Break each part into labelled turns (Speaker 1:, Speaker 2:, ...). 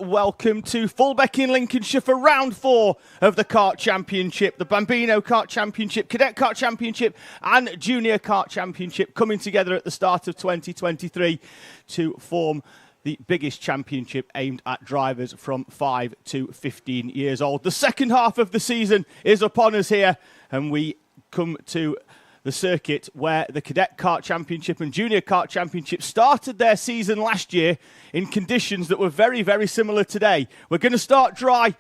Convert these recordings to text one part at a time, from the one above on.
Speaker 1: welcome to Fulbeck in Lincolnshire for round 4 of the Kart Championship, the Bambino Kart Championship, Cadet Kart Championship and Junior Kart Championship coming together at the start of 2023 to form the biggest championship aimed at drivers from 5 to 15 years old. The second half of the season is upon us here, and we come to the circuit where the Cadet Kart Championship and Junior Kart Championship started their season last year in conditions that were very, very similar today. We're going to start dry.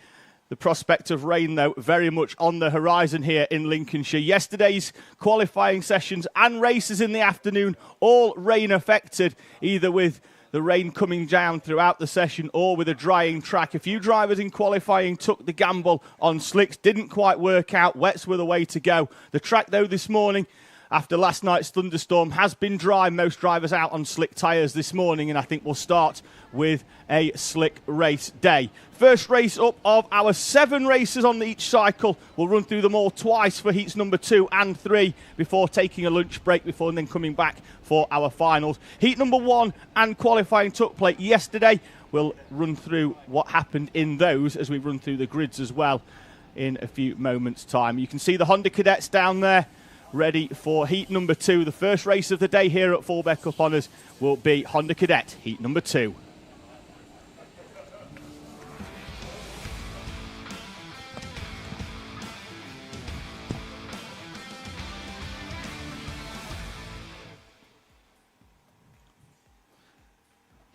Speaker 1: The prospect of rain, though, very much on the horizon here in Lincolnshire. Yesterday's qualifying sessions and races in the afternoon, all rain affected, either with the rain coming down throughout the session or with a drying track. A few drivers in qualifying took the gamble on slicks, didn't quite work out. Wets were the way to go. The track, though, this morning, after last night's thunderstorm, has been dry. Most drivers out on slick tyres this morning, and I think we'll start with a slick race day. First race up of our 7 races on each cycle. We'll run through them all twice for heats number 2 and 3 before taking a lunch break before and then coming back for our finals. Heat number 1 and qualifying took place yesterday. We'll run through what happened in those as we run through the grids as well in a few moments' time. You can see the Honda Cadets down there, ready for heat number 2. The first race of the day here at Fulbeck upon us will be Honda Cadet, heat number 2.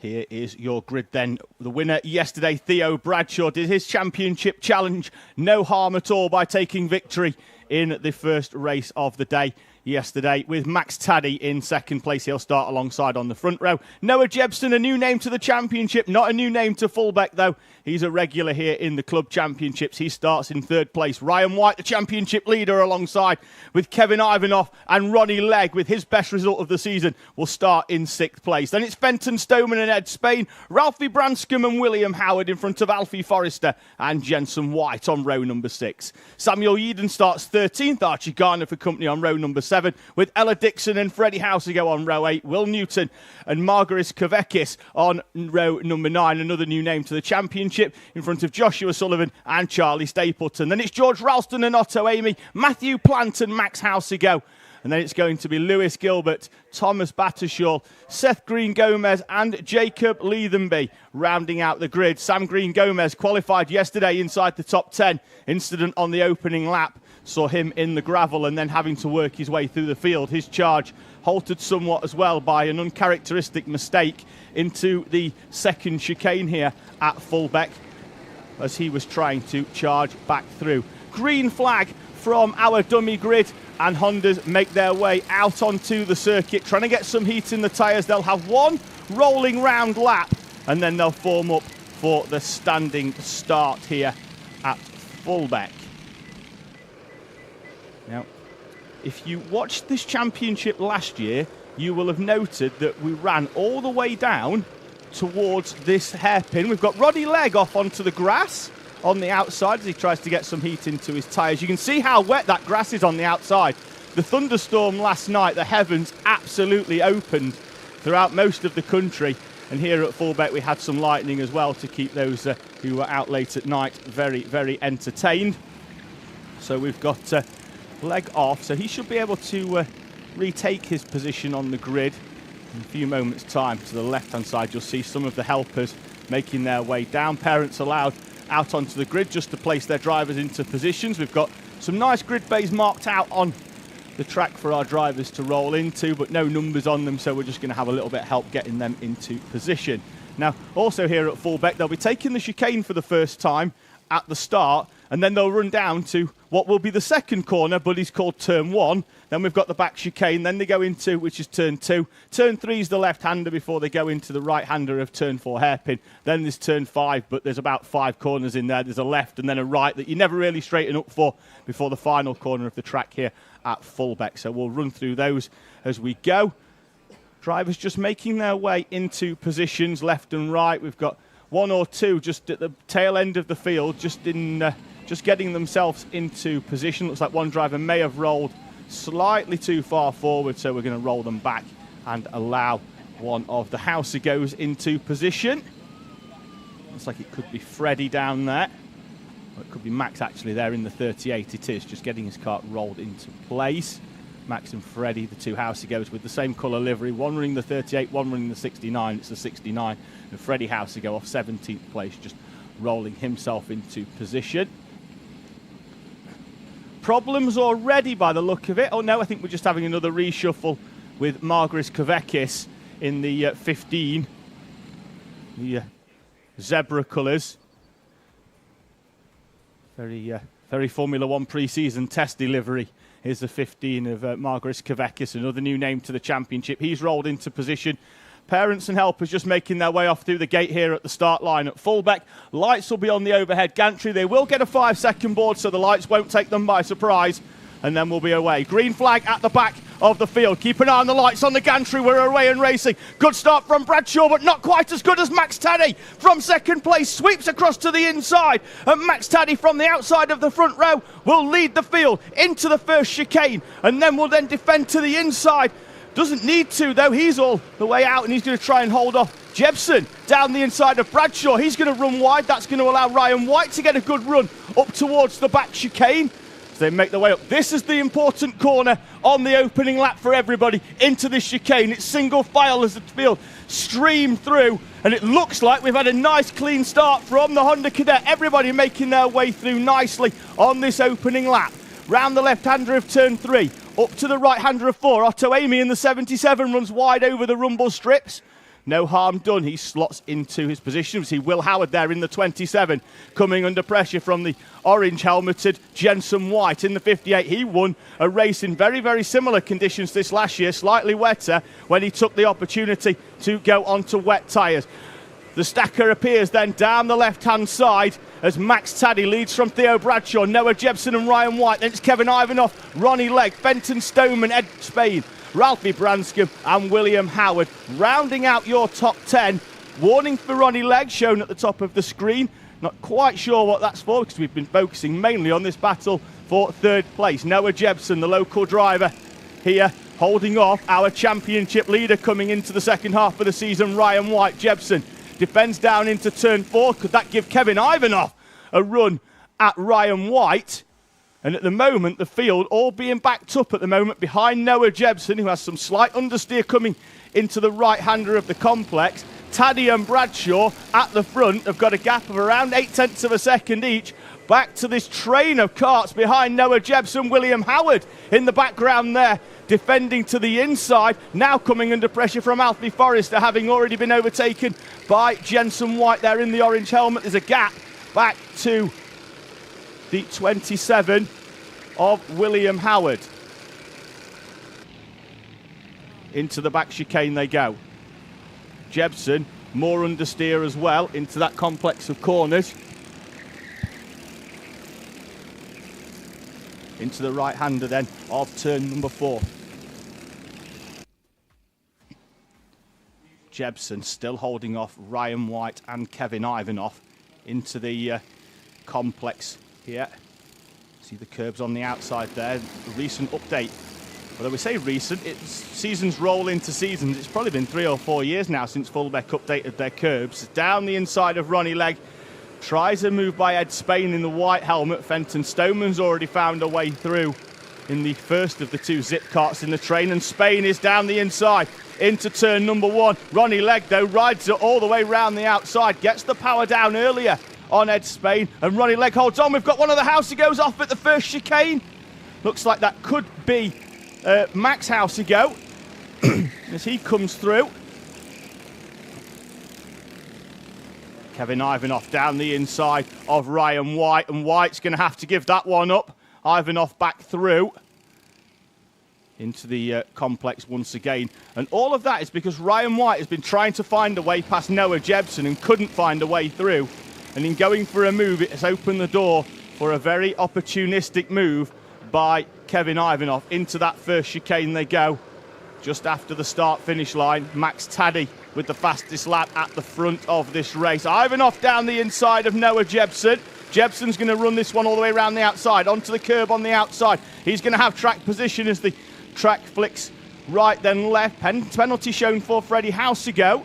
Speaker 1: Here is your grid then. The winner yesterday, Theo Bradshaw, did his championship challenge no harm at all by taking victory in the first race of the day yesterday, with Max Taddy in second place. He'll start alongside on the front row. Noah Jebson, a new name to the championship, not a new name to Fulbeck though. He's a regular here in the club championships. He starts in third place. Ryan White, the championship leader, alongside with Kevin Ivanov and Ronnie Legg, with his best result of the season, will start in 6th place. Then it's Fenton Stoneman and Ed Spain, Ralphie Branscombe and William Howard in front of Alfie Forrester and Jensen White on row number 6. Samuel Yeadon starts 13th. Archie Garner for company on row number 7, with Ella Dixon and Freddie Housego on row 8, Will Newton and Margaris Kavekis on row number 9, another new name to the championship, in front of Joshua Sullivan and Charlie Stapleton. Then it's George Ralston and Otto Amy, Matthew Plant and Max Housego. And then it's going to be Lewis Gilbert, Thomas Battershaw, Seth Green Gomez and Jacob Leathenby rounding out the grid. Sam Green Gomez qualified yesterday inside the top 10. Incident on the opening lap saw him in the gravel and then having to work his way through the field. His charge halted somewhat as well by an uncharacteristic mistake into the second chicane here at Fulbeck as he was trying to charge back through. Green flag from our dummy grid, and Hondas make their way out onto the circuit, trying to get some heat in the tyres. They'll have one rolling round lap and then they'll form up for the standing start here at Fulbeck. Now, if you watched this championship last year, you will have noted that we ran all the way down towards this hairpin. We've got Roddy Legg off onto the grass on the outside as he tries to get some heat into his tyres. You can see how wet that grass is on the outside. The thunderstorm last night, the heavens absolutely opened throughout most of the country. And here at Fulbeck we had some lightning as well to keep those who were out late at night very, very entertained. So we've got Legg off, so he should be able to retake his position on the grid in a few moments' time. To the left-hand side, you'll see some of the helpers making their way down. Parents allowed out onto the grid just to place their drivers into positions. We've got some nice grid bays marked out on the track for our drivers to roll into, but no numbers on them, so we're just going to have a little bit of help getting them into position. Now, also here at Fulbeck, they'll be taking the chicane for the first time at the start, and then they'll run down to what will be the second corner, but is called turn 1. Then we've got the back chicane, then they go into, which is turn 2. Turn 3 is the left-hander before they go into the right-hander of turn 4 hairpin. Then there's turn 5, but there's about 5 corners in there. There's a left and then a right that you never really straighten up for before the final corner of the track here at Fulbeck. So we'll run through those as we go. Drivers just making their way into positions left and right. We've got 1 or 2 just at the tail end of the field, just getting themselves into position. Looks like one driver may have rolled slightly too far forward, so we're going to roll them back and allow one of the Housegos into position. Looks like it could be Freddie down there. Or it could be Max actually there in the 38. It is, just getting his kart rolled into place. Max and Freddie, the two Housey-goes with the same colour livery. One running the 38, one running the 69. It's the 69. And Freddie Housey-go off 17th place, just rolling himself into position. Problems already by the look of it. Oh no, I think we're just having another reshuffle with Margaris Kavekis in the 15. The zebra colours. Very Formula One pre-season test delivery. Here's the 15 of Margaris Kavekis, another new name to the championship. He's rolled into position. Parents and helpers just making their way off through the gate here at the start line at Fulbeck. Lights will be on the overhead gantry. They will get a 5-second board, so the lights won't take them by surprise. And then we'll be away. Green flag at the back of the field. Keep an eye on the lights on the gantry. We're away and racing. Good start from Bradshaw, but not quite as good as Max Taddy. From second place, sweeps across to the inside. And Max Taddy from the outside of the front row will lead the field into the first chicane. And then will then defend to the inside. Doesn't need to, though. He's all the way out, and he's going to try and hold off Jebsen down the inside of Bradshaw. He's going to run wide. That's going to allow Ryan White to get a good run up towards the back chicane. So they make their way up. This is the important corner on the opening lap for everybody into this chicane. It's single file as the field streamed through, and it looks like we've had a nice clean start from the Honda Cadet. Everybody making their way through nicely on this opening lap. Round the left-hander of turn 3. Up to the right-hander of 4. Otto Amy in the 77 runs wide over the rumble strips. No harm done. He slots into his position. We see Will Howard there in the 27, coming under pressure from the orange-helmeted Jensen White in the 58. He won a race in very, very similar conditions this last year, slightly wetter, when he took the opportunity to go onto wet tyres. The stacker appears then down the left-hand side as Max Taddy leads from Theo Bradshaw, Noah Jebsen and Ryan White. Then it's Kevin Ivanoff, Ronnie Legg, Fenton Stoneman, Ed Spain, Ralphie Branscombe and William Howard. Rounding out your top 10. Warning for Ronnie Legg shown at the top of the screen. Not quite sure what that's for because we've been focusing mainly on this battle for third place. Noah Jebsen, the local driver, here holding off our championship leader coming into the second half of the season, Ryan White. Jebsen defends down into turn 4. Could that give Kevin Ivanoff a run at Ryan White? And at the moment, the field all being backed up at the moment behind Noah Jebsen, who has some slight understeer coming into the right-hander of the complex. Taddy and Bradshaw at the front have got a gap of around 0.8 of a second each. Back to this train of karts behind Noah Jebsen, William Howard in the background there, defending to the inside. Now coming under pressure from Alfie Forrester, having already been overtaken by Jensen White there in the orange helmet. There's a gap back to the 27 of William Howard. Into the back chicane they go. Jebsen, more understeer as well, into that complex of corners. Into the right-hander then of turn number 4. Jebsen still holding off Ryan White and Kevin Ivanoff into the complex here. See the curbs on the outside there. A recent update. Although we say recent, it's seasons roll into seasons. It's probably been 3 or 4 years now since Fulbeck updated their curbs. Down the inside of Ronnie Legg. Tries a move by Ed Spain in the white helmet. Fenton Stoneman's already found a way through in the first of the 2 zip karts in the train. And Spain is down the inside into turn number 1. Ronnie Legg, though, rides it all the way round the outside. Gets the power down earlier on Ed Spain. And Ronnie Legg holds on. We've got one of the Housey goes off at the first chicane. Looks like that could be Max Housey go as he comes through. Kevin Ivanoff down the inside of Ryan White, and White's going to have to give that one up. Ivanoff back through into the complex once again. And all of that is because Ryan White has been trying to find a way past Noah Jebsen and couldn't find a way through. And in going for a move, it has opened the door for a very opportunistic move by Kevin Ivanoff. Into that first chicane they go. Just after the start-finish line, Max Taddy with the fastest lap at the front of this race. Ivanoff down the inside of Noah Jebsen. Jebsen's going to run this one all the way around the outside, onto the curb on the outside. He's going to have track position as the track flicks right then left. Penalty shown for Freddie Housey go.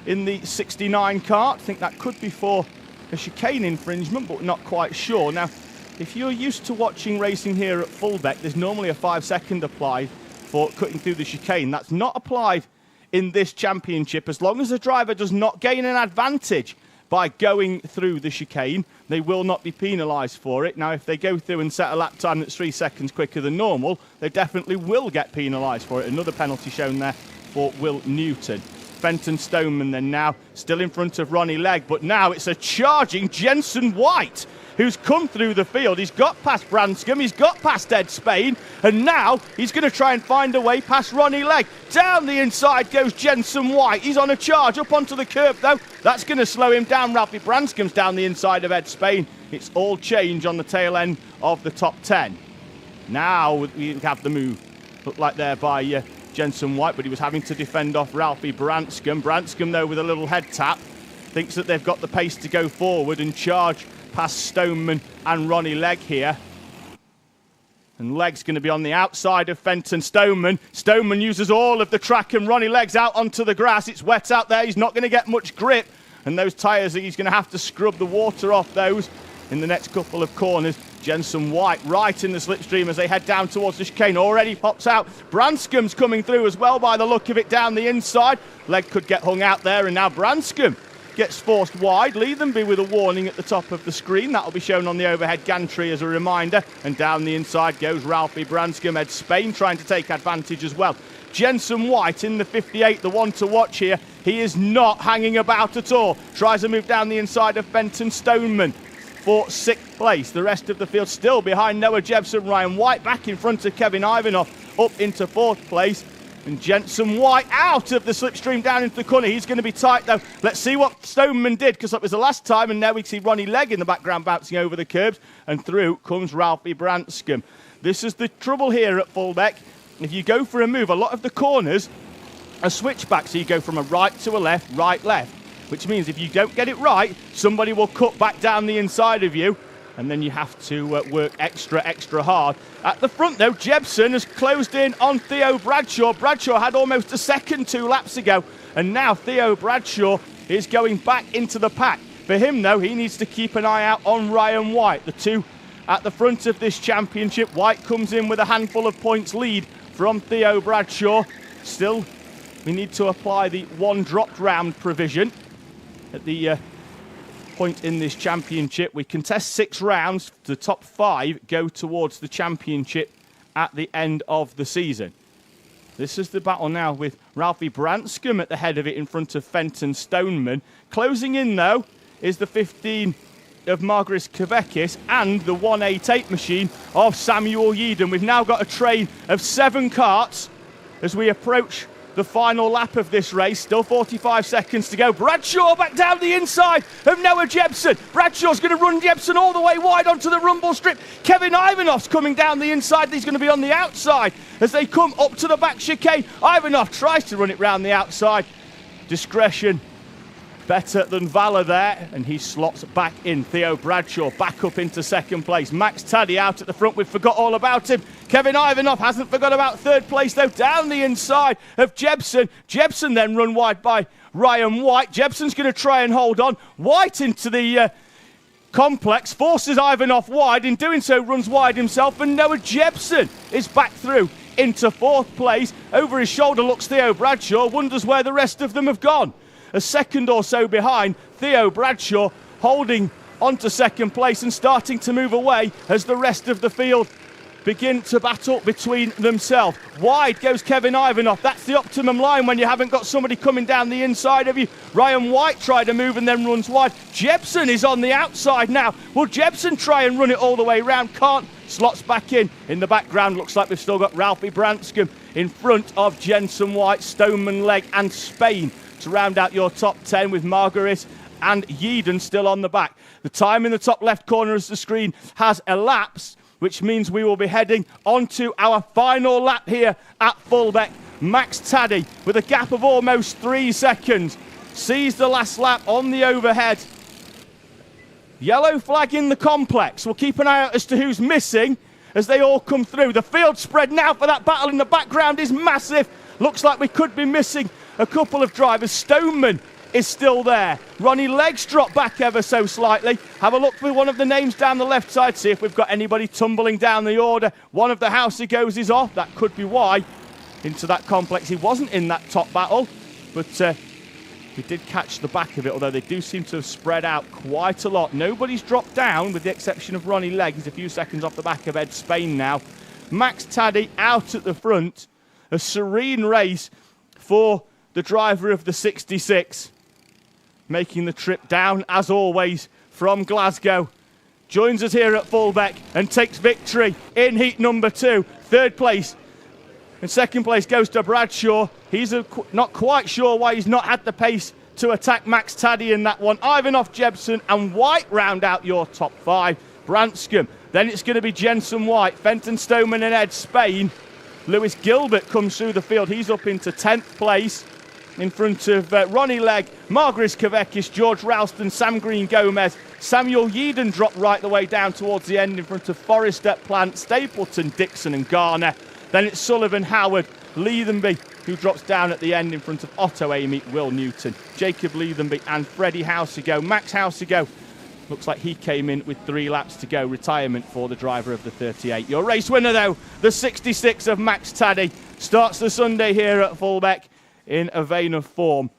Speaker 1: in the 69 kart. I think that could be for a chicane infringement, but not quite sure. Now, if you're used to watching racing here at Fulbeck, there's normally a 5-second applied for cutting through the chicane. That's not applied in this championship. As long as the driver does not gain an advantage by going through the chicane, they will not be penalised for it. Now, if they go through and set a lap time that's 3 seconds quicker than normal, they definitely will get penalised for it. Another penalty shown there for Will Newton. Fenton Stoneman then now still in front of Ronnie Legg, but now it's a charging Jensen White who's come through the field. He's got past Branscombe, he's got past Ed Spain, and now he's going to try and find a way past Ronnie Legg. Down the inside goes Jensen White. He's on a charge up onto the curb though. That's going to slow him down. Ralphie Branscombe's down the inside of Ed Spain. It's all change on the tail end of the top 10. Now we have the move. Looked like there by Jensen White, but he was having to defend off Ralphie Branscombe. Branscombe, though, with a little head tap, thinks that they've got the pace to go forward and charge past Stoneman and Ronnie Legg here. And Legg's going to be on the outside of Fenton Stoneman. Stoneman uses all of the track and Ronnie Legg's out onto the grass. It's wet out there. He's not going to get much grip. And those tyres, he's going to have to scrub the water off those in the next couple of corners. Jensen White right in the slipstream as they head down towards the chicane. Already pops out. Branscombe's coming through as well by the look of it down the inside. Legg could get hung out there, and now Branscombe gets forced wide. Leathenby with a warning at the top of the screen. That'll be shown on the overhead gantry as a reminder. And down the inside goes Ralphie Branscombe. Ed Spain trying to take advantage as well. Jensen White in the 58, the one to watch here. He is not hanging about at all. Tries to move down the inside of Fenton Stoneman for 6th place. The rest of the field still behind Noah Jebson. Ryan White back in front of Kevin Ivanoff up into 4th place. And Jensen White out of the slipstream down into the corner. He's going to be tight though. Let's see what Stoneman did, because that was the last time, and now we see Ronnie Legg in the background bouncing over the curbs, and through comes Ralphie Branscombe. This is the trouble here at Fulbeck. If you go for a move, a lot of the corners are switchbacks, so you go from a right to a left, right, left, which means if you don't get it right, somebody will cut back down the inside of you, and then you have to work extra hard. At the front, though, Jebson has closed in on Theo Bradshaw. Bradshaw had almost a second 2 laps ago, and now Theo Bradshaw is going back into the pack. For him, though, he needs to keep an eye out on Ryan White. The two at the front of this championship. White comes in with a handful of points lead from Theo Bradshaw. Still, we need to apply the 1 dropped round provision at the point in this championship. We contest 6 rounds. The top 5 go towards the championship at the end of the season. This is the battle now with Ralphie Branscombe at the head of it in front of Fenton Stoneman. Closing in, though, is the 15 of Margaris Kavekis and the 188 machine of Samuel Yeadon. We've now got a train of 7 karts as we approach the final lap of this race. Still 45 seconds to go. Bradshaw back down the inside of Noah Jebson. Bradshaw's going to run Jebson all the way wide onto the rumble strip. Kevin Ivanoff's coming down the inside. He's going to be on the outside as they come up to the back chicane. Ivanoff tries to run it round the outside. Discretion better than valour there, and he slots back in. Theo Bradshaw back up into 2nd place. Max Taddy out at the front. We've forgot all about him. Kevin Ivanoff hasn't forgot about 3rd place, though, down the inside of Jebson. Jebson then run wide by Ryan White. Jebson's going to try and hold on. White into the complex, forces Ivanoff wide. In doing so, runs wide himself, and Noah Jebson is back through into 4th place. Over his shoulder looks Theo Bradshaw, wonders where the rest of them have gone. A second or so behind, Theo Bradshaw holding onto 2nd place and starting to move away as the rest of the field begin to battle between themselves. Wide goes Kevin Ivanoff. That's the optimum line when you haven't got somebody coming down the inside of you. Ryan White tried to move and then runs wide. Jebson is on the outside now. Will Jebson try and run it all the way round? Can't. Slots back in. In the background, looks like we've still got Ralphie Branscombe in front of Jensen White, Stoneman, Legg and Spain to round out your top 10, with Margaris and Yeadon still on the back. The time in the top left corner of the screen has elapsed, which means we will be heading on to our final lap here at Fulbeck. Max Taddy, with a gap of almost 3 seconds, sees the last lap on the overhead. Yellow flag in the complex. We'll keep an eye out as to who's missing as they all come through. The field spread now for that battle in the background is massive. Looks like we could be missing a couple of drivers. Stoneman is still there. Ronnie Legg's dropped back ever so slightly. Have a look for one of the names down the left side, see if we've got anybody tumbling down the order. One of the Housey-Goes is off, that could be why. Into that complex, he wasn't in that top battle, but he did catch the back of it, although they do seem to have spread out quite a lot. Nobody's dropped down, with the exception of Ronnie Legg. He's a few seconds off the back of Ed Spain now. Max Taddy out at the front. A serene race for the driver of the 66. Making the trip down, as always, from Glasgow. Joins us here at Fulbeck and takes victory in heat number 2. Third place. And second place goes to Bradshaw. He's not quite sure why he's not had the pace to attack Max Taddy in that one. Ivanov, Jebsen and White round out your top 5. Branscombe. Then it's going to be Jensen White, Fenton Stoneman and Ed Spain. Lewis Gilbert comes through the field. He's up into 10th place in front of Ronnie Legg, Margaris Kavekis, George Ralston, Sam Green Gomez. Samuel Yeadon dropped right the way down towards the end in front of Forrester, Plant, Stapleton, Dixon and Garner. Then it's Sullivan, Howard, Leathenby, who drops down at the end in front of Otto Amy, Will Newton, Jacob Leathenby and Freddie Housey-Go. Max Housey-Go looks like he came in with 3 laps to go. Retirement for the driver of the 38. Your race winner, though, the 66 of Max Taddy, starts the Sunday here at Fulbeck in a vein of form.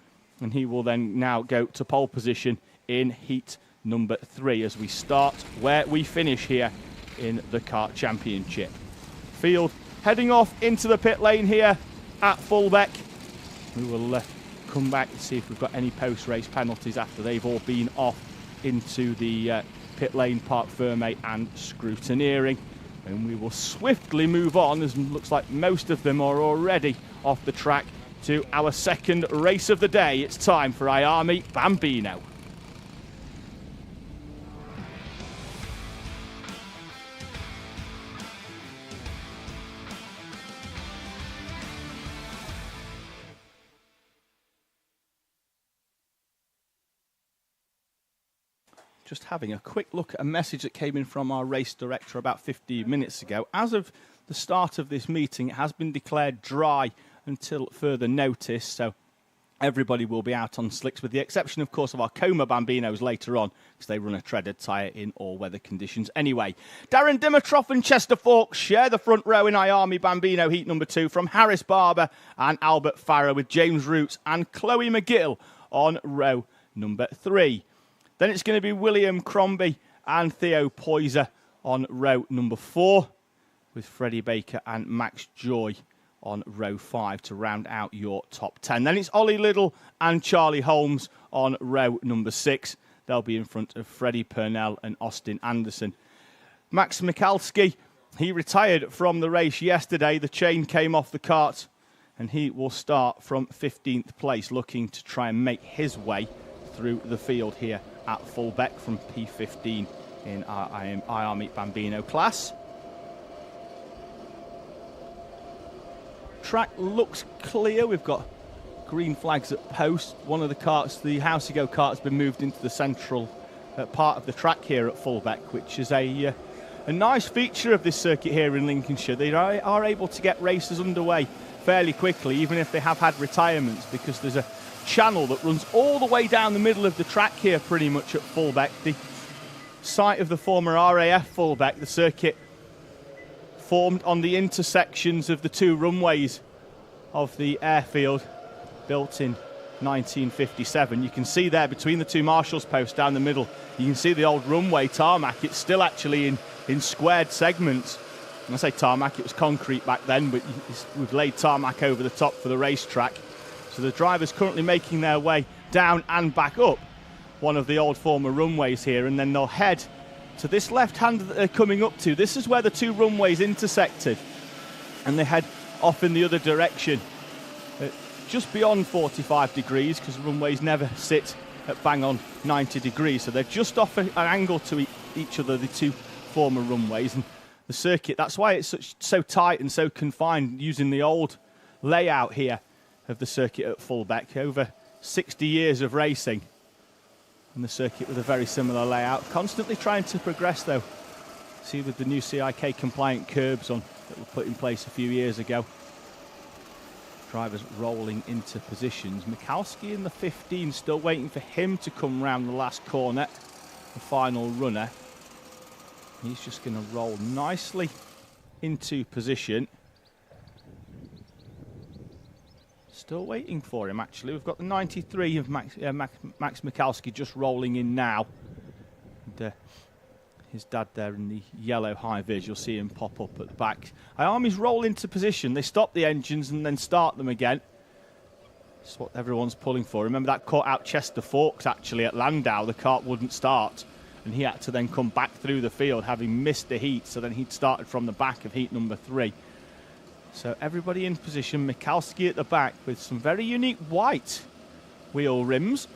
Speaker 1: And he will then now go to pole position in heat number 3 as we start where we finish here in the Kart Championship. Field heading off into the pit lane here at Fulbeck. We will come back and see if we've got any post-race penalties after they've all been off into the pit lane, Parc Fermé and scrutineering. And we will swiftly move on, as it looks like most of them are already off the track, to our second race of the day. It's time for Iami Bambino. Just having a quick look at a message that came in from our race director about 15 minutes ago. As of the start of this meeting, it has been declared dry until further notice, so everybody will be out on slicks, with the exception, of course, of our Coma Bambinos later on, because they run a treaded tyre in all weather conditions anyway. Darren Dimitrov and Chester Fawkes share the front row in Iami Bambino heat number 2 from Harris Barber and Albert Farrer, with James Roots and Chloe McGill on row number 3. Then it's going to be William Crombie and Theo Poyser on row number 4, with Freddie Baker and Max Joy on row 5 to round out your top 10. Then it's Ollie Liddell and Charlie Holmes on row number 6. They'll be in front of Freddie Purnell and Austin Anderson. Max Mikalski, he retired from the race yesterday. The chain came off the kart, and he will start from 15th place, looking to try and make his way through the field here at Fulbeck from P15 in our Iami Bambino class. Track looks clear. We've got green flags at post. One of the karts, the Housey-Go kart, has been moved into the central part of the track here at Fulbeck, which is a nice feature of this circuit here in Lincolnshire. They are able to get races underway fairly quickly, even if they have had retirements, because there's a channel that runs all the way down the middle of the track here pretty much at Fulbeck. The site of the former RAF Fulbeck, the circuit formed on the intersections of the 2 runways of the airfield, built in 1957. You can see there between the 2 marshals posts down the middle, you can see the old runway tarmac. It's still actually in squared segments. When I say tarmac, it was concrete back then, but we've laid tarmac over the top for the racetrack. So the drivers currently making their way down and back up one of the old former runways here, and then they'll head to this left hand that they're coming up to. This is where the 2 runways intersected, and they head off in the other direction, just beyond 45 degrees, because runways never sit at bang on 90 degrees. So they're just off an angle to each other, the 2 former runways. And the circuit, that's why it's so tight and so confined, using the old layout here of the circuit at Fulbeck. Over 60 years of racing, and the circuit with a very similar layout. Constantly trying to progress, though. See, with the new CIK compliant curbs on that were put in place a few years ago, Drivers rolling into positions. Mikulski in the 15, still waiting for him to come round the last corner. The final runner. He's just going to roll nicely into position. Still waiting for him, actually. We've got the 93 of Max Mikulski just rolling in now. And, his dad there in the yellow high-vis, you'll see him pop up at the back. Armies roll into position. They stop the engines and then start them again. That's what everyone's pulling for. Remember that caught out Chester Forks, actually, at Landau. The kart wouldn't start, and he had to then come back through the field, having missed the heat. So then he'd started from the back of heat number 3. So everybody in position. Mikulski at the back with some very unique white wheel rims.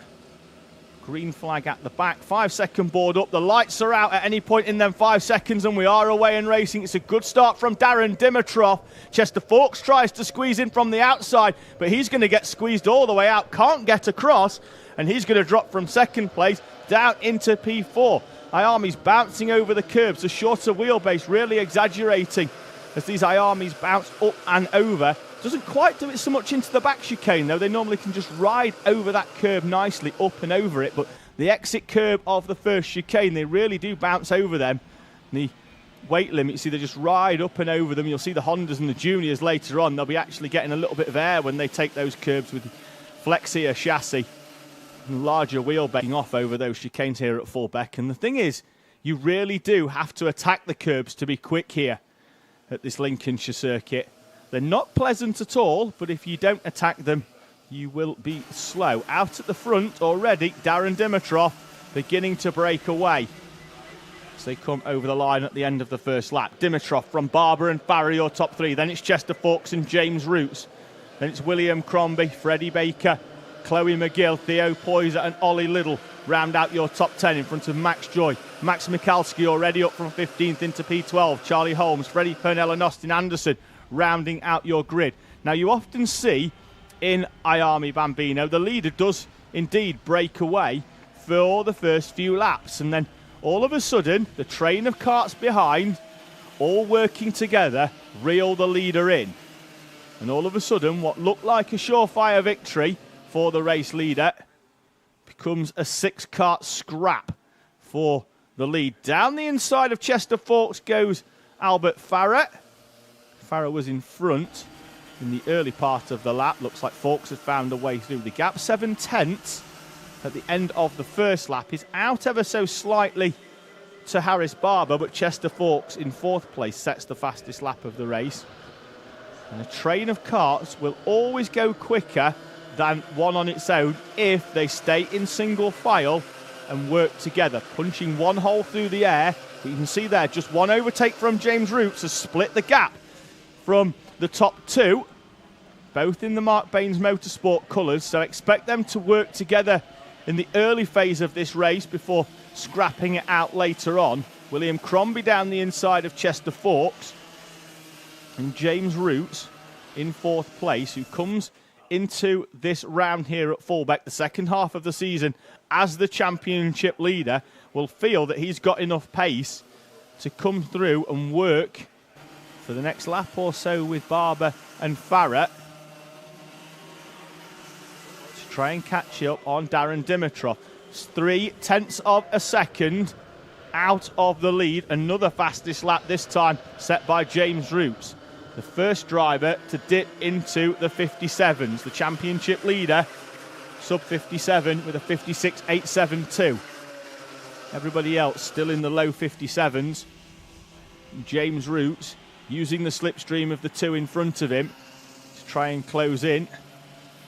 Speaker 1: Green flag at the back. 5-second board up. The lights are out at any point in them 5 seconds, and we are away and racing. It's a good start from Darren Dimitrov. Chester Forks tries to squeeze in from the outside, but he's going to get squeezed all the way out. Can't get across, and he's going to drop from second place down into P4. Iami's bouncing over the curbs. The shorter wheelbase really exaggerating as these Iamis bounce up and over. Doesn't quite do it so much into the back chicane, though. They normally can just ride over that curb nicely, up and over it. But the exit curb of the first chicane, they really do bounce over them. The weight limit, you see, they just ride up and over them. You'll see the Hondas and the Juniors later on. They'll be actually getting a little bit of air when they take those curbs with Flexier chassis and larger wheelbase off over those chicanes here at Fulbeck. And the thing is, you really do have to attack the curbs to be quick here at this Lincolnshire circuit. They're not pleasant at all, but if you don't attack them, you will be slow. Out at the front already, Darren Dimitrov beginning to break away as they come over the line at the end of the first lap. Dimitrov from Barber and Farrer, your top 3. Then it's Chester Forks and James Roots. Then it's William Crombie, Freddie Baker, Chloe McGill, Theo Poyser and Ollie Liddell round out your top 10 in front of Max Joy. Max Mikulski already up from 15th into P12. Charlie Holmes, Freddie Purnell and Austin Anderson rounding out your grid. Now, you often see in Iami Bambino, the leader does indeed break away for the first few laps, and then all of a sudden, the train of karts behind, all working together, reel the leader in. And all of a sudden, what looked like a surefire victory for the race leader becomes a 6-kart scrap for the lead. Down the inside of Chester Forks goes Albert Farrer. Farrer was in front in the early part of the lap. Looks like Forks has found a way through the gap. 7/10 at the end of the first lap. Is out ever so slightly to Harris Barber, but Chester Forks in 4th place sets the fastest lap of the race. And a train of karts will always go quicker than one on its own if they stay in single file and work together, punching one hole through the air. But you can see there, just one overtake from James Roots has split the gap from the top 2, both in the Mark Baines Motorsport colours, so expect them to work together in the early phase of this race before scrapping it out later on. William Crombie down the inside of Chester Forks, and James Roots in 4th place, who comes into this round here at Fulbeck, the second half of the season, as the championship leader, will feel that he's got enough pace to come through and work for the next lap or so with Barber and Farrer to try and catch up on Darren Dimitrov. It's 0.3 of a second out of the lead. Another fastest lap this time set by James Roots, the first driver to dip into the 57s. The championship leader, sub 57 with a 56.872. Everybody else still in the low 57s. James Roots using the slipstream of the 2 in front of him to try and close in.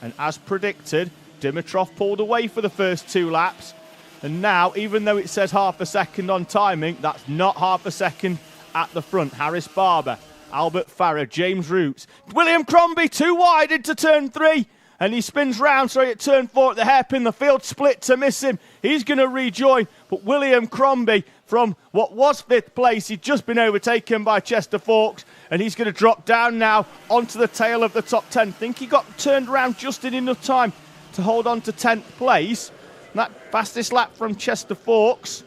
Speaker 1: And as predicted, Dimitrov pulled away for the first 2 laps. And now, even though it says half a second on timing, that's not half a second at the front. Harris Barber, Albert Farrer, James Roots. William Crombie too wide into turn 3. And he spins round, sorry, at turn 4 at the hairpin. The field split to miss him. He's going to rejoin. But William Crombie, from what was 5th place, he'd just been overtaken by Chester Forks. And he's going to drop down now onto the tail of the top 10. I think he got turned around just in enough time to hold on to 10th place. And that fastest lap from Chester Forks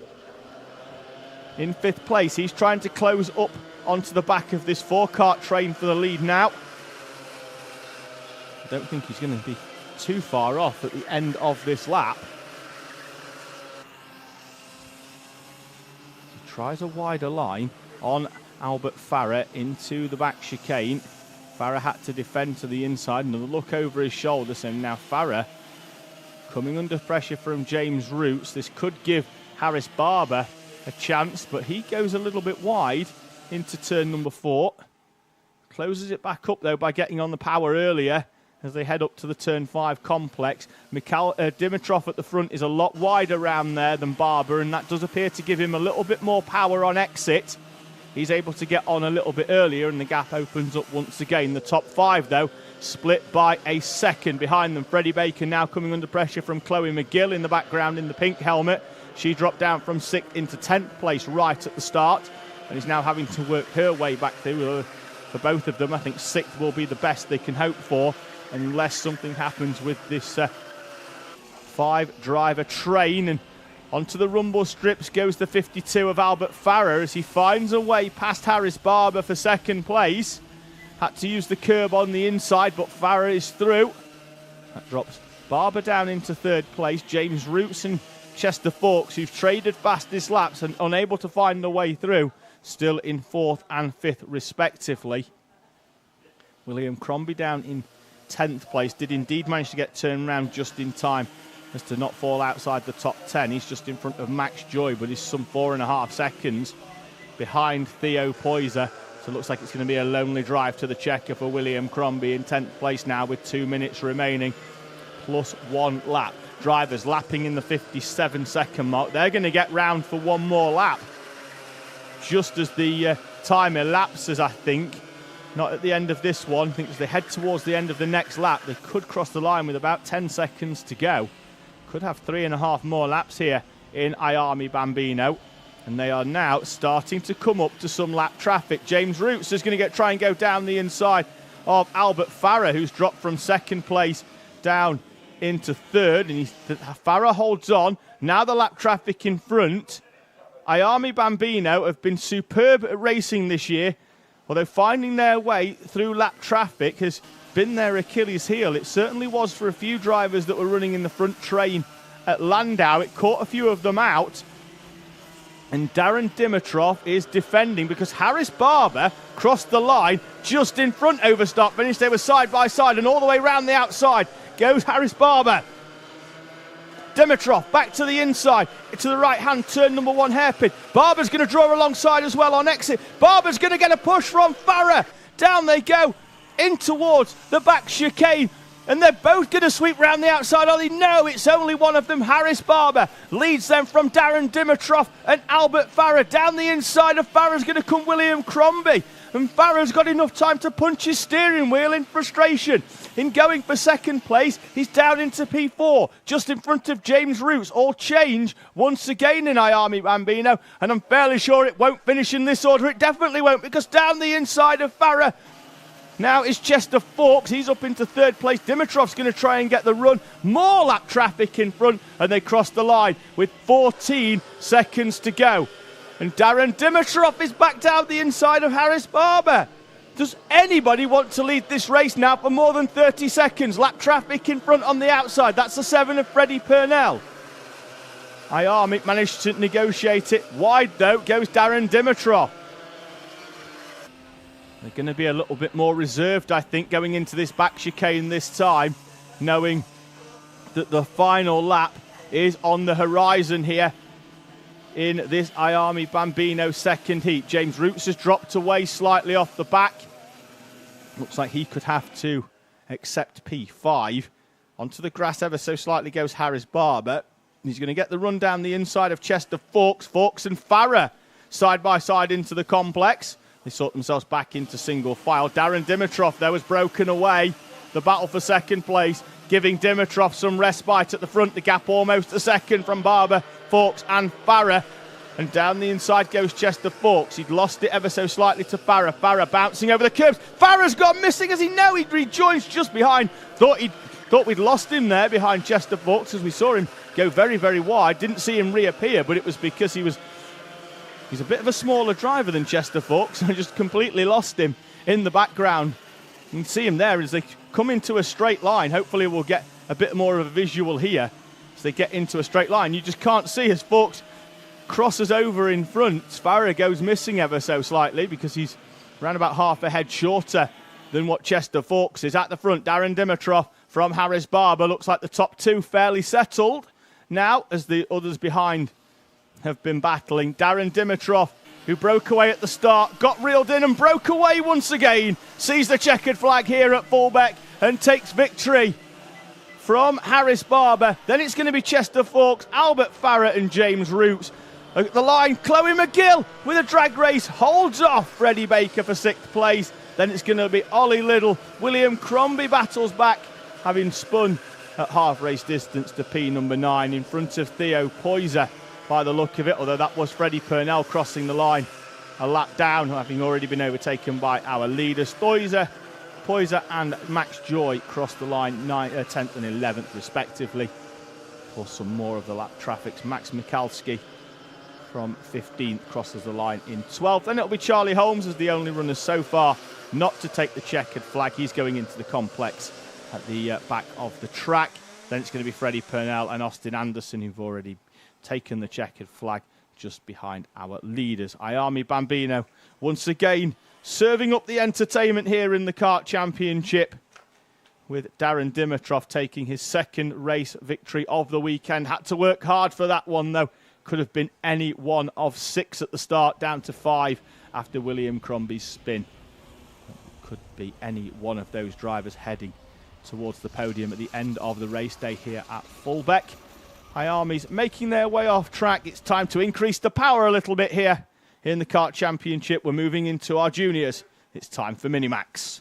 Speaker 1: in 5th place. He's trying to close up onto the back of this 4-kart train for the lead now. I don't think he's going to be too far off at the end of this lap. He tries a wider line on Albert Farah into the back chicane. Farah had to defend to the inside. Another look over his shoulder. So now Farah coming under pressure from James Roots. This could give Harris Barber a chance, but he goes a little bit wide into turn number 4. Closes it back up, though, by getting on the power earlier as they head up to the turn 5 complex. Dimitrov at the front is a lot wider around there than Barber, and that does appear to give him a little bit more power on exit. He's able to get on a little bit earlier, and the gap opens up once again. The top 5, though, split by a second. Behind them, Freddie Baker now coming under pressure from Chloe McGill in the background in the pink helmet. She dropped down from 6th into 10th place right at the start, and is now having to work her way back through. For both of them, I think 6th will be the best they can hope for, unless something happens with this 5-driver train. And onto the rumble strips goes the 52 of Albert Farah as he finds a way past Harris Barber for 2nd place. Had to use the curb on the inside, but Farah is through. That drops Barber down into 3rd place. James Roots and Chester Fawkes, who've traded fastest laps and unable to find their way through, still in 4th and 5th respectively. William Crombie down in 10th place, did indeed manage to get turned around just in time as to not fall outside the top 10. He's just in front of Max Joy, but he's some 4.5 seconds behind Theo Poyser. So it looks like it's going to be a lonely drive to the checker for William Crombie in 10th place now with 2 minutes remaining, plus 1 lap. Drivers lapping in the 57-second mark. They're going to get round for 1 more lap, just as the time elapses, I think. Not at the end of this one. I think as they head towards the end of the next lap, they could cross the line with about 10 seconds to go. Could have 3.5 more laps here in Iami Bambino. And they are now starting to come up to some lap traffic. James Roots is going to try and go down the inside of Albert Farah, who's dropped from 2nd place down into 3rd. And Farah holds on. Now the lap traffic in front. Iami Bambino have been superb at racing this year, although finding their way through lap traffic has been their Achilles heel. It certainly was for a few drivers that were running in the front train at Landau. It caught a few of them out. And Darren Dimitrov is defending because Harris Barber crossed the line just in front over start finish. They were side by side, and all the way round the outside goes Harris Barber. Dimitrov back to the inside, to the right hand, turn number 1 hairpin. Barber's going to draw alongside as well on exit. Barber's going to get a push from Farah. Down they go, in towards the back chicane. And they're both going to sweep round the outside, are they? No, it's only one of them. Harris Barber leads them from Darren Dimitrov and Albert Farah. Down the inside of Farah's going to come William Crombie. And Farah's got enough time to punch his steering wheel in frustration. In going for 2nd place, he's down into P4, just in front of James Roots. All change once again in Iami Bambino. And I'm fairly sure it won't finish in this order. It definitely won't, because down the inside of Farah now is Chester Fawkes. He's up into 3rd place. Dimitrov's going to try and get the run. More lap traffic in front, and they cross the line with 14 seconds to go. And Darren Dimitrov is back down the inside of Harris Barber. Does anybody want to lead this race now for more than 30 seconds? Lap traffic in front on the outside. That's the 7 of Freddie Purnell. Iami managed to negotiate it. Wide, though, goes Darren Dimitrov. They're going to be a little bit more reserved, I think, going into this back chicane this time, knowing that the final lap is on the horizon here in this Iami Bambino 2nd heat. James Roots has dropped away slightly off the back. Looks like he could have to accept P5. Onto the grass ever so slightly goes Harris Barber. He's going to get the run down the inside of Chester Fawkes. Fawkes and Farah side by side into the complex. They sort themselves back into single file. Darren Dimitrov, though, has broken away the battle for 2nd place, giving Dimitrov some respite at the front. The gap almost a second from Barber, Fawkes and Farah. And down the inside goes Chester Fawkes. He'd lost it ever so slightly to Farah. Farah bouncing over the curbs. Farah's gone missing. As he rejoins just behind. Thought we'd lost him there behind Chester Fawkes, as we saw him go very, very wide. Didn't see him reappear, but it was because he's a bit of a smaller driver than Chester Fawkes. I just completely lost him in the background You can see him there as they come into a straight line. Hopefully we'll get a bit more of a visual here as they get into a straight line. You just can't see as Fawkes crosses over in front. Farah goes missing ever so slightly because he's around about half a head shorter than what Chester Fawkes is. At the front, Darren Dimitrov from Harris Barber. Looks like the top two fairly settled now as the others behind have been battling. Darren Dimitrov, who broke away at the start, got reeled in and broke away once again. Sees the checkered flag here at Fulbeck and takes victory from Harris Barber. Then it's going to be Chester Fawkes, Albert Farrett and James Roots. At the line, Chloe McGill with a drag race holds off Freddie Baker for 6th place. Then it's going to be Ollie Little. William Crombie battles back, having spun at half race distance to P number 9 in front of Theo Poyser by the look of it, although that was Freddie Purnell crossing the line a lap down, having already been overtaken by our leaders. Poyser and Max Joy crossed the line 10th and 11th respectively. For some more of the lap traffics, Max Mikalski from 15th crosses the line in 12th. And it'll be Charlie Holmes as the only runner so far not to take the checkered flag. He's going into the complex at the back of the track. Then it's going to be Freddie Purnell and Austin Anderson, who've already taken the checkered flag just behind our leaders. Ayami Bambino once again serving up the entertainment here in the Kart Championship, with Darren Dimitrov taking his 2nd race victory of the weekend. Had to work hard for that one though. Could have been any one of 6 at the start, down to 5 after William Crombie's spin. Could be any one of those drivers heading towards the podium at the end of the race day here at Fulbeck. Hayami's making their way off track. It's time to increase the power a little bit here in the Kart Championship. We're moving into our juniors. It's time for Minimax.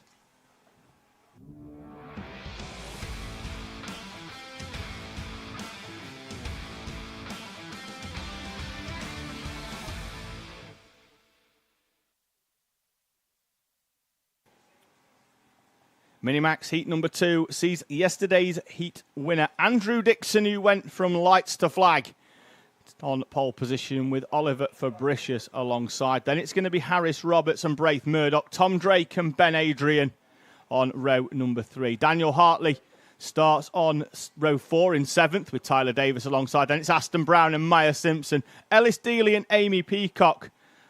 Speaker 1: Minimax heat number 2 sees yesterday's heat winner Andrew Dixon, who went from lights to flag, on pole position with Oliver Fabricius alongside. Then it's going to be Harris Roberts and Braith Murdoch, Tom Drake and Ben Adrian on row number 3. Daniel Hartley starts on row 4 in 7th with Tyler Davis alongside. Then it's Aston Brown and Maya Simpson, Ellis Dealey and Amy Peacock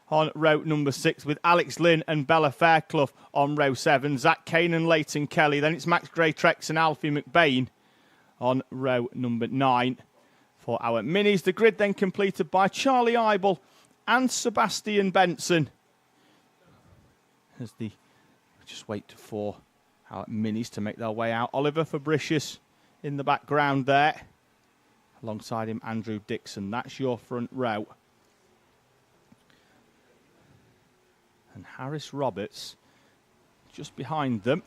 Speaker 1: on row number 6 with Alex Lynn and Bella Fairclough on row 7. Zach Kane and Leighton Kelly. Then it's Max Gray-Trex and Alfie McBain on row number 9 for our minis. The grid then completed by Charlie Eibel and Sebastian Benson. As the just wait for our minis to make their way out. Oliver Fabricius in the background there. Alongside him, Andrew Dixon. That's your front row. And Harris Roberts just behind them.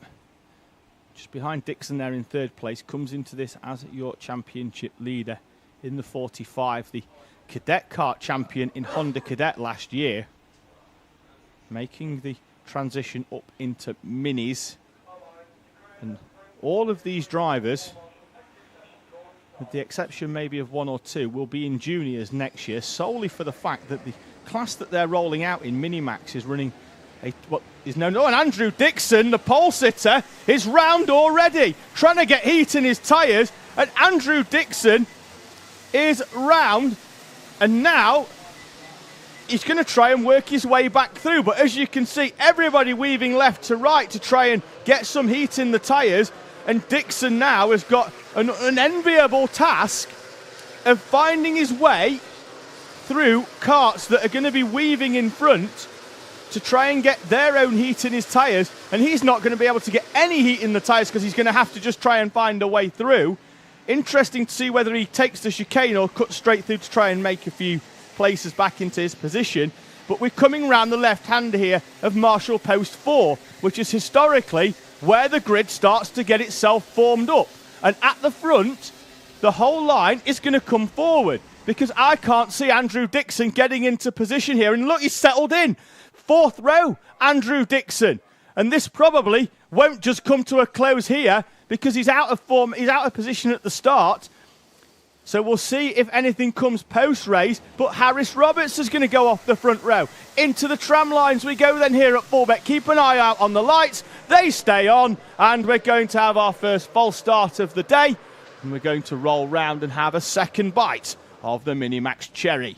Speaker 1: Just behind Dixon there in 3rd place. Comes into this as your championship leader in the 45. The cadet kart champion in Honda Cadet last year. Making the transition up into minis. And all of these drivers, with the exception maybe of 1 or 2, will be in juniors next year, solely for the fact that the class that they're rolling out in Minimax is running what is known. Oh, and Andrew Dixon, the pole sitter, is round already, trying to get heat in his tyres. And Andrew Dixon is round, and now he's going to try and work his way back through. But as you can see, everybody weaving left to right to try and get some heat in the tyres. And Dixon now has got an enviable task of finding his way through karts that are going to be weaving in front to try and get their own heat in his tyres. And he's not going to be able to get any heat in the tyres because he's going to have to just try and find a way through. Interesting to see whether he takes the chicane or cuts straight through to try and make a few places back into his position. But we're coming round the left-hander here of Marshall Post 4, which is historically where the grid starts to get itself formed up. And at the front, the whole line is going to come forward because I can't see Andrew Dixon getting into position here. And look, he's settled in. 4th row, Andrew Dixon. And this probably won't just come to a close here because he's out of form, he's out of position at the start. So we'll see if anything comes post-race. But Harris Roberts is going to go off the front row. Into the tram lines we go then here at Fulbeck. Keep an eye out on the lights. They stay on, and we're going to have our first false start of the day, and we're going to roll round and have a second bite of the Minimax Cherry.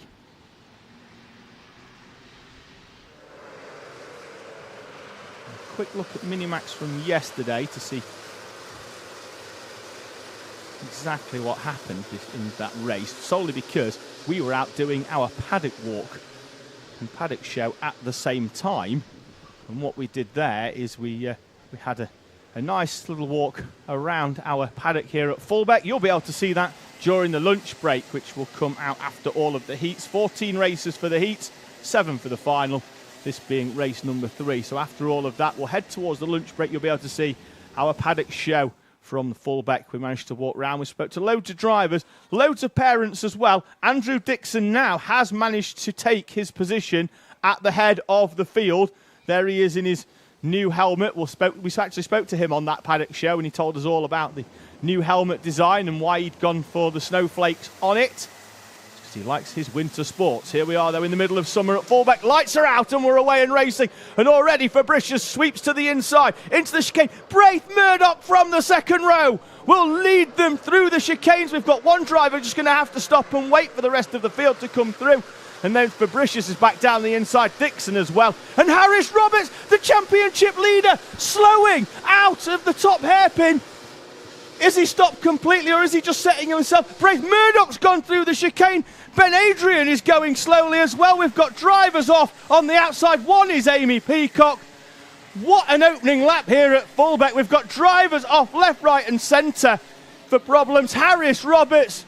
Speaker 1: A quick look at Minimax from yesterday to see exactly what happened in that race, solely because we were out doing our paddock walk and paddock show at the same time. And what we did there is we had a nice little walk around our paddock here at Fulbeck. You'll be able to see that during the lunch break, which will come out after all of the heats. 14 races for the heats, 7 for the final, this being race number 3. So after all of that, we'll head towards the lunch break. You'll be able to see our paddock show from Fulbeck. We managed to walk around. We spoke to loads of drivers, loads of parents as well. Andrew Dixon now has managed to take his position at the head of the field. There he is in his new helmet. We actually spoke to him on that paddock show, and he told us all about the new helmet design and why he'd gone for the snowflakes on it. He likes his winter sports. Here we are, though, in the middle of summer at Fulbeck. Lights are out and we're away and racing. And already Fabricius sweeps to the inside, into the chicane. Braith Murdoch from the second row will lead them through the chicanes. We've got one driver just going to have to stop and wait for the rest of the field to come through. And then Fabricius is back down the inside, Dixon as well. And Harris Roberts, the championship leader, slowing out of the top hairpin. Is he stopped completely, or is he just setting himself? Braith Murdoch's gone through the chicane. Ben Adrian is going slowly as well. We've got drivers off on the outside. One is Amy Peacock. What an opening lap here at Fulbeck. We've got drivers off left, right and centre for problems. Harris Roberts,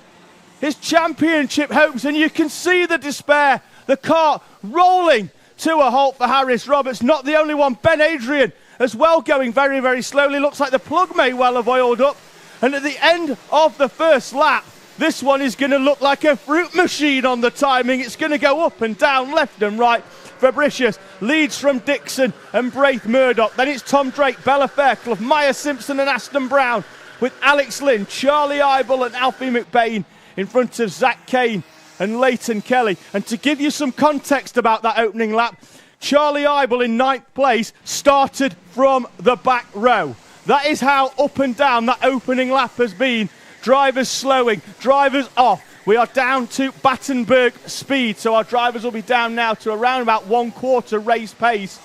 Speaker 1: his championship hopes, and you can see the despair. The car rolling to a halt for Harris Roberts. Not the only one. Ben Adrian as well going very, very slowly. Looks like the plug may well have oiled up. And at the end of the first lap, this one is going to look like a fruit machine on the timing. It's going to go up and down, left and right. Fabricius leads from Dixon and Braith Murdoch. Then it's Tom Drake, Bella Fairclough, Maya Simpson and Aston Brown, with Alex Lynn, Charlie Eibel and Alfie McBain in front of Zach Kane and Leighton Kelly. And to give you some context about that opening lap, Charlie Eibel in 9th place started from the back row. That is how up and down that opening lap has been. Drivers slowing, drivers off. We are down to Battenberg speed, so our drivers will be down now to around about 1/4 race pace,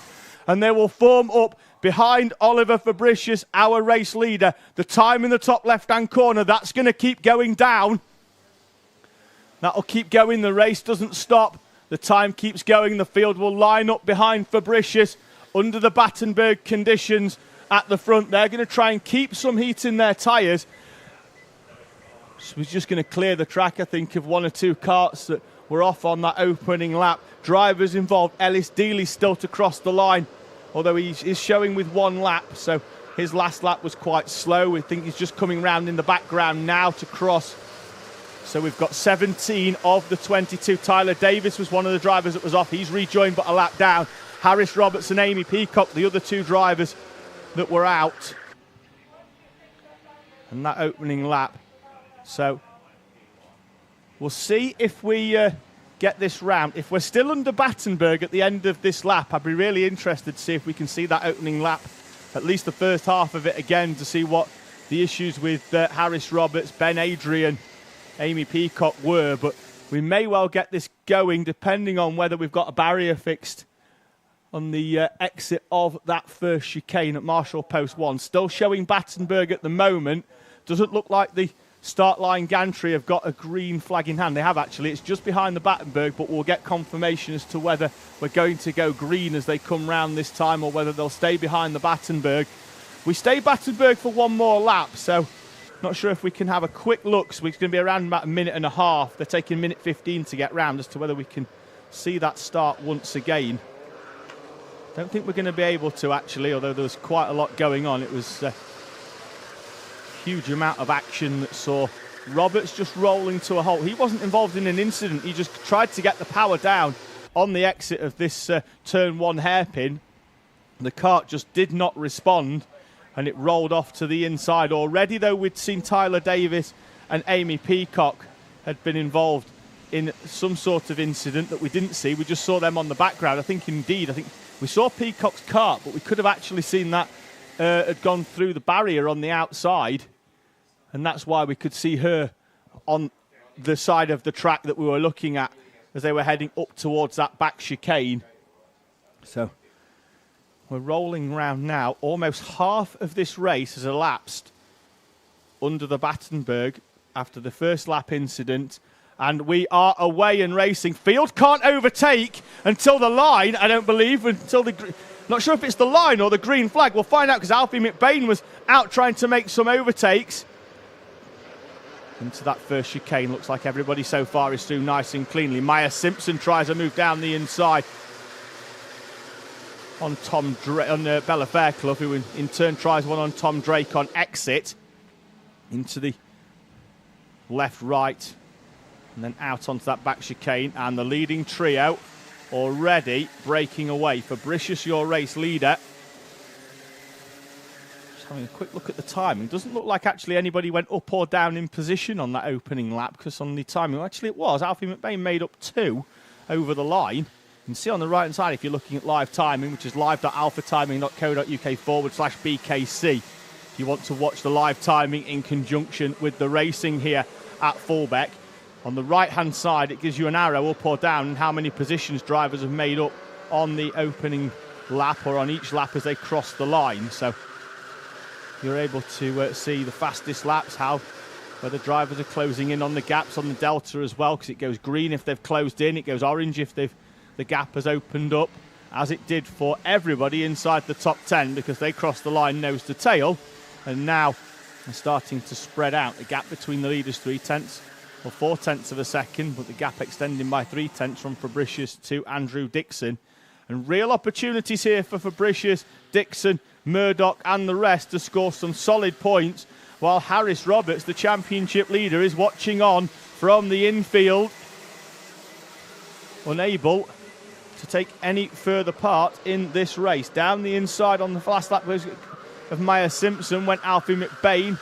Speaker 1: and they will form up behind Oliver Fabricius, our race leader. The time in the top left-hand corner, that's going to keep going down. That'll keep going. The race doesn't stop. The time keeps going. The field will line up behind Fabricius under the Battenberg conditions at the front. They're going to try and keep some heat in their tyres. So we're just going to clear the track, I think, of 1 or 2 karts that were off on that opening lap. Drivers involved. Ellis Dealey's still to cross the line, although he's showing with 1 lap, so his last lap was quite slow. We think he's just coming round in the background now to cross. So we've got 17 of the 22. Tyler Davis was one of the drivers that was off. He's rejoined but a lap down. Harris Roberts and Amy Peacock, the other 2 drivers that were out. And that opening lap. So we'll see if we get this round. If we're still under Battenberg at the end of this lap, I'd be really interested to see if we can see that opening lap, at least the first half of it again, to see what the issues with Harris Roberts, Ben Adrian, Amy Peacock were. But we may well get this going depending on whether we've got a barrier fixed on the exit of that first chicane at Marshall Post 1. Still showing Battenberg at the moment. Doesn't look like the start line gantry have got a green flag in hand. They have actually. It's just behind the Battenberg, but we'll get confirmation as to whether we're going to go green as they come round this time or whether they'll stay behind the Battenberg. We stay Battenberg for 1 more lap, so not sure if we can have a quick look. So it's going to be around about 1.5 minutes. They're taking 1:15 to get round, as to whether we can see that start once again. Don't think we're going to be able to, actually, although there was quite a lot going on. It was a huge amount of action that saw Roberts just rolling to a halt. He wasn't involved in an incident. He just tried to get the power down on the exit of this turn 1 hairpin. The kart just did not respond, and it rolled off to the inside. Already, though, we'd seen Tyler Davis and Amy Peacock had been involved in some sort of incident that we didn't see. We just saw them on the background. I think we saw Peacock's kart, but we could have actually seen that had gone through the barrier on the outside, and that's why we could see her on the side of the track that we were looking at as they were heading up towards that back chicane. So we're rolling round now. Almost half of this race has elapsed under the Battenberg after the first lap incident, and we are away and racing. Field can't overtake until the line, I don't believe, until the... Not sure if it's the line or the green flag. We'll find out, because Alfie McBain was out trying to make some overtakes. Into that first chicane. Looks like everybody so far is through nice and cleanly. Maya Simpson tries a move down the inside on Bella Fairclough, who in turn tries one on Tom Drake on exit. Into the left-right. And then out onto that back chicane. And the leading trio already breaking away. Fabricius, your race leader. Just having a quick look at the timing. Doesn't look like actually anybody went up or down in position on that opening lap, because on the timing, well, actually it was. Alfie McBain made up 2 over the line. You can see on the right-hand side, if you're looking at live timing, which is live.alphatiming.co.uk/BKC, if you want to watch the live timing in conjunction with the racing here at Fulbeck. On the right-hand side, it gives you an arrow up or down and how many positions drivers have made up on the opening lap or on each lap as they cross the line. So you're able to see the fastest laps, whether drivers are closing in on the gaps on the delta as well, because it goes green if they've closed in, it goes orange if the gap has opened up, as it did for everybody inside the top 10, because they crossed the line nose to tail, and now they're starting to spread out. The gap between the leaders 4/10 of a second, but the gap extending by 3/10 from Fabricius to Andrew Dixon. And real opportunities here for Fabricius, Dixon, Murdoch and the rest to score some solid points, while Harris Roberts, the championship leader, is watching on from the infield, unable to take any further part in this race. Down the inside on the last lap of Maya Simpson went Alfie McBain.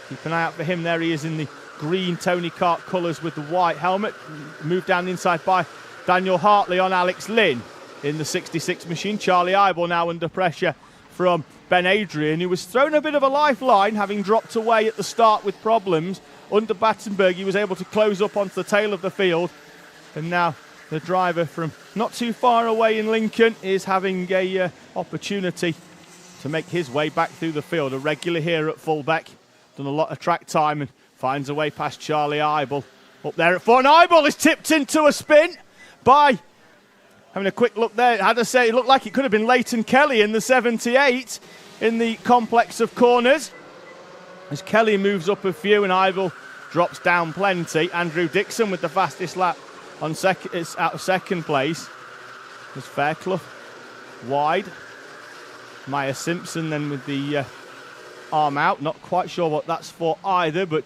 Speaker 1: Keep an eye out for him. There he is in the green Tony Kart colours with the white helmet. Moved down the inside by Daniel Hartley on Alex Lynn in the 66 machine. Charlie Eibel now under pressure from Ben Adrian, who was thrown a bit of a lifeline, having dropped away at the start with problems. Under Battenberg, he was able to close up onto the tail of the field. And now the driver from not too far away in Lincoln is having a opportunity to make his way back through the field. A regular here at Fulbeck. Done a lot of track time and finds a way past Charlie Eibel. Up there at 4, and Eibel is tipped into a spin by, having a quick look there, I had to say it looked like it could have been Leighton Kelly in the 78 in the complex of corners. As Kelly moves up a few and Eibel drops down plenty. Andrew Dixon with the fastest lap on is out of second place. There's Fairclough wide. Maya Simpson then with the arm out, not quite sure what that's for either, but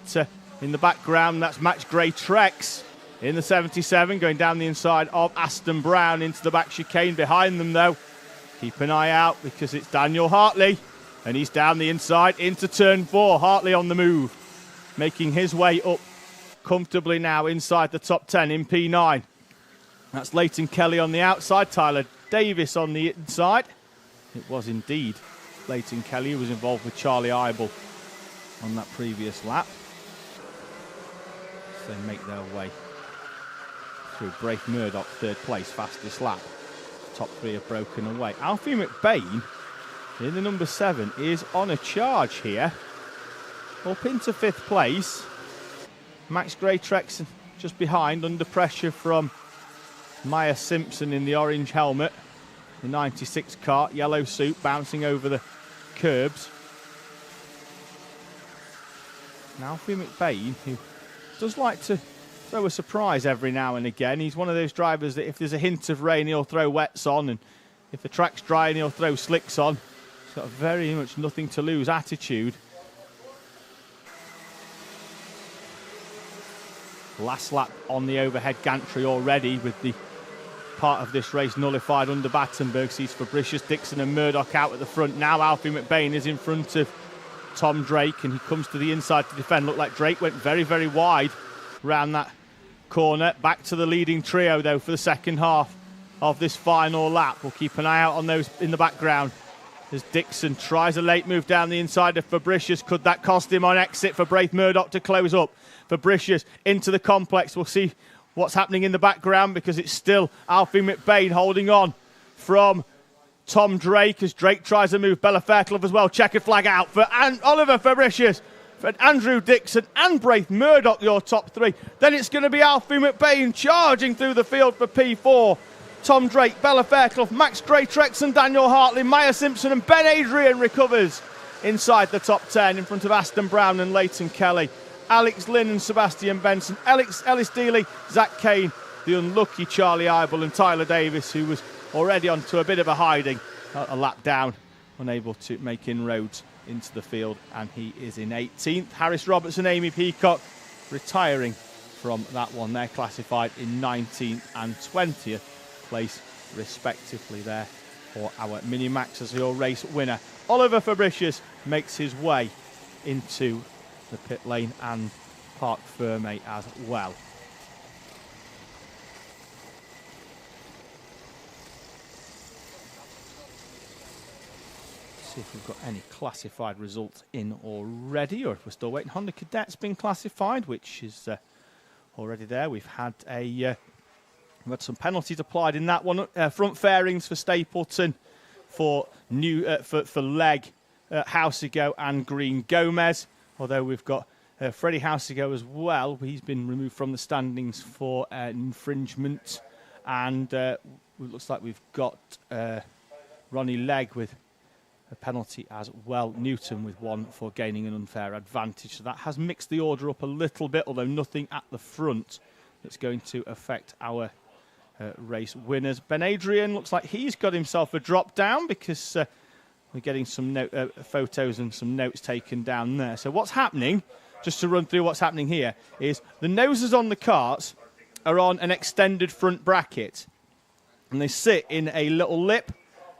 Speaker 1: in the background that's Max Gray Trex in the 77 going down the inside of Aston Brown into the back chicane. Behind them though, keep an eye out because it's Daniel Hartley, and he's down the inside into turn 4. Hartley on the move, making his way up comfortably now inside the top 10 in P9. That's Leighton Kelly on the outside, Tyler Davis on the inside. It was indeed Leighton Kelly who was involved with Charlie Eibel on that previous lap. So they make their way through. Braith Murdoch, third place, fastest lap. Top 3 have broken away. Alfie McBain in the number 7 is on a charge here. Up into 5th place. Max Gray-Trex just behind, under pressure from Maya Simpson in the orange helmet. The 96 Kart, yellow suit, bouncing over the curbs. And Alfie McBain, who does like to throw a surprise every now and again. He's one of those drivers that if there's a hint of rain, he'll throw wets on, and if the track's dry, he'll throw slicks on. He's got a very much nothing to lose attitude. Last lap on the overhead gantry already, with the part of this race nullified under Battenberg. Sees Fabricius, Dixon and Murdoch out at the front. Now Alfie McBain is in front of Tom Drake, and he comes to the inside to defend. Looked like Drake went very, very wide round that corner. Back to the leading trio though for the second half of this final lap. We'll keep an eye out on those in the background. as Dixon tries a late move down the inside of Fabricius. Could that cost him on exit for Braith Murdoch to close up? Fabricius into the complex. We'll see what's happening in the background because it's still Alfie McBain holding on from Tom Drake as Drake tries to move. Bella Fairclough as well. Checkered flag out for Oliver Fabricius, for Andrew Dixon and Braith Murdoch, your top three. Then it's going to be Alfie McBain charging through the field for P4. Tom Drake, Bella Fairclough, Max Greatrex and Daniel Hartley, Maya Simpson and Ben Adrian recovers inside the top 10 in front of Aston Brown and Leighton Kelly. Alex Lynn and Sebastian Benson, Ellis Dealey, Zach Kane, the unlucky Charlie Eibel and Tyler Davis, who was already onto a bit of a hiding, a lap down, unable to make inroads into the field, and he is in 18th. Harris Robertson, Amy Peacock retiring from that one. They're classified in 19th and 20th place respectively there for our Minimax as your race winner. Oliver Fabricius makes his way into the pit lane and Parc Fermé as well. See if we've got any classified results in already, or if we're still waiting. Honda Cadet's been classified, which is already there. We've had some penalties applied in that one. Front fairings for Stapleton, for Legg, Housego and Green Gomez. Although we've got Freddie Housego as well. He's been removed from the standings for infringement. And it looks like we've got Ronnie Legg with a penalty as well. Newton with one for gaining an unfair advantage. So that has mixed the order up a little bit, although nothing at the front that's going to affect our race winners. Ben Adrian looks like he's got himself a drop down because we're getting some photos and some notes taken down there. So what's happening, just to run through what's happening here, is the noses on the carts are on an extended front bracket, and they sit in a little lip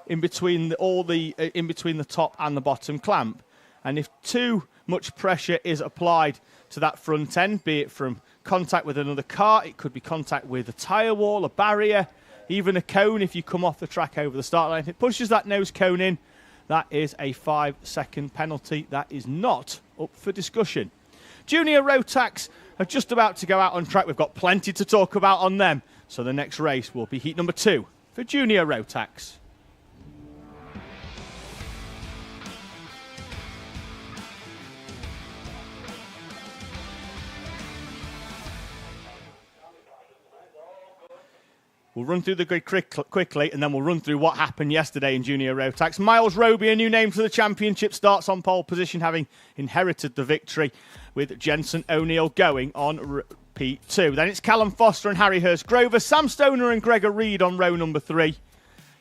Speaker 1: in between the top and the bottom clamp. And if too much pressure is applied to that front end, be it from contact with another car, it could be contact with a tyre wall, a barrier, even a cone if you come off the track over the start line. If it pushes that nose cone in, that is a 5-second penalty. That is not up for discussion. Junior Rotax are just about to go out on track. We've got plenty to talk about on them. So the next race will be heat number 2 for Junior Rotax. We'll run through the grid quickly, and then we'll run through what happened yesterday in Junior Rotax. Miles Roby, a new name to the championship, starts on pole position, having inherited the victory, with Jensen O'Neill going on P2. Then it's Callum Foster and Harry Hurst-Grover, Sam Stoner and Gregor Reed on row number 3. In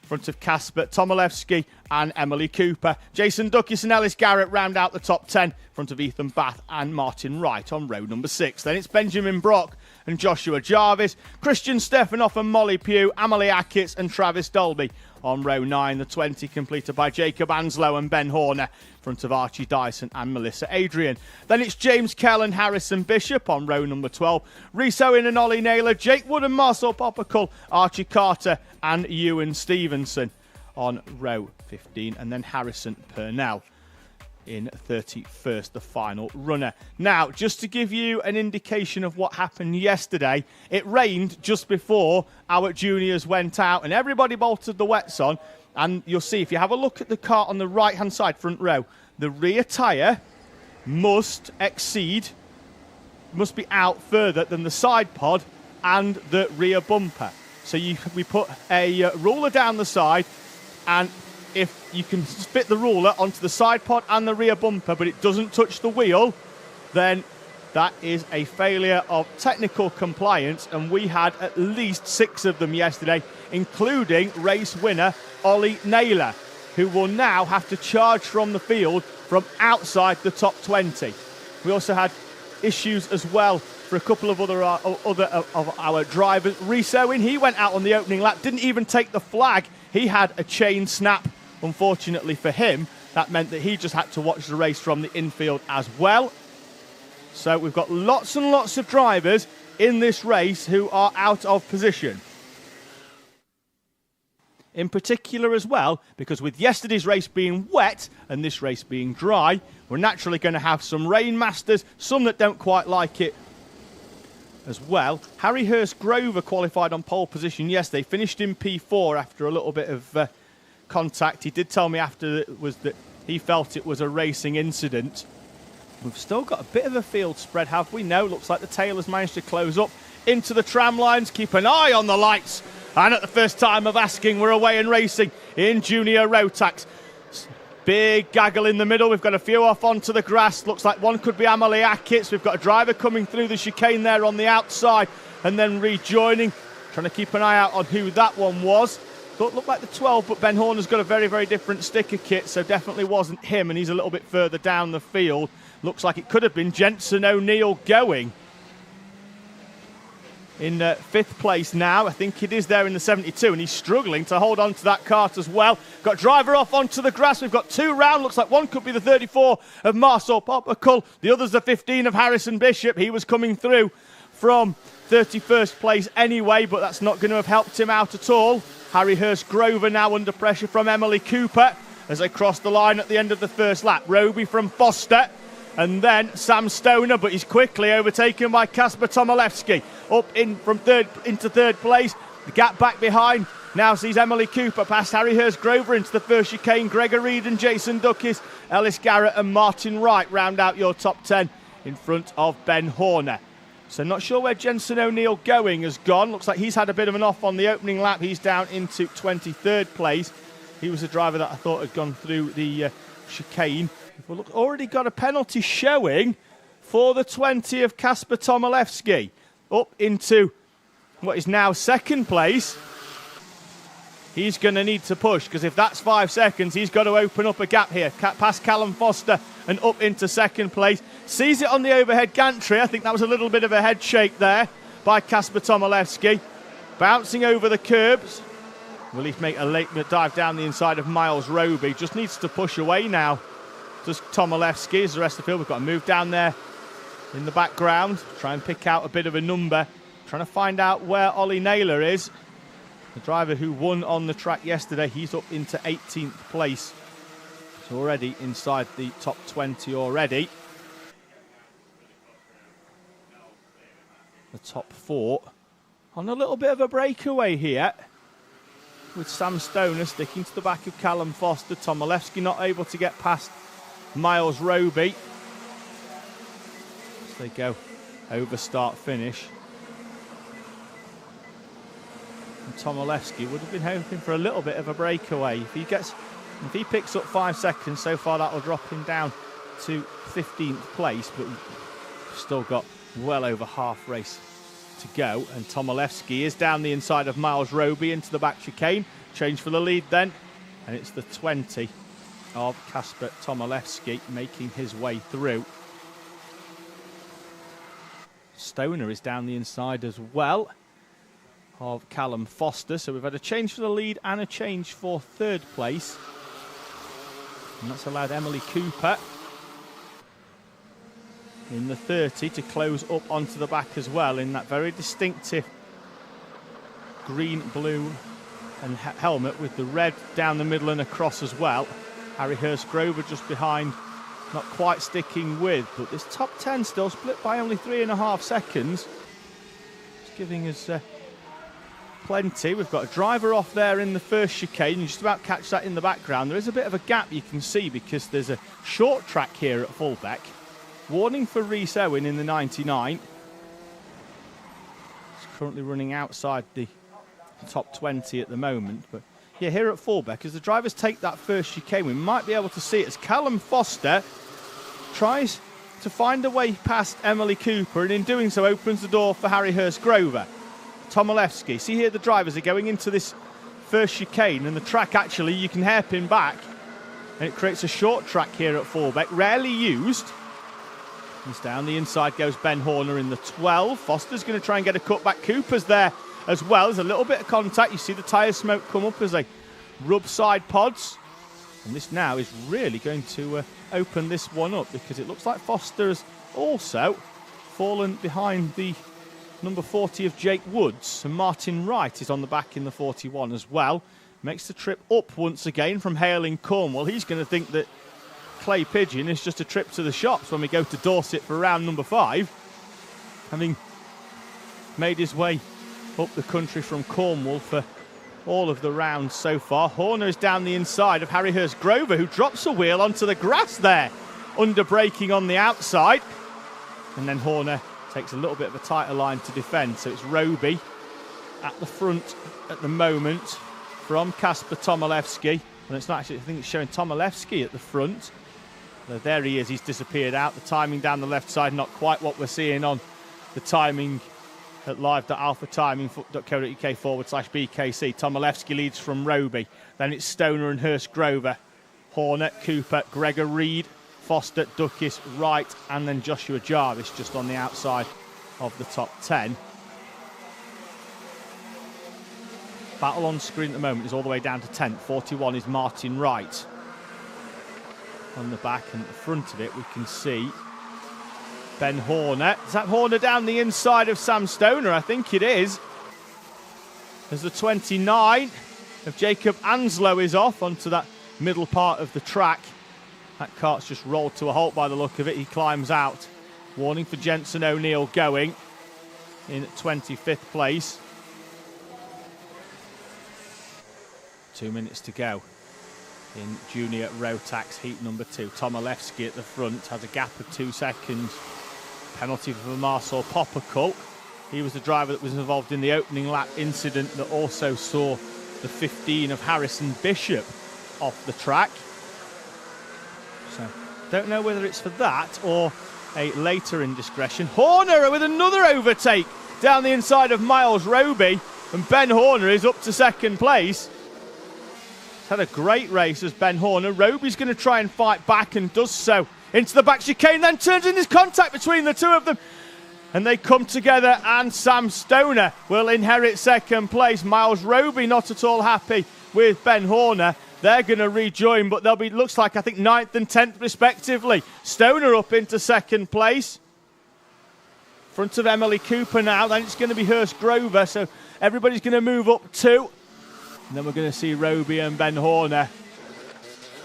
Speaker 1: front of Kasper Tomilewski and Emily Cooper. Jason Duckis and Ellis Garrett round out the top 10 in front of Ethan Bath and Martin Wright on row number 6. Then it's Benjamin Brock and Joshua Jarvis, Christian Stefanoff and Molly Pugh, Amalie Ackett and Travis Dolby on row 9. The 20 completed by Jacob Anslow and Ben Horner in front of Archie Dyson and Melissa Adrian. Then it's James Kell and Harrison Bishop on row number 12. Rhys Owen and Ollie Naylor, Jake Wood and Marcel Poppercull, Archie Carter and Ewan Stevenson on row 15. And then Harrison Purnell in 31st, the final runner. Now, just to give you an indication of what happened yesterday, it rained just before our juniors went out and everybody bolted the wets on. And you'll see, if you have a look at the cart on the right-hand side, front row, the rear tyre must be out further than the side pod and the rear bumper. So we put a ruler down the side, and if you can fit the ruler onto the side pod and the rear bumper, but it doesn't touch the wheel, then that is a failure of technical compliance. And we had at least 6 of them yesterday, including race winner Ollie Naylor, who will now have to charge from the field from outside the top 20. We also had issues as well for a couple of other of our drivers. Rhys Owen, he went out on the opening lap, didn't even take the flag. He had a chain snap. Unfortunately for him, that meant that he just had to watch the race from the infield as well. So we've got lots and lots of drivers in this race who are out of position. in particular as well, because with yesterday's race being wet and this race being dry, we're naturally going to have some rain masters, some that don't quite like it as well. Harry Hurst Grover qualified on pole position yesterday, finished in P4 after a little bit of contact. He did tell me after it was that he felt it was a racing incident. We've still got a bit of a field spread, have we? No, looks like the tail has managed to close up into the tram lines. Keep an eye on the lights. And at the first time of asking, we're away and racing in Junior Rotax. Big gaggle in the middle. We've got a few off onto the grass. Looks like one could be Amelie Ackitts. We've got a driver coming through the chicane there on the outside and then rejoining. Trying to keep an eye out on who that one was. Thought looked like the 12, but Ben Horner's got a very, very different sticker kit, so definitely wasn't him, and he's a little bit further down the field. Looks like it could have been Jensen O'Neill going in 5th place now. I think it is there in the 72, and he's struggling to hold on to that Kart as well. Got driver off onto the grass. We've got 2 round. Looks like one could be the 34 of Marcel Poppercull. The other's the 15 of Harrison Bishop. He was coming through from 31st place anyway, but that's not going to have helped him out at all. Harry Hurst Grover now under pressure from Emily Cooper as they cross the line at the end of the first lap. Roby from Foster. And then Sam Stoner, but he's quickly overtaken by Kasper Tomilewski. Up in from into third place. The gap back behind now sees Emily Cooper past Harry Hurst Grover into the first chicane. Gregor Reed and Jason Duckis, Ellis Garrett and Martin Wright round out your top 10 in front of Ben Horner. So not sure where Jensen O'Neill going has gone. Looks like he's had a bit of an off on the opening lap. He's down into 23rd place. He was a driver that I thought had gone through the chicane. Well, look, already got a penalty showing for the 20 of Kasper Tomilewski. Up into what is now 2nd place. He's going to need to push, because if that's 5 seconds, he's got to open up a gap here. Past Callum Foster and up into 2nd place. Sees it on the overhead gantry. I think that was a little bit of a head shake there by Kasper Tomilewski. Bouncing over the curbs. Will he make a late dive down the inside of Miles Roby? Just needs to push away now. Does Tomilewski as the rest of the field. We've got to move down there in the background. Try and pick out a bit of a number. Trying to find out where Ollie Naylor is. The driver who won on the track yesterday. He's up into 18th place. He's already inside the top 20 already. The top 4 on a little bit of a breakaway here, with Sam Stoner sticking to the back of Callum Foster. Tomilewski not able to get past Miles Roby. As they go over start finish. And Tomilewski would have been hoping for a little bit of a breakaway. If he picks up 5 seconds, so far that'll drop him down to 15th place, but still got well over half race to go. And Tomilewski is down the inside of Miles Roby into the back chicane. Change for the lead then, and it's the 20 of Kasper Tomilewski making his way through. Stoner is down the inside as well of Callum Foster. So we've had a change for the lead and a change for 3rd place. And that's allowed Emily Cooper in the 30 to close up onto the back as well in that very distinctive green, blue and helmet with the red down the middle and across as well. Harry Hurst Grover just behind, not quite sticking with, but this top 10 still split by only 3.5 seconds. It's giving us plenty. We've got a driver off there in the first chicane. You just about catch that in the background. There is a bit of a gap you can see because there's a short track here at Fulbeck. Warning for Rhys Owen in the 99. It's currently running outside the top 20 at the moment. But yeah, here at Fulbeck, as the drivers take that first chicane, we might be able to see it as Callum Foster tries to find a way past Emily Cooper, and in doing so opens the door for Harry Hurst Grover. Tomilewski. See here the drivers are going into this first chicane, and the track actually you can hairpin back, and it creates a short track here at Fulbeck, rarely used. He's down the inside goes Ben Horner in the 12. Foster's going to try and get a cutback. Cooper's there as well. There's a little bit of contact. You see the tyre smoke come up as they rub side pods. And this now is really going to open this one up, because it looks like Foster has also fallen behind the number 40 of Jake Woods. And Martin Wright is on the back in the 41 as well. makes the trip up once again from Hale in Cornwall. He's going to think that Clay Pigeon is just a trip to the shops when we go to Dorset for round number 5. Having made his way up the country from Cornwall for all of the rounds so far. Horner is down the inside of Harry Hurst Grover, who drops a wheel onto the grass there, under braking on the outside. And then Horner takes a little bit of a tighter line to defend. So it's Roby at the front at the moment from Kasper Tomilewski. And it's not actually, I think it's showing Tomilewski at the front. So there he is, he's disappeared out. The timing down the left side, not quite what we're seeing on the timing at live.alphatiming.co.uk/BKC. Tomilewski leads from Roby. Then it's Stoner and Hurst Grover. Horner, Cooper, Gregor Reed, Foster, Duckis, Wright, and then Joshua Jarvis just on the outside of the top 10. Battle on screen at the moment is all the way down to 10th. 41 is Martin Wright. On the back and at the front of it, we can see Ben Horner. Is that Horner down the inside of Sam Stoner? I think it is. As the 29 of Jacob Anslow is off onto that middle part of the track. That kart's just rolled to a halt by the look of it. He climbs out. Warning for Jensen O'Neill going in 25th place. 2 minutes to go in junior Rotax heat number 2. Tomilewski at the front has a gap of 2 seconds. Penalty for Marcel Poppercull. He was the driver that was involved in the opening lap incident that also saw the 15 of Harrison Bishop off the track. So, don't know whether it's for that or a later indiscretion. Horner with another overtake down the inside of Miles Roby, and Ben Horner is up to second place. He's had a great race as Ben Horner. Roby's going to try and fight back and does so. Into the back chicane, then turns in. There's contact between the two of them. And they come together, and Sam Stoner will inherit second place. Miles Roby not at all happy with Ben Horner. They're going to rejoin, but they'll be, looks like, I think, 9th and 10th respectively. Stoner up into second place. Front of Emily Cooper now. Then it's going to be Hurst Grover, so everybody's going to move up 2. And then we're going to see Roby and Ben Horner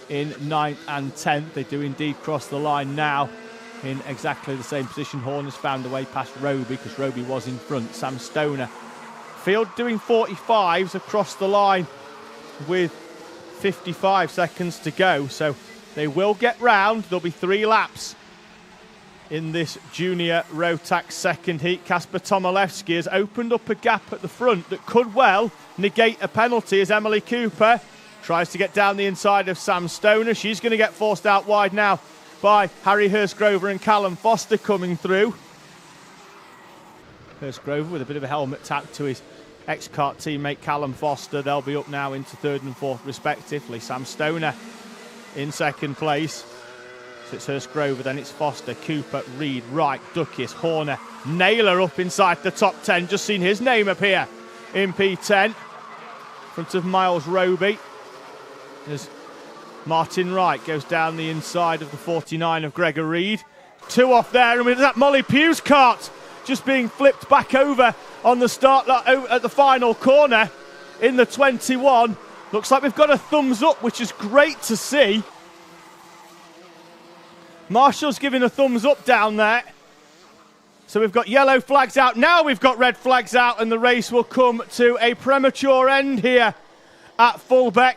Speaker 1: in 9th and 10th. They do indeed cross the line now in exactly the same position. Horner's found a way past Roby because Roby was in front. Sam Stoner. Field doing 45s across the line with 55 seconds to go. So they will get round. There'll be 3 laps in this junior Rotax second heat. Kasper Tomilewski has opened up a gap at the front that could well negate a penalty as Emily Cooper tries to get down the inside of Sam Stoner. She's going to get forced out wide now by Harry Hurst Grover and Callum Foster coming through. Hurst Grover with a bit of a helmet tap to his ex-kart teammate Callum Foster. They'll be up now into 3rd and 4th respectively. Sam Stoner in second place. So it's Hurst Grover, then it's Foster, Cooper, Reed, Wright, Duckis, Horner, Naylor up inside the top 10. Just seen his name appear in P10. In front of Miles Roby. As Martin Wright goes down the inside of the 49 of Gregor Reed. 2 off there, and with that Molly Pugh's kart just being flipped back over on the start at the final corner in the 21. Looks like we've got a thumbs up, which is great to see. Marshall's giving a thumbs up down there. So we've got yellow flags out. Now we've got red flags out, and the race will come to a premature end here at Fulbeck.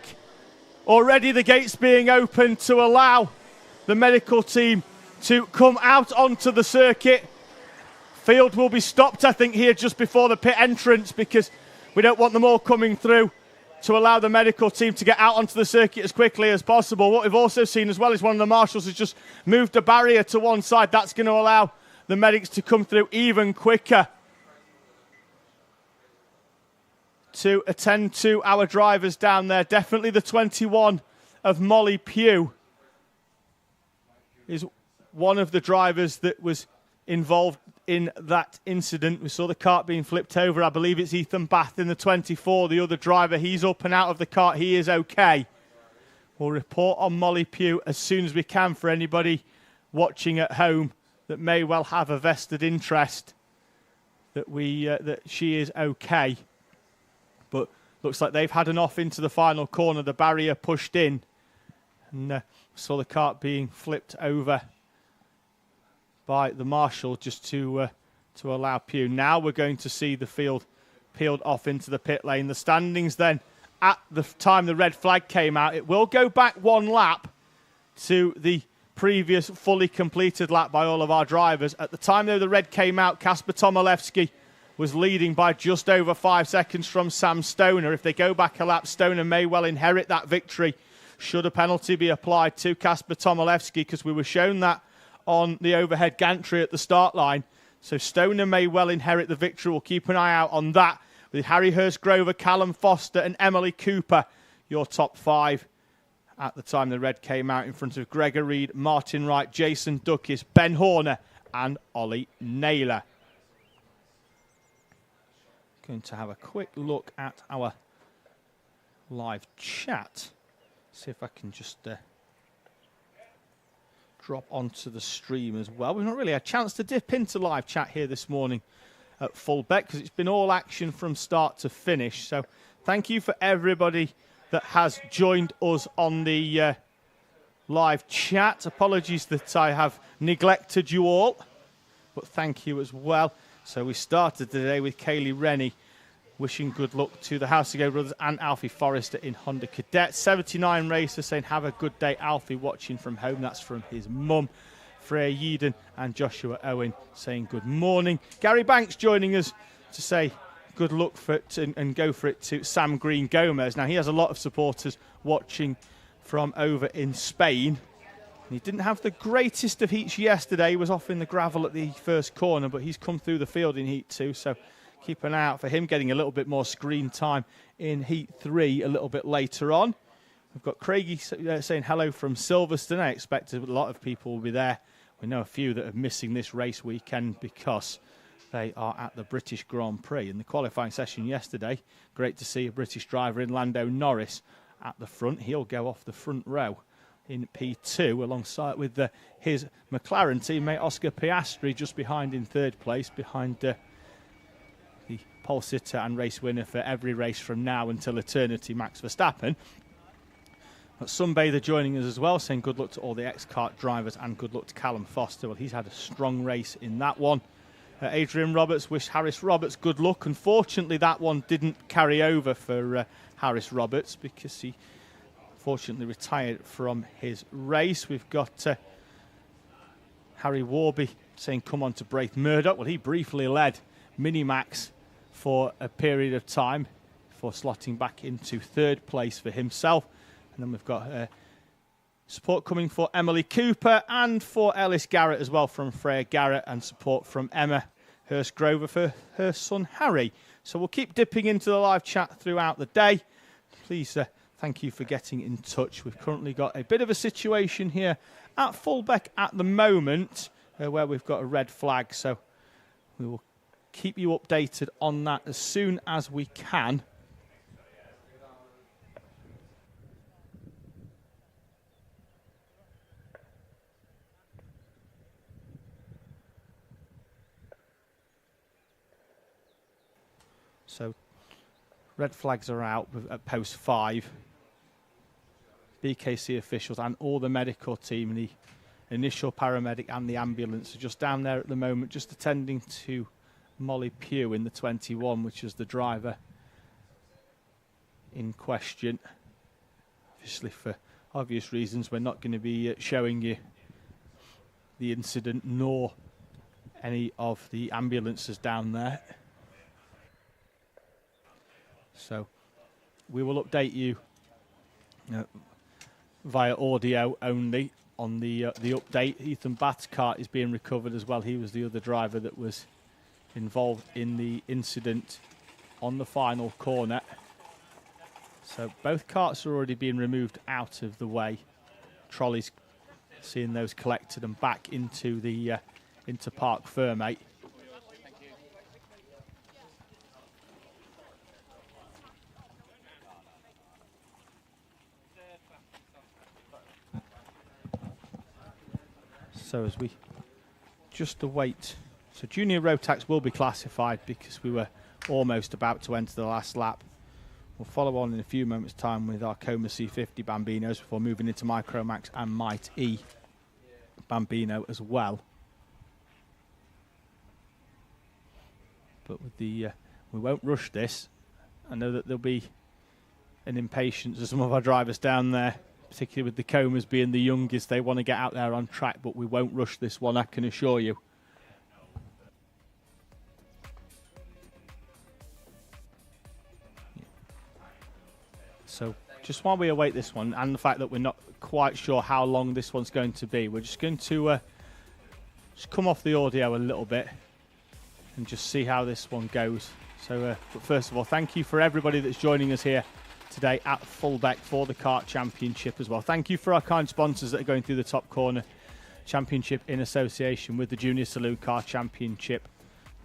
Speaker 1: Already the gates being opened to allow the medical team to come out onto the circuit. Field will be stopped, I think, here just before the pit entrance because we don't want them all coming through, to allow the medical team to get out onto the circuit as quickly as possible. What we've also seen as well is one of the marshals has just moved a barrier to one side. That's going to allow the medics to come through even quicker to attend to our drivers down there. Definitely the 21 of Molly Pugh is one of the drivers that was involved in that incident. We saw the kart being flipped over. I believe it's Ethan Bath in the 24, the other driver. He's up and out of the kart. He is okay. We'll report on Molly Pugh as soon as we can for anybody watching at home that may well have a vested interest that she is okay. But looks like they've had an off into the final corner. The barrier pushed in, and saw the kart being flipped over by the marshal just to allow Pugh. Now we're going to see the field peeled off into the pit lane. The standings then, at the time the red flag came out, it will go back one lap to the previous fully completed lap by all of our drivers. At the time, though, the red came out, Kasper Tomilewski was leading by just over 5 seconds from Sam Stoner. If they go back a lap, Stoner may well inherit that victory should a penalty be applied to Kasper Tomilewski, because we were shown that on the overhead gantry at the start line. So Stoner may well inherit the victory. We'll keep an eye out on that with Harry Hurst-Grover, Callum Foster and Emily Cooper, your top 5 at the time the red came out, in front of Gregor Reed, Martin Wright, Jason Duckis, Ben Horner and Ollie Naylor. Going to have a quick look at our live chat. See if I can just drop onto the stream as well. We've not really had a chance to dip into live chat here this morning at Fulbeck, because it's been all action from start to finish. So thank you for everybody that has joined us on the live chat. Apologies that I have neglected you all, but thank you as well. So we started today with Kaylee Rennie wishing good luck to the Housegate brothers and Alfie Forrester in Honda Cadet. 79 Racer saying, have a good day, Alfie, watching from home. That's from his mum. Freya Yeadon and Joshua Owen saying good morning. Gary Banks joining us to say good luck for it and go for it to Sam Green Gomez. Now, he has a lot of supporters watching from over in Spain. He didn't have the greatest of heats yesterday. He was off in the gravel at the first corner, but he's come through the field in Heat 2, so keep an eye out for him getting a little bit more screen time in Heat 3 a little bit later on. We've got Craigie saying hello from Silverstone. I expect a lot of people will be there. We know a few that are missing this race weekend because they are at the British Grand Prix. In the qualifying session yesterday, great to see a British driver in Lando Norris at the front. He'll go off the front row in P2 alongside with his McLaren teammate Oscar Piastri just behind in third place, behind the pole sitter and race winner for every race from now until eternity, Max Verstappen. But Sunbather joining us as well, saying good luck to all the X-Kart drivers and good luck to Callum Foster. Well, he's had a strong race in that one. Adrian Roberts wished Harris Roberts good luck. Unfortunately, that one didn't carry over for Harris Roberts because he fortunately retired from his race. We've got Harry Warby saying come on to Braith Murdoch. Well, he briefly led Minimax for a period of time before slotting back into third place for himself. And then we've got support coming for Emily Cooper and for Ellis Garrett as well from Freya Garrett, and support from Emma Hurst-Grover for her son Harry. So we'll keep dipping into the live chat throughout the day. Please thank you for getting in touch. We've currently got a bit of a situation here at Fulbeck at the moment where we've got a red flag. So we will keep you updated on that as soon as we can. So red flags are out at post 5. BKC officials and all the medical team, the initial paramedic and the ambulance are just down there at the moment, just attending to Molly Pugh in the 21, which is the driver in question. Obviously, for obvious reasons, we're not going to be showing you the incident nor any of the ambulances down there. So we will update you via audio only on the update. Ethan Batt's kart is being recovered as well. He was the other driver that was involved in the incident on the final corner. So both karts are already being removed out of the way. Trolleys, seeing those collected and back into the into Park Fermate. So as we just await, so junior road tax will be classified because we were almost about to enter the last lap We'll follow on in a few moments' time with our Coma C50 Bambinos before moving into Micromax and Might E Bambino as well. But with the we won't rush this. I know that there'll be an impatience of some of our drivers down there, particularly with the Comas being the youngest. They want to get out there on track, but we won't rush this one, I can assure you. So just while we await this one, and the fact that we're not quite sure how long this one's going to be, we're just going to just come off the audio a little bit and just see how this one goes. So but first of all, thank you for everybody that's joining us here today at Fulbeck for the Kart Championship as well. Thank you for our kind sponsors that are going through the Top Corner Championship in association with the Junior Saloon Car Championship.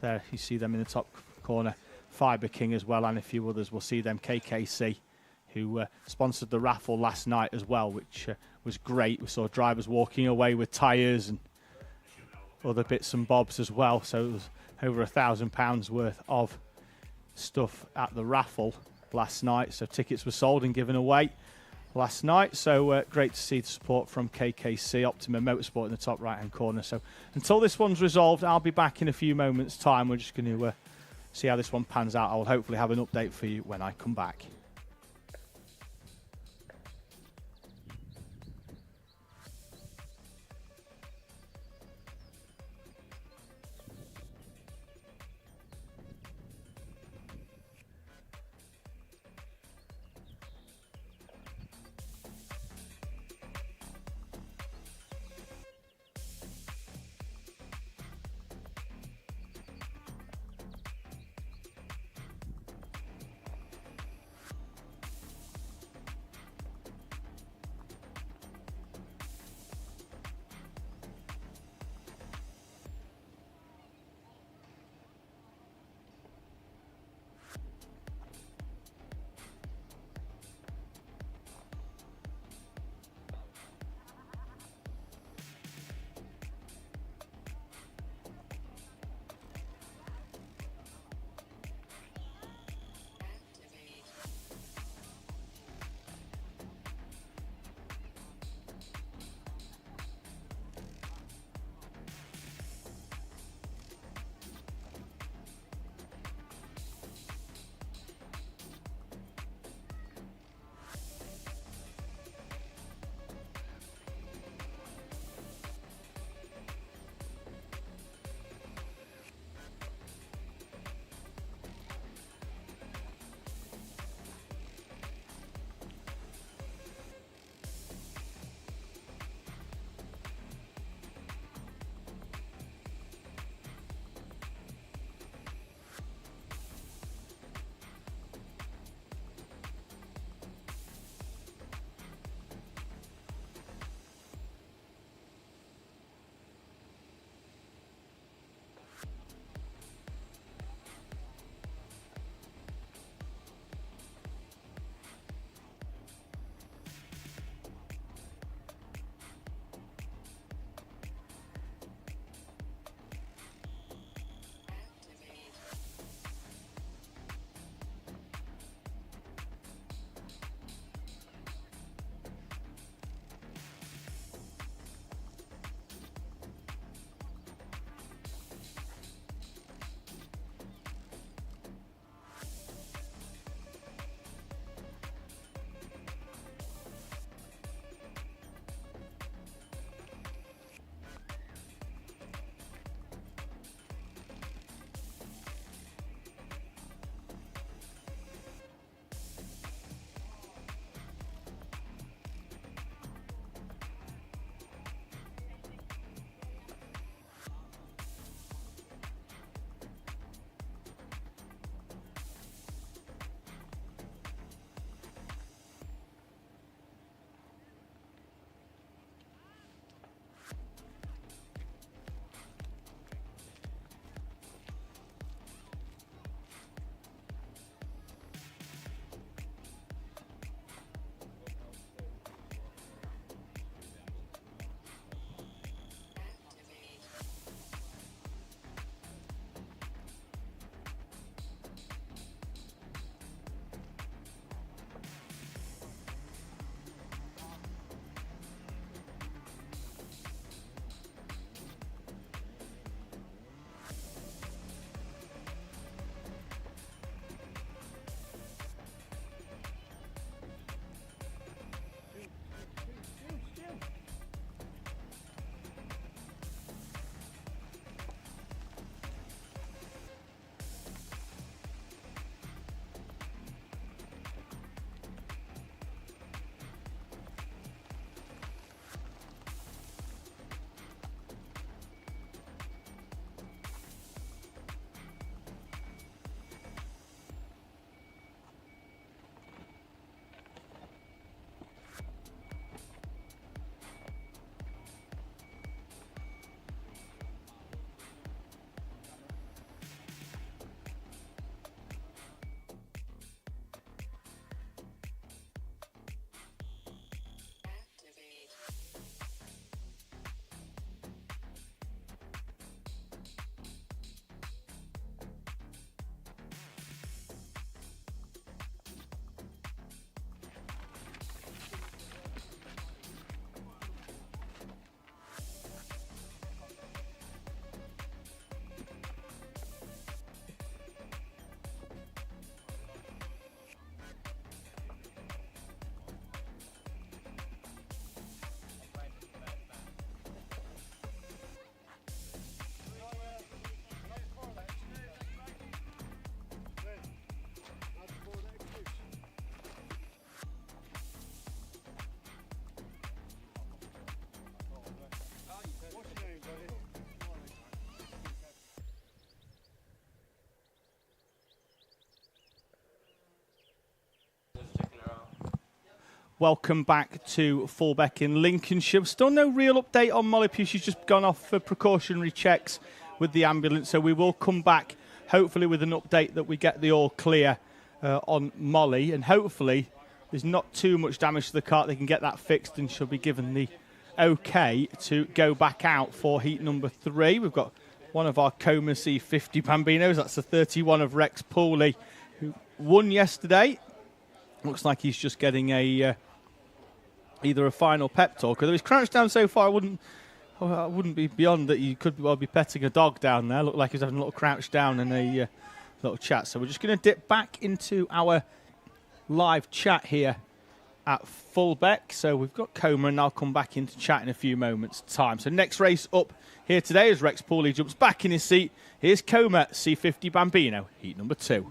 Speaker 1: There you see them in the top corner. Fibre King as well, and a few others. We'll see them. KKC, who sponsored the raffle last night as well, which was great. We saw drivers walking away with tyres and other bits and bobs as well. So it was over £1,000 worth of stuff at the raffle last night. So tickets were sold and given away last night. So great to see the support from KKC, Optima Motorsport in the top right-hand corner. So until this one's resolved, I'll be back in a few moments' time. We're just going to see how this one pans out. I will hopefully have an update for you when I come back. welcome back to Fulbeck in Lincolnshire. Still no real update on Molly Pugh. She's just gone off for precautionary checks with the ambulance, so we will come back hopefully with an update that we get the all clear on Molly, and hopefully there's not too much damage to the kart. They can get that fixed and she'll be given the okay to go back out for heat number 3. We've got one of our Coma C50 Bambinos. That's the 31 of Rex Pooley, who won yesterday. Looks like he's just getting a either a final pep talk. Although he's crouched down so far, I wouldn't be beyond that. You could well be petting a dog down there. Looked like he's having a little crouch down and a little chat. So we're just going to dip back into our live chat here at Fulbeck. So we've got Coma, and I'll come back into chat in a few moments' time. So next race up here today as Rex Pooley jumps back in his seat. Here's Coma C50 Bambino, heat number 2.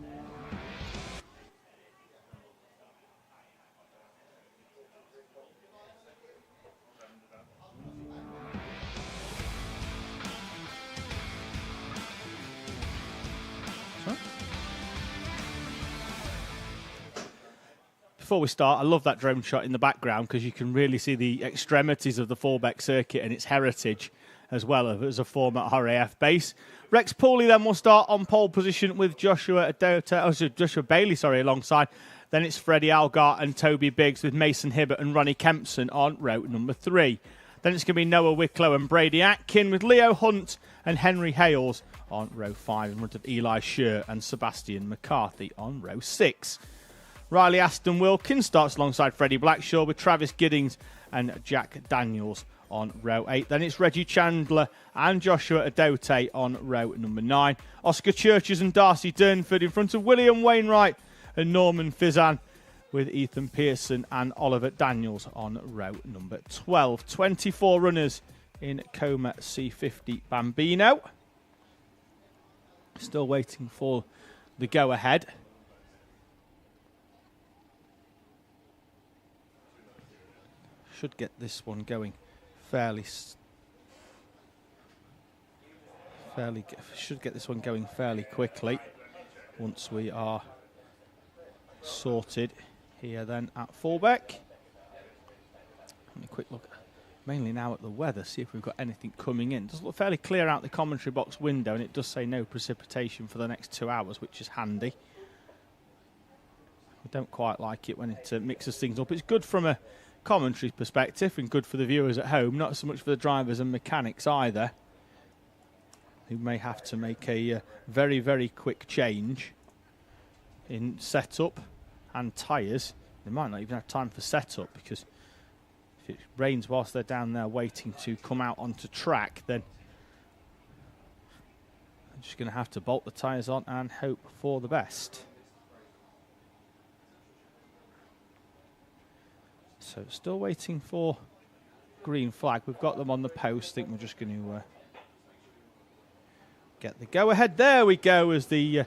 Speaker 1: Before we start, I love that drone shot in the background because you can really see the extremities of the Fulbeck circuit and its heritage as well as a former RAF base. Rex Pooley then will start on pole position with Joshua Bailey, alongside. Then it's Freddie Algart and Toby Biggs with Mason Hibbert and Ronnie Kempson on row number 3. Then it's going to be Noah Wicklow and Brady Atkin with Leo Hunt and Henry Hales on row 5 in front of Eli Scher and Sebastian McCarthy on row 6. Riley Aston Wilkins starts alongside Freddie Blackshaw with Travis Giddings and Jack Daniels on row 8. Then it's Reggie Chandler and Joshua Adote on row number 9. Oscar Churches and Darcy Durnford in front of William Wainwright and Norman Fizan with Ethan Pearson and Oliver Daniels on row number 12. 24 runners in Coma C50 Bambino. Still waiting for the go-ahead. Should get this one going fairly quickly once we are sorted here then at Fulbeck. A quick look mainly now at the weather, see if we've got anything coming in. It does look fairly clear out the commentary box window, and it does say no precipitation for the next 2 hours, which is handy. We don't quite like it when it mixes things up. It's good from a commentary perspective and good for the viewers at home, not so much for the drivers and mechanics either, who may have to make a very, very quick change in setup and tyres. They might not even have time for setup, because if it rains whilst they're down there waiting to come out onto track, then they're just going to have to bolt the tyres on and hope for the best. So still waiting for green flag. We've got them on the post. I think we're just going to get the go-ahead. There we go, as the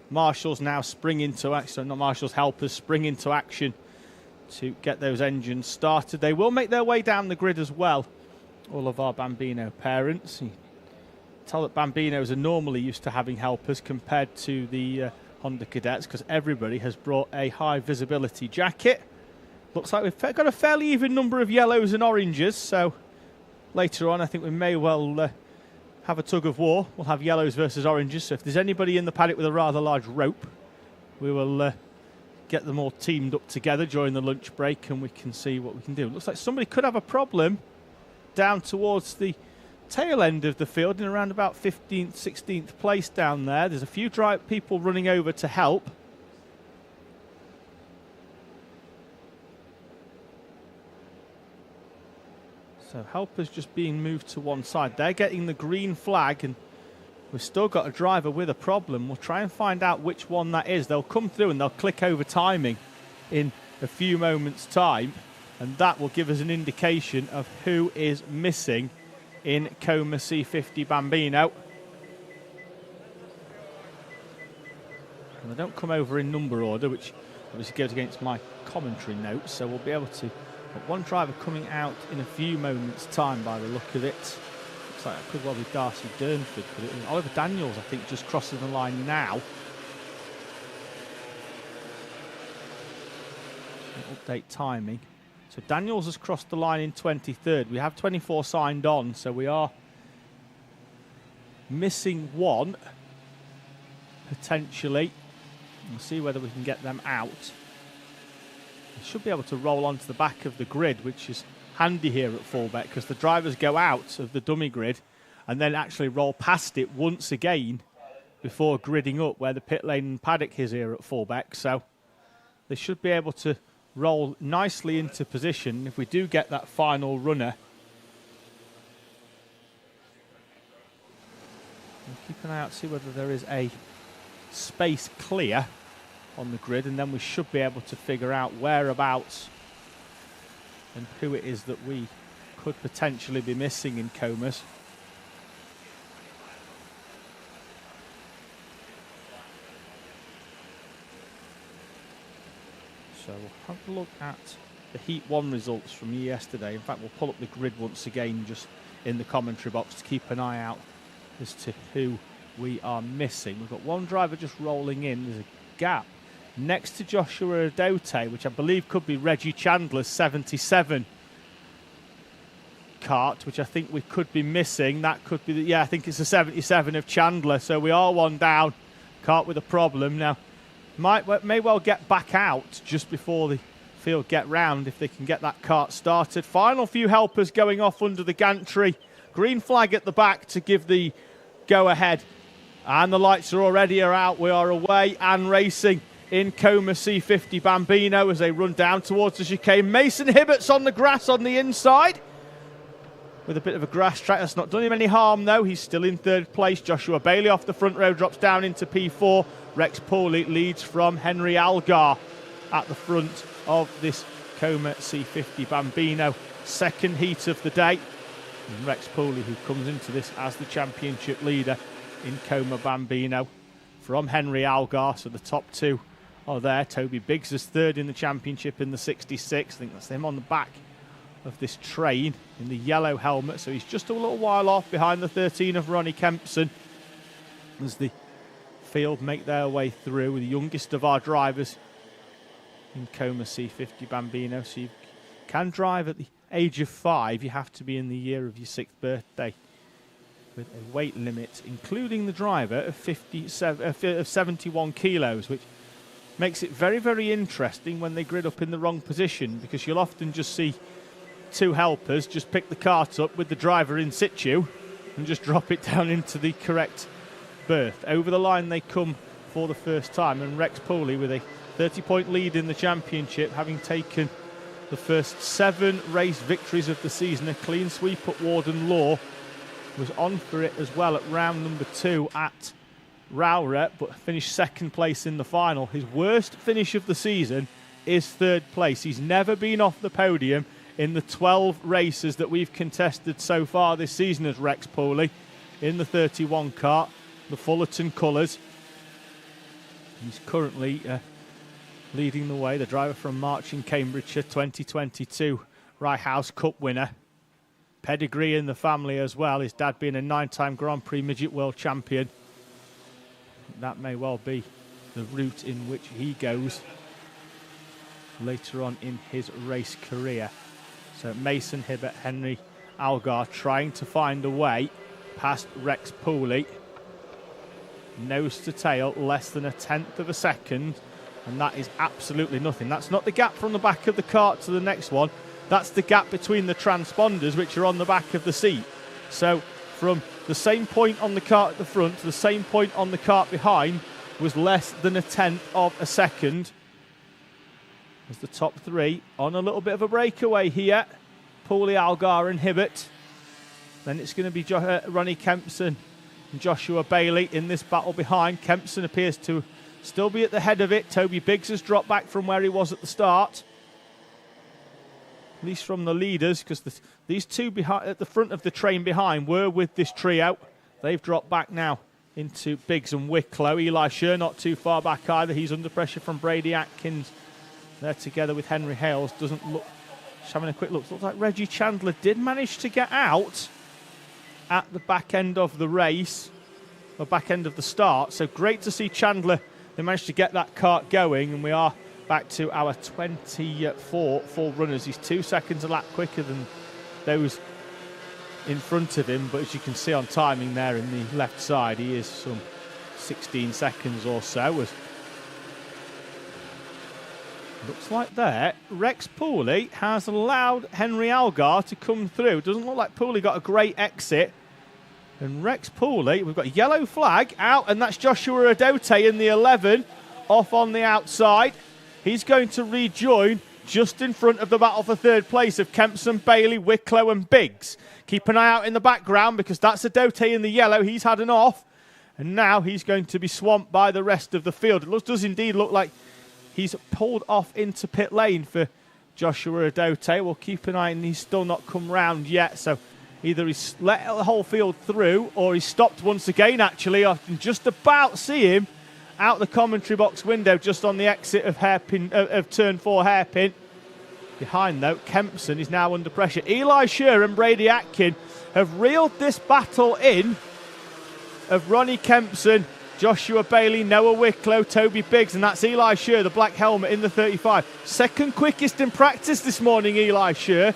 Speaker 1: marshals now spring into action. Not marshals, helpers spring into action to get those engines started. They will make their way down the grid as well, all of our Bambino parents. You tell that Bambinos are normally used to having helpers compared to the Honda Cadets, because everybody has brought a high visibility jacket. Looks like we've got a fairly even number of yellows and oranges, so later on I think we may well have a tug of war. We'll have yellows versus oranges, so if there's anybody in the paddock with a rather large rope, we will get them all teamed up together during the lunch break and we can see what we can do. Looks like somebody could have a problem down towards the tail end of the field in around about 15th, 16th place down there. There's a few people running over to help. So helpers just being moved to one side. They're getting the green flag, and we've still got a driver with a problem. We'll try and find out which one that is. They'll come through and they'll click over timing in a few moments' time, and that will give us an indication of who is missing in Coma C50 Bambino. And they don't come over in number order, which obviously goes against my commentary notes, so we'll be able to. But one driver coming out in a few moments' time by the look of it. Looks like it could well be Darcy Durnford, but Oliver Daniels, I think, just crossing the line now. Update timing. So Daniels has crossed the line in 23rd. We have 24 signed on, so we are missing one, potentially. We'll see whether we can get them out. We should be able to roll onto the back of the grid, which is handy here at Fulbeck, because the drivers go out of the dummy grid and then actually roll past it once again before gridding up where the pit lane and paddock is here at Fulbeck. So they should be able to roll nicely into position if we do get that final runner. We'll keep an eye out, see whether there is a space clear on the grid, and then we should be able to figure out whereabouts and who it is that we could potentially be missing in Comas. So we'll have a look at the Heat 1 results from yesterday. In fact, we'll pull up the grid once again just in the commentary box to keep an eye out as to who we are missing. We've got one driver just rolling in. There's a gap next to Joshua Adote, which I believe could be Reggie Chandler's 77 Kart, which I think we could be missing. That could be, I think it's the 77 of Chandler. So we are one down. Kart with a problem now. May well get back out just before the field get round if they can get that Kart started. Final few helpers going off under the gantry. Green flag at the back to give the go-ahead. And the lights are already out. We are away and racing in Coma C50 Bambino as they run down towards the chicane. Mason Hibbert's on the grass on the inside with a bit of a grass track. That's not done him any harm, though. He's still in third place. Joshua Bailey off the front row drops down into P4. Rex Pooley leads from Henry Algar at the front of this Coma C50 Bambino. Second heat of the day. And Rex Pooley, who comes into this as the championship leader in Coma Bambino from Henry Algar. So the top two are there. Toby Biggs is third in the championship in the 66. I think that's him on the back of this train in the yellow helmet. So he's just a little while off behind the 13 of Ronnie Kempson as the field make their way through, the youngest of our drivers in Coma C50 Bambino. So you can drive at the age of 5. You have to be in the year of your 6th birthday with a weight limit, including the driver, of 71 kilos, which makes it very, very interesting when they grid up in the wrong position, because you'll often just see two helpers just pick the cart up with the driver in situ and just drop it down into the correct berth. Over the line they come for the first time, and Rex Pooley with a 30-point lead in the championship, having taken the first 7 race victories of the season. A clean sweep at Warden Law, was on for it as well at round number 2 at Rowrett, but finished second place in the final. His worst finish of the season is third place. He's never been off the podium in the 12 races that we've contested so far this season as Rex Pooley in the 31 Kart, the Fullerton colours. He's currently leading the way, the driver from March in Cambridgeshire, 2022 Rye House Cup winner. Pedigree in the family as well, his dad being a 9-time Grand Prix Midget World Champion. That may well be the route in which he goes later on in his race career. So Mason Hibbert, Henry Algar trying to find a way past Rex Pooley. Nose to tail, less than a 1/10 of a second, and that is absolutely nothing. That's not the gap from the back of the cart to the next one. That's the gap between the transponders, which are on the back of the seat. So from the same point on the cart at the front to the same point on the cart behind was less than a 1/10 of a second. As the top 3 on a little bit of a breakaway here. Pooley, Algar and Hibbert. Then it's going to be Ronnie Kempson and Joshua Bailey in this battle behind. Kempson appears to still be at the head of it. Toby Biggs has dropped back from where he was at the start. At least from the leaders, because these two at the front of the train behind were with this trio. They've dropped back now into Biggs and Wicklow. Eli Sher not too far back either. He's under pressure from Brady Atkins. They're together with Henry Hales. Doesn't look, just having a quick look, looks like Reggie Chandler did manage to get out at the back end of the race, or back end of the start. So great to see Chandler. They managed to get that kart going, and we are back to our 24 full runners. He's 2 seconds a lap quicker than those in front of him, but as you can see on timing there in the left side, he is some 16 seconds or so. As looks like there, Rex Pooley has allowed Henry Algar to come through. Doesn't look like Pooley got a great exit. And Rex Pooley, we've got a yellow flag out, and that's Joshua Adote in the 11 off on the outside. He's going to rejoin just in front of the battle for third place of Kempson, Bailey, Wicklow and Biggs. Keep an eye out in the background because that's Adote in the yellow. He's had an off, and now he's going to be swamped by the rest of the field. It does indeed look like he's pulled off into pit lane for Joshua Adote. We'll keep an eye, and he's still not come round yet. So either he's let the whole field through or he's stopped once again, actually. I can just about see him out the commentary box window just on the exit of turn 4 hairpin. Behind, though, Kempson is now under pressure. Eli Scher and Brady Atkin have reeled this battle in of Ronnie Kempson, Joshua Bailey, Noah Wicklow, Toby Biggs, and that's Eli Scher, the black helmet in the 35. Second quickest in practice this morning, Eli Scher.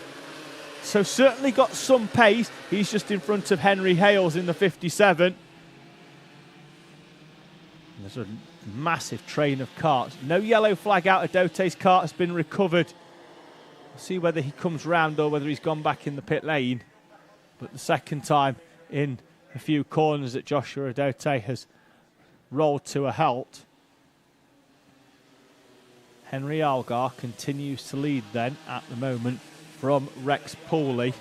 Speaker 1: So certainly got some pace. He's just in front of Henry Hales in the 57. There's a massive train of carts. No yellow flag out. Adote's cart has been recovered. We'll see whether he comes round or whether he's gone back in the pit lane. But the second time in a few corners that Joshua Adote has rolled to a halt. Henry Algar continues to lead then at the moment from Rex Pooley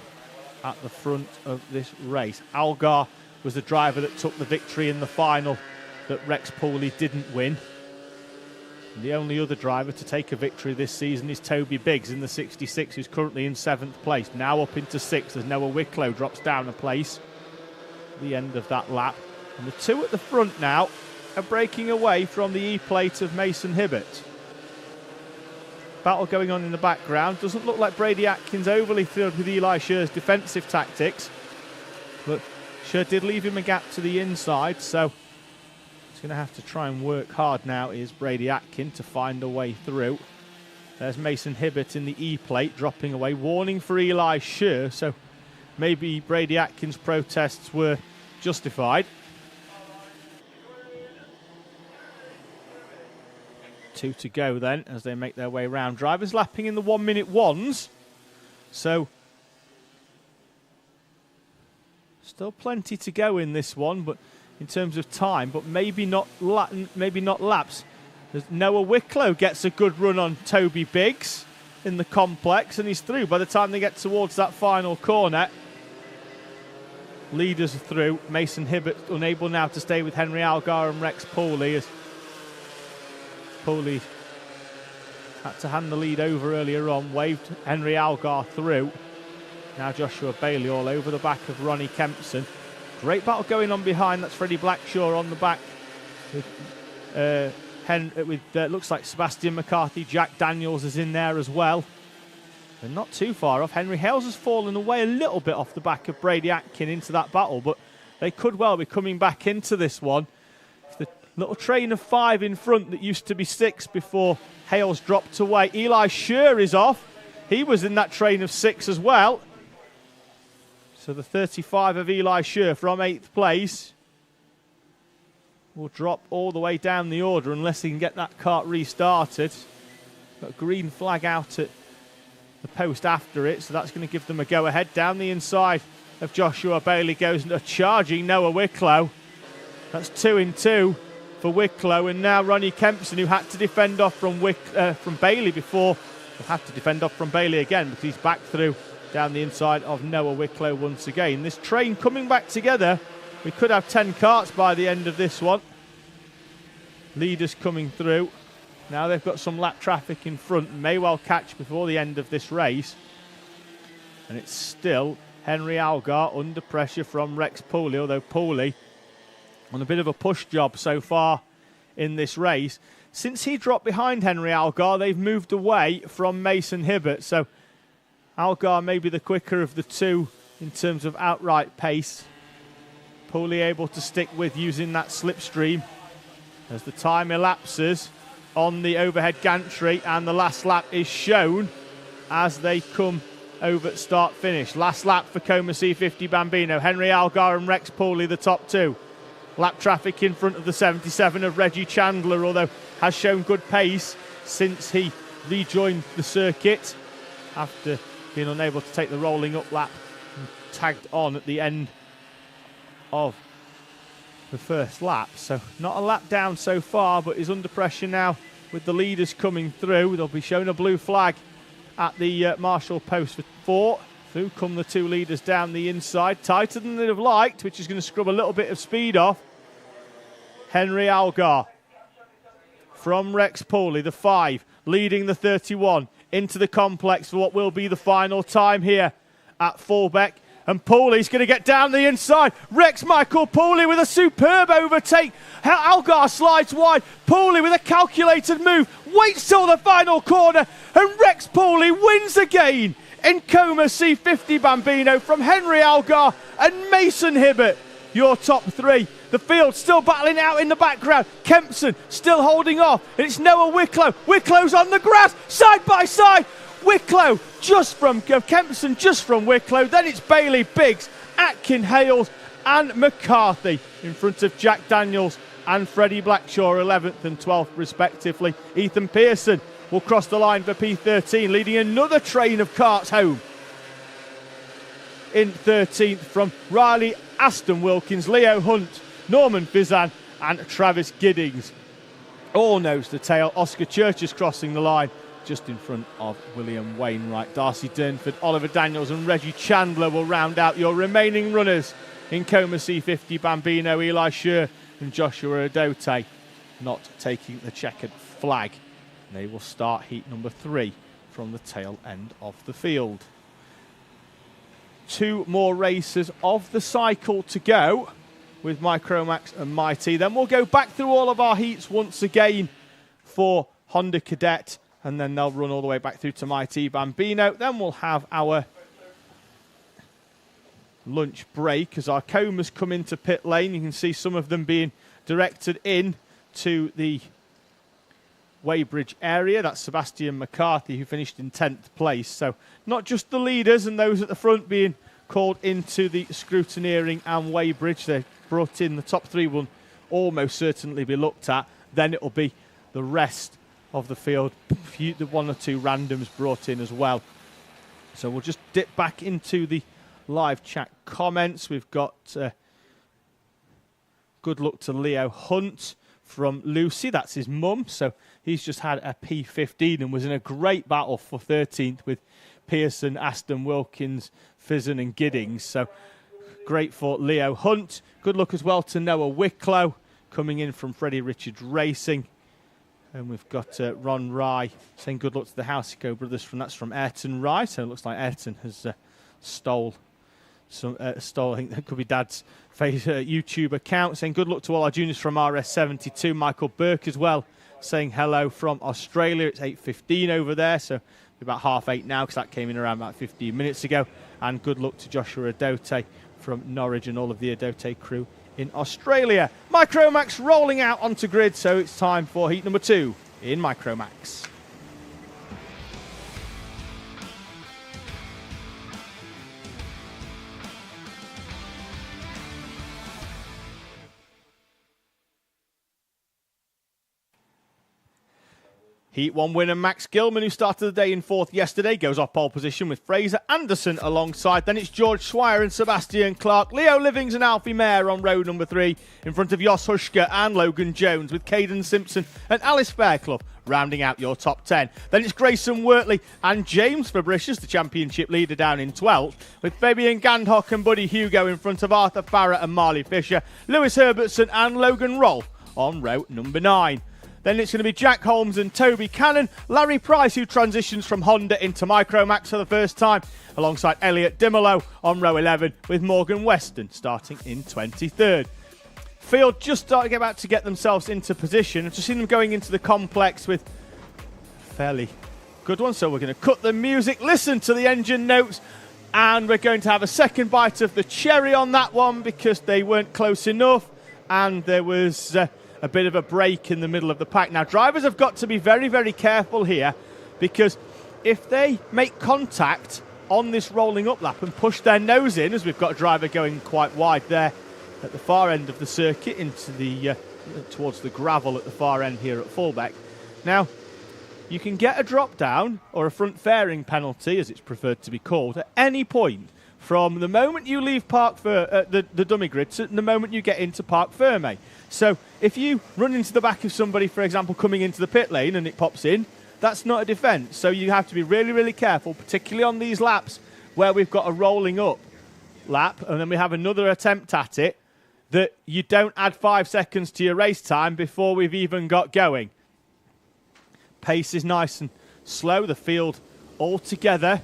Speaker 1: at the front of this race. Algar was the driver that took the victory in the final that Rex Pooley didn't win. And the only other driver to take a victory this season is Toby Biggs in the 66, who's currently in 7th place. Now up into 6th as Noah Wicklow drops down a place at the end of that lap. And the two at the front now are breaking away from the E-plate of Mason Hibbert. Battle going on in the background. Doesn't look like Brady Atkins overly thrilled with Eli Scher's defensive tactics, but Scher did leave him a gap to the inside, so he's going to have to try and work hard now, is Brady Atkin, to find a way through. There's Mason Hibbert in the E-plate dropping away. Warning for Eli Scher, so maybe Brady Atkins' protests were justified. 2 to go then as they make their way round. Drivers lapping in the 1 minute ones. So still plenty to go in this one, but in terms of time, but maybe not laps. As Noah Wicklow gets a good run on Toby Biggs in the complex, and he's through by the time they get towards that final corner. Leaders are through. Mason Hibbert unable now to stay with Henry Algar and Rex Pooley, as Pooley had to hand the lead over earlier on, waved Henry Algar through. Now Joshua Bailey all over the back of Ronnie Kempson. Great battle going on behind. That's Freddie Blackshaw on the back with looks like Sebastian McCarthy. Jack Daniels is in there as well. They're not too far off. Henry Hales has fallen away a little bit off the back of Brady Atkin into that battle, but they could well be coming back into this one. The little train of 5 in front that used to be 6 before Hales dropped away. Eli Scher is off. He was in that train of 6 as well. So the 35 of Eli Scher from 8th place will drop all the way down the order unless he can get that kart restarted. Got a green flag out at the post after it, so that's going to give them a go-ahead. Down the inside of Joshua Bailey goes a charging Noah Wicklow. That's 2 in 2 for Wicklow, and now Ronnie Kempson, who had to defend off from Bailey before, will have to defend off from Bailey again because he's back through down the inside of Noah Wicklow once again. This train coming back together. We could have 10 karts by the end of this one. Leaders coming through. Now they've got some lap traffic in front, may well catch before the end of this race. And it's still Henry Algar under pressure from Rex Pooley, although Pooley on a bit of a push job so far in this race. Since he dropped behind Henry Algar, they've moved away from Mason Hibbert. So Algar may be the quicker of the two in terms of outright pace. Pooley able to stick with using that slipstream as the time elapses on the overhead gantry, and the last lap is shown as they come over start finish. Last lap for Coma C50 Bambino. Henry Algar and Rex Pooley the top two. Lap traffic in front of the 77 of Reggie Chandler, although has shown good pace since he rejoined the circuit after being unable to take the rolling up lap and tagged on at the end of the first lap. So not a lap down so far, but is under pressure now with the leaders coming through. They'll be shown a blue flag at the Marshall post for 4. Through come the two leaders down the inside, tighter than they'd have liked, which is going to scrub a little bit of speed off. Henry Algar from Rex Pooley, the 5, leading the 31 into the complex for what will be the final time here at Fulbeck. And Pooley's going to get down the inside. Rex Michael Pooley with a superb overtake. Algar slides wide. Pooley with a calculated move. Waits till the final corner. And Rex Pooley wins again in Coma C50 Bambino from Henry Algar and Mason Hibbert. Your top 3. The field still battling out in the background. Kempson still holding off. And it's Noah Wicklow. Wicklow's on the grass. Side by side. Wicklow just from Kempson, just from Wicklow. Then it's Bailey, Biggs, Atkin, Hales and McCarthy in front of Jack Daniels and Freddie Blackshaw, 11th and 12th respectively. Ethan Pearson will cross the line for P13, leading another train of karts home. In 13th from Riley Aston Wilkins, Leo Hunt, Norman Fizan and Travis Giddings. All nose to tail. Oscar Church is crossing the line just in front of William Wainwright. Darcy Durnford, Oliver Daniels and Reggie Chandler will round out your remaining runners in Coma C50 Bambino. Eli Scher and Joshua Adote not taking the checkered flag. They will start heat number 3 from the tail end of the field. 2 more races of the cycle to go with Micromax and Mighty. Then we'll go back through all of our heats once again for Honda Cadet, and then they'll run all the way back through to Mighty Bambino. Then we'll have our lunch break as our Comas come into pit lane. You can see some of them being directed in to the Weybridge area. That's Sebastian McCarthy, who finished in 10th place. So not just the leaders and those at the front being called into the scrutineering and Weybridge. They brought in the top 3 will almost certainly be looked at. Then it'll be the rest of the field, the 1 or 2 randoms brought in as well. So we'll just dip back into the live chat comments. We've got good luck to Leo Hunt from Lucy. That's his mum. So he's just had a P15 and was in a great battle for 13th with Pearson, Aston, Wilkins, Fizzen and Giddings. So great for Leo Hunt. Good luck as well to Noah Wicklow coming in from Freddie Richards Racing. And we've got Ron Rye saying good luck to the Houseico brothers. That's from Ayrton Rye. So it looks like Ayrton has stole. I think that could be Dad's YouTube account, saying good luck to all our juniors from RS72. Michael Burke as well saying hello from Australia. It's 8:15 over there, so about 8:30 now because that came in around about 15 minutes ago. And good luck to Joshua Adote from Norwich and all of the Adote crew in Australia. Micromax rolling out onto grid, so it's time for heat number 2 in Micromax. Heat 1 winner Max Gilman, who started the day in 4th yesterday, goes off pole position with Fraser Anderson alongside. Then it's George Swire and Sebastian Clark. Leo Livings and Alfie Mayer on row number 3 in front of Jos Hushka and Logan Jones, with Caden Simpson and Alice Fairclough rounding out your top 10. Then it's Grayson Wortley and James Fabricius, the championship leader, down in 12th, with Fabian Gandhock and Buddy Hugo in front of Arthur Farrer and Marley Fisher, Lewis Herbertson and Logan Rolfe on row number 9. Then it's going to be Jack Holmes and Toby Cannon. Larry Price, who transitions from Honda into Micromax for the first time, alongside Elliot Dimolo on row 11, with Morgan Weston starting in 23rd. Field just starting about to get themselves into position. I've just seen them going into the complex with a fairly good one. So we're going to cut the music, listen to the engine notes, and we're going to have a second bite of the cherry on that one because they weren't close enough. And there was a bit of a break in the middle of the pack. Now, drivers have got to be very, very careful here, because if they make contact on this rolling up lap and push their nose in, as we've got a driver going quite wide there at the far end of the circuit into the towards the gravel at the far end here at Fulbeck. Now, you can get a drop down or a front fairing penalty, as it's preferred to be called, at any point from the moment you leave the dummy grid to the moment you get into Parc Fermé. So if you run into the back of somebody, for example, coming into the pit lane and it pops in, that's not a defence. So you have to be really, really careful, particularly on these laps where we've got a rolling up lap and then we have another attempt at it, that you don't add 5 seconds to your race time before we've even got going. Pace is nice and slow, the field all together.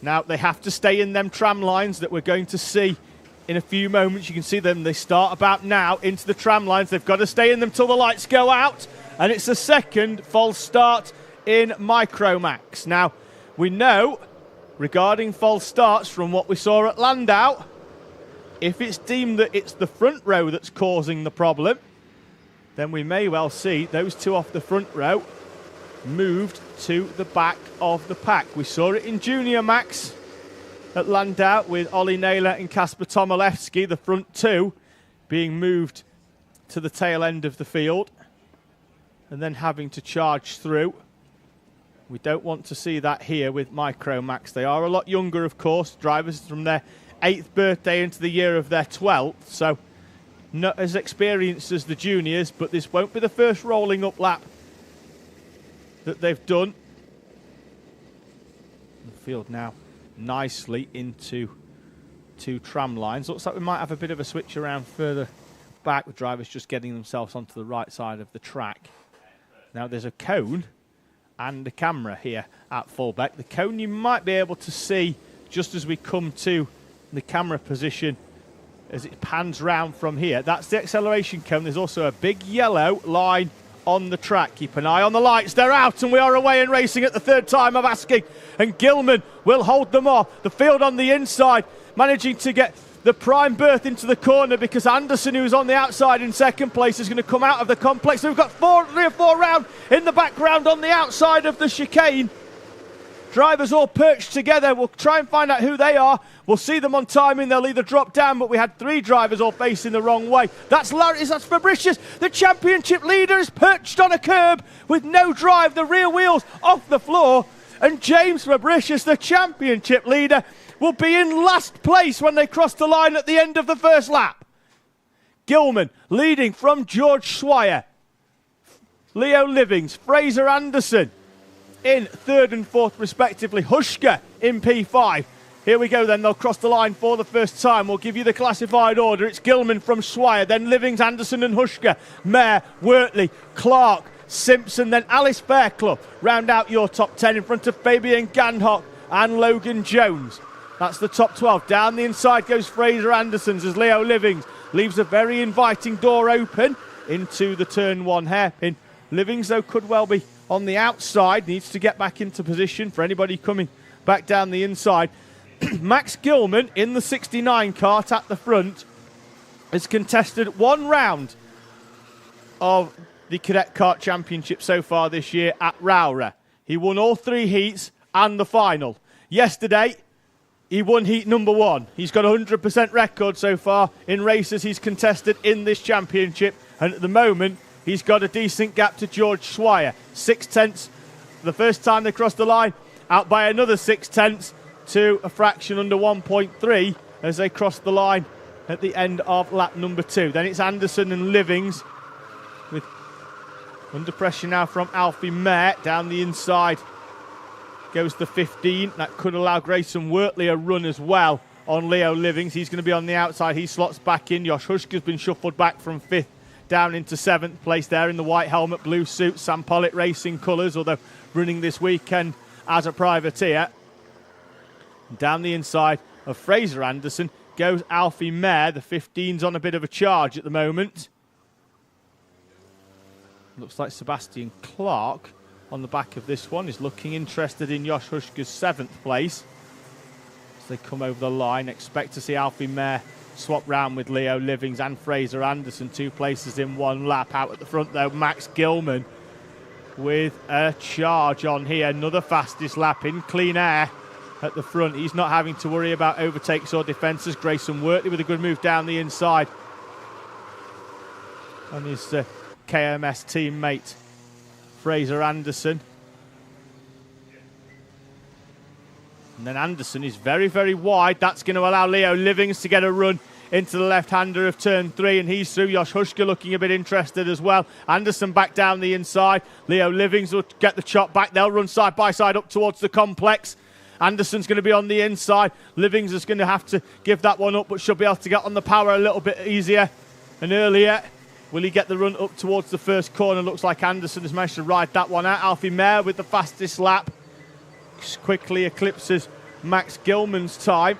Speaker 1: Now they have to stay in them tram lines that we're going to see in a few moments. You can see them, they start about now into the tram lines. They've got to stay in them till the lights go out, and it's a second false start in Micromax. Now, we know regarding false starts from what we saw at Landau, if it's deemed that it's the front row that's causing the problem, then we may well see those two off the front row moved to the back of the pack. We saw it in Junior Max at Landau with Ollie Naylor and Kasper Tomilewski, the front two being moved to the tail end of the field and then having to charge through. We don't want to see that here with Micromax. They are a lot younger, of course, drivers from their 8th birthday into the year of their 12th, so not as experienced as the juniors, but this won't be the first rolling up lap that they've done. The field now nicely into 2 tram lines. Looks like we might have a bit of a switch around further back, with drivers just getting themselves onto the right side of the track. Now there's a cone and a camera here at Fulbeck. The cone you might be able to see just as we come to the camera position as it pans round from here. That's the acceleration cone. There's also a big yellow line on the track. Keep an eye on the lights. They're out and we are away and racing at the 3rd time of asking. And Gilman will hold them off. The field on the inside managing to get the prime berth into the corner, because Anderson, who's on the outside in 2nd place, is going to come out of the complex. So we've got 3 or 4 round in the background on the outside of the chicane. Drivers all perched together. We'll try and find out who they are. We'll see them on timing. They'll either drop down, but we had 3 drivers all facing the wrong way. That's Fabricius. The championship leader is perched on a curb with no drive. The rear wheels off the floor. And James Fabricius, the championship leader, will be in last place when they cross the line at the end of the first lap. Gilman leading from George Swire. Leo Livings, Fraser Anderson in 3rd and 4th respectively. Huschke in P5. Here we go then, they'll cross the line for the first time. We'll give you the classified order. It's Gilman from Swire, then Livings, Anderson and Huschke. Mayer, Wortley, Clark, Simpson, then Alice Fairclough. Round out your top 10 in front of Fabian Ganhock and Logan Jones. That's the top 12. Down the inside goes Fraser Anderson's as Leo Livings leaves a very inviting door open into the turn 1 hairpin. Livings, though, could well be on the outside. Needs to get back into position for anybody coming back down the inside. Max Gilman in the 69 kart at the front has contested 1 round of the Cadet Kart Championship so far this year at Rowrah. He won all 3 heats and the final. Yesterday, he won heat number 1. He's got a 100% record so far in races he's contested in this championship. And at the moment, he's got a decent gap to George Swire. 6/10 the first time they crossed the line, out by another 6/10 to a fraction under 1.3 as they crossed the line at the end of lap number 2. Then it's Anderson and Livings with under pressure now from Alfie Mayer down the inside. Goes the 15. That could allow Grayson Wortley a run as well on Leo Livings. He's going to be on the outside. He slots back in. Josh Huschke's been shuffled back from 5th down into 7th place there in the white helmet, blue suit, Sam Pollitt Racing colours, although running this weekend as a privateer. Down the inside of Fraser Anderson goes Alfie Mayer. The 15's on a bit of a charge at the moment. Looks like Sebastian Clark on the back of this one is looking interested in Josh Huschke's 7th place. As they come over the line, expect to see Alfie Mayer swap round with Leo Livings and Fraser Anderson, 2 places in 1 lap. Out at the front though, Max Gilman with a charge on here. Another fastest lap in clean air at the front. He's not having to worry about overtakes or defences. Grayson Wortley with a good move down the inside on his KMS teammate Fraser Anderson. And then Anderson is very, very wide. That's going to allow Leo Livings to get a run into the left-hander of turn 3, and he's through. Josh Hushka looking a bit interested as well. Anderson back down the inside. Leo Livings will get the chop back. They'll run side by side up towards the complex. Anderson's going to be on the inside. Livings is going to have to give that one up, but should be able to get on the power a little bit easier and earlier. Will he get the run up towards the first corner? Looks like Anderson has managed to ride that one out. Alfie Mayer with the fastest lap. Quickly eclipses Max Gilman's time,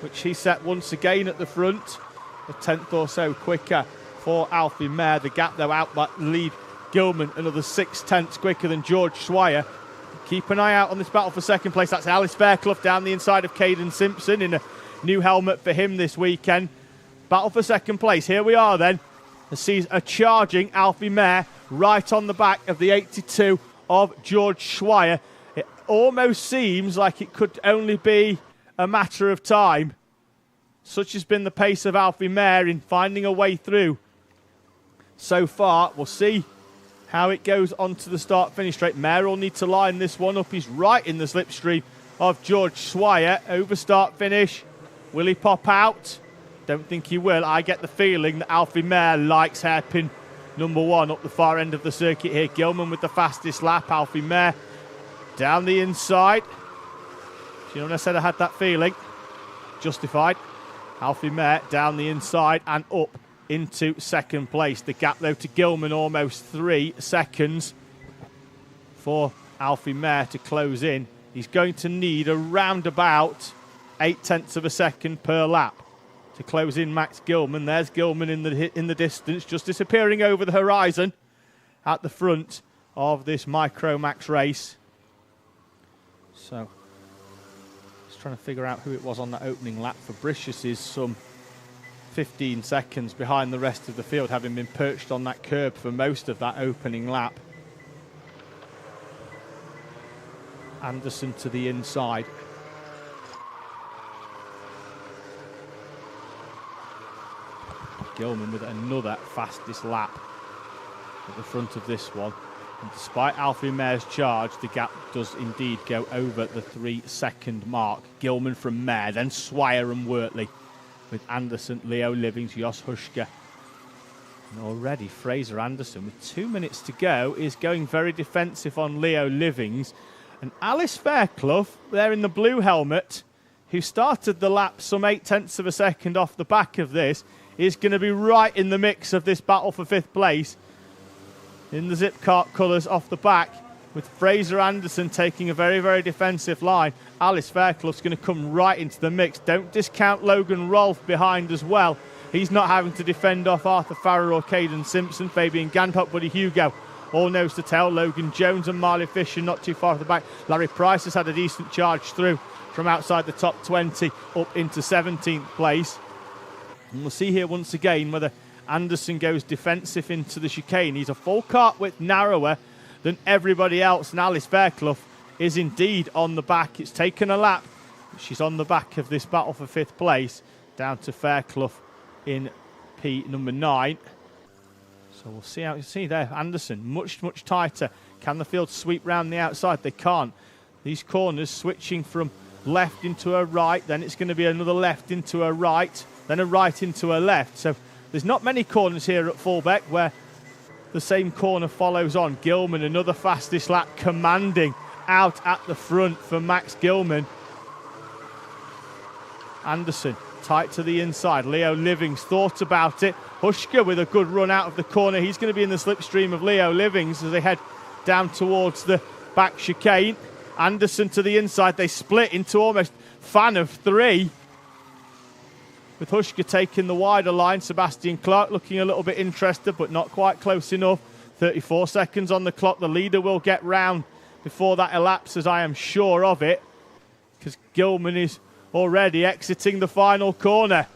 Speaker 1: which he set once again at the front. A tenth or so quicker for Alfie Mayer. The gap though out by lead Gilman another 6/10 quicker than George Swire. Keep an eye out on this battle for second place. That's Alice Fairclough down the inside of Caden Simpson in a new helmet for him this weekend. Battle for second place. Here we are then. Sees a charging Alfie Mayer right on the back of the 82 of George Swire. It almost seems like it could only be a matter of time. Such has been the pace of Alfie Mayer in finding a way through so far. We'll see how it goes onto the start-finish straight. Mayer will need to line this one up. He's right in the slipstream of George Swire. Over start-finish. Will he pop out? Don't think he will. I get the feeling that Alfie Mayer likes hairpin number 1 up the far end of the circuit here. Gilman with the fastest lap. Alfie Mayer down the inside. You know when I said I had that feeling? Justified. Alfie Mayer down the inside and up into second place. The gap though to Gilman almost 3 seconds for Alfie Mayer to close in. He's going to need around about 0.8 of a second per lap to close in Max Gilman. There's Gilman in the distance, just disappearing over the horizon at the front of this Micromax race. So, just trying to figure out who it was on that opening lap. Fabricius is some 15 seconds behind the rest of the field, having been perched on that curb for most of that opening lap. Anderson to the inside. Gilman with another fastest lap at the front of this one. And despite Alfie Mayer's charge, the gap does indeed go over the 3-second mark. Gilman from Mayer, then Swire and Wortley with Anderson, Leo Livings, Jos Hushka. And already Fraser Anderson, with 2 minutes to go, is going very defensive on Leo Livings. And Alice Fairclough, there in the blue helmet, who started the lap some 0.8 of a second off the back of this, is going to be right in the mix of this battle for 5th place in the Zip Kart colours off the back, with Fraser Anderson taking a very, very defensive line. Alice Fairclough's going to come right into the mix. Don't discount Logan Rolfe behind as well. He's not having to defend off Arthur Farrer or Caden Simpson. Fabian Gandhut, Buddy Hugo, all nose to tail. Logan Jones and Marley Fisher not too far at the back. Larry Price has had a decent charge through from outside the top 20 up into 17th place. And we'll see here once again whether Anderson goes defensive into the chicane. He's a full kart width narrower than everybody else, and Alice Fairclough is indeed on the back. It's taken a lap. She's on the back of this battle for 5th place, down to Fairclough in P number 9. So we'll see how you see there. Anderson much, much tighter. Can the field sweep round the outside? They can't. These corners switching from left into a right, then it's going to be another left into a right, then a right into a left. So there's not many corners here at Fulbeck where the same corner follows on. Gilman, another fastest lap, commanding out at the front for Max Gilman. Anderson tight to the inside. Leo Livings thought about it. Hushka with a good run out of the corner. He's going to be in the slipstream of Leo Livings as they head down towards the back chicane. Anderson to the inside. They split into almost fan of 3. With Hushka taking the wider line. Sebastian Clark looking a little bit interested, but not quite close enough. 34 seconds on the clock. The leader will get round before that elapses, I am sure of it, because Gilman is already exiting the final corner.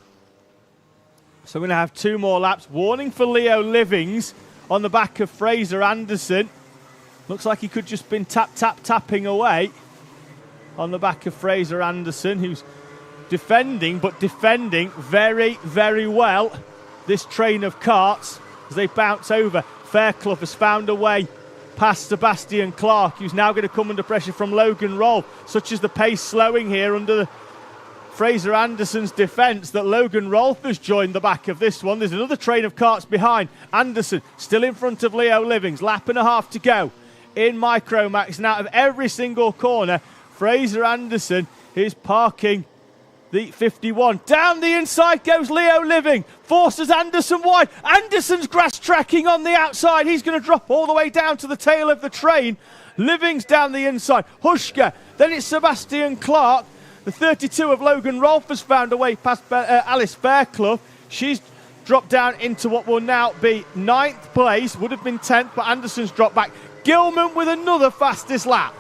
Speaker 1: So we're going to have 2 more laps. Warning for Leo Livings on the back of Fraser Anderson. Looks like he could just been tapping away on the back of Fraser Anderson, who's defending very, very well this train of karts as they bounce over. Fairclough has found a way past Sebastian Clark, who's now going to come under pressure from Logan Rolfe. Such is the pace slowing here under Fraser Anderson's defence that Logan Rolfe has joined the back of this one. There's another train of karts behind. Anderson still in front of Leo Livings. Lap and a half to go in Micromax. And out of every single corner, Fraser Anderson is parking the 51. Down the inside goes Leo Living. Forces Anderson wide. Anderson's grass tracking on the outside. He's going to drop all the way down to the tail of the train. Living's down the inside. Hushka. Then it's Sebastian Clark. The 32 of Logan Rolfe has found a way past Alice Fairclough. She's dropped down into what will now be 9th place. Would have been 10th, but Anderson's dropped back. Gilman with another fastest lap.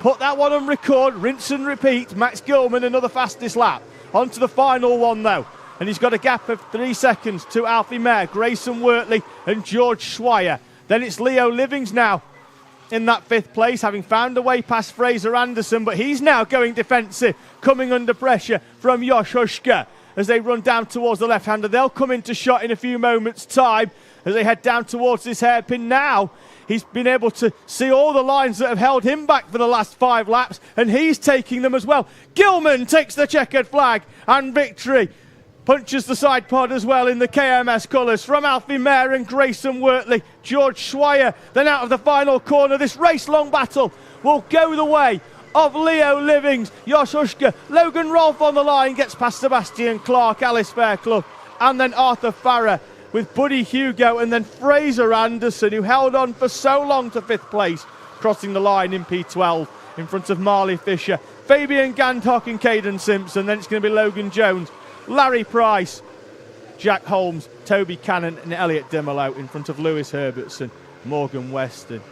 Speaker 1: Put that one on record, rinse and repeat. Max Gilman, another fastest lap. On to the final one, though. And he's got a gap of 3 seconds to Alfie Mayer, Grayson Wortley and George Schweier. Then it's Leo Livings now in that 5th place, having found a way past Fraser Anderson, but he's now going defensive, coming under pressure from Josh Hushka as they run down towards the left-hander. They'll come into shot in a few moments' time as they head down towards this hairpin now. He's been able to see all the lines that have held him back for the last 5 laps, and he's taking them as well. Gilman takes the checkered flag and victory. Punches the side pod as well in the KMS colours from Alfie Mayer and Grayson Wortley. George Schweier then out of the final corner. This race-long battle will go the way of Leo Livings, Josh Hushka. Logan Rolfe on the line gets past Sebastian Clark, Alice Fairclough, and then Arthur Farrer with Buddy Hugo, and then Fraser Anderson, who held on for so long to 5th place, crossing the line in P12 in front of Marley Fisher, Fabian Gandhock and Caden Simpson. Then it's going to be Logan Jones, Larry Price, Jack Holmes, Toby Cannon and Elliot Demolau in front of Lewis Herbertson, Morgan Weston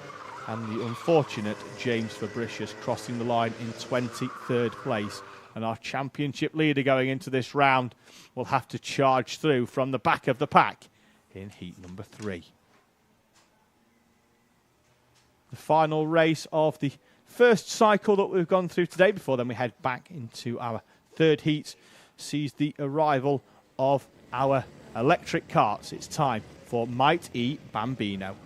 Speaker 1: and the unfortunate James Fabricius crossing the line in 23rd place. And our championship leader going into this round will have to charge through from the back of the pack in heat number 3. The final race of the first cycle that we've gone through today, before then we head back into our 3rd heat, sees the arrival of our electric karts. It's time for Might E Bambino.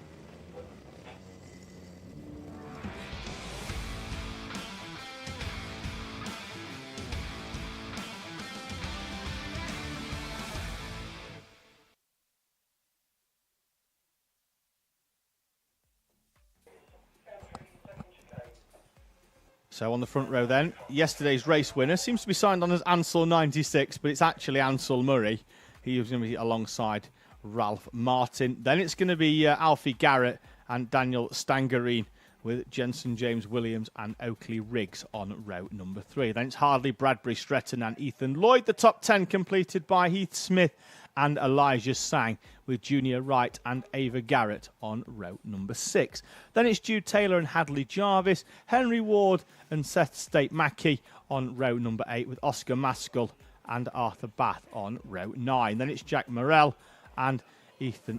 Speaker 1: So on the front row then, yesterday's race winner seems to be signed on as Ansel 96, but it's actually Ansel Murray. He was going to be alongside Ralph Martin. Then it's going to be Alfie Garrett and Daniel Stangerine with Jensen James Williams and Oakley Riggs on row number 3. Then it's Hardley, Bradbury, Stretton and Ethan Lloyd. The top 10 completed by Heath Smith and Elijah Sang, with Junior Wright and Ava Garrett on row number 6. Then it's Jude Taylor and Hadley Jarvis, Henry Ward and Seth State Mackey on row number 8, with Oscar Maskell and Arthur Bath on row 9. Then it's Jack Morell and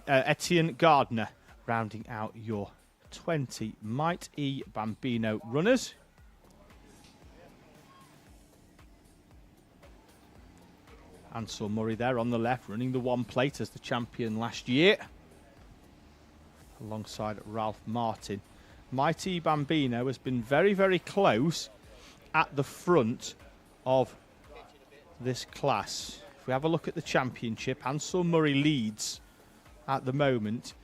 Speaker 1: Etienne Gardner rounding out your 20 Might E Bambino runners. Ansel Murray there on the left, running the one plate as the champion last year, alongside Ralph Martin. Mighty Bambino has been very, very close at the front of this class. If we have a look at the championship, Ansel Murray leads at the moment,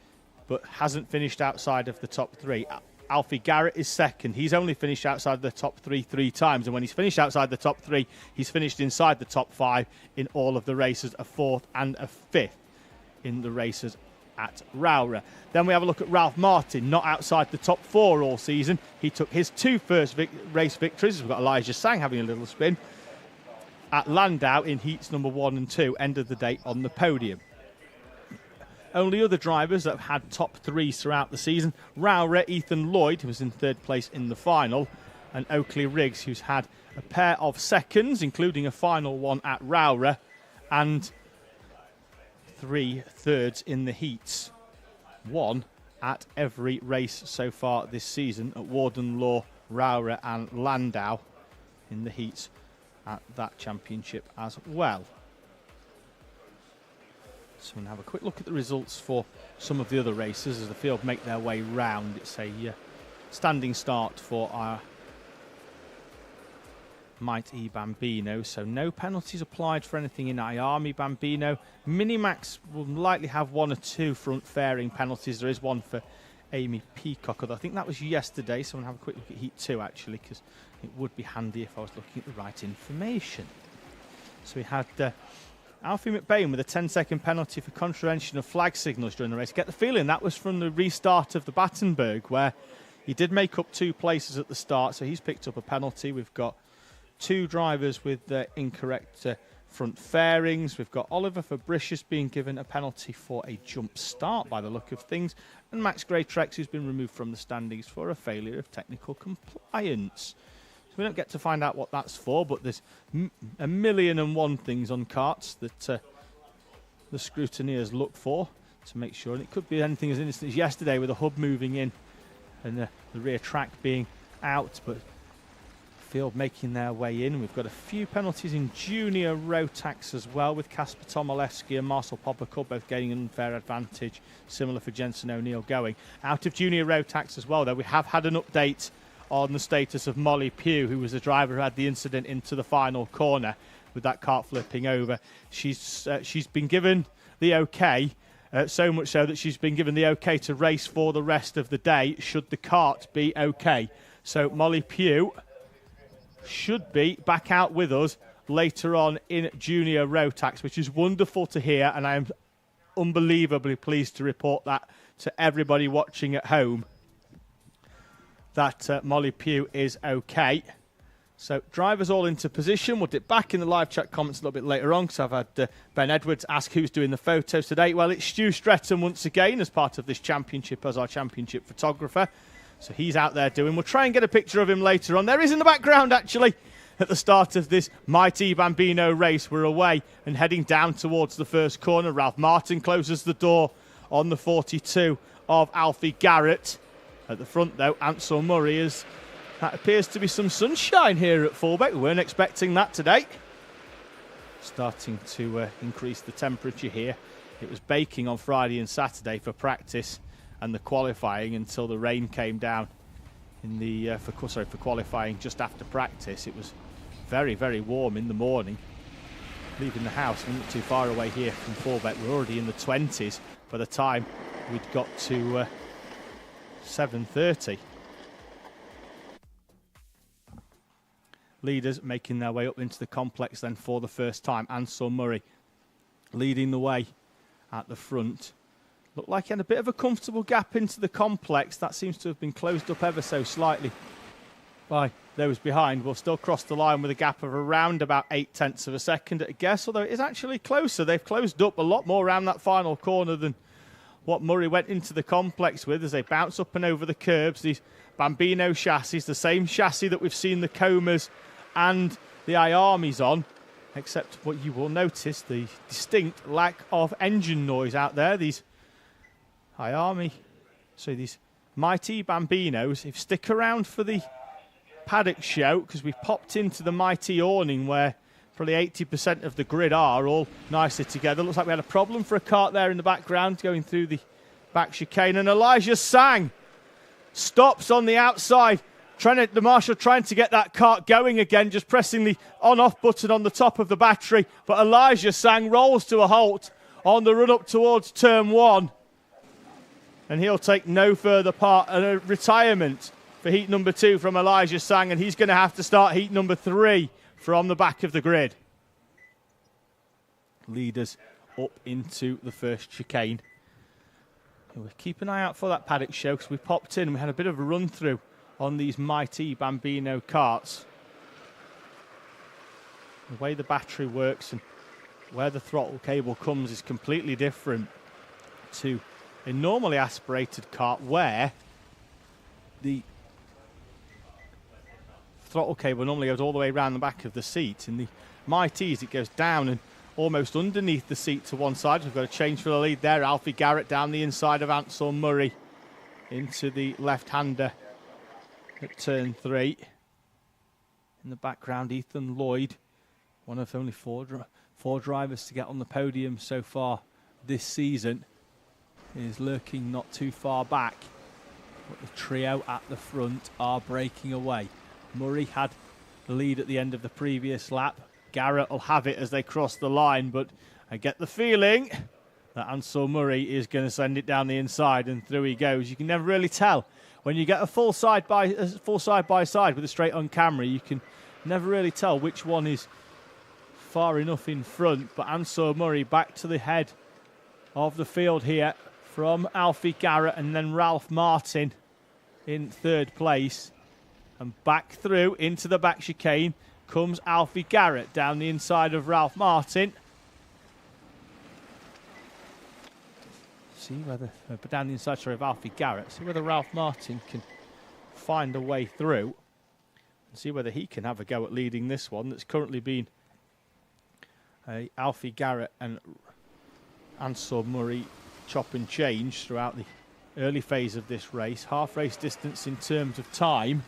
Speaker 1: but hasn't finished outside of the top 3. Alfie Garrett is second. He's only finished outside the top 3 times, and when he's finished outside the top 3, he's finished inside the top 5 in all of the races, a 4th and a 5th in the races at Rowrah. Then we have a look at Ralph Martin, not outside the top 4 all season. He took his 2 first race victories. We've got Elijah Sang having a little spin at Landau in heats number 1 and 2, end of the day on the podium. Only other drivers that have had top 3s throughout the season: Rowrah, Ethan Lloyd, who was in 3rd place in the final, and Oakley Riggs, who's had a pair of seconds, including a final one at Rowrah, and 3/3 in the heats. One at every race so far this season at Warden Law, Rowra and Landau in the heats at that championship as well. So we'll have a quick look at the results for some of the other races as the field make their way round. It's a standing start for our Mighty Bambino, so no penalties applied for anything in Iami Bambino. Minimax will likely have 1 or 2 front fairing penalties. There is one for Amy Peacock, although I think that was yesterday, so I'm going to have a quick look at Heat 2 actually, because it would be handy if I was looking at the right information. So we had Alfie McBain with a 10-second penalty for contravention of flag signals during the race. Get the feeling that was from the restart of the Battenberg, where he did make up 2 places at the start, so he's picked up a penalty. We've got 2 drivers with incorrect front fairings. We've got Oliver Fabricius being given a penalty for a jump start by the look of things, and Max Greytrex, who's been removed from the standings for a failure of technical compliance. So we don't get to find out what that's for, but there's a million and one things on karts that the scrutineers look for to make sure, and it could be anything as innocent as yesterday with the hub moving in and the rear track being out, but field making their way in. We've got a few penalties in junior Rotax as well, with Kasper Tomolewski and Marcel Popokur both gaining an unfair advantage, similar for Jensen O'Neill going. Out of junior Rotax as well, though, we have had an update on the status of Molly Pugh, who was the driver who had the incident into the final corner with that kart flipping over. She's been given the okay, so much so that she's been given the okay to race for the rest of the day, should the kart be okay. So Molly Pugh should be back out with us later on in junior Rotax, which is wonderful to hear, and I am unbelievably pleased to report that to everybody watching at home, that Molly Pugh is okay. So drivers all into position. We'll dip back in the live chat comments a little bit later on, because I've had Ben Edwards ask who's doing the photos today. Well, it's Stu Stretton once again as part of this championship as our championship photographer. So he's out there doing. We'll try and get a picture of him later on. There is in the background, actually, at the start of this Mighty Bambino race. We're away and heading down towards the first corner. Ralph Martin closes the door on the 42 of Alfie Garrett. At the front, though, Ansel Murray is... That appears to be some sunshine here at Fulbeck. We weren't expecting that today. Starting to increase the temperature here. It was baking on Friday and Saturday for practice and the qualifying until the rain came down in the for qualifying just after practice. It was very, very warm in the morning. Leaving the house, we're not too far away here from Fulbeck. We're already in the 20s by the time we'd got to 7:30. Leaders making their way up into the complex then for the first time. Ansel Murray leading the way at the front. Looked like he had a bit of a comfortable gap into the complex. That seems to have been closed up ever so slightly by those behind. We'll still cross the line with a gap of around about 0.8 of a second at a guess, although it is actually closer. They've closed up a lot more around that final corner than what Murray went into the complex with as they bounce up and over the curbs. These Bambino chassis, the same chassis that we've seen the Comas and the Iamis on, except what you will notice, the distinct lack of engine noise out there. These these Mighty Bambinos, if you stick around for the paddock show, because we've popped into the Mighty awning where probably 80% of the grid are all nicely together. Looks like we had a problem for a kart there in the background going through the back chicane, and Elijah Sang stops on the outside. The marshal trying to get that kart going again, just pressing the on-off button on the top of the battery, but Elijah Sang rolls to a halt on the run up towards turn 1. And he'll take no further part in a retirement for heat number 2 from Elijah Sang, and he's going to have to start heat number 3 from the back of the grid. Leaders up into the first chicane. And we'll keep an eye out for that paddock show, because we popped in and we had a bit of a run through on these Mighty Bambino karts. The way the battery works and where the throttle cable comes is completely different to a normally aspirated kart, where the throttle cable normally goes all the way around the back of the seat. In the Mighties, it goes down and almost underneath the seat to one side. We've got a change for the lead there. Alfie Garrett down the inside of Ansel Murray into the left-hander at turn 3. In the background, Ethan Lloyd, one of only four drivers to get on the podium so far this season, is lurking not too far back. But the trio at the front are breaking away. Murray had the lead at the end of the previous lap. Garrett will have it as they cross the line, but I get the feeling that Ansel Murray is going to send it down the inside, and through he goes. You can never really tell when you get a full side by side with a straight on camera. You can never really tell which one is far enough in front. But Ansel Murray back to the head of the field here from Alfie Garrett, and then Ralph Martin in third place, and back through into the back chicane comes Alfie Garrett down the inside of Ralph Martin. See whether, down the inside, sorry, of Alfie Garrett. See whether Ralph Martin can find a way through. And see whether he can have a go at leading this one that's currently been Alfie Garrett and Ansel Murray chop and change throughout the early phase of this race. Half race distance in terms of time,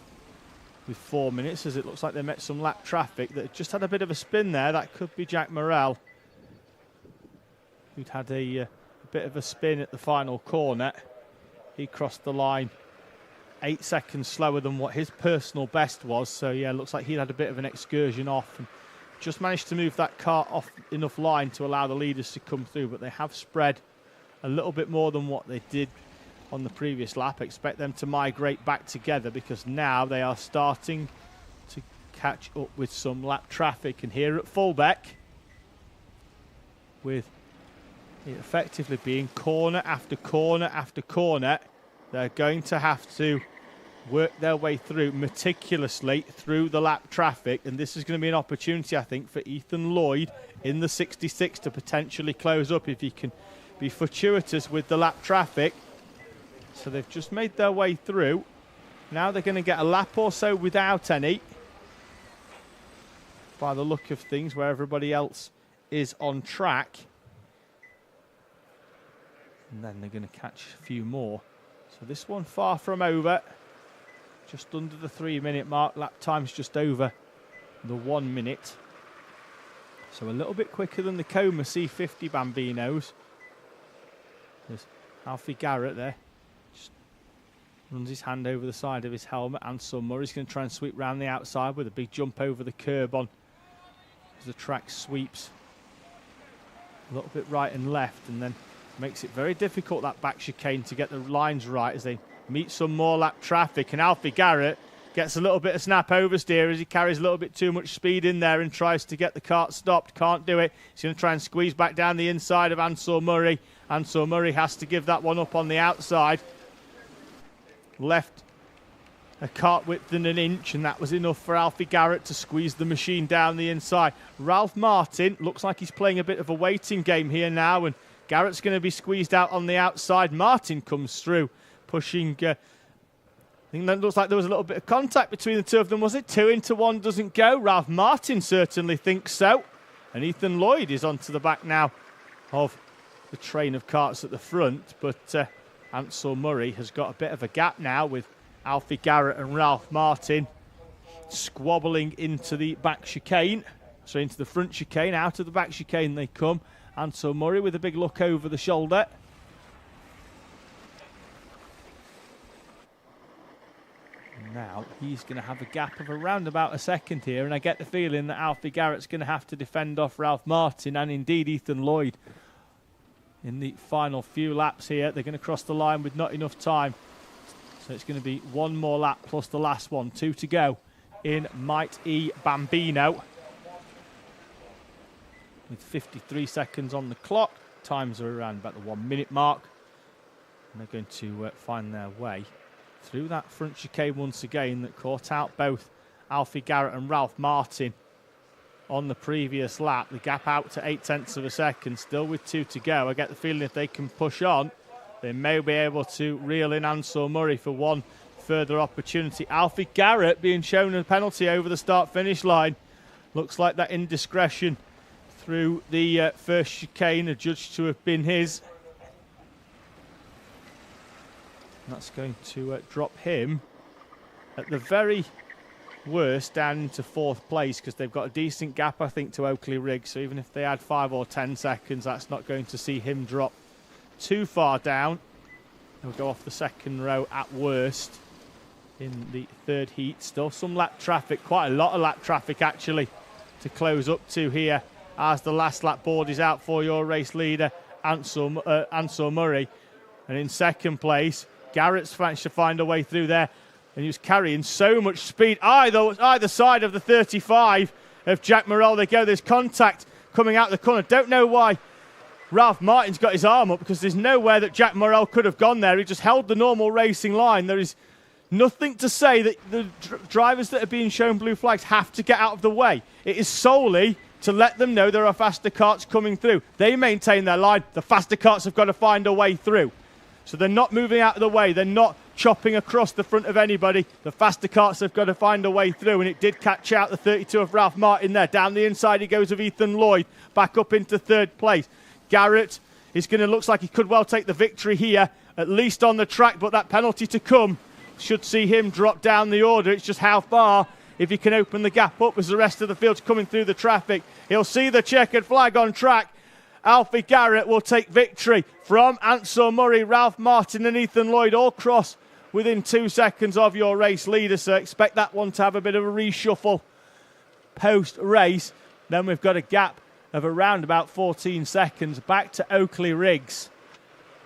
Speaker 1: with 4 minutes, as it looks like they met some lap traffic that just had a bit of a spin there. That could be Jack Morrell, who'd had a bit of a spin at the final corner. He crossed the line 8 seconds slower than what his personal best was. So yeah, looks like he'd had a bit of an excursion off and just managed to move that car off enough line to allow the leaders to come through. But they have spread a little bit more than what they did on the previous lap. Expect them to migrate back together, because now they are starting to catch up with some lap traffic. And here at Fulbeck, with it effectively being corner after corner after corner, they're going to have to work their way through meticulously through the lap traffic. And this is going to be an opportunity, I think, for Ethan Lloyd in the 66 to potentially close up if he can be fortuitous with the lap traffic. So they've just made their way through. Now they're going to get a lap or so without any, by the look of things, where everybody else is on track. And then they're going to catch a few more. So this one far from over. Just under the 3-minute mark. Lap time's just over the 1 minute. So a little bit quicker than the Coma C50 Bambinos. There's Alfie Garrett there. Just runs his hand over the side of his helmet. Ansel Murray's going to try and sweep round the outside with a big jump over the curb on, as the track sweeps a little bit right and left, and then makes it very difficult, that back chicane, to get the lines right as they meet some more lap traffic. And Alfie Garrett gets a little bit of snap oversteer as he carries a little bit too much speed in there and tries to get the kart stopped. Can't do it. He's going to try and squeeze back down the inside of Ansel Murray. Ansel Murray has to give that one up on the outside. Left a kart width than an inch, and that was enough for Alfie Garrett to squeeze the machine down the inside. Ralph Martin looks like he's playing a bit of a waiting game here now, and Garrett's going to be squeezed out on the outside. Martin comes through, pushing. I think that looks like there was a little bit of contact between the two of them. Was it 2 into 1 doesn't go? Ralph Martin certainly thinks so. And Ethan Lloyd is onto the back now of the train of karts at the front. But Ansel Murray has got a bit of a gap now with Alfie Garrett and Ralph Martin squabbling into the back chicane. So into the front chicane, out of the back chicane they come. Ansel Murray with a big look over the shoulder. Now he's going to have a gap of around about a second here, and I get the feeling that Alfie Garrett's going to have to defend off Ralph Martin and indeed Ethan Lloyd in the final few laps here. They're going to cross the line with not enough time, so it's going to be one more lap plus the last one. 2 to go in Might E Bambino, with 53 seconds on the clock. Times are around about the 1 minute mark, and they're going to find their way through that front chicane once again that caught out both Alfie Garrett and Ralph Martin on the previous lap. The gap out to 0.8 of a second, still with 2 to go. I get the feeling if they can push on, they may be able to reel in Ansel Murray for one further opportunity. Alfie Garrett being shown a penalty over the start-finish line. Looks like that indiscretion through the first chicane, adjudged to have been his. And that's going to drop him at the very worst down into 4th place, because they've got a decent gap, I think, to Oakley Riggs. So even if they add 5 or 10 seconds, that's not going to see him drop too far down. He'll go off the second row at worst in the 3rd heat. Still some lap traffic, quite a lot of lap traffic actually to close up to here, as the last lap board is out for your race leader, Ansel Murray. And in 2nd place, Garrett's managed to find a way through there, and he was carrying so much speed either side of the 35 of Jack Morrell. They go, there's contact coming out the corner. Don't know why Ralph Martin's got his arm up, because there's nowhere that Jack Morrell could have gone there. He just held the normal racing line. There is nothing to say that the drivers that are being shown blue flags have to get out of the way. It is solely to let them know there are faster karts coming through. They maintain their line. The faster karts have got to find a way through. So they're not moving out of the way. They're not chopping across the front of anybody. The faster karts have got to find a way through, and it did catch out the 32 of Ralph Martin there. Down the inside he goes of Ethan Lloyd, back up into 3rd place. Garrett is going to, looks like he could well take the victory here, at least on the track, but that penalty to come should see him drop down the order. It's just how far, if he can open the gap up as the rest of the field's coming through the traffic. He'll see the checkered flag on track. Alfie Garrett will take victory from Ansel Murray. Ralph Martin and Ethan Lloyd all cross within 2 seconds of your race leader, so expect that one to have a bit of a reshuffle post-race. Then we've got a gap of around about 14 seconds back to Oakley Riggs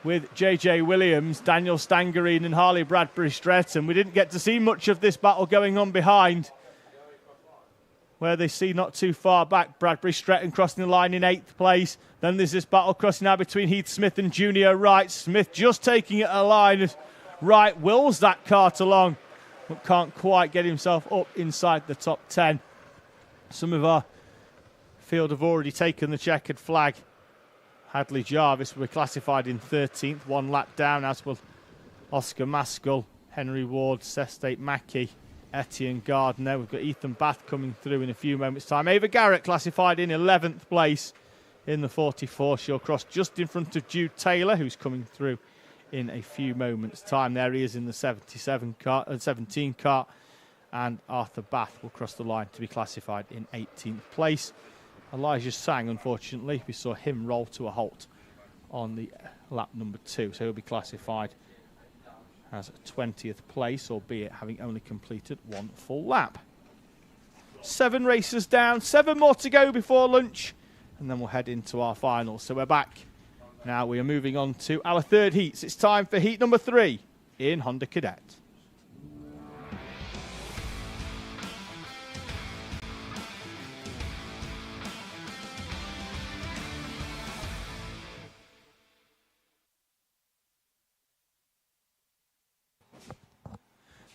Speaker 1: with JJ Williams, Daniel Stangerine and Harley Bradbury Stretton. We didn't get to see much of this battle going on behind, where they see not too far back Bradbury Stretton crossing the line in 8th place. Then there's this battle crossing now between Heath Smith and Junior Wright. Smith just taking it a line as Wright wills that kart along, but can't quite get himself up inside the top 10. Some of our field have already taken the checkered flag. Hadley Jarvis will be classified in 13th, 1 lap down, as will Oscar Maskell, Henry Ward, Sestate Mackey, Etienne Gardner. We've got Ethan Bath coming through in a few moments' time. Ava Garrett classified in 11th place in the 44. She'll cross just in front of Jude Taylor, who's coming through in a few moments' time. There he is in the 17 kart. And Arthur Bath will cross the line to be classified in 18th place. Elijah Sang, unfortunately, we saw him roll to a halt on the lap number 2, so he'll be classified as 20th place, albeit having only completed 1 full lap. 7 races down, 7 more to go before lunch, and then we'll head into our finals. So we're back. Now we are moving on to our 3rd heats. It's time for heat number 3 in Honda Cadet.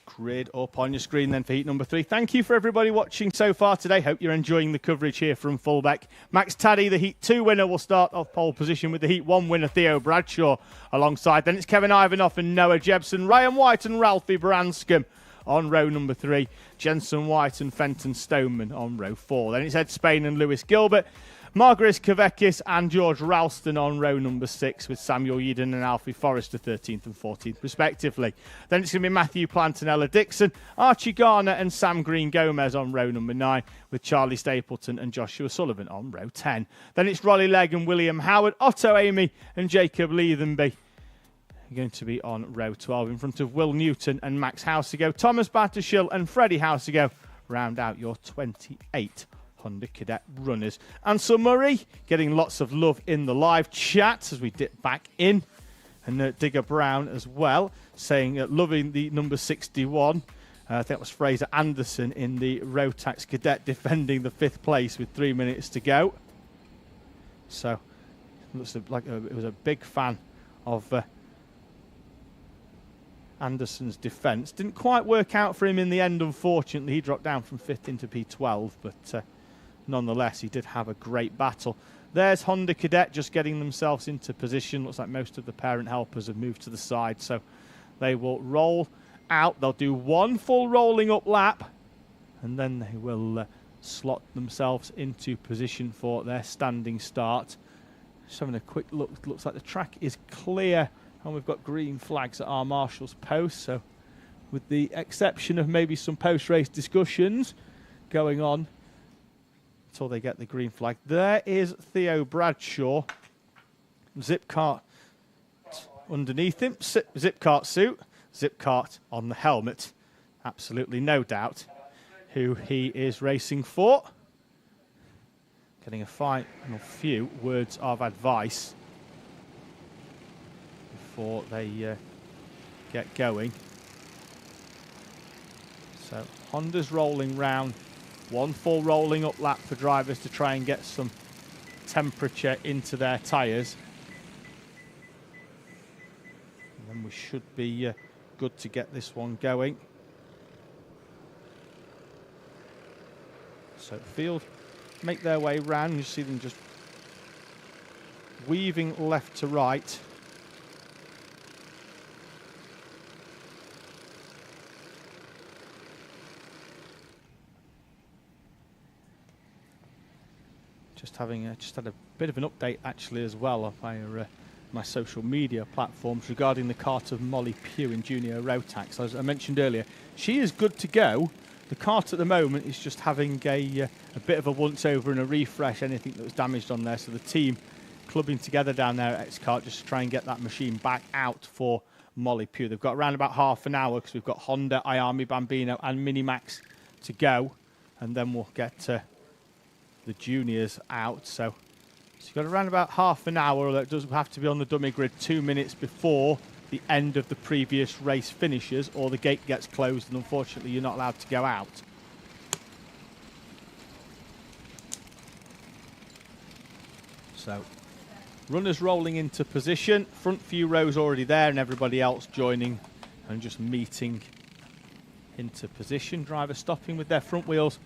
Speaker 1: Grid up on your screen then for heat number 3. Thank you for everybody watching so far today. Hope you're enjoying the coverage here from Fulbeck. Max Taddy, the heat 2 winner, will start off pole position with the heat 1 winner Theo Bradshaw alongside. Then it's Kevin Ivanoff and Noah Jebson, Ryan White and Ralphie Branscombe on row number 3, Jensen White and Fenton Stoneman on row 4. Then it's Ed Spain and Lewis Gilbert, Margaris Kavekis and George Ralston on row number 6, with Samuel Yeadon and Alfie Forrester 13th and 14th respectively. Then it's going to be Matthew Plant and Ella Dixon, Archie Garner and Sam Green Gomez on row number 9, with Charlie Stapleton and Joshua Sullivan on row 10. Then it's Rolly Legg and William Howard, Otto Amy and Jacob Leathenby going to be on row 12 in front of Will Newton and Max Housego. Thomas Battershill and Freddie Housego round out your 28 Honda Cadet runners. Ansel Murray getting lots of love in the live chat as we dip back in. And Digger Brown as well, saying loving the number 61. I think that was Fraser Anderson in the Rotax Cadet defending the 5th place with 3 minutes to go. So it looks like it was a big fan of Anderson's defence. Didn't quite work out for him in the end, unfortunately. He dropped down from 5th into P12, but nonetheless, he did have a great battle. There's Honda Cadet just getting themselves into position. Looks like most of the parent helpers have moved to the side, so they will roll out. They'll do 1 full rolling up lap, and then they will slot themselves into position for their standing start. Just having a quick look, looks like the track is clear and we've got green flags at our marshal's post, so with the exception of maybe some post-race discussions going on until they get the green flag. There is Theo Bradshaw, zip cart underneath him, zip cart suit, zip cart on the helmet. Absolutely no doubt who he is racing for. Getting a final few words of advice before they get going. So Honda's rolling round, one full rolling up lap for drivers to try and get some temperature into their tyres. And then we should be good to get this one going. So field make their way round. You see them just weaving left to right. Just had a bit of an update actually as well of my social media platforms regarding the Kart of Molly Pugh in Junior Rotax. As I mentioned earlier, she is good to go. The Kart at the moment is just having a bit of a once-over and a refresh, anything that was damaged on there. So the team clubbing together down there at X-Kart just to try and get that machine back out for Molly Pugh. They've got around about half an hour because we've got Honda, Iami Bambino and Minimax to go. And then we'll get the juniors out. So you've got around about half an hour. That does have to be on the dummy grid 2 minutes before the end of the previous race finishes, or the gate gets closed and unfortunately you're not allowed to go out. So runners rolling into position, front few rows already there and everybody else joining and just meeting into position. Driver stopping with their front wheels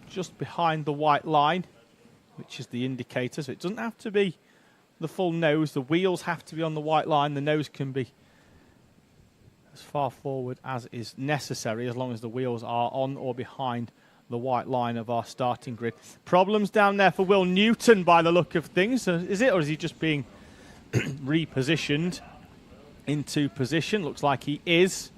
Speaker 1: just behind the white line, which is the indicator. So it doesn't have to be the full nose. The wheels have to be on the white line. The nose can be as far forward as is necessary as long as the wheels are on or behind the white line of our starting grid. Problems down there for Will Newton by the look of things. Is it, or is he just being repositioned into position? Looks like he is.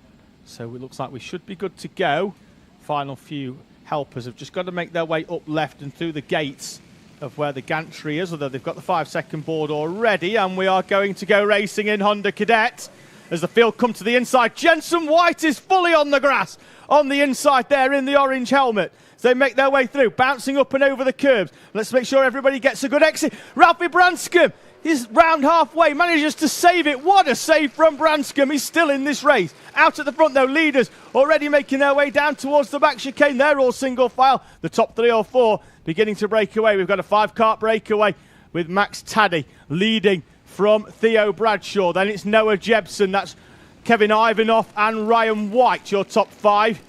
Speaker 1: So it looks like we should be good to go. Final few helpers have just got to make their way up left and through the gates of where the gantry is, although they've got the 5-second board already, and we are going to go racing in Honda Cadet as the field come to the inside. Jensen White is fully on the grass on the inside there in the orange helmet. So they make their way through, bouncing up and over the curbs. Let's make sure everybody gets a good exit. Ralphie Branscombe is round halfway, manages to save it. What a save from Branscombe. He's still in this race. Out at the front though, leaders already making their way down towards the back chicane. They're all single file. The top 3 or 4 beginning to break away. We've got a 5-kart breakaway with Max Taddy leading from Theo Bradshaw. Then it's Noah Jebson. That's Kevin Ivanoff and Ryan White, your top 5.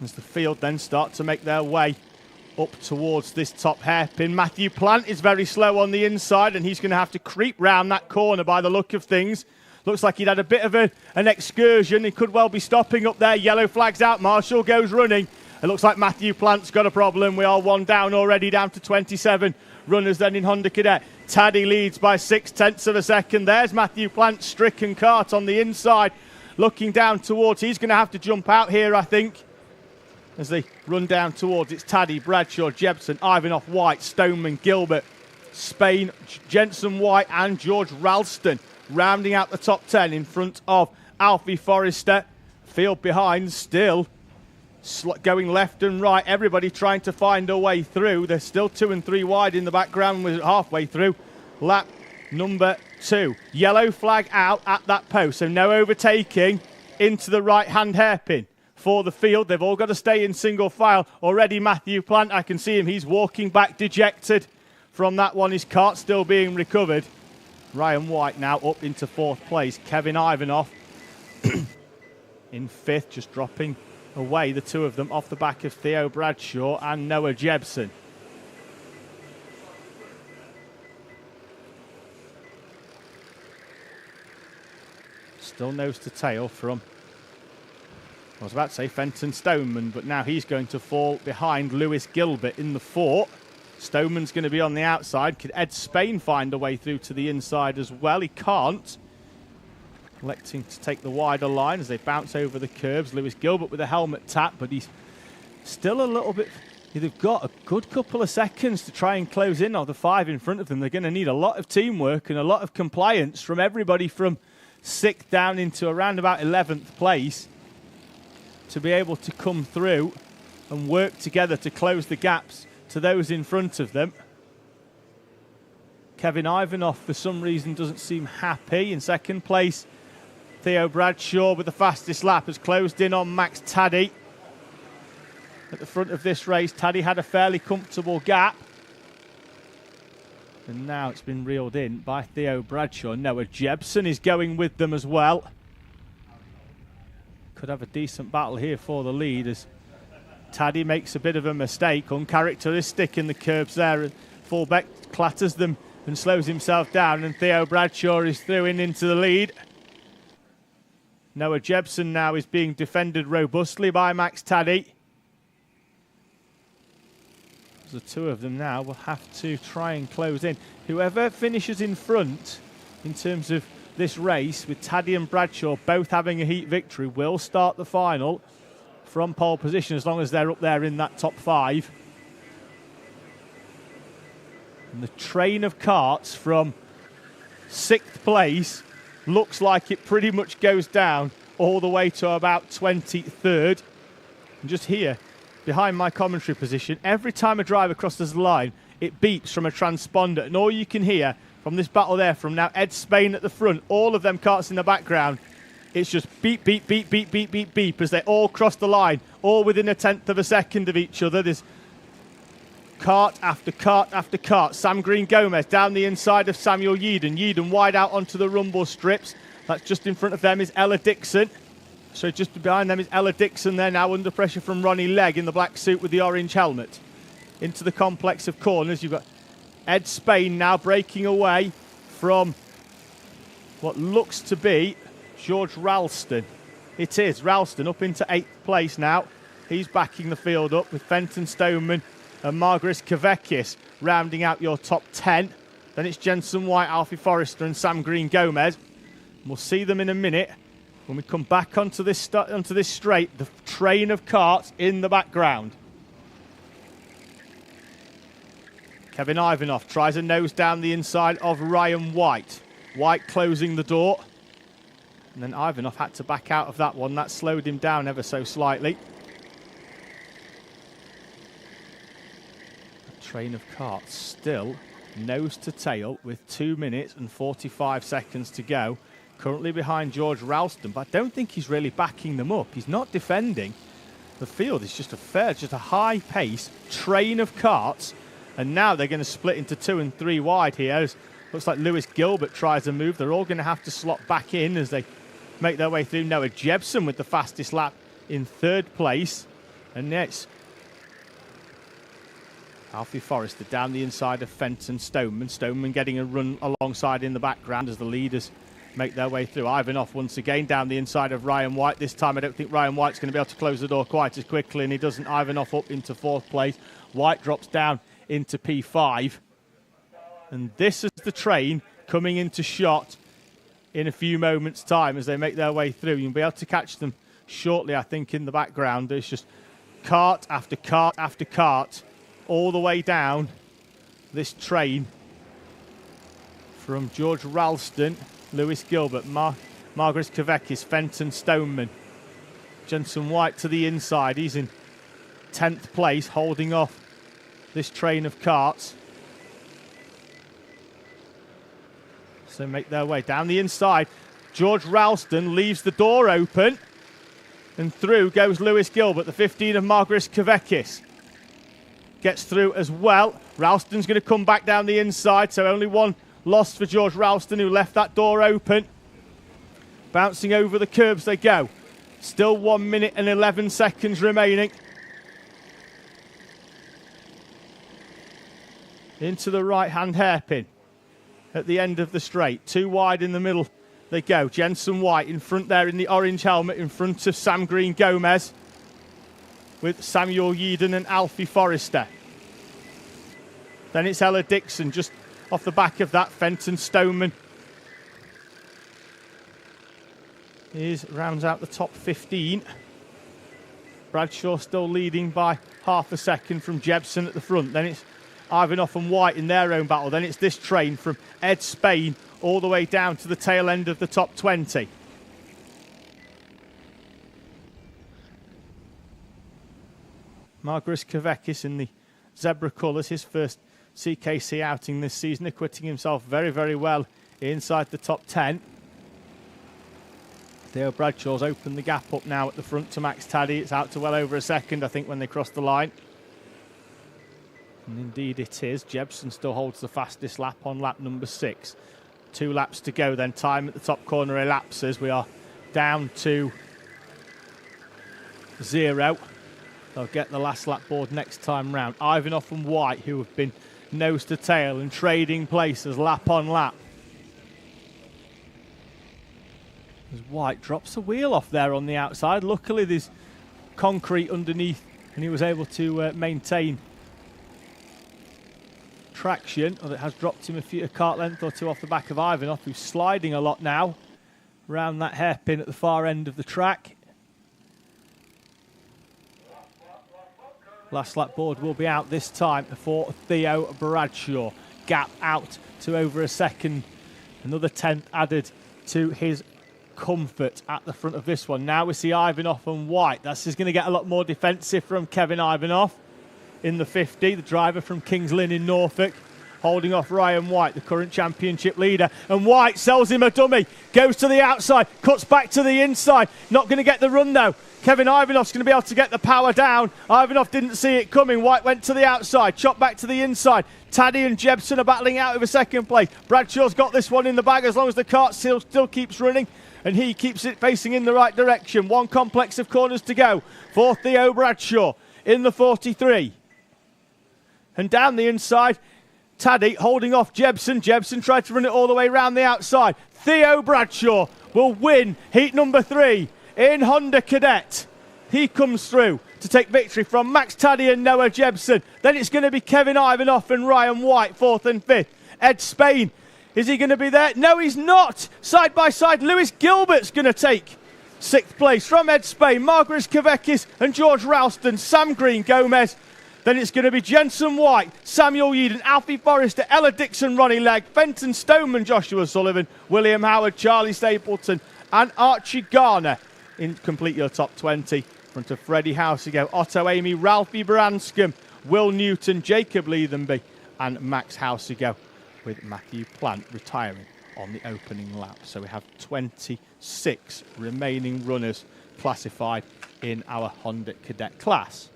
Speaker 1: As the field then start to make their way up towards this top hairpin. Matthew Plant is very slow on the inside and he's going to have to creep round that corner by the look of things. Looks like he'd had a bit of an excursion. He could well be stopping up there. Yellow flags out. Marshall goes running. It looks like Matthew Plant's got a problem. We are 1 down already, down to 27 runners then in Honda Cadet. Taddy leads by 0.6 of a second. There's Matthew Plant, stricken Kart on the inside, looking down towards. He's going to have to jump out here, I think, as they run down towards. It's Taddy, Bradshaw, Jebson, Ivanoff, White, Stoneman, Gilbert, Spain, Jensen White and George Ralston rounding out the top 10 in front of Alfie Forrester. Field behind still going left and right, everybody trying to find a way through. They're still 2 and 3 wide in the background. We're halfway through lap number 2. Yellow flag out at that post, so no overtaking into the right-hand hairpin for the field. They've all got to stay in single file. Already Matthew Plant, I can see him, he's walking back dejected from that one. His cart still being recovered. Ryan White now up into 4th place. Kevin Ivanoff in 5th, just dropping away, the 2 of them, off the back of Theo Bradshaw and Noah Jebson. Still nose to tail from I was about to say Fenton Stoneman, but now he's going to fall behind Lewis Gilbert in the fort. Stoneman's going to be on the outside. Could Ed Spain find a way through to the inside as well? He can't. Electing to take the wider line as they bounce over the curbs. Lewis Gilbert with a helmet tap, but he's still a little bit... They've got a good couple of seconds to try and close in on the 5 in front of them. They're going to need a lot of teamwork and a lot of compliance from everybody from 6th down into around about 11th place to be able to come through and work together to close the gaps to those in front of them. Kevin Ivanoff, for some reason, doesn't seem happy. In 2nd place, Theo Bradshaw with the fastest lap has closed in on Max Taddy. At the front of this race, Taddy had a fairly comfortable gap. And now it's been reeled in by Theo Bradshaw. Noah Jebson is going with them as well. Could have a decent battle here for the lead as Taddy makes a bit of a mistake. Uncharacteristic in the curbs there. Fulbeck clatters them and slows himself down, and Theo Bradshaw is through into the lead. Noah Jebson now is being defended robustly by Max Taddy. The two of them now will have to try and close in. Whoever finishes in front in terms of this race, with Taddy and Bradshaw both having a heat victory, will start the final from pole position as long as they're up there in that top 5. And the train of karts from 6th place looks like it pretty much goes down all the way to about 23rd. And just here, behind my commentary position, every time a driver crosses the line, it beeps from a transponder. And all you can hear from this battle there, from now Ed Spain at the front, all of them karts in the background, it's just beep, beep, beep, beep, beep, beep, beep as they all cross the line, all within 1/10 of a second of each other. There's kart after kart after kart. Sam Green Gomez down the inside of Samuel Yeadon. Yeadon wide out onto the rumble strips. That's just in front of them is Ella Dixon. So just behind them is Ella Dixon. They're now under pressure from Ronnie Legg in the black suit with the orange helmet. Into the complex of corners, you've got Ed Spain now breaking away from what looks to be George Ralston. It is Ralston up into 8th place now. He's backing the field up with Fenton Stoneman and Margaret Kavekis rounding out your top 10. Then it's Jensen White, Alfie Forrester and Sam Green Gomez. We'll see them in a minute. When we come back onto this straight, the train of karts in the background. Kevin Ivanoff tries a nose down the inside of Ryan White. White closing the door. And then Ivanoff had to back out of that one. That slowed him down ever so slightly. A train of karts still nose to tail with 2 minutes and 45 seconds to go. Currently behind George Ralston, but I don't think he's really backing them up. He's not defending. The field is just a high pace train of karts, and now they're going to split into 2 and 3 wide here. Looks like Lewis Gilbert tries a move. They're all going to have to slot back in as they make their way through. Noah Jebson with the fastest lap in 3rd place, and next Alfie Forrester down the inside of Fenton Stoneman. Stoneman getting a run alongside in the background as the leaders make their way through. Ivanoff once again down the inside of Ryan White. This time I don't think Ryan White's going to be able to close the door quite as quickly, and he doesn't. Ivanoff up into 4th place. White drops down into P5. And this is the train coming into shot in a few moments' time as they make their way through. You'll be able to catch them shortly, I think, in the background. There's just kart after kart after kart all the way down this train from George Ralston, Lewis Gilbert, Margaret Kavekis, Fenton Stoneman. Jensen White to the inside. He's in 10th place, holding off this train of karts. So make their way down the inside. George Ralston leaves the door open, and through goes Lewis Gilbert, the 15 of Margaret Kavekis. Gets through as well. Ralston's going to come back down the inside, so only one lost for George Ralston, who left that door open. Bouncing over the curbs they go. Still 1 minute and 11 seconds remaining. Into the right-hand hairpin at the end of the straight. 2 wide in the middle they go. Jensen White in front there in the orange helmet in front of Sam Green Gomez with Samuel Yeadon and Alfie Forrester. Then it's Ella Dixon just off the back of that. Fenton Stoneman rounds out the top 15. Bradshaw still leading by half a second from Jebson at the front. Then it's Ivanoff and White in their own battle. Then it's this train from Ed Spain all the way down to the tail end of the top 20. Margaris Kavekis in the zebra colours, his first CKC outing this season, acquitting himself very, very well inside the top 10. Theo Bradshaw's opened the gap up now at the front to Max Taddy. It's out to well over a second, I think, when they cross the line. And indeed it is. Jebson still holds the fastest lap on lap number 6. 2 laps to go then. Time at the top corner elapses. We are down to 0. They'll get the last lap board next time round. Ivanoff and White, who have been nose to tail and trading places lap on lap. As White drops a wheel off there on the outside. Luckily there's concrete underneath and he was able to maintain traction. Although it has dropped him a kart length or 2 off the back of Ivanoff, who's sliding a lot now around that hairpin at the far end of the track. Last lap board will be out this time for Theo Bradshaw. Gap out to over a second. Another 10th added to his comfort at the front of this one. Now we see Ivanoff and White. That's just going to get a lot more defensive from Kevin Ivanoff in the 50, the driver from Kings Lynn in Norfolk, holding off Ryan White, the current championship leader. And White sells him a dummy, goes to the outside, cuts back to the inside. Not going to get the run though. Kevin Ivanoff's going to be able to get the power down. Ivanoff didn't see it coming. White went to the outside, chopped back to the inside. Taddy and Jebson are battling out over second place. Bradshaw's got this one in the bag as long as the kart still keeps running. And he keeps it facing in the right direction. 1 complex of corners to go for Theo Bradshaw in the 43. And down the inside, Taddy holding off Jebson. Jebson tried to run it all the way around the outside. Theo Bradshaw will win heat number 3 in Honda Cadet. He comes through to take victory from Max Taddy and Noah Jebson. Then it's going to be Kevin Ivanoff and Ryan White, 4th and 5th. Ed Spain, is he going to be there? No, he's not. Side by side, Lewis Gilbert's going to take 6th place from Ed Spain. Margaris Kavekis and George Ralston. Sam Green Gomez. Then it's going to be Jensen White, Samuel Yeadon, Alfie Forrester, Ella Dixon, Ronnie Legg, Fenton Stoneman, Joshua Sullivan, William Howard, Charlie Stapleton and Archie Garner in complete your top 20. In front of Freddie Housego, Otto Amy, Ralphie Branscombe, Will Newton, Jacob Leathenby and Max Housego, with Matthew Plant retiring on the opening lap. So we have 26 remaining runners classified in our Honda Cadet class.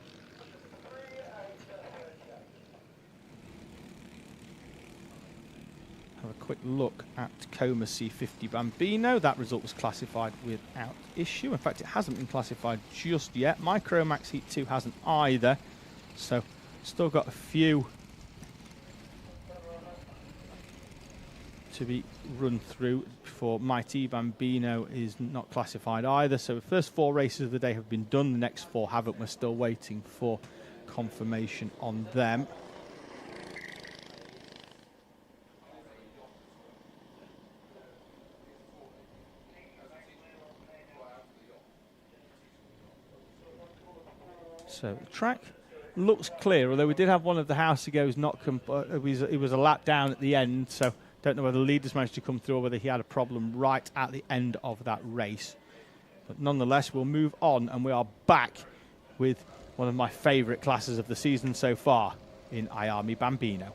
Speaker 1: Have a quick look at Coma C50 Bambino. That result was classified without issue. In fact, it hasn't been classified just yet. Micromax Heat 2 hasn't either. So still got a few to be run through before Mighty Bambino is not classified either. So the first 4 races of the day have been done. The next 4 haven't. We're still waiting for confirmation on them. So the track looks clear, although we did have one of the Housegos not it was a lap down at the end, so don't know whether the leaders managed to come through or whether he had a problem right at the end of that race. But nonetheless, we'll move on, and we are back with one of my favourite classes of the season so far in Ayami Bambino.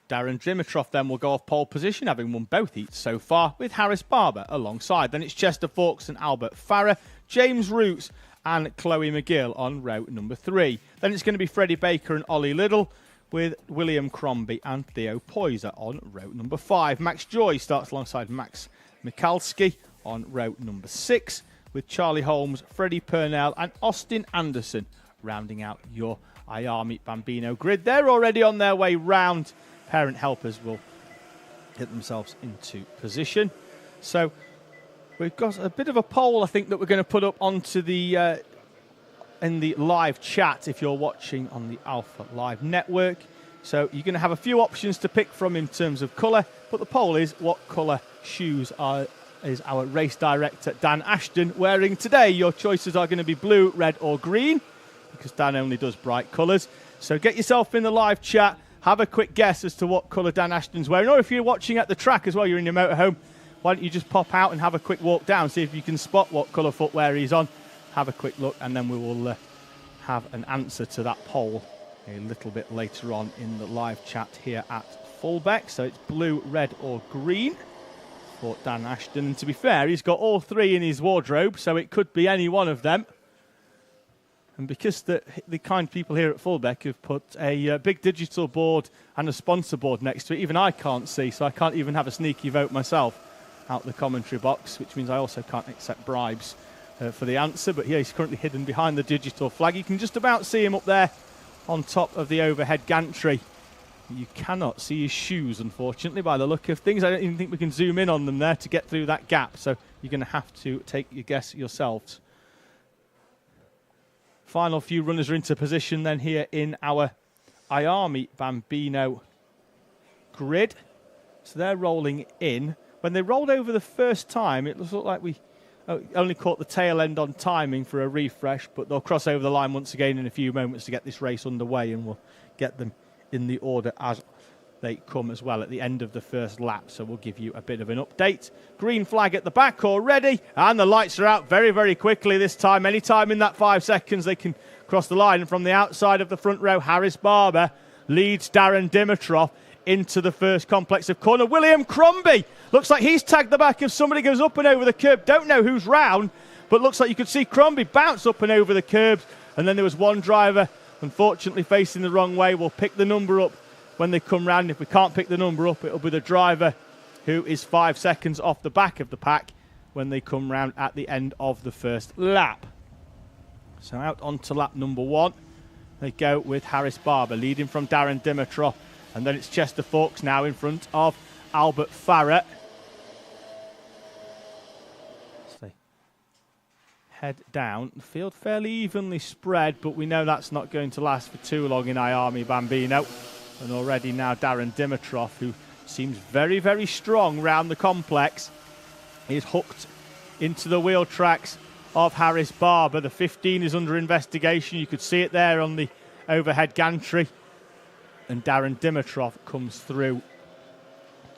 Speaker 1: Darren Dimitrov then will go off pole position, having won both heats so far, with Harris Barber alongside. Then it's Chester Fawkes and Albert Farah, James Roots and Chloe McGill on row number 3. Then it's going to be Freddie Baker and Ollie Liddell, with William Crombie and Theo Poyser on row number 5. Max Joy starts alongside Max Mikalski on row number 6, with Charlie Holmes, Freddie Purnell and Austin Anderson rounding out your Ayami Bambino grid. They're already on their way round. Parent helpers will get themselves into position. So we've got a bit of a poll, I think, that we're going to put up onto the in the live chat if you're watching on the Alpha Live network. So you're going to have a few options to pick from in terms of colour, but the poll is what colour shoes is our race director Dan Ashton wearing today. Your choices are going to be blue, red or green, because Dan only does bright colours. So get yourself in the live chat, have a quick guess as to what colour Dan Ashton's wearing, or if you're watching at the track as well, you're in your motorhome, why don't you just pop out and have a quick walk down, see if you can spot what colour footwear he's on. Have a quick look, and then we will have an answer to that poll a little bit later on in the live chat here at Fulbeck. So it's blue, red or green for Dan Ashton. And to be fair, he's got all three in his wardrobe, so it could be any one of them. And because the kind people here at Fulbeck have put a big digital board and a sponsor board next to it, even I can't see, so I can't even have a sneaky vote myself out the commentary box, which means I also can't accept bribes for the answer. But yeah, he's currently hidden behind the digital flag. You can just about see him up there on top of the overhead gantry. You cannot see his shoes, unfortunately, by the look of things. I don't even think we can zoom in on them there to get through that gap, so you're going to have to take your guess yourselves. Final few runners are into position then here in our Ayami Bambino grid. So they're rolling in. When they rolled over the first time, it looked like we only caught the tail end on timing for a refresh, but they'll cross over the line once again in a few moments to get this race underway, and we'll get them in the order as they come as well at the end of the first lap. So we'll give you a bit of an update. Green flag at the back already, and the lights are out very, very quickly this time. Any time in that 5 seconds they can cross the line. And from the outside of the front row, Harris Barber leads Darren Dimitrov into the first complex of corner. William Crombie looks like he's tagged the back of somebody, goes up and over the curb. Don't know who's round, but looks like you could see Crombie bounce up and over the curbs. And then there was one driver, unfortunately, facing the wrong way. We'll pick the number up when they come round. If we can't pick the number up, it'll be the driver who is 5 seconds off the back of the pack when they come round at the end of the first lap. So out onto lap number 1, they go with Harris Barber leading from Darren Dimitrov. And then it's Chester Fawkes now in front of Albert Farrett. So they head down. The field fairly evenly spread, but we know that's not going to last for too long in Ayami Bambino. And already now Darren Dimitrov, who seems very, very strong round the complex, is hooked into the wheel tracks of Harris Barber. The 15 is under investigation. You could see it there on the overhead gantry. And Darren Dimitrov comes through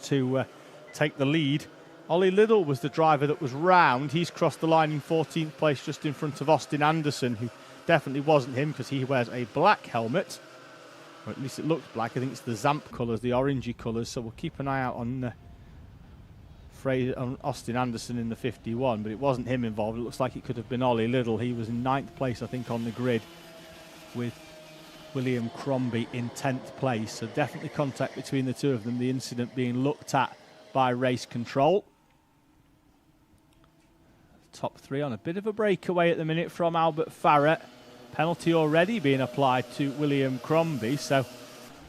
Speaker 1: to take the lead. Ollie Liddell was the driver that was round. He's crossed the line in 14th place just in front of Austin Anderson, who definitely wasn't him because he wears a black helmet. Or at least it looks black. I think it's the Zamp colours, the orangey colours. So we'll keep an eye out on Austin Anderson in the 51, but it wasn't him involved. It looks like it could have been Ollie Liddell. He was in 9th place, I think, on the grid with William Crombie in 10th place. So definitely contact between the two of them. The incident being looked at by race control. Top 3 on a bit of a breakaway at the minute from Albert Farrett. Penalty already being applied to William Crombie. So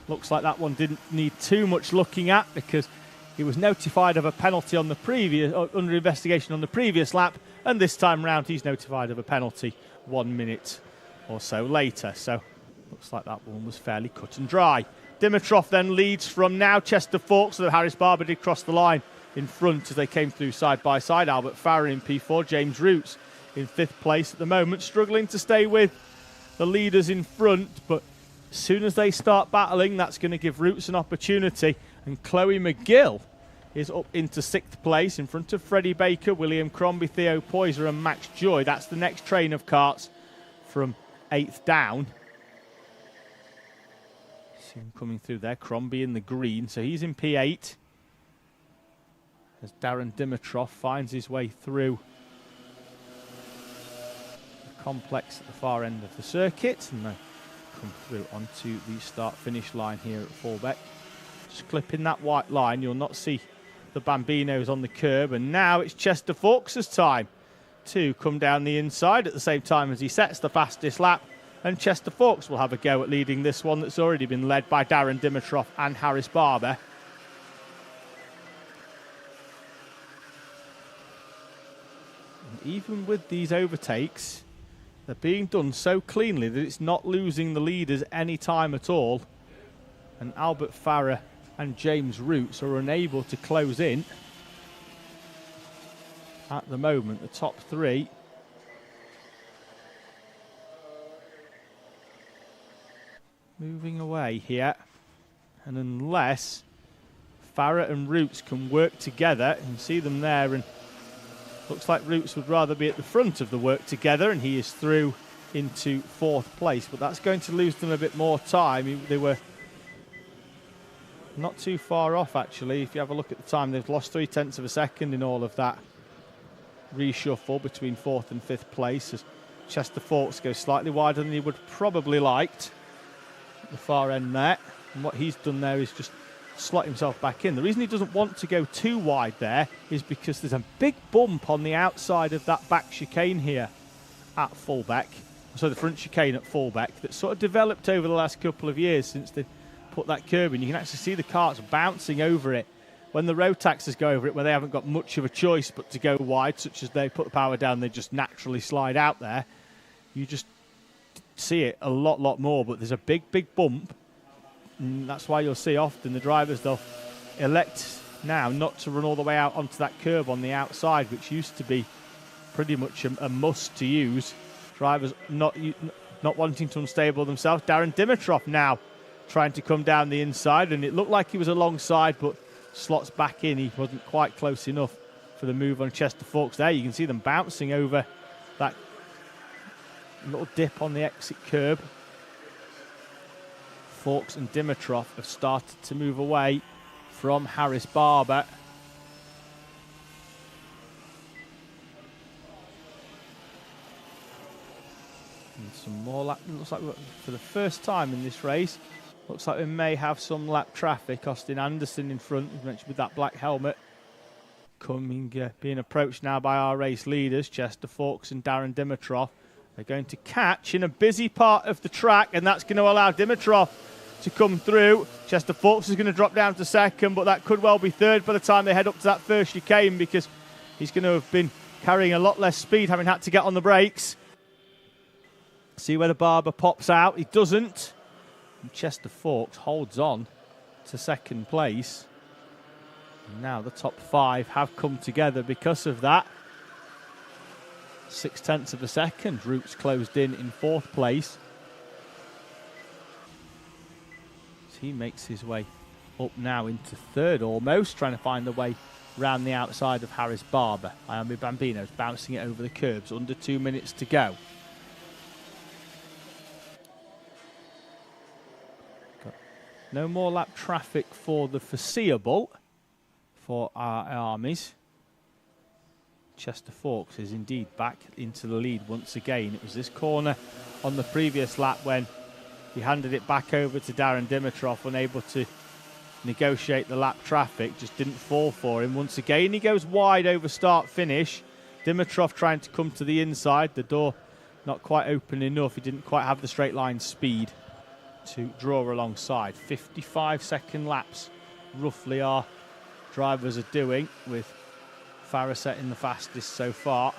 Speaker 1: looks like that one didn't need too much looking at because he was notified of a penalty on the previous, under investigation on the previous lap. And this time round he's notified of a penalty 1 minute or so later. So looks like that one was fairly cut and dry. Dimitrov then leads from now Chester Fawkes, so Harris Barber did cross the line in front as they came through side by side. Albert Farrett in P4, James Roots in 5th place at the moment, struggling to stay with the leaders in front, but as soon as they start battling, that's going to give Roots an opportunity. And Chloe McGill is up into 6th place in front of Freddie Baker, William Crombie, Theo Poyser and Max Joy. That's the next train of karts from 8th down. See him coming through there, Crombie in the green, so he's in P8 as Darren Dimitrov finds his way through the complex at the far end of the circuit, and they come through onto the start-finish line here at Fulbeck. Just clipping that white line, you'll not see the Bambinos on the curb, and now it's Chester Fawkes' time to come down the inside at the same time as he sets the fastest lap. And Chester Fawkes will have a go at leading this one that's already been led by Darren Dimitrov and Harris Barber. And even with these overtakes, they're being done so cleanly that it's not losing the leaders any time at all. And Albert Farah and James Roots are unable to close in. At the moment, the top three moving away here. And unless Farah and Roots can work together, you can see them there, and looks like Roots would rather be at the front of the work together, and he is through into 4th place. But that's going to lose them a bit more time. They were not too far off, actually. If you have a look at the time, they've lost 0.3 of a second in all of that reshuffle between 4th and 5th place, as Chester Fawkes goes slightly wider than he would probably liked at the far end there. And what he's done there is just slot himself back in. The reason he doesn't want to go too wide there is because there's a big bump on the outside of that back chicane here at Fulbeck. So the front chicane at Fulbeck that sort of developed over the last couple of years since they put that curb in. You can actually see the karts bouncing over it when the road taxers go over it, where they haven't got much of a choice but to go wide, such as they put the power down, they just naturally slide out there. You just see it a lot more, but there's a big bump, and that's why you'll see often the drivers, they'll elect now not to run all the way out onto that curb on the outside, which used to be pretty much a must to use. Drivers not wanting to unstable themselves. Darren Dimitrov now trying to come down the inside, and it looked like he was alongside, but slots back in. He wasn't quite close enough for the move on Chester Fawkes there. You can see them bouncing over that little dip on the exit curb. Fawkes and Dimitrov have started to move away from Harris Barber. And some more lap. Looks like for the first time in this race, looks like we may have some lap traffic. Austin Anderson in front, as mentioned, with that black helmet, being approached now by our race leaders, Chester Fawkes and Darren Dimitrov. They're going to catch in a busy part of the track, and that's going to allow Dimitrov to come through. Chester Fawkes is going to drop down to 2nd, but that could well be 3rd by the time they head up to that first chicane, because he's going to have been carrying a lot less speed, having had to get on the brakes. See whether Barber pops out. He doesn't. And Chester Fawkes holds on to 2nd place. And now the top 5 have come together because of that. 0.6 of a second. Roots closed in 4th place. So he makes his way up now into 3rd almost, trying to find the way round the outside of Harris Barber. Miami Bambino's bouncing it over the curbs. Under 2 minutes to go. No more lap traffic for the foreseeable for our armies. Chester Fawkes is indeed back into the lead once again. It was this corner on the previous lap when he handed it back over to Darren Dimitrov, unable to negotiate the lap traffic, just didn't fall for him. Once again, he goes wide over start-finish. Dimitrov trying to come to the inside. The door not quite open enough. He didn't quite have the straight line speed to draw alongside. 55-second laps, roughly, our drivers are doing, with Farah setting the fastest so far.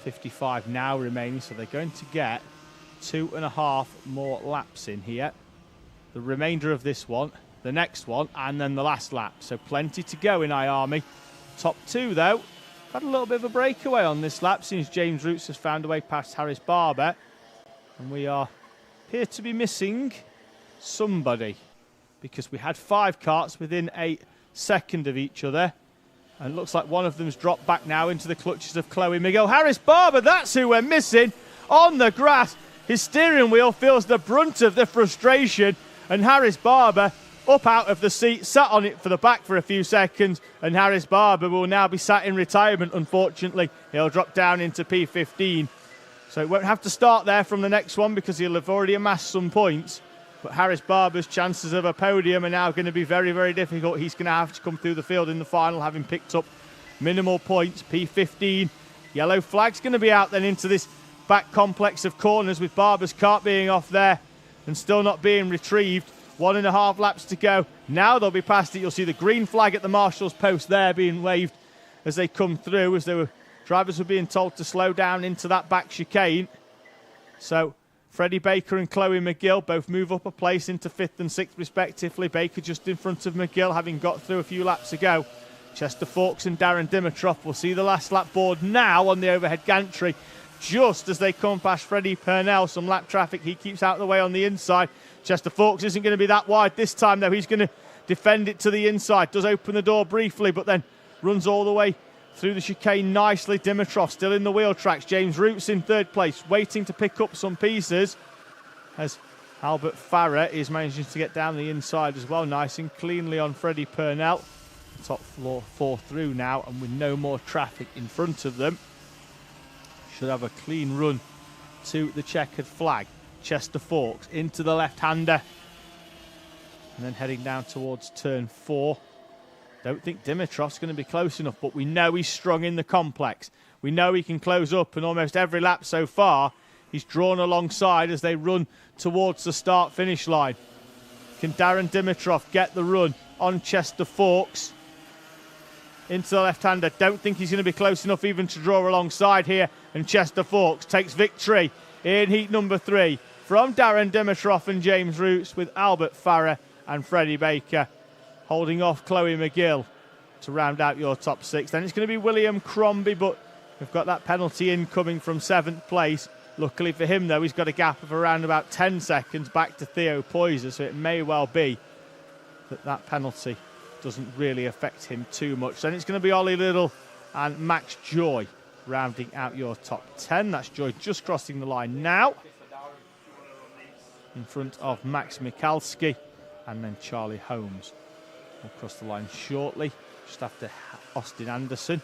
Speaker 1: 55 now remaining, so they're going to get 2.5 more laps in here. The remainder of this one, the next one, and then the last lap. So plenty to go in Army. Top 2, though, had a little bit of a breakaway on this lap since James Roots has found a way past Harris Barber. And we appear to be missing somebody, because we had 5 karts within a second of each other, and it looks like one of them's dropped back now into the clutches of Chloe Miguel. Harris Barber, that's who we're missing on the grass. His steering wheel feels the brunt of the frustration, and Harris Barber up out of the seat, sat on it for the back for a few seconds, and Harris Barber will now be sat in retirement, unfortunately. He'll drop down into P15. So he won't have to start there from the next one because he'll have already amassed some points. But Harris Barber's chances of a podium are now going to be very, very difficult. He's going to have to come through the field in the final, having picked up minimal points. P15 Yellow flag's going to be out then into this back complex of corners, with Barber's Kart being off there and still not being retrieved. 1.5 laps to go. Now they'll be past it. You'll see the green flag at the marshal's post there being waved as they come through, as drivers were being told to slow down into that back chicane. So Freddie Baker and Chloe McGill both move up a place into 5th and 6th respectively. Baker just in front of McGill, having got through a few laps ago. Chester Fawkes and Darren Dimitrov will see the last lap board now on the overhead gantry, just as they come past Freddie Purnell. Some lap traffic, he keeps out of the way on the inside. Chester Fawkes isn't going to be that wide this time, though. He's going to defend it to the inside. Does open the door briefly, but then runs all the way through the chicane nicely. Dimitrov still in the wheel tracks. James Roots in 3rd place, waiting to pick up some pieces, as Albert Farrer is managing to get down the inside as well, nice and cleanly on Freddie Purnell. Top floor 4 through now, and with no more traffic in front of them, should have a clean run to the checkered flag. Chester Fawkes into the left-hander, and then heading down towards turn 4. Don't think Dimitrov's going to be close enough, but we know he's strong in the complex. We know he can close up, and almost every lap so far he's drawn alongside as they run towards the start-finish line. Can Darren Dimitrov get the run on Chester Fawkes into the left-hander? Don't think he's going to be close enough even to draw alongside here, and Chester Fawkes takes victory in heat number 3 from Darren Dimitrov and James Roots, with Albert Farrer and Freddie Baker holding off Chloe McGill to round out your top 6. Then it's going to be William Crombie, but we've got that penalty incoming from 7th place. Luckily for him, though, he's got a gap of around about 10 seconds back to Theo Poyser, so it may well be that penalty doesn't really affect him too much. Then it's going to be Ollie Little and Max Joy rounding out your top 10. That's Joy just crossing the line now, in front of Max Mikalski, and then Charlie Holmes will cross the line shortly, just after Austin Anderson.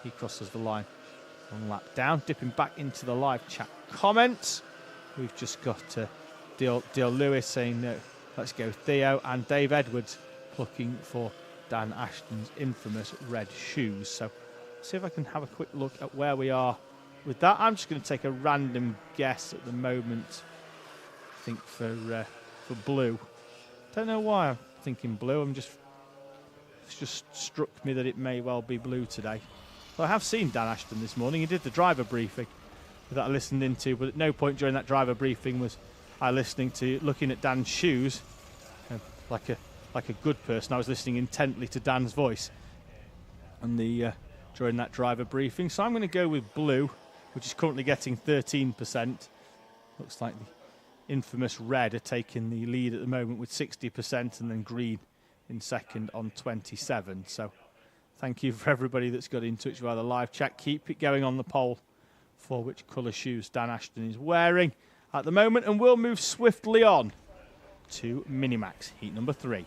Speaker 1: He crosses the line 1 lap down. Dipping back into the live chat comments, we've just got Deal Lewis saying no, let's go Theo, and Dave Edwards looking for Dan Ashton's infamous red shoes. So let's see if I can have a quick look at where we are with that. I'm just going to take a random guess at the moment. I think for blue. Don't know why I'm thinking blue. It's just struck me that it may well be blue today. Well, I have seen Dan Ashton this morning. He did the driver briefing that I listened into, but at no point during that driver briefing was I looking at Dan's shoes. Like a good person, I was listening intently to Dan's voice and during that driver briefing. So I'm going to go with blue, which is currently getting 13%. Looks like the infamous red are taking the lead at the moment with 60%, and then green in second on 27%. So thank you for everybody that's got in touch via the live chat. Keep it going on the poll for which colour shoes Dan Ashton is wearing at the moment, and we'll move swiftly on to Minimax heat number 3.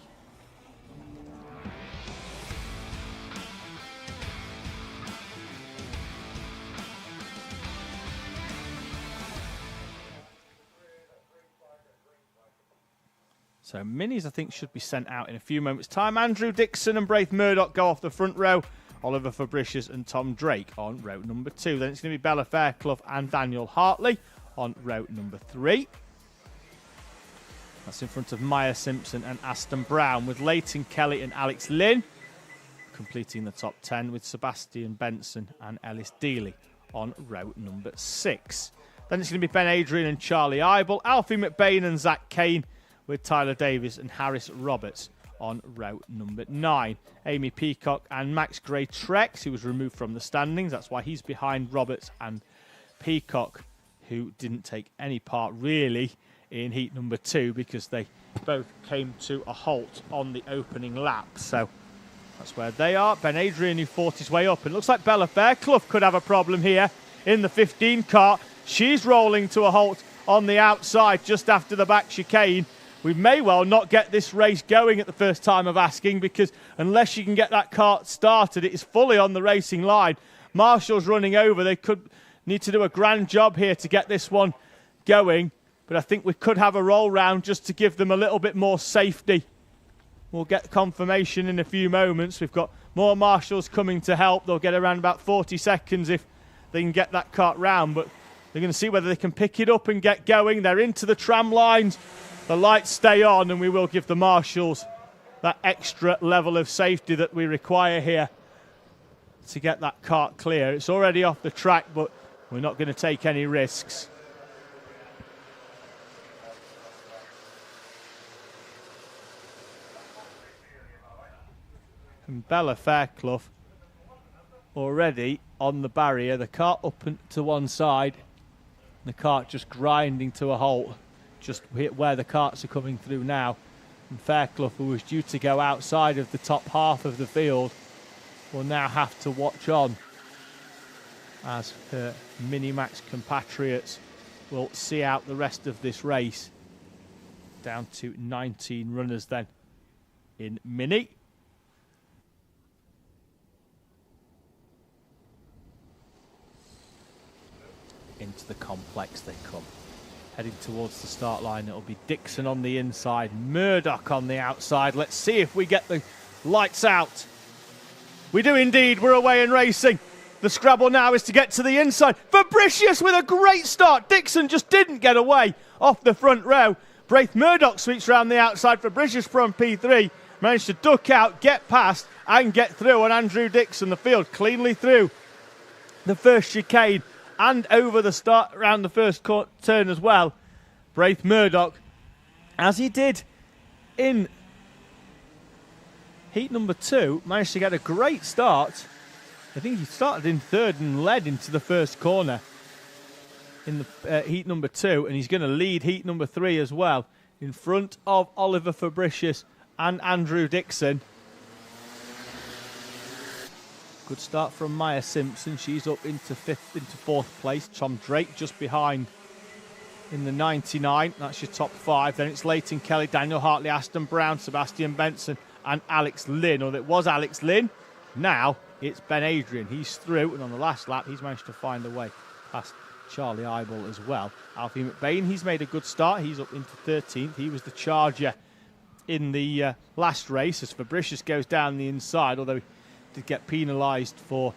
Speaker 1: So minis, I think, should be sent out in a few moments' time. Andrew Dixon and Braith Murdoch go off the front row. Oliver Fabricius and Tom Drake on row number 2. Then it's going to be Bella Fairclough and Daniel Hartley on row number 3. That's in front of Maya Simpson and Aston Brown, with Leighton Kelly and Alex Lynn completing the top 10, with Sebastian Benson and Ellis Dealey on row number 6. Then it's going to be Ben Adrian and Charlie Eibel, Alfie McBain and Zach Kane, with Tyler Davis and Harris Roberts on row number 9. Amy Peacock and Max Gray-Trex, who was removed from the standings. That's why he's behind Roberts and Peacock, who didn't take any part really in heat number 2 because they both came to a halt on the opening lap. So that's where they are. Ben Adrian, who fought his way up. And it looks like Bella Fairclough could have a problem here in the 15 car. She's rolling to a halt on the outside just after the back chicane. We may well not get this race going at the first time of asking, because unless you can get that kart started, it is fully on the racing line. Marshall's running over. They could need to do a grand job here to get this one going, but I think we could have a roll round just to give them a little bit more safety. We'll get confirmation in a few moments. We've got more marshals coming to help. They'll get around about 40 seconds if they can get that kart round, but they're going to see whether they can pick it up and get going. They're into the tram lines. The lights stay on, and we will give the marshals that extra level of safety that we require here to get that kart clear. It's already off the track, but we're not going to take any risks. And Bella Fairclough already on the barrier. The kart up and to one side. The kart just grinding to a halt, just where the karts are coming through now. And Fairclough, who was due to go outside of the top half of the field, will now have to watch on as her Minimax compatriots will see out the rest of this race. Down to 19 runners then in Mini. Into the complex they come. Heading towards the start line, it'll be Dixon on the inside, Murdoch on the outside. Let's see if we get the lights out. We do indeed. We're away and racing. The scrabble now is to get to the inside. Fabricius with a great start. Dixon just didn't get away off the front row. Braith Murdoch sweeps round the outside. Fabricius from P3 managed to duck out, get past and get through. And Andrew Dixon, the field cleanly through the first chicane and over the start around the first turn as well. Braith Murdoch, as he did in heat number 2, managed to get a great start. I think he started in third and led into the first corner in the heat number 2, and he's going to lead heat number 3 as well, in front of Oliver Fabricius and Andrew Dixon. Good start from Maya Simpson. She's up into 4th place. Tom Drake just behind in the 99. That's your top 5. Then it's Leighton Kelly, Daniel Hartley, Aston Brown, Sebastian Benson and Alex Lynn. Or it was Alex Lynn. Now it's Ben Adrian. He's through, and on the last lap he's managed to find a way past Charlie Eibel as well. Alfie McBain, he's made a good start. He's up into 13th. He was the charger in the last race as Fabricius goes down the inside, although to get penalised for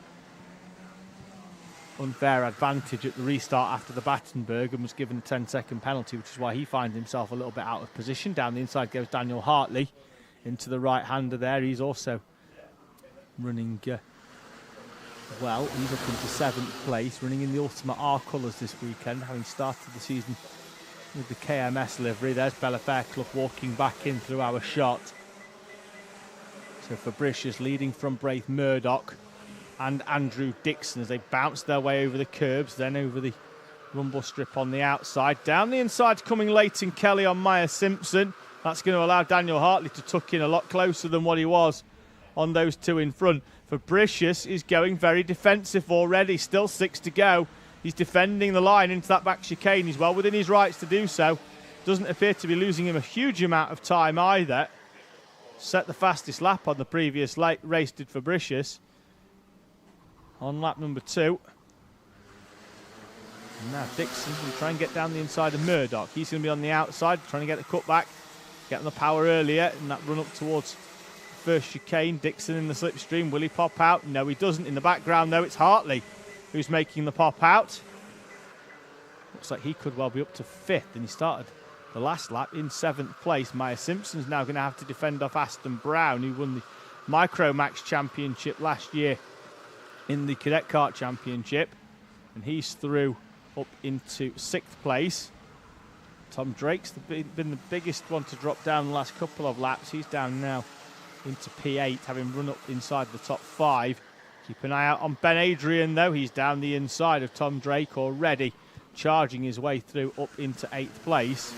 Speaker 1: unfair advantage at the restart after the Battenberg and was given a 10-second penalty, which is why he finds himself a little bit out of position. Down the inside goes Daniel Hartley into the right-hander there. He's also running well. He's up into 7th place, running in the Ultimate R colours this weekend, having started the season with the KMS livery. There's Bella Fairclough walking back in through our shot. So Fabricius leading from Braith Murdoch and Andrew Dixon as they bounce their way over the curbs, then over the rumble strip on the outside. Down the inside coming Leighton Kelly on Maya Simpson. That's going to allow Daniel Hartley to tuck in a lot closer than what he was on those two in front. Fabricius is going very defensive already, still 6 to go. He's defending the line into that back chicane. He's well within his rights to do so. Doesn't appear to be losing him a huge amount of time either. Set the fastest lap on the previous race, did Fabricius. On lap number 2. And now Dixon will try and get down the inside of Murdoch. He's going to be on the outside, trying to get the cutback. Get on the power earlier in that run up towards first chicane. Dixon in the slipstream. Will he pop out? No, he doesn't. In the background, though, it's Hartley who's making the pop out. Looks like he could well be up to 5th, and he started the last lap in 7th place. Maya Simpson's now going to have to defend off Aston Brown, who won the Micromax Championship last year in the Cadet Kart Championship. And he's through up into 6th place. Tom Drake's been the biggest one to drop down the last couple of laps. He's down now into P8, having run up inside the top 5. Keep an eye out on Ben Adrian, though. He's down the inside of Tom Drake already, charging his way through up into 8th place.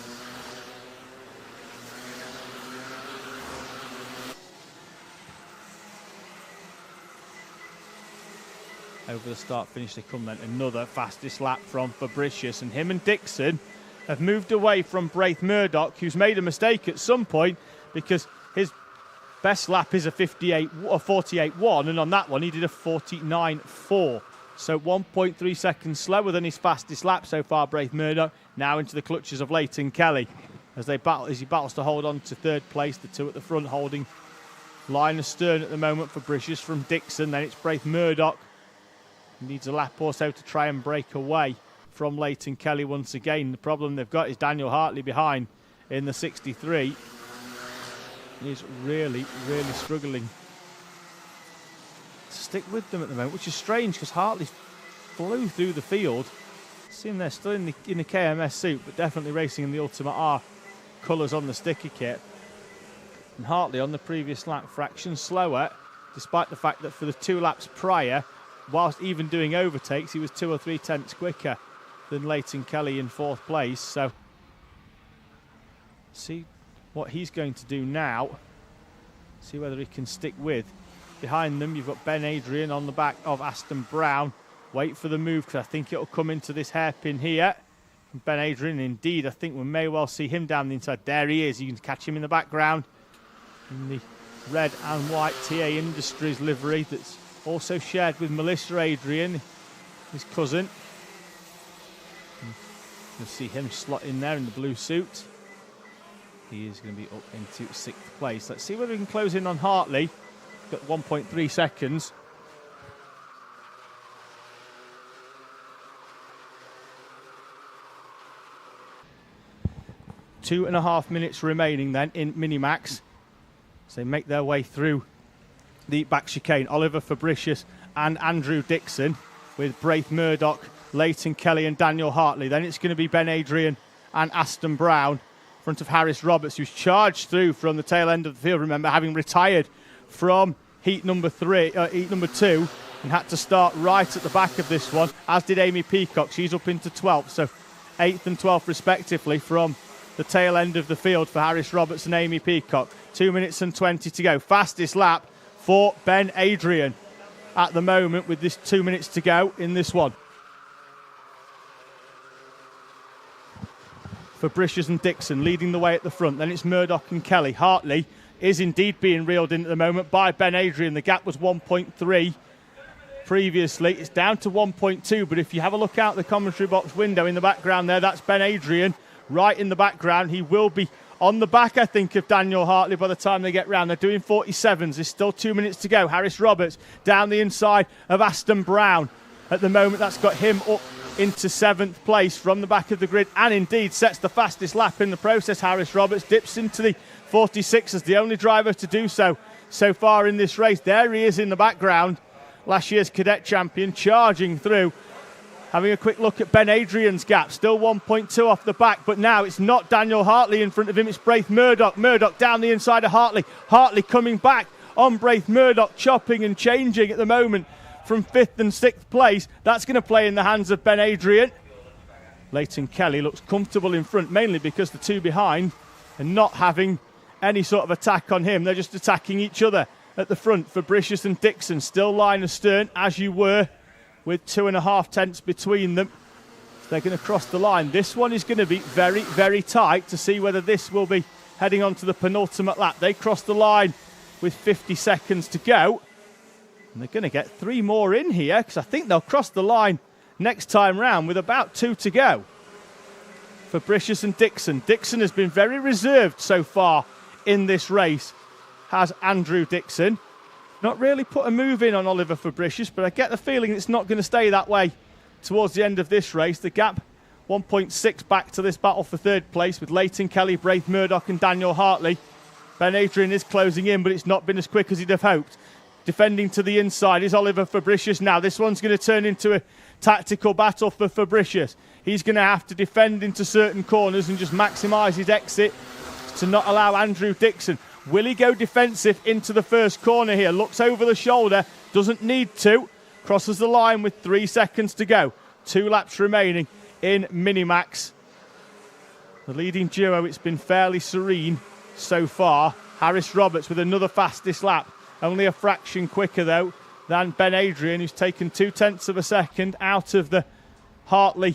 Speaker 1: Over the start finish they come then. Another fastest lap from Fabricius, and him and Dixon have moved away from Braith Murdoch, who's made a mistake at some point because his best lap is a 48.1, and on that one he did a 49.4. So 1.3 seconds slower than his fastest lap so far. Braith Murdoch now into the clutches of Leighton Kelly as he battles to hold on to 3rd place. The two at the front holding line astern at the moment. Fabricius from Dixon. Then it's Braith Murdoch He needs a lap or so to try and break away from Leighton Kelly once again. The problem they've got is Daniel Hartley behind in the 63. He's really, really struggling to stick with them at the moment, which is strange because Hartley flew through the field. See him there still in the KMS suit, but definitely racing in the Ultimate R colours on the sticker kit. And Hartley on the previous lap fraction slower, despite the fact that for the 2 laps prior, whilst even doing overtakes, he was 2 or 3 tenths quicker than Leighton Kelly in 4th place. So see what he's going to do now. See whether he can stick with. Behind them, you've got Ben Adrian on the back of Aston Brown. Wait for the move, because I think it'll come into this hairpin here. And Ben Adrian, indeed, I think we may well see him down the inside. There he is. You can catch him in the background in the red and white TA Industries livery that's also shared with Melissa Adrian, his cousin. You'll see him slot in there in the blue suit. He is going to be up into 6th place. Let's see whether we can close in on Hartley. Got 1.3 seconds. Two and a half minutes remaining then in Minimax. So they make their way through the back chicane. Oliver Fabricius and Andrew Dixon with Braith Murdoch, Leighton Kelly and Daniel Hartley. Then it's going to be Ben Adrian and Aston Brown in front of Harris Roberts, who's charged through from the tail end of the field. Remember, having retired from heat number 2 and had to start right at the back of this one, as did Amy Peacock. She's up into 12th, so 8th and 12th respectively from the tail end of the field for Harris Roberts and Amy Peacock. 2 minutes and 20 to go. Fastest lap for Ben Adrian at the moment with this 2 minutes to go in this one. Fabricius and Dixon leading the way at the front. Then it's Murdoch and Kelly. Hartley is indeed being reeled in at the moment by Ben Adrian. The gap was 1.3 previously. It's down to 1.2, but if you have a look out the commentary box window in the background there, that's Ben Adrian right in the background. He will be on the back, I think, of Daniel Hartley by the time they get round. They're doing 47s. There's still 2 minutes to go. Harris Roberts down the inside of Aston Brown. At the moment, that's got him up into 7th place from the back of the grid, and indeed sets the fastest lap in the process. Harris Roberts dips into the 46 as the only driver to do so far in this race. There he is in the background, last year's cadet champion, charging through. Having a quick look at Ben Adrian's gap, still 1.2 off the back, but now it's not Daniel Hartley in front of him, it's Braith Murdoch. Murdoch down the inside of Hartley. Hartley coming back on Braith Murdoch, chopping and changing at the moment from 5th and 6th place. That's going to play in the hands of Ben Adrian. Leighton Kelly looks comfortable in front, mainly because the two behind are not having any sort of attack on him. They're just attacking each other at the front. Fabricius and Dixon still line astern, as you were, with 2.5 tenths between them. They're going to cross the line. This one is going to be very, very tight to see whether this will be heading on to the penultimate lap. They cross the line with 50 seconds to go. And they're going to get 3 more in here, because I think they'll cross the line next time round with about 2 to go. Fabricius and Dixon. Dixon has been very reserved so far in this race, has Andrew Dixon. Not really put a move in on Oliver Fabricius, but I get the feeling it's not going to stay that way towards the end of this race. The gap 1.6 back to this battle for 3rd place with Leighton Kelly, Braith Murdoch and Daniel Hartley. Ben Adrian is closing in, but it's not been as quick as he'd have hoped. Defending to the inside is Oliver Fabricius now. This one's going to turn into a tactical battle for Fabricius. He's going to have to defend into certain corners and just maximise his exit to not allow Andrew Dixon. Will he go defensive into the first corner here? Looks over the shoulder, doesn't need to. Crosses the line with 3 seconds to go. 2 laps remaining in Minimax. The leading duo, it's been fairly serene so far. Harris Roberts with another fastest lap. Only a fraction quicker, though, than Ben Adrian, who's taken 2 tenths of a second out of the Hartley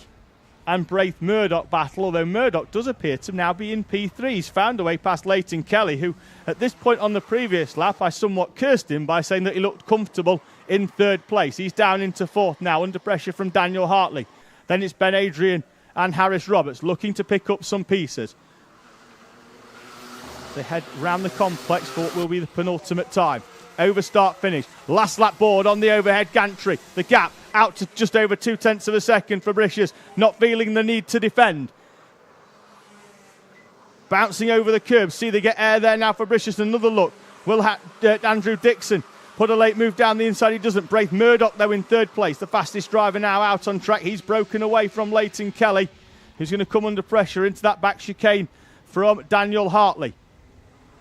Speaker 1: and Braith Murdoch battle, although Murdoch does appear to now be in P3. He's found a way past Leighton Kelly, who at this point on the previous lap I somewhat cursed him by saying that he looked comfortable in 3rd place. He's down into 4th now under pressure from Daniel Hartley. Then it's Ben Adrian and Harris Roberts looking to pick up some pieces. They head round the complex for what will be the penultimate time. over start finish. Last lap board on the overhead gantry. The gap out to just over 0.2 of a second. Fabricius not feeling the need to defend. Bouncing over the curb. See, they get air there now. Fabricius, another look. Andrew Dixon put a late move down the inside. He doesn't. Braith Murdoch, though, in third place. The fastest driver now out on track. He's broken away from Leighton Kelly, who's going to come under pressure into that back chicane from Daniel Hartley.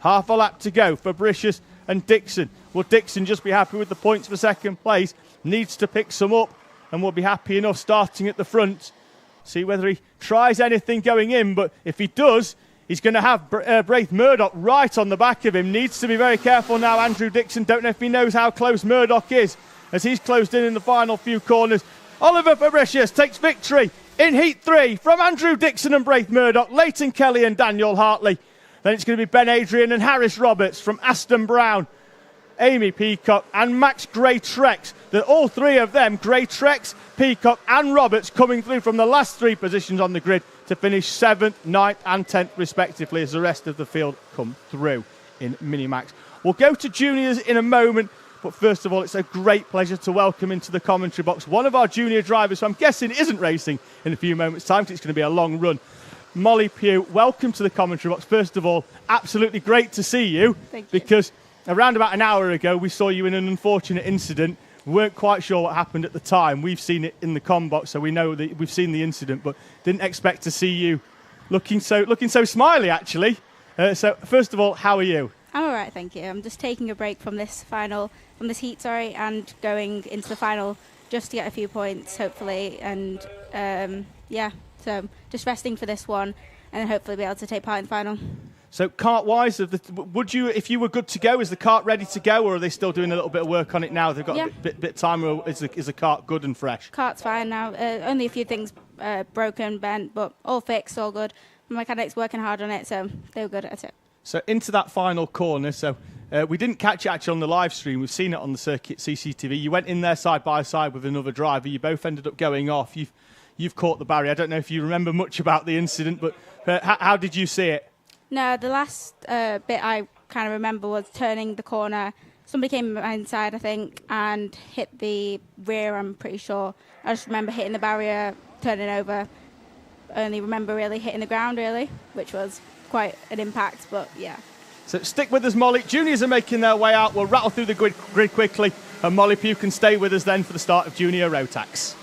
Speaker 1: Half a lap to go. Fabricius and Dixon. Will Dixon just be happy with the points for second place? Needs to pick some up and will be happy enough starting at the front. See whether he tries anything going in, but if he does, he's going to have Braith Murdoch right on the back of him. Needs to be very careful now, Andrew Dixon. Don't know if he knows how close Murdoch is as he's closed in the final few corners. Oliver Fabricius takes victory in Heat 3 from Andrew Dixon and Braith Murdoch, Leighton Kelly and Daniel Hartley. Then it's going to be Ben Adrian and Harris Roberts from Aston Brown, Amy Peacock and Max Gray-Trex. All three of them, Gray-Trex, Peacock and Roberts, coming through from the last three positions on the grid to finish 7th, 9th and 10th respectively as the rest of the field come through in Minimax. We'll go to juniors in a moment, but first of all, it's a great pleasure to welcome into the commentary box one of our junior drivers who I'm guessing isn't racing in a few moments' time because it's going to be a long run. Molly Pugh, welcome to the commentary box. First of all, absolutely great to see you.
Speaker 2: Thank you.
Speaker 1: Because around about an hour ago, we saw you in an unfortunate incident. We weren't quite sure what happened at the time. We've seen it in the com box, so we know that we've seen the incident, but didn't expect to see you looking so smiley, actually. So first of all, how are you?
Speaker 2: I'm all right, thank you. I'm just taking a break from this heat, and going into the final just to get a few points, hopefully, and so just resting for this one, and then hopefully be able to take part in the final.
Speaker 1: So kart-wise, would you, if you were good to go, is the kart ready to go, or are they still doing a little bit of work on it now? They've got a bit of time, or is the kart good and fresh?
Speaker 2: Kart's fine now. Only a few things broken, bent, but all fixed, all good. My mechanic's working hard on it, so they were good at it.
Speaker 1: So into that final corner. So we didn't catch it actually on the live stream. We've seen it on the circuit CCTV. You went in there side by side with another driver. You both ended up going off. You've caught the barrier. I don't know if you remember much about the incident, but how did you see it?
Speaker 2: No, the last bit I kind of remember was turning the corner. Somebody came inside, I think, and hit the rear, I'm pretty sure. I just remember hitting the barrier, turning over. Only remember really hitting the ground, really, which was quite an impact, but yeah.
Speaker 1: So stick with us, Molly. Juniors are making their way out. We'll rattle through the grid quickly, and Molly Pugh can stay with us then for the start of Junior Rotax.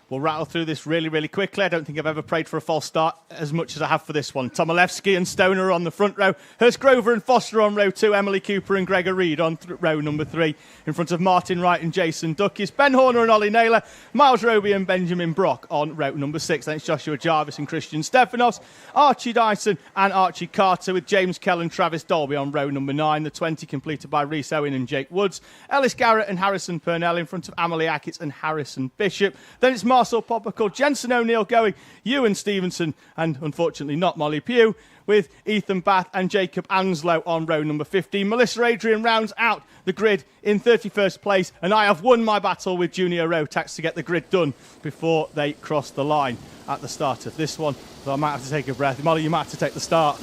Speaker 1: We'll rattle through this really, really quickly. I don't think I've ever prayed for a false start as much as I have for this one. Tomilewski and Stoner on the front row. Hurst Grover and Foster on row 2. Emily Cooper and Gregor Reed on row number 3. In front of Martin Wright and Jason Duckis. Ben Horner and Ollie Naylor. Miles Roby and Benjamin Brock on row number 6. Then it's Joshua Jarvis and Christian Stefanos. Archie Dyson and Archie Carter with James Kell and Travis Dolby on row number 9. The 20 completed by Rhys Owen and Jake Woods. Ellis Garrett and Harrison Purnell in front of Amelie Ackett and Harrison Bishop. Then it's Marcel Poppercull, Jensen O'Neill going, Ewan Stevenson, and unfortunately not Molly Pugh, with Ethan Bath and Jacob Anslow on row number 15. Melissa Adrian rounds out the grid in 31st place, and I have won my battle with Junior Rotax to get the grid done before they cross the line at the start of this one. So I might have to take a breath. Molly, you might have to take the start.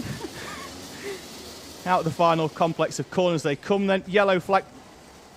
Speaker 1: Out of the final complex of corners they come then. Yellow flag,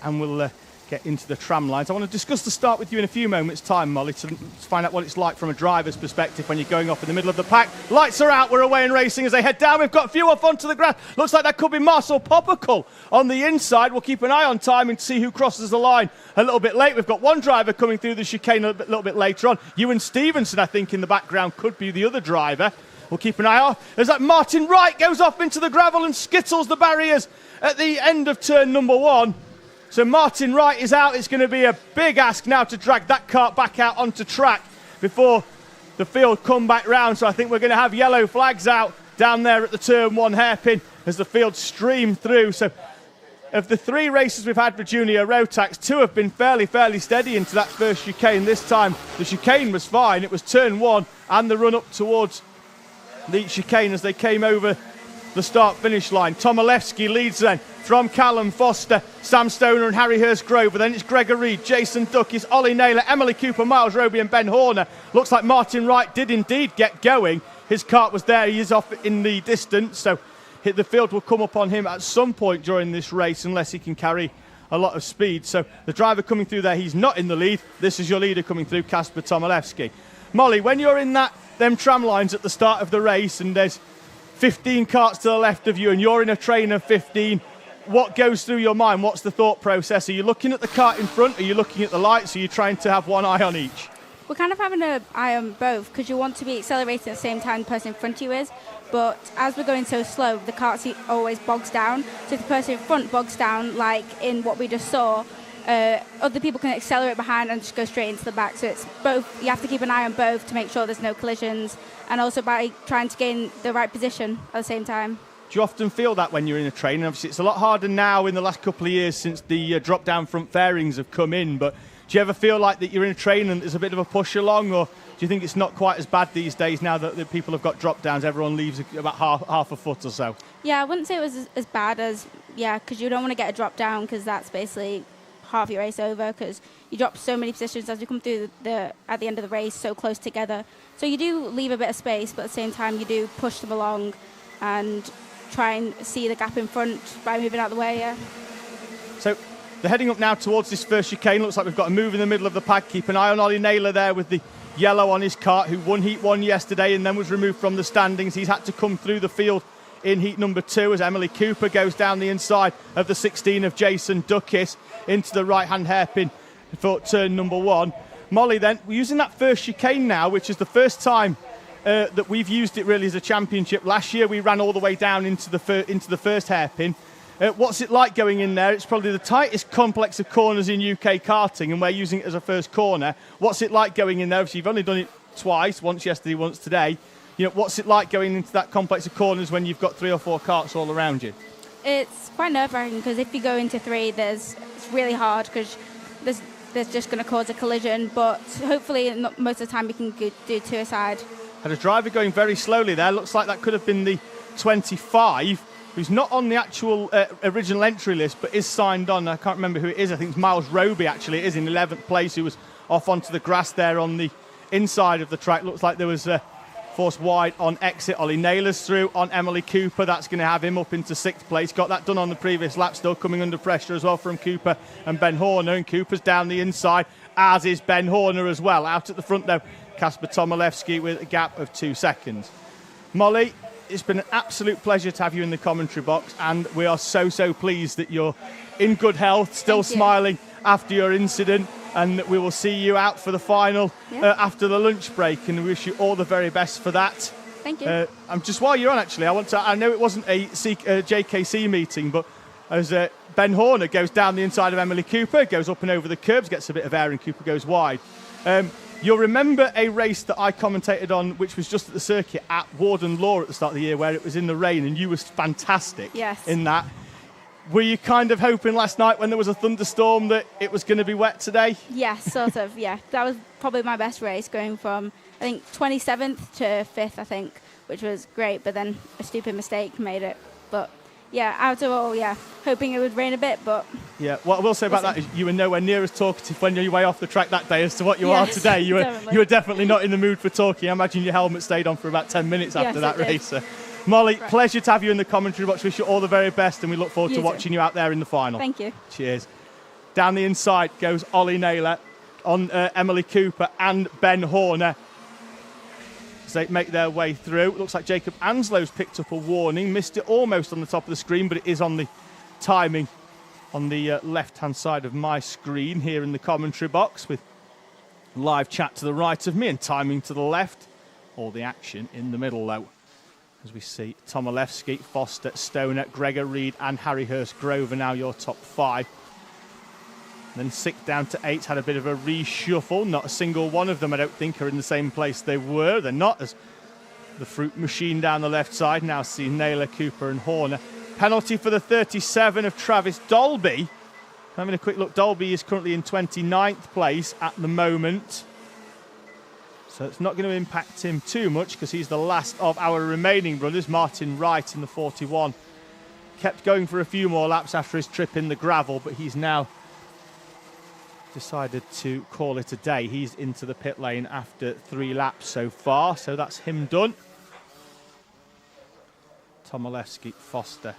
Speaker 1: and we'll get into the tram lines. I want to discuss the start with you in a few moments' time, Molly, to find out what it's like from a driver's perspective when you're going off in the middle of the pack. Lights are out, we're away and racing as they head down. We've got a few off onto the grass. Looks like that could be Marcel Poppercull on the inside. We'll keep an eye on timing to see who crosses the line a little bit late. We've got one driver coming through the chicane a little bit later on. Ewan Stevenson, I think, in the background could be the other driver. We'll keep an eye on. There's that Martin Wright goes off into the gravel and skittles the barriers at the end of turn number 1. So Martin Wright is out. It's going to be a big ask now to drag that kart back out onto track before the field come back round. So I think we're going to have yellow flags out down there at the turn 1 hairpin as the field stream through. So of the 3 races we've had for Junior Rotax, 2 have been fairly steady into that first chicane. This time the chicane was fine. It was turn 1 and the run up towards the chicane as they came over the start-finish line. Tomilewski leads then from Callum Foster, Sam Stoner and Harry Hurst Grover. Then it's Gregor Reed, Jason Duckis, Ollie Naylor, Emily Cooper, Miles Roby and Ben Horner. Looks like Martin Wright did indeed get going. His kart was there. He is off in the distance, so the field will come up on him at some point during this race unless he can carry a lot of speed. So the driver coming through there, he's not in the lead. This is your leader coming through, Kasper Tomilewski. Molly, when you're in them tram lines at the start of the race and there's 15 karts to the left of you and you're in a train of 15, what goes through your mind? What's the thought process? Are you looking at the kart in front? Are you looking at the lights? Are you trying to have one eye on each?
Speaker 2: We're kind of having an eye on both because you want to be accelerating at the same time the person in front of you is. But as we're going so slow, the kart seat always bogs down. So if the person in front bogs down, like in what we just saw, other people can accelerate behind and just go straight into the back. So it's both. You have to keep an eye on both to make sure there's no collisions, and also by trying to gain the right position at the same time.
Speaker 1: Do you often feel that when you're in a train? And obviously, it's a lot harder now in the last couple of years since the drop-down front fairings have come in. But do you ever feel like that you're in a train and there's a bit of a push along, or do you think it's not quite as bad these days now that the people have got drop-downs? Everyone leaves about half a foot or so. Yeah,
Speaker 2: I wouldn't say it was as bad as, because you don't want to get a drop-down because that's basically half your race over because you drop so many positions as you come through at the end of the race so close together. So you do leave a bit of space, but at the same time you do push them along and try and see the gap in front by moving out of the way, yeah.
Speaker 1: So they're heading up now towards this first chicane. Looks like we've got a move in the middle of the pack. Keep an eye on Ollie Naylor there with the yellow on his kart, who won Heat 1 yesterday and then was removed from the standings. He's had to come through the field in Heat number 2 as Emily Cooper goes down the inside of the 16 of Jason Duckis into the right-hand hairpin for turn number 1. Molly, then, we're using that first chicane now, which is the first time that we've used it really as a championship. Last year we ran all the way down into the first hairpin. What's it like going in there? It's probably the tightest complex of corners in UK karting, and we're using it as a first corner. What's it like going in there? Obviously, you've only done it twice, once yesterday, once today. You know, what's it like going into that complex of corners when you've got 3 or 4 karts all around you? It's
Speaker 2: quite nerve-wracking because if you go into 3, it's really hard because there's just going to cause a collision. But hopefully, most of the time, we can do 2 aside.
Speaker 1: Had a driver going very slowly there. Looks like that could have been the 25, who's not on the actual original entry list, but is signed on. I can't remember who it is. I think it's Miles Roby, actually. It is in 11th place, who was off onto the grass there on the inside of the track. Looks like there was force wide on exit. Ollie Naylor's through on Emily Cooper. That's going to have him up into 6th place. Got that done on the previous lap, still coming under pressure as well from Cooper and Ben Horner. And Cooper's down the inside, as is Ben Horner as well. Out at the front, though, Kasper Tomilewski with a gap of 2 seconds. Molly, it's been an absolute pleasure to have you in the commentary box, and we are so pleased that you're in good health, still smiling after your incident, and that we will see you out for the final after the lunch break, and we wish you all the very best for that.
Speaker 2: Thank you.
Speaker 1: Just while you're on, actually, I know it wasn't a JKC meeting, but as Ben Horner goes down the inside of Emily Cooper, goes up and over the curbs, gets a bit of air, and Cooper goes wide. You'll remember a race that I commentated on, which was just at the circuit at Warden Law at the start of the year, where it was in the rain, and you was fantastic in that. Were you kind of hoping last night when there was a thunderstorm that it was going to be wet today?
Speaker 2: Yes, sort of, yeah. That was probably my best race, going from, I think, 27th to 5th, I think, which was great, but then a stupid mistake made it. But, yeah, out of all, hoping it would rain a bit, but...
Speaker 1: Yeah, what I will say about that is you were nowhere near as talkative when you were way off the track that day as to what you are today. You were definitely not in the mood for talking. I imagine your helmet stayed on for about 10 minutes after that race. Molly, pleasure to have you in the commentary box. Wish you all the very best, and we look forward to watching you out there in the final.
Speaker 2: Thank you.
Speaker 1: Cheers. Down the inside goes Ollie Naylor on Emily Cooper and Ben Horner as they make their way through. It looks like Jacob Anslow's picked up a warning. Missed it almost on the top of the screen, but it is on the timing on the left-hand side of my screen here in the commentary box, with live chat to the right of me and timing to the left. All the action in the middle, though, as we see Tomilewski, Foster, Stoner, Gregor Reed and Harry Hurst Grover now your top 5. Then 6 down to 8 had a bit of a reshuffle. Not a single one of them, I don't think, are in the same place they were. They're not, as the fruit machine down the left side now see Naylor, Cooper and Horner. Penalty for the 37 of Travis Dolby. Having a quick look, Dolby is currently in 29th place at the moment. So it's not going to impact him too much because he's the last of our remaining runners. Martin Wright in the 41 kept going for a few more laps after his trip in the gravel, but he's now decided to call it a day. He's into the pit lane after 3 laps so far, so that's him done. Tomaszewski, Foster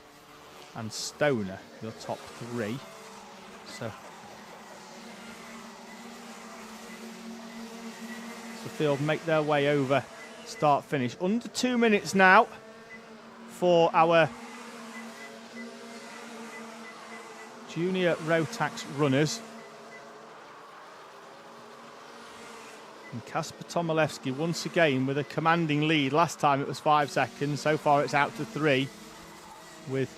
Speaker 1: and Stoner, your top 3. So the field make their way over start finish. Under 2 minutes now for our junior Rotax runners. And Kasper Tomaszewski once again with a commanding lead. Last time it was 5 seconds. So far it's out to 3, with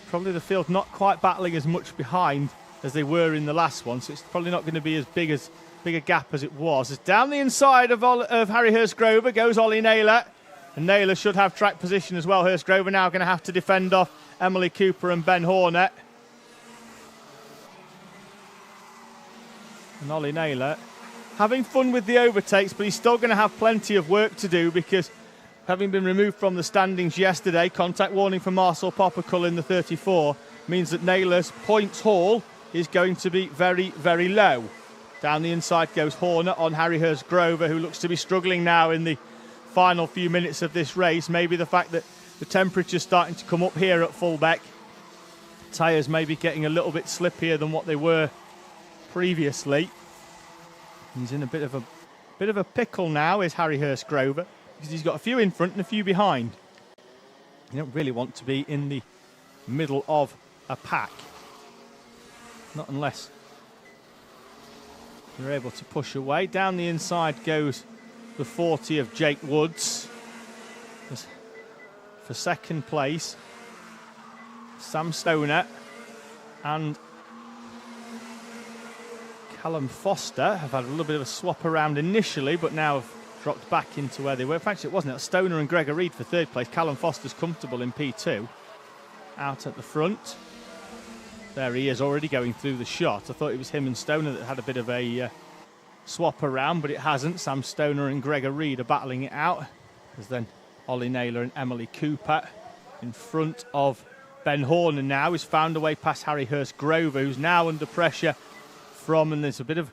Speaker 1: probably the field not quite battling as much behind as they were in the last one. So it's probably not going to be as big a gap as it was. As down the inside of Harry Hurstgrover goes Ollie Naylor. And Naylor should have track position as well. Hurstgrover now going to have to defend off Emily Cooper and Ben Horner. And Ollie Naylor having fun with the overtakes, but he's still going to have plenty of work to do, because having been removed from the standings yesterday, contact warning for Marcel Poppercull in the 34, means that Naylor's points haul is going to be very, very low. Down the inside goes Horner on Harry Hurstgrover, who looks to be struggling now in the final few minutes of this race. Maybe the fact that the temperature's starting to come up here at Fulbeck. Tyres maybe getting a little bit slippier than what they were previously. He's in a bit of a pickle now, is Harry Hurstgrover, because he's got a few in front and a few behind. You don't really want to be in the middle of a pack, not unless you're able to push away. Down the inside goes the 40 of Jake Woods. For second place, Sam Stoner and Callum Foster have had a little bit of a swap around initially, but now have dropped back into where they were. In fact, it wasn't. It was Stoner and Gregor Reed for third place. Callum Foster's comfortable in P2. Out at the front. There he is, already going through the shot. I thought it was him and Stoner that had a bit of a swap around, but it hasn't. Sam Stoner and Gregor Reed are battling it out. There's then Ollie Naylor and Emily Cooper in front of Ben Horner now. He's found a way past Harry Hurstgrover, who's now under pressure from, and there's a bit of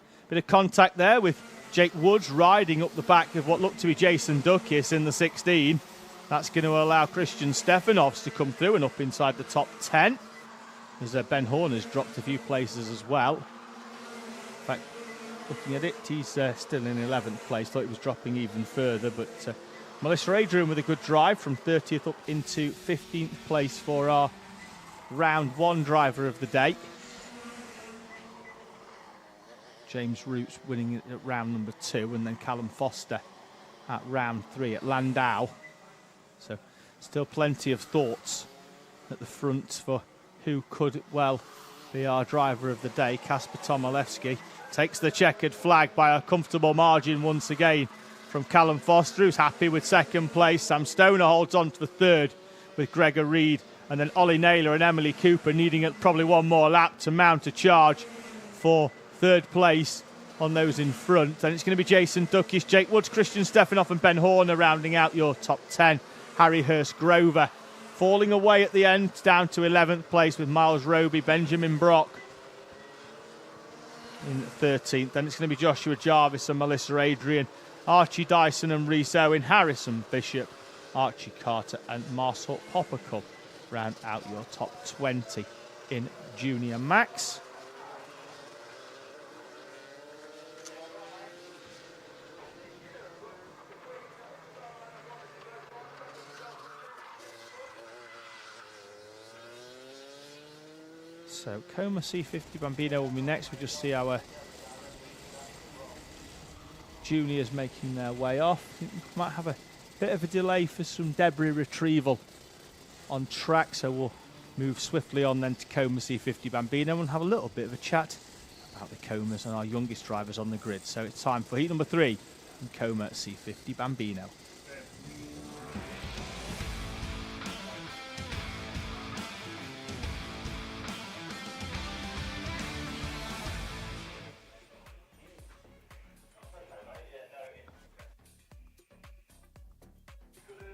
Speaker 1: contact there with Jake Woods riding up the back of what looked to be Jason Duckis in the 16. That's going to allow Christian Stefanovs to come through and up inside the top 10. As Ben Horner's dropped a few places as well. In fact, looking at it, he's still in 11th place. Thought he was dropping even further, but Melissa Adrian with a good drive from 30th up into 15th place for our round 1 driver of the day. James Roots winning at round number 2, and then Callum Foster at round 3 at Landau. So still plenty of thoughts at the front for who could well be our driver of the day. Kasper Tomaszewski takes the checkered flag by a comfortable margin once again from Callum Foster, who's happy with second place. Sam Stoner holds on to the third with Gregor Reed, and then Ollie Naylor and Emily Cooper needing probably one more lap to mount a charge for third place on those in front. And it's going to be Jason Duckis, Jake Woods, Christian Stefanovs and Ben Horner rounding out your top 10. Harry Hurstgrover falling away at the end, down to 11th place with Miles Roby, Benjamin Brock in 13th. Then it's going to be Joshua Jarvis and Melissa Adrian, Archie Dyson and Rhys Owen, Harrison Bishop, Archie Carter and Marcel Poppercull round out your top 20 in Junior Max. So Coma C50 Bambino will be next. We just see our juniors making their way off. I think we might have a bit of a delay for some debris retrieval on track, so we'll move swiftly on then to Coma C50 Bambino and have a little bit of a chat about the Comas and our youngest drivers on the grid. So it's time for heat number 3 in Coma C50 Bambino.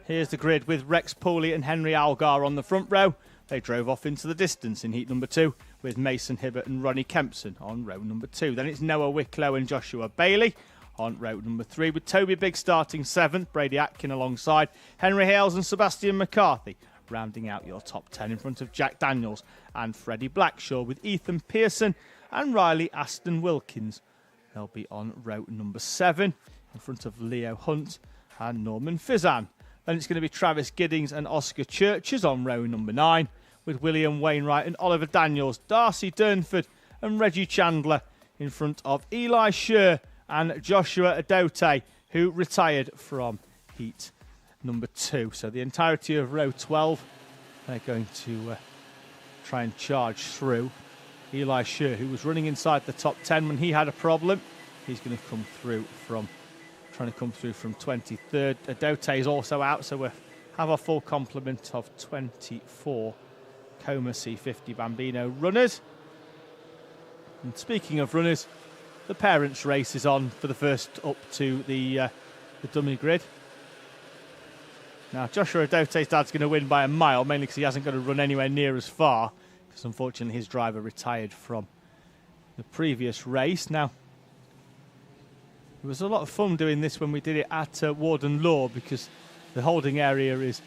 Speaker 1: Here's the grid with Rex Pooley and Henry Algar on the front row, They drove off into the distance in heat number 2 with Mason Hibbert and Ronnie Kempson on row number 2. Then it's Noah Wicklow and Joshua Bailey on row number 3, with Toby Bigg starting 7th, Brady Atkin alongside Henry Hales and Sebastian McCarthy, rounding out your top 10 in front of Jack Daniels and Freddie Blackshaw, with Ethan Pearson and Riley Aston Wilkins. They'll be on row number 7 in front of Leo Hunt and Norman Fizan. Then it's going to be Travis Giddings and Oscar Churches on row number 9, with William Wainwright and Oliver Daniels, Darcy Durnford and Reggie Chandler in front of Eli Scher and Joshua Adote, who retired from heat number 2. So the entirety of row 12, they're going to try and charge through. Eli Scher, who was running inside the top 10 when he had a problem, he's going to come through from 23rd. Adote is also out, so we'll have a full complement of 24 Coma C50 Bambino runners. And speaking of runners, the parents' race is on for the first up to the dummy grid. Now, Joshua Adote's dad's going to win by a mile, mainly because he hasn't got to run anywhere near as far, because unfortunately his driver retired from the previous race. Now, it was a lot of fun doing this when we did it at Warden Law, because the holding area is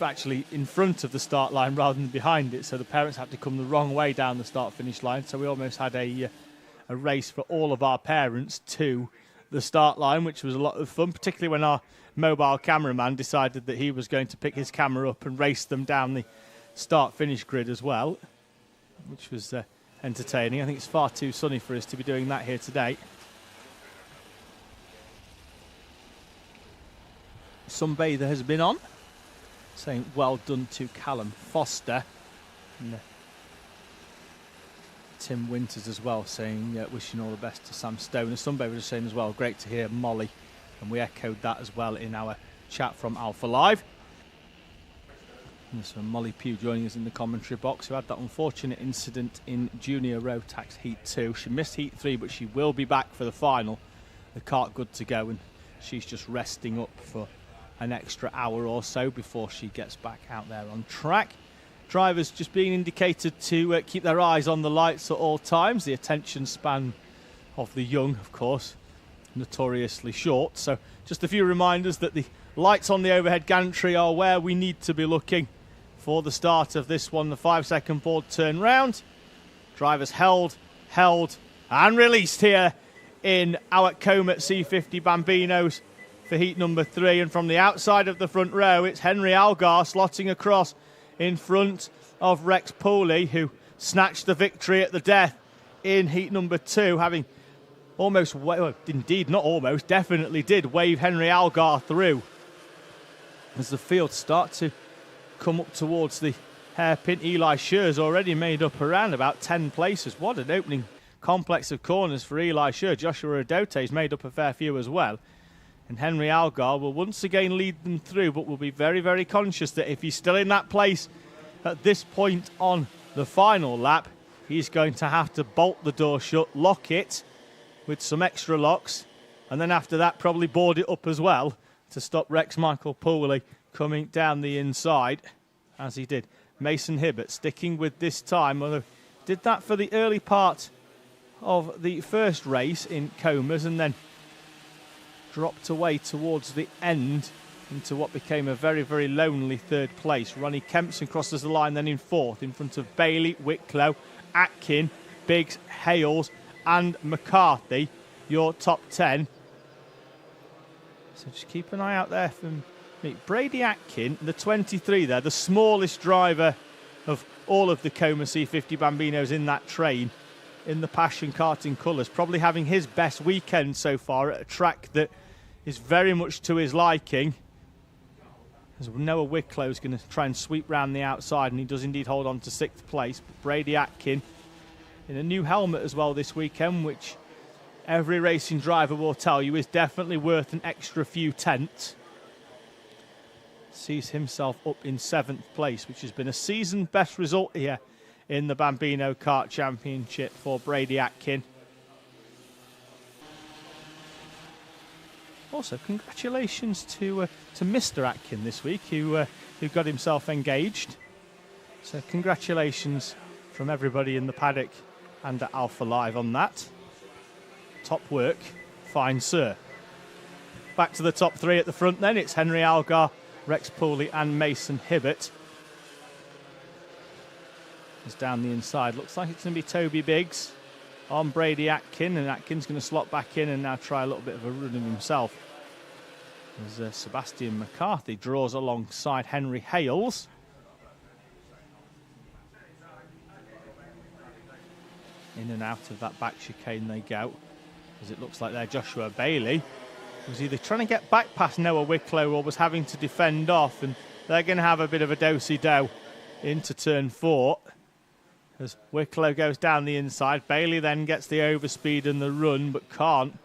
Speaker 1: actually in front of the start line rather than behind it, so the parents had to come the wrong way down the start-finish line, so we almost had a race for all of our parents to the start line, which was a lot of fun, particularly when our mobile cameraman decided that he was going to pick his camera up and race them down the start-finish grid as well, which was entertaining. I think it's far too sunny for us to be doing that here today. Sunbather has been on, saying well done to Callum Foster. And, Tim Winters as well, saying wishing all the best to Sam Stone. And Sunbather was saying as well, great to hear Molly. And we echoed that as well in our chat from Alpha Live. And so Molly Pugh joining us in the commentary box, who had that unfortunate incident in Junior Road Tax Heat 2. She missed Heat 3, but she will be back for the final. The cart good to go, and she's just resting up for an extra hour or so before she gets back out there on track. Drivers just being indicated to keep their eyes on the lights at all times. The attention span of the young, of course, notoriously short. So just a few reminders that the lights on the overhead gantry are where we need to be looking for the start of this one. The 5-second board turn round. Drivers held, and released here in our Comet C50 Bambinos for heat number 3. And from the outside of the front row, it's Henry Algar slotting across in front of Rex Pooley, who snatched the victory at the death in heat number 2, having almost, well, indeed not almost, definitely did wave Henry Algar through as the field start to come up towards the hairpin. Eli Scher's already made up around about 10 places. What an opening complex of corners for Eli Scher. Joshua Adote's made up a fair few as well. And Henry Algar will once again lead them through, but will be very, very conscious that if he's still in that place at this point on the final lap, he's going to have to bolt the door shut, lock it with some extra locks, and then after that probably board it up as well to stop Rex Michael Pooley coming down the inside, as he did. Mason Hibbert sticking with this time, although did that for the early part of the first race in Comas, and then dropped away towards the end into what became a very, very lonely third place. Ronnie Kempson crosses the line then in 4th in front of Bailey, Wicklow, Atkin, Biggs, Hales and McCarthy, your top 10. So just keep an eye out there for me. Brady Atkin, the 23 there, the smallest driver of all of the Coma C50 Bambinos in that train, in the Passion Karting colours, probably having his best weekend so far at a track that is very much to his liking. As Noah Wicklow is going to try and sweep round the outside, and he does indeed hold on to 6th place. But Brady Atkin in a new helmet as well this weekend, which every racing driver will tell you is definitely worth an extra few tenths. Sees himself up in 7th place, which has been a season best result here in the Bambino Kart Championship for Brady Atkin. Also, congratulations to Mr. Atkin this week, who got himself engaged. So congratulations from everybody in the paddock and at Alpha Live on that. Top work, fine sir. Back to the top three at the front then. It's Henry Algar, Rex Pooley and Mason Hibbert. It's down the inside. Looks like it's going to be Toby Biggs on Brady Atkin, and Atkin's going to slot back in and now try a little bit of a run of himself. As Sebastian McCarthy draws alongside Henry Hales. In and out of that back chicane they go, as it looks like there Joshua Bailey was either trying to get back past Noah Wicklow or was having to defend off, and they're going to have a bit of a do-si-do into turn 4 as Wicklow goes down the inside. Bailey then gets the overspeed and the run but can't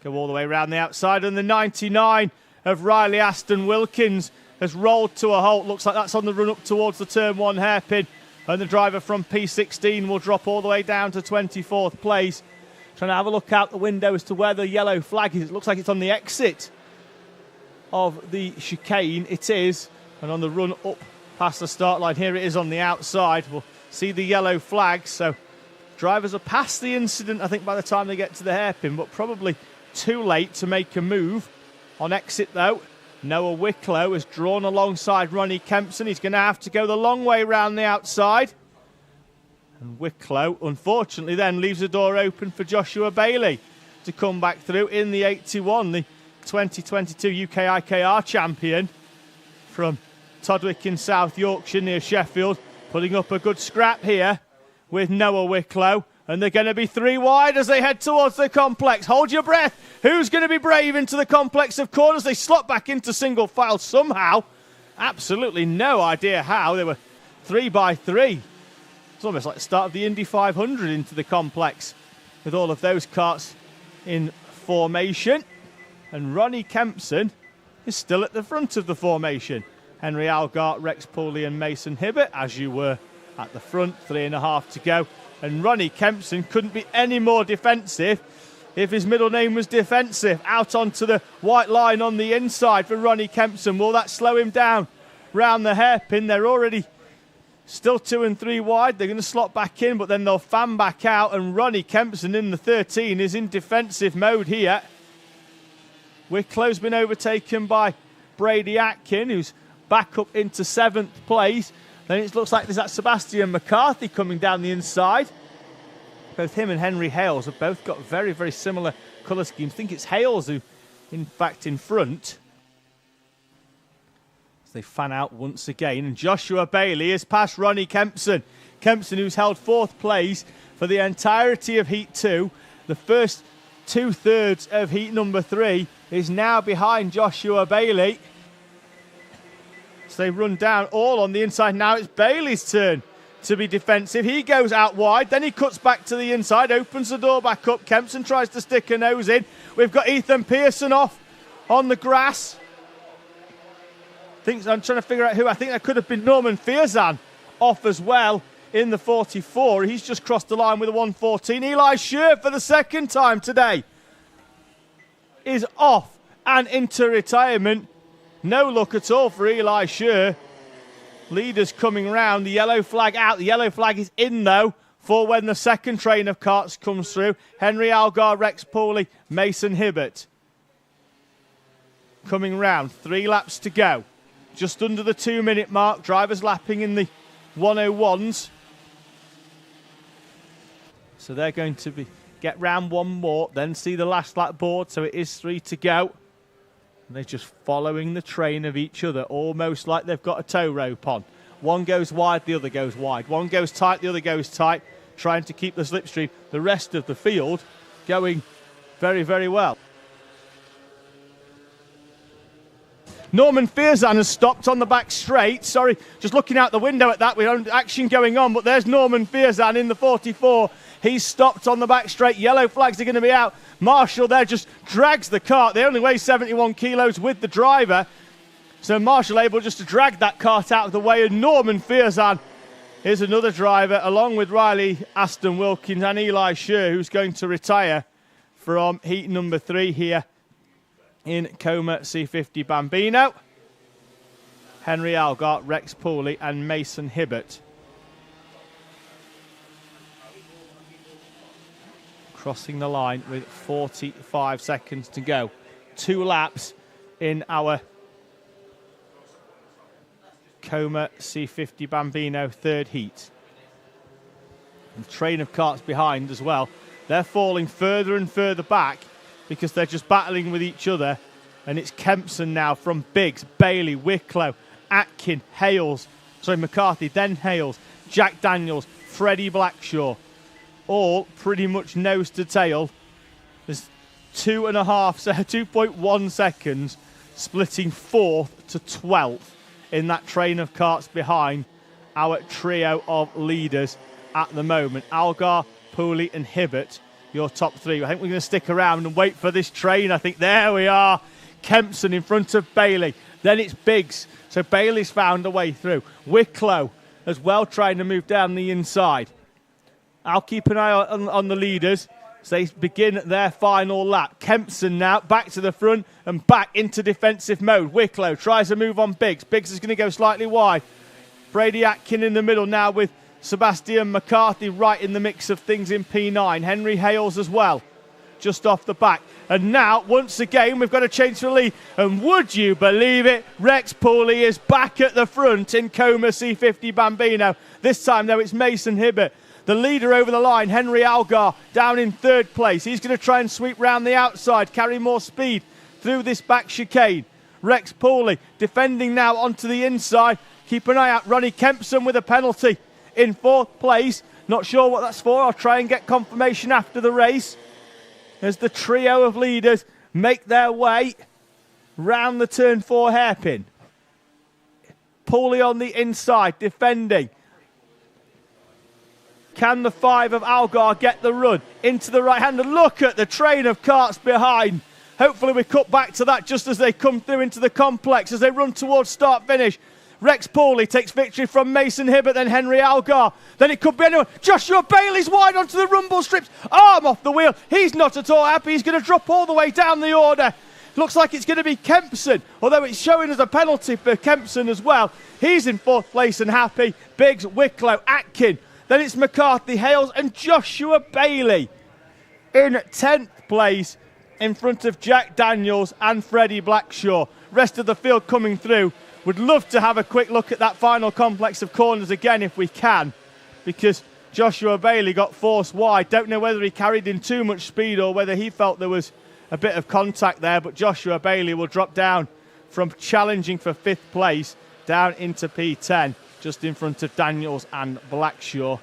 Speaker 1: go all the way around the outside, and the 99 of Riley Aston Wilkins has rolled to a halt. Looks like that's on the run up towards the turn 1 hairpin, and the driver from P16 will drop all the way down to 24th place. Trying to have a look out the window as to where the yellow flag is. It looks like it's on the exit of the chicane. It is. And on the run up past the start line, here it is on the outside. We'll see the yellow flag. So drivers are past the incident, I think, by the time they get to the hairpin, but probably too late to make a move. On exit, though, Noah Wicklow has drawn alongside Ronnie Kempson. He's going to have to go the long way round the outside. And Wicklow, unfortunately, then leaves the door open for Joshua Bailey to come back through in the 81, the 2022 UK IKR champion from Todwick in South Yorkshire near Sheffield, putting up a good scrap here with Noah Wicklow. And they're going to be 3 wide as they head towards the complex. Hold your breath. Who's going to be brave into the complex of corners? They slot back into single file somehow. Absolutely no idea how. They were 3 by 3. It's almost like the start of the Indy 500 into the complex with all of those karts in formation. And Ronnie Kempson is still at the front of the formation. Henry Algar, Rex Pooley and Mason Hibbert, as you were at the front, 3.5 to go. And Ronnie Kempson couldn't be any more defensive if his middle name was defensive. Out onto the white line on the inside for Ronnie Kempson. Will that slow him down round the hairpin? They're already still 2 and 3 wide. They're going to slot back in, but then they'll fan back out. And Ronnie Kempson in the 13 is in defensive mode here. Wicklow's been overtaken by Brady Atkin, who's back up into 7th place. Then it looks like there's that Sebastian McCarthy coming down the inside. Both him and Henry Hales have both got very, very similar colour schemes. I think it's Hales who, in fact, in front. As they fan out once again. And Joshua Bailey is past Ronnie Kempson. Kempson, who's held 4th place for the entirety of Heat 2. The first 2/3 of Heat number 3 is now behind Joshua Bailey. So they run down all on the inside. Now it's Bailey's turn to be defensive. He goes out wide, then he cuts back to the inside, opens the door back up. Kempson tries to stick a nose in. We've got Ethan Pearson off on the grass. I'm trying to figure out who. I think that could have been Norman Fierzan off as well in the 44. He's just crossed the line with a 1:14. Eli Scher for the 2nd time today is off and into retirement. No luck at all for Eli Scher. Leaders coming round. The yellow flag out. The yellow flag is in, though, for when the second train of karts comes through. Henry Algar, Rex Pooley, Mason Hibbert. Coming round. 3 laps to go. Just under the 2-minute mark. Drivers lapping in the 101s. So they're going to get round one more, then see the last lap board. So it is 3 to go. They're just following the train of each other, almost like they've got a tow rope on. One goes wide, the other goes wide. One goes tight, the other goes tight, trying to keep the slipstream. The rest of the field going very, very well. Norman Fierzan has stopped on the back straight. Sorry, just looking out the window at that. We have action going on, but there's Norman Fierzan in the 44. He's stopped on the back straight. Yellow flags are going to be out. Marshall there just drags the kart. They only weigh 71 kilos with the driver. So Marshall able just to drag that kart out of the way. And Norman Fierzan is another driver, along with Riley Aston Wilkins and Eli Scher, who's going to retire from heat number 3 here in Coma C50 Bambino. Henry Algar, Rex Pooley and Mason Hibbert crossing the line with 45 seconds to go. 2 laps in our Coma C50 Bambino third heat. And the train of karts behind as well. They're falling further and further back because they're just battling with each other. And it's Kempson now from Biggs, Bailey, Wicklow, Atkin, McCarthy, then Hales, Jack Daniels, Freddie Blackshaw. All pretty much nose to tail. There's 2.1 seconds splitting 4th to 12th in that train of karts behind our trio of leaders at the moment. Algar, Pooley and Hibbert, your top 3. I think we're going to stick around and wait for this train. I think there we are. Kempson in front of Bailey. Then it's Biggs. So Bailey's found a way through. Wicklow as well trying to move down the inside. I'll keep an eye on the leaders as they begin their final lap. Kempson now back to the front and back into defensive mode. Wicklow tries to move on Biggs. Biggs is going to go slightly wide. Brady Atkin in the middle now with Sebastian McCarthy right in the mix of things in P9. Henry Hales as well, just off the back. And now, once again, we've got a change for the lead. And would you believe it, Rex Pooley is back at the front in Coma C50 Bambino. This time, though, it's Mason Hibbert. The leader over the line, Henry Algar, down in 3rd place. He's going to try and sweep round the outside, carry more speed through this back chicane. Rex Pooley defending now onto the inside. Keep an eye out, Ronnie Kempson with a penalty in 4th place. Not sure what that's for. I'll try and get confirmation after the race as the trio of leaders make their way round the turn 4 hairpin. Pooley on the inside, defending. Can the 5 of Algar get the run into the right hand? And look at the train of karts behind. Hopefully we cut back to that just as they come through into the complex, as they run towards start-finish. Rex Pooley takes victory from Mason Hibbert, then Henry Algar. Then it could be anyone. Joshua Bailey's wide onto the rumble strips. Arm off the wheel. He's not at all happy. He's going to drop all the way down the order. Looks like it's going to be Kempson, although it's showing as a penalty for Kempson as well. He's in 4th place and happy. Biggs, Wicklow, Atkin. Then it's McCarthy, Hales and Joshua Bailey in 10th place in front of Jack Daniels and Freddie Blackshaw. Rest of the field coming through. Would love to have a quick look at that final complex of corners again if we can, because Joshua Bailey got forced wide. Don't know whether he carried in too much speed or whether he felt there was a bit of contact there, but Joshua Bailey will drop down from challenging for 5th place down into P10, just in front of Daniels and Blackshaw.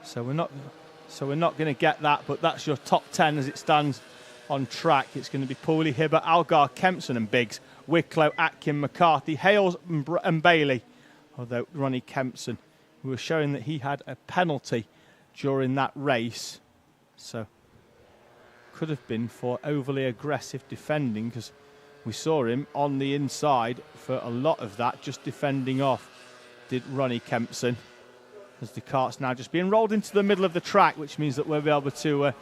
Speaker 1: So we're not going to get that, but that's your top 10 as it stands on track. It's going to be Pooley, Hibbert, Algar, Kempson and Biggs, Wicklow, Atkin, McCarthy, Hales and Bailey. Although Ronnie Kempson, who was showing that he had a penalty during that race, so could have been for overly aggressive defending, because we saw him on the inside for a lot of that, just defending off, did Ronnie Kempson. As the kart's now just being rolled into the middle of the track, which means that we'll be able to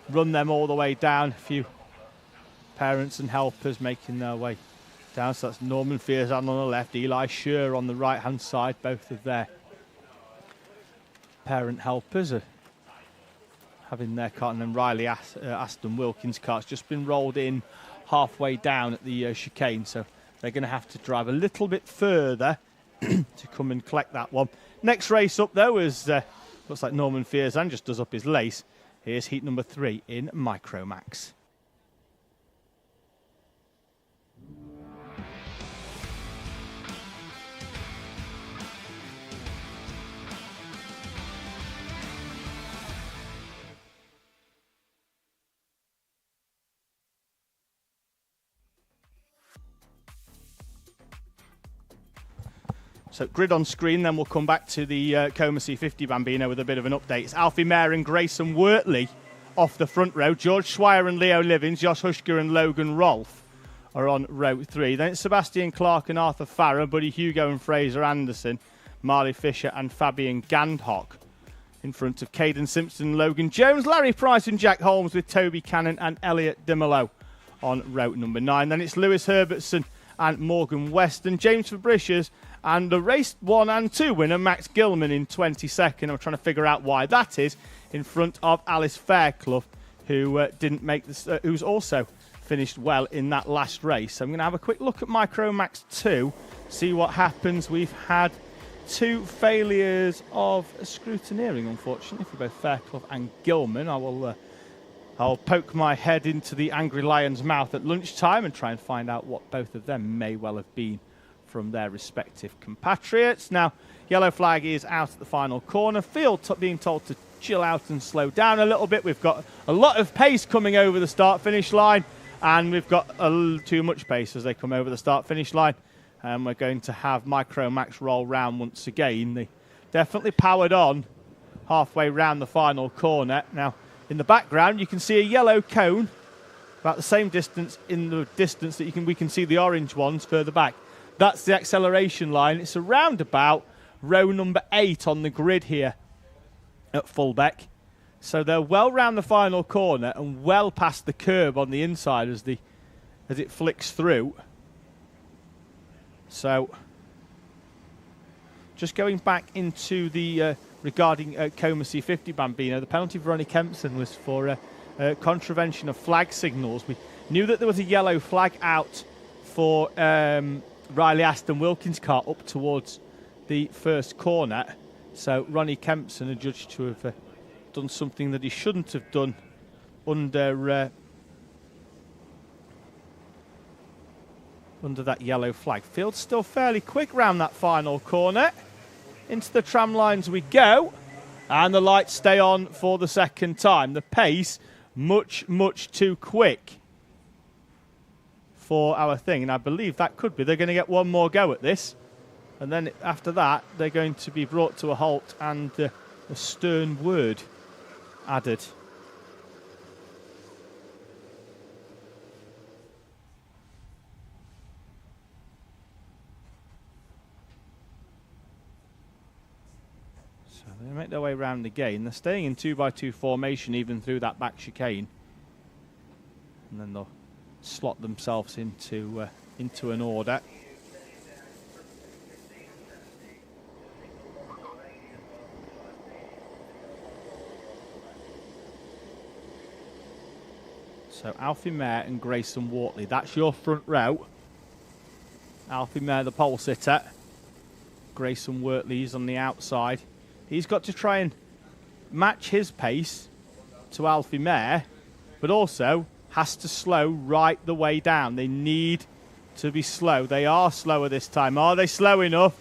Speaker 1: run them all the way down. A few parents and helpers making their way down. So that's Norman Fearzan on the left, Eli Scher on the right-hand side. Both of their parent helpers are having their kart. And then Riley Aston Wilkins' kart's just been rolled in halfway down at the chicane. So they're going to have to drive a little bit further to come and collect that one. Next race up, though, is looks like Norman Fearzan just does up his lace. Here's heat number 3 in Micromax. So grid on screen, then we'll come back to the Coma C50 Bambino with a bit of an update. It's Alfie Mayer and Grayson Wortley off the front row. George Swire and Leo Livins, Josh Hushker and Logan Rolfe are on row 3. Then it's Sebastian Clark and Arthur Farrer, Buddy Hugo and Fraser Anderson, Marley Fisher and Fabian Gandhock. In front of Caden Simpson and Logan Jones, Larry Price and Jack Holmes with Toby Cannon and Elliot Dimolo on row number 9. Then it's Lewis Herbertson and Morgan Weston, James Fabricius And the race 1 and 2 winner, Max Gilman, in 22nd. I'm trying to figure out why that is, in front of Alice Fairclough, who didn't make this, who's also finished well in that last race. So I'm going to have a quick look at Micromax 2, see what happens. We've had 2 failures of scrutineering, unfortunately, for both Fairclough and Gilman. I'll poke my head into the Angry Lion's mouth at lunchtime and try and find out what both of them may well have been from their respective compatriots. Now, yellow flag is out at the final corner. Field being told to chill out and slow down a little bit. We've got a lot of pace coming over the start-finish line, and we've got a little too much pace as they come over the start-finish line. And we're going to have Micromax roll round once again. They definitely powered on halfway round the final corner. Now, in the background, you can see a yellow cone about the same distance in the distance that we can see the orange ones further back. That's the acceleration line. It's around about row number 8 on the grid here at Fulbeck. So they're well round the final corner and well past the curb on the inside as it flicks through. So just going back into the regarding Coma C50 Bambino, the penalty for Ronnie Kempson was for contravention of flag signals. We knew that there was a yellow flag out for Riley Aston Wilkins' car up towards the first corner. So Ronnie Kempson adjudged to have done something that he shouldn't have done under that yellow flag. Field's still fairly quick round that final corner. Into the tram lines we go, and the lights stay on for the second time. The pace much, much too quick for our thing, and I believe that could be. They're going to get one more go at this, and then after that they're going to be brought to a halt and a stern word added. They make their way around again. They're staying in 2x2 formation even through that back chicane. And then they'll slot themselves into an order. So Alfie Mayer and Grayson Wortley. That's your front row. Alfie Mayer, the pole sitter. Grayson Wortley is on the outside. He's got to try and match his pace to Alfie Mayer, but also has to slow right the way down. They need to be slow. They are slower this time. Are they slow enough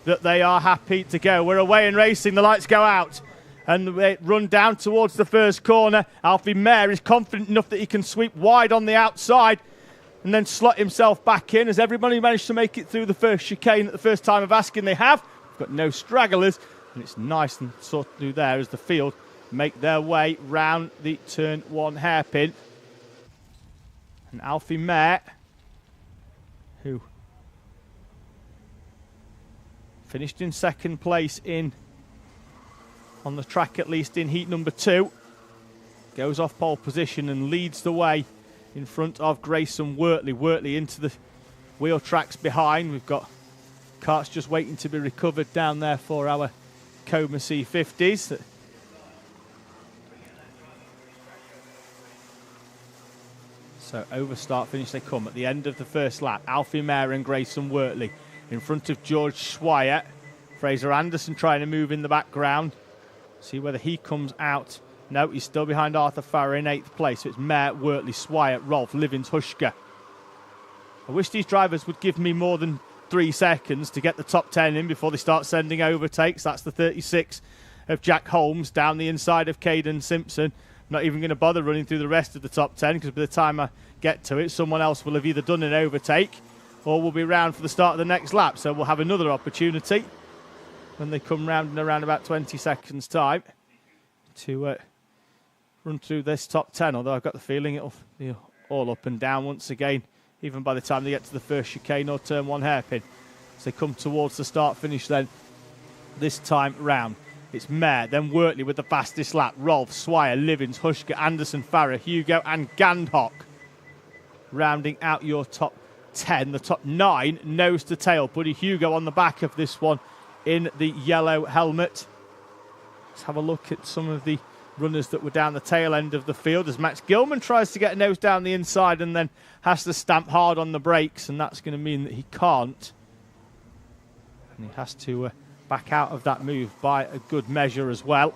Speaker 1: that they are happy to go? We're away and racing. The lights go out and they run down towards the first corner. Alfie Mayer is confident enough that he can sweep wide on the outside and then slot himself back in. Has everybody managed to make it through the first chicane at the first time of asking? They have. We've got no stragglers. And it's nice and sort of through there as the field make their way round the turn 1 hairpin. And Alfie Mayer, who finished in second place on the track, at least in heat number 2, goes off pole position and leads the way in front of Grayson Wortley. Wortley into the wheel tracks behind. We've got carts just waiting to be recovered down there for our Coma C50s. So over start finish they come at the end of the first lap. Alfie Mayer and Grayson Wortley in front of George Swire. Fraser Anderson trying to move in the background. See whether he comes out. No, he's still behind Arthur Farrer in 8th place. So it's Mayer, Wortley, Swire, Rolfe, Livins, Hushka. I wish these drivers would give me more than 3 seconds to get the top 10 in before they start sending overtakes. That's the 36 of Jack Holmes down the inside of Caden Simpson. Not even going to bother running through the rest of the top 10 because by the time I get to it, someone else will have either done an overtake or will be round for the start of the next lap. So we'll have another opportunity when they come round in around about 20 seconds time to run through this top 10, although I've got the feeling it'll be all up and down once again, even by the time they get to the first chicane or turn 1 hairpin. As they come towards the start-finish then, this time round. It's Mayer, then Wortley with the fastest lap. Rolfe, Swire, Livins, Hushka, Anderson, Farrer, Hugo and Gandhock rounding out your top 10. The top 9 nose to tail. Buddy Hugo on the back of this one in the yellow helmet. Let's have a look at some of the runners that were down the tail end of the field as Max Gilman tries to get a nose down the inside and then has to stamp hard on the brakes, and that's going to mean that he can't. And he has to back out of that move by a good measure as well.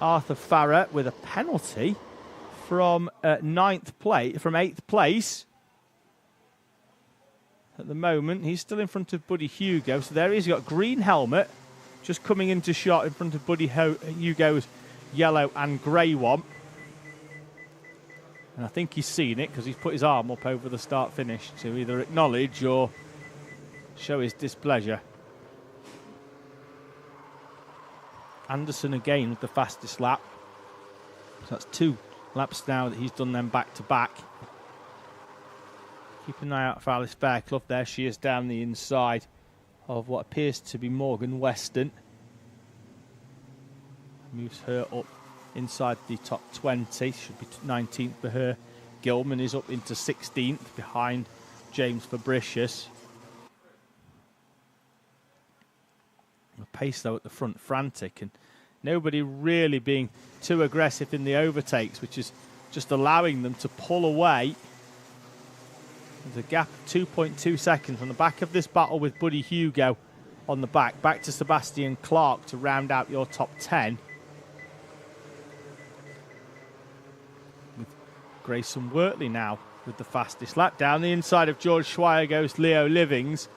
Speaker 1: Arthur Farrer with a penalty from 8th place. At the moment, he's still in front of Buddy Hugo. So there he's got green helmet, just coming into shot in front of Buddy Hugo's yellow and grey one. And I think he's seen it because he's put his arm up over the start-finish to either acknowledge or show his displeasure. Anderson again with the fastest lap. So that's 2 laps now that he's done them back-to-back. Keep an eye out for Alice Fairclough. There she is down the inside of what appears to be Morgan Weston. Moves her up inside the top 20. Should be 19th for her. Gilman is up into 16th behind James Fabricius. The pace though at the front frantic, and nobody really being too aggressive in the overtakes, which is just allowing them to pull away. There's a gap of 2.2 seconds on the back of this battle with Buddy Hugo on the back to Sebastian Clark to round out your top 10. With Grayson Wortley now with the fastest lap. Down the inside of George Schweier goes Leo Livings.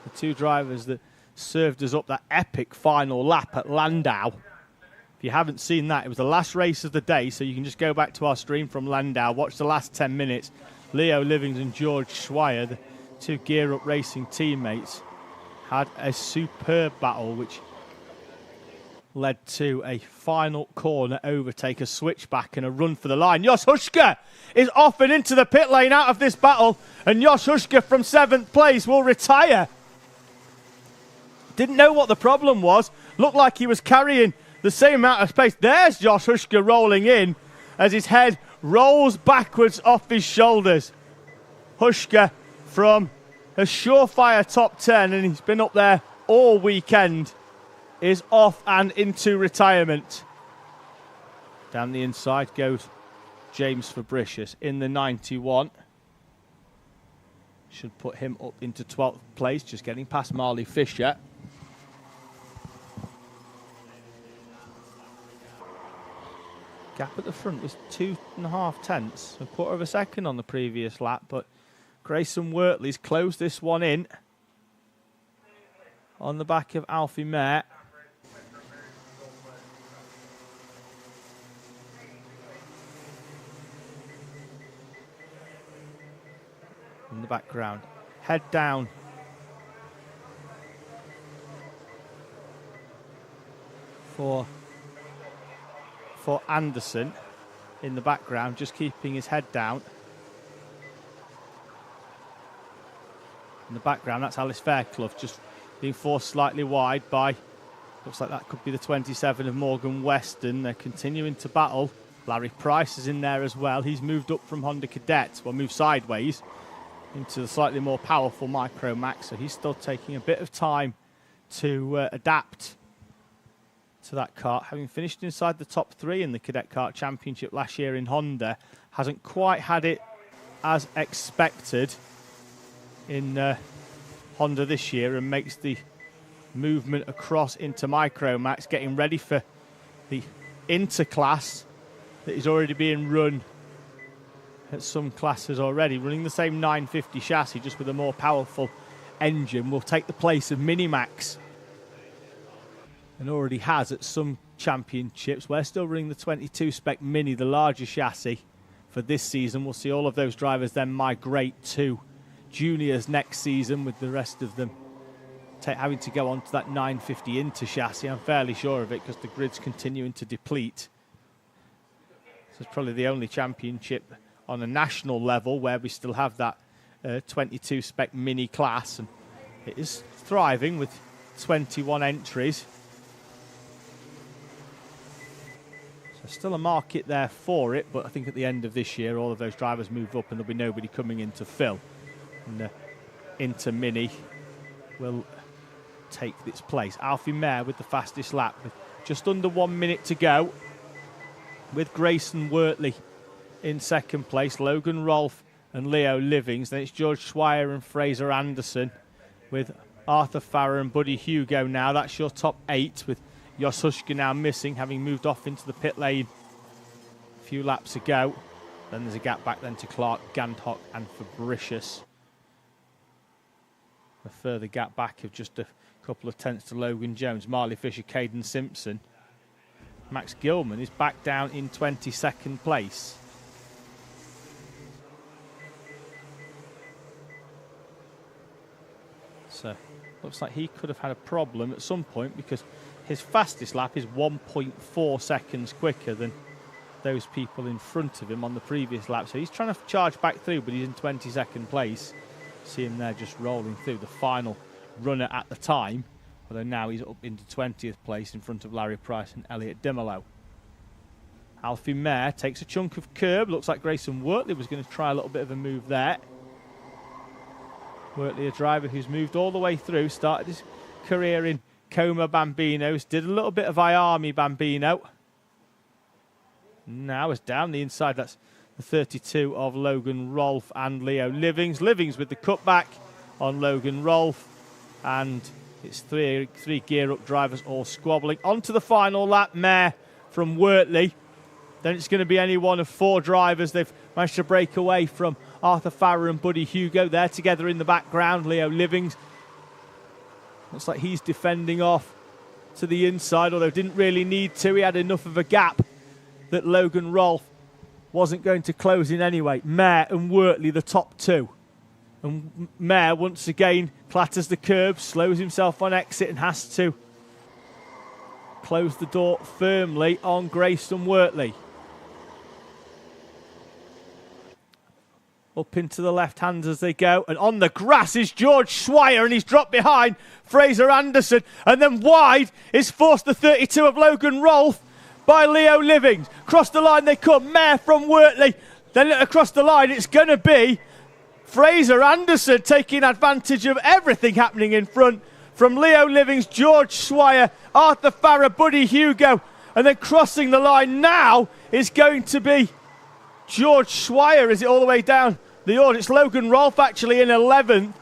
Speaker 1: The 2 drivers that served us up that epic final lap at Landau. If you haven't seen that, it was the last race of the day, so you can just go back to our stream from Landau, watch the last 10 minutes. Leo Livings and George Schweier, the 2 Gear Up Racing teammates, had a superb battle which led to a final corner overtake, a switchback and a run for the line. Jos Huschke is off and into the pit lane out of this battle, and Jos Huschke from 7th place will retire. Didn't know what the problem was. Looked like he was carrying the same amount of space. There's Jos Huschke rolling in as his head rolls backwards off his shoulders. Huschke from a surefire top 10, and he's been up there all weekend, is off and into retirement. Down the inside goes James Fabricius in the 91. Should put him up into 12th place, just getting past Marley Fisher. Gap at the front was 2.5 tenths, a quarter of a second on the previous lap, but Grayson Wortley's closed this one in on the back of Alfie Mayer. In the background, head down. For Anderson in the background, just keeping his head down. In the background, that's Alice Fairclough, just being forced slightly wide by, looks like that could be the 27 of Morgan Weston. They're continuing to battle. Larry Price is in there as well. He's moved up from Honda Cadet, well, moved sideways into the slightly more powerful Micro Max, so he's still taking a bit of time to adapt to that kart. Having finished inside the top 3 in the Cadet Kart Championship last year in Honda, hasn't quite had it as expected in Honda this year, and makes the movement across into Micro Max, getting ready for the interclass that is already being run at some classes already, running the same 950 chassis, just with a more powerful engine. Will take the place of Minimax, and already has at some championships. We're still running the 22 spec Mini, the larger chassis, for this season. We'll see all of those drivers then migrate to juniors next season, with the rest of them having to go on to that 950 Inter chassis. I'm fairly sure of it, because the grid's continuing to deplete. So it's probably the only championship on a national level where we still have that 22 spec Mini class, and it is thriving with 21 entries. There's still a market there for it, but I think at the end of this year, all of those drivers move up and there'll be nobody coming in to fill. And Inter Mini will take its place. Alfie Mayer with the fastest lap, with just under 1 minute to go, with Grayson Wortley in second place, Logan Rolfe and Leo Livings. Then it's George Swire and Fraser Anderson, with Arthur Farrer and Buddy Hugo now. That's your top 8, with Jos Huschke now missing, having moved off into the pit lane a few laps ago. Then there's a gap back then to Clark, Gandhock and Fabricius. A further gap back of just a couple of tenths to Logan Jones, Marley Fisher, Caden Simpson. Max Gilman is back down in 22nd place. So looks like he could have had a problem at some point, because his fastest lap is 1.4 seconds quicker than those people in front of him on the previous lap. So he's trying to charge back through, but he's in 22nd place. See him there just rolling through, the final runner at the time, although now he's up into 20th place in front of Larry Price and Elliot Dimolo. Alfie Mayer takes a chunk of curb. Looks like Grayson Wortley was going to try a little bit of a move there. Wortley, a driver who's moved all the way through, started his career in Coma Bambinos, did a little bit of Iarmi Bambino. Now is down the inside. That's the 32 of Logan Rolfe and Leo Livings. Livings with the cutback on Logan Rolfe. And it's three gear-up drivers all squabbling. On to the final lap, Mayer from Wortley. Then it's going to be any one of 4 drivers. They've managed to break away from Arthur Farrer and Buddy Hugo. They're together in the background. Leo Livings looks like he's defending off to the inside, although didn't really need to. He had enough of a gap that Logan Rolfe wasn't going to close in anyway. Mayer and Wortley, the top 2. And Mayer once again clatters the curb, slows himself on exit and has to close the door firmly on Grayson Wortley. Up into the left hands as they go. And on the grass is George Swire, and he's dropped behind Fraser Anderson. And then wide is forced the 32 of Logan Rolfe by Leo Livings. Across the line they come. Mayer from Wortley. Then across the line it's going to be Fraser Anderson taking advantage of everything happening in front from Leo Livings, George Swire, Arthur Farrer, Buddy Hugo. And then crossing the line now is going to be George Swire. Is it all the way down the order? It's Logan Rolfe actually in 11th.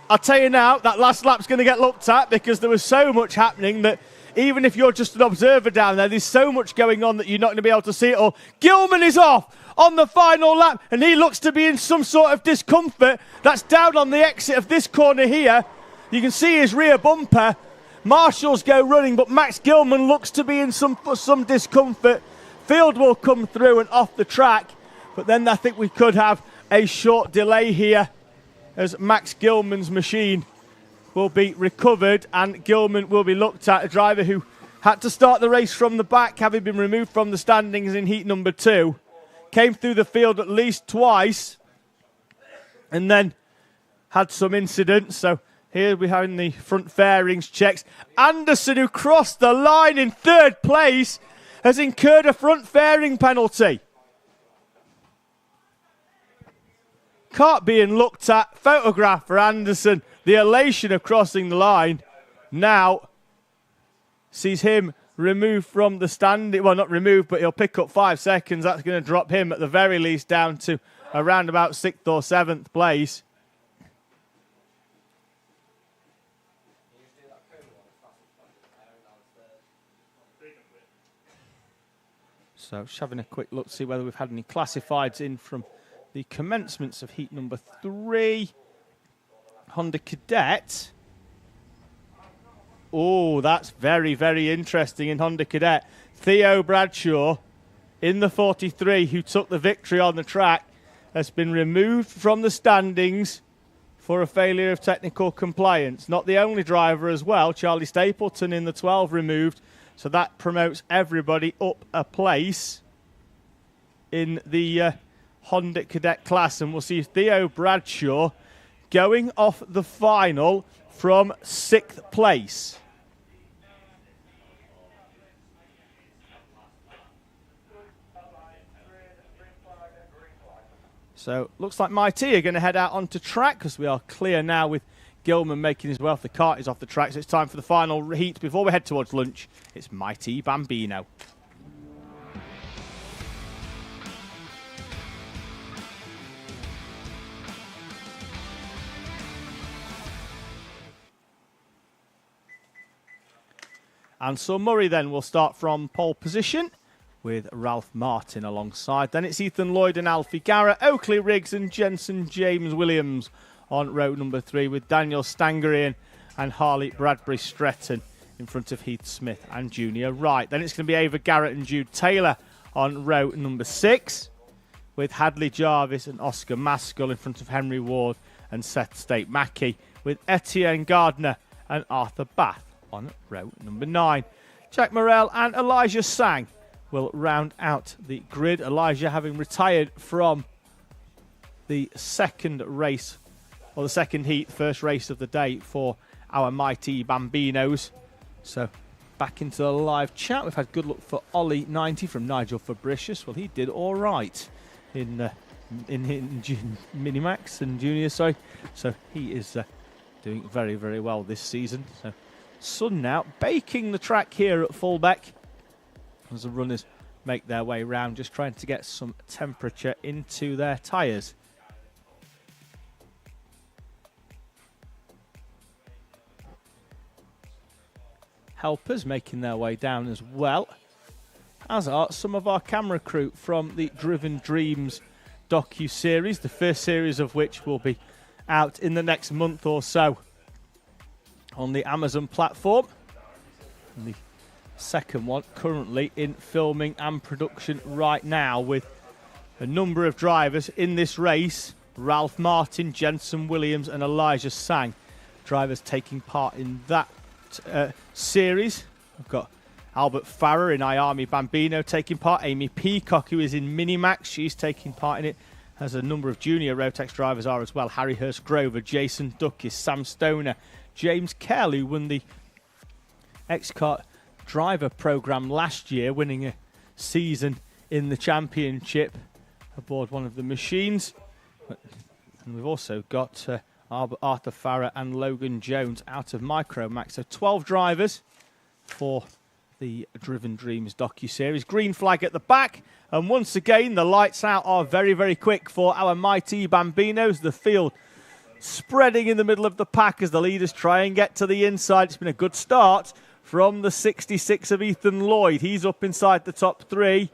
Speaker 1: I'll tell you now, that last lap's going to get looked at, because there was so much happening that even if you're just an observer down there's so much going on that you're not going to be able to see it all. Gilman is off on the final lap, and he looks to be in some sort of discomfort. That's down on the exit of this corner here. You can see his rear bumper. Marshall's go running, but Max Gilman looks to be in some discomfort. Field will come through and off the track, but then I think we could have a short delay here as Max Gilman's machine will be recovered and Gilman will be looked at, a driver who had to start the race from the back, having been removed from the standings in heat number 2. Came through the field at least twice and then had some incidents. So here we're having the front fairings checks. Anderson, who crossed the line in 3rd place, has incurred a front fairing penalty. Kart being looked at, photograph for Anderson. The elation of crossing the line now sees him removed from the stand. Well, not removed, but he'll pick up 5 seconds. That's going to drop him at the very least down to around about 6th or 7th place. So just having a quick look to see whether we've had any classifieds in from the commencements of heat number 3. Honda Cadet. Oh, that's very, very interesting in Honda Cadet. Theo Bradshaw in the 43, who took the victory on the track, has been removed from the standings for a failure of technical compliance. Not the only driver as well. Charlie Stapleton in the 12 removed. So that promotes everybody up a place in the Honda Cadet class. And we'll see Theo Bradshaw going off the final from 6th place. So looks like Mighty are going to head out onto track because we are clear now with Gilman making his way off. The cart is off the track, so it's time for the final heat before we head towards lunch. It's Mighty Bambino. And so Murray then will start from pole position with Ralph Martin alongside. Then it's Ethan Lloyd and Alfie Garrett, Oakley Riggs and Jensen James Williams on row number 3 with Daniel Stangerian and Harley Bradbury Stretton in front of Heath Smith and Junior Wright. Then it's going to be Ava Garrett and Jude Taylor on row number 6 with Hadley Jarvis and Oscar Maskell in front of Henry Ward and Seth State Mackey with Etienne Gardner and Arthur Bath on row number 9. Jack Morrell and Elijah Sang will round out the grid. Elijah having retired from the second race, or the second heat, first race of the day for our Mighty Bambinos. So back into the live chat. We've had good luck for Ollie 90 from Nigel Fabricius. Well, he did all right in Minimax and Junior, sorry. So he is doing very, very well this season. So sun now baking the track here at Fulbeck as the runners make their way round, just trying to get some temperature into their tyres. Helpers making their way down as well, as are some of our camera crew from the Driven Dreams docu-series, the first series of which will be out in the next month or so on the Amazon platform. And the second one currently in filming and production right now, with a number of drivers in this race. Ralph Martin, Jensen Williams and Elijah Sang, drivers taking part in that series. We've got Albert Farrer in Iami Bambino taking part. Amy Peacock, who is in Minimax, she's taking part in it, as a number of junior Rotex drivers are as well. Harry Hurst Grover, Jason Duckis, Sam Stoner, James Kell, who won the X-Kart driver program last year, winning a season in the championship aboard one of the machines. And we've also got Arthur Farrer and Logan Jones out of Micromax. So 12 drivers for the Driven Dreams docu-series. Green flag at the back, and once again the lights out are very, very quick for our Mighty Bambinos. The field spreading in the middle of the pack as the leaders try and get to the inside. It's been a good start from the 66 of Ethan Lloyd. He's up inside the top 3,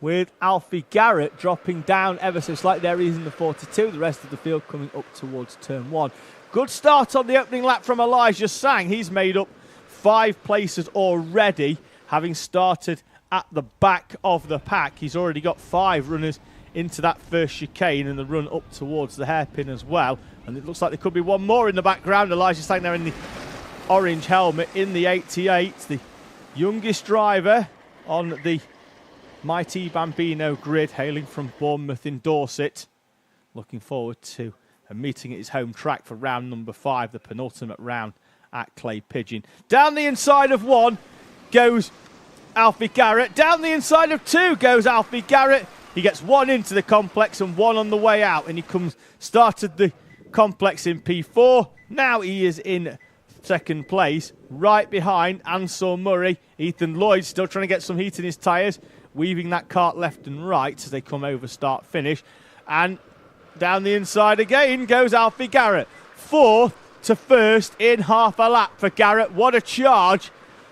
Speaker 1: with Alfie Garrett dropping down ever so slightly. There he is in the 42. The rest of the field coming up towards turn 1. Good start on the opening lap from Elijah Sang. He's made up 5 places already, having started at the back of the pack. He's already got 5 runners into that first chicane and the run up towards the hairpin as well. And it looks like there could be one more in the background. Elijah Sang there in the orange helmet in the 88, the youngest driver on the Mighty Bambino grid, hailing from Bournemouth in Dorset. Looking forward to a meeting at his home track for round number 5, the penultimate round at Clay Pigeon. Down the inside of 1 goes Alfie Garrett. Down the inside of 2 goes Alfie Garrett. He gets 1 into the complex and 1 on the way out, and he started the complex in P4. Now he is in second place, right behind Ansel Murray. Ethan Lloyd still trying to get some heat in his tyres, weaving that cart left and right as they come over start finish. And down the inside again goes Alfie Garrett. 4th to 1st in half a lap for Garrett. What a charge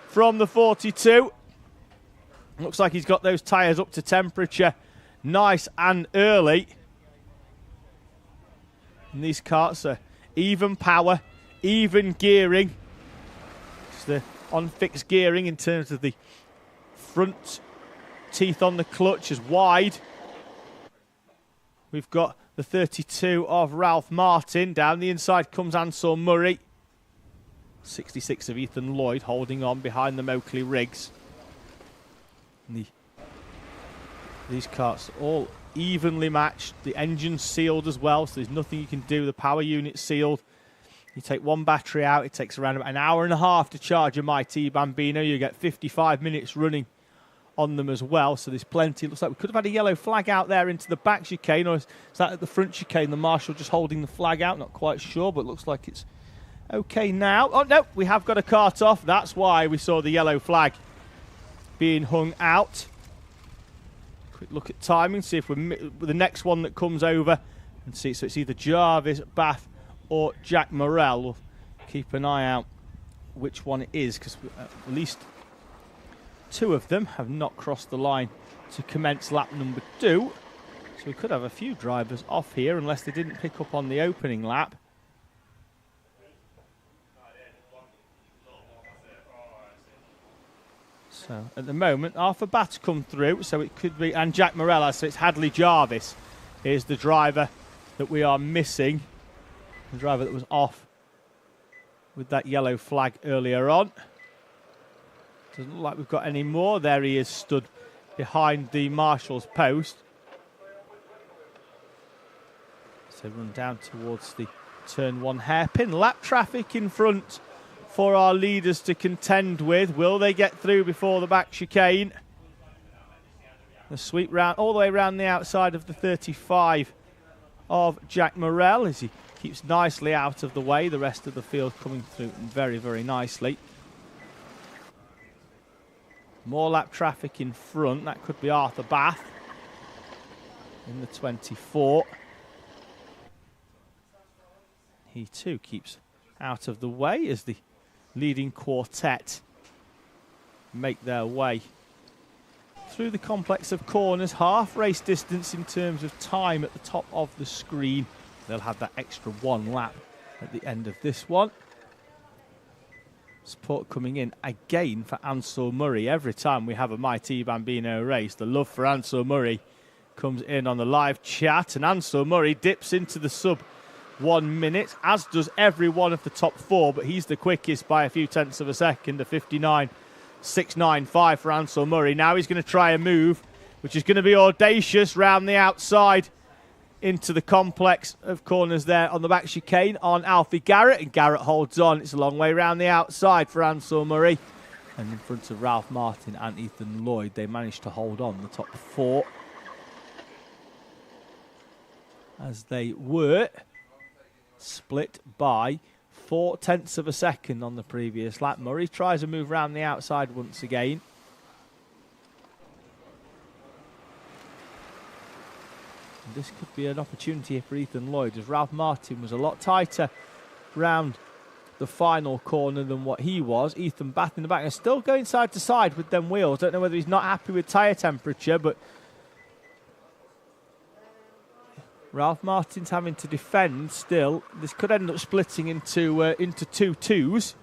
Speaker 1: from the 42. Looks like he's got those tyres up to temperature nice and early. And these carts are even power, even gearing. It's the on-fixed gearing in terms of the front teeth on the clutch is wide. We've got the 32 of Ralph Martin. Down the inside comes Ansel Murray. 66 of Ethan Lloyd holding on behind them Oakley Riggs. And these carts all evenly matched. The engine's sealed as well, so there's nothing you can do. The power unit's sealed. You take one battery out, it takes around about an hour and a half to charge a Mighty Bambino. You get 55 minutes running on them as well, so there's plenty. It looks like we could have had a yellow flag out there into the back chicane, or is that at the front chicane, the marshal just holding the flag out? Not quite sure, but looks like it's okay now. Oh no, we have got a cart off. That's why we saw the yellow flag being hung out. Quick look at timing, see if we're the next one that comes over, and see. So it's either Jarvis, Bath, or Jack Morrell. We'll keep an eye out which one it is, because at least 2 of them have not crossed the line to commence lap number 2. So we could have a few drivers off here unless they didn't pick up on the opening lap. So at the moment, Arthur Batt's come through, so it could be, and Jack Morella, so it's Hadley Jarvis is the driver that we are missing. The driver that was off with that yellow flag earlier on. Doesn't look like we've got any more. There he is, stood behind the marshal's post. So run down towards the turn 1 hairpin. Lap traffic in front for our leaders to contend with. Will they get through before the back chicane? The sweep round all the way around the outside of the 35 of Jack Morrell as he keeps nicely out of the way. The rest of the field coming through very, very nicely. More lap traffic in front. That could be Arthur Bath in the 24. He too keeps out of the way as the leading quartet make their way through the complex of corners. Half race distance in terms of time at the top of the screen. They'll have that extra 1 lap at the end of this one. Support coming in again for Ansel Murray. Every time we have a Mighty Bambino race, the love for Ansel Murray comes in on the live chat, and Ansel Murray dips into the sub 1 minute, as does every one of the top 4, but he's the quickest by a few tenths of a second, a 59.695 for Ansel Murray. Now he's going to try a move, which is going to be audacious, round the outside into the complex of corners there on the back chicane on Alfie Garrett, and Garrett holds on. It's a long way round the outside for Ansel Murray, and in front of Ralph Martin and Ethan Lloyd, they managed to hold on the top 4 as they were split by 4 tenths of a second on the previous lap. Murray tries a move round the outside once again. And this could be an opportunity for Ethan Lloyd, as Ralph Martin was a lot tighter round the final corner than what he was. Ethan Bath in the back and still going side to side with them wheels. Don't know whether he's not happy with tyre temperature, but Ralph Martin's having to defend still. This could end up splitting into 2 twos,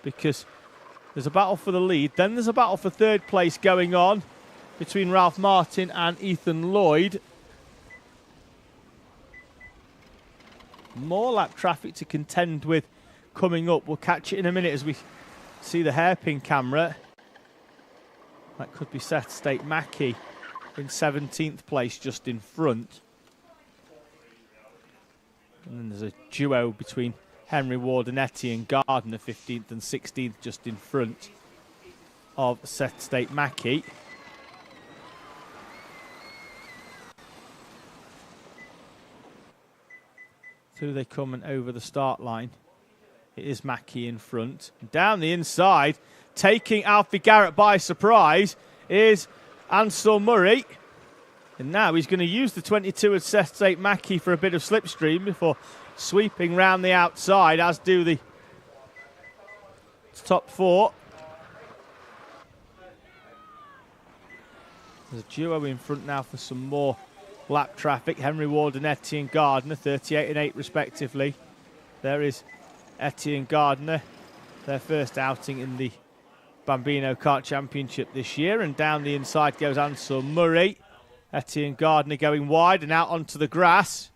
Speaker 1: because there's a battle for the lead. Then there's a battle for 3rd place going on between Ralph Martin and Ethan Lloyd. More lap traffic to contend with coming up. We'll catch it in a minute as we see the hairpin camera. That could be Seth State Mackey in 17th place just in front. And then there's a duo between Henry Ward and Etienne Gardner, 15th and 16th just in front of Seth State Mackey. Through they come and over the start line. It is Mackey in front. Down the inside, taking Alfie Garrett by surprise, is Ansel Murray. And now he's going to use the 22 of Seth State Mackey for a bit of slipstream before sweeping round the outside, as do the top 4. There's a duo in front now for some more lap traffic. Henry Ward and Etienne Gardner, 38 and 8 respectively. There is Etienne Gardner, their first outing in the Bambino Kart Championship this year. And down the inside goes Ansel Murray. Etienne Gardner going wide and out onto the grass.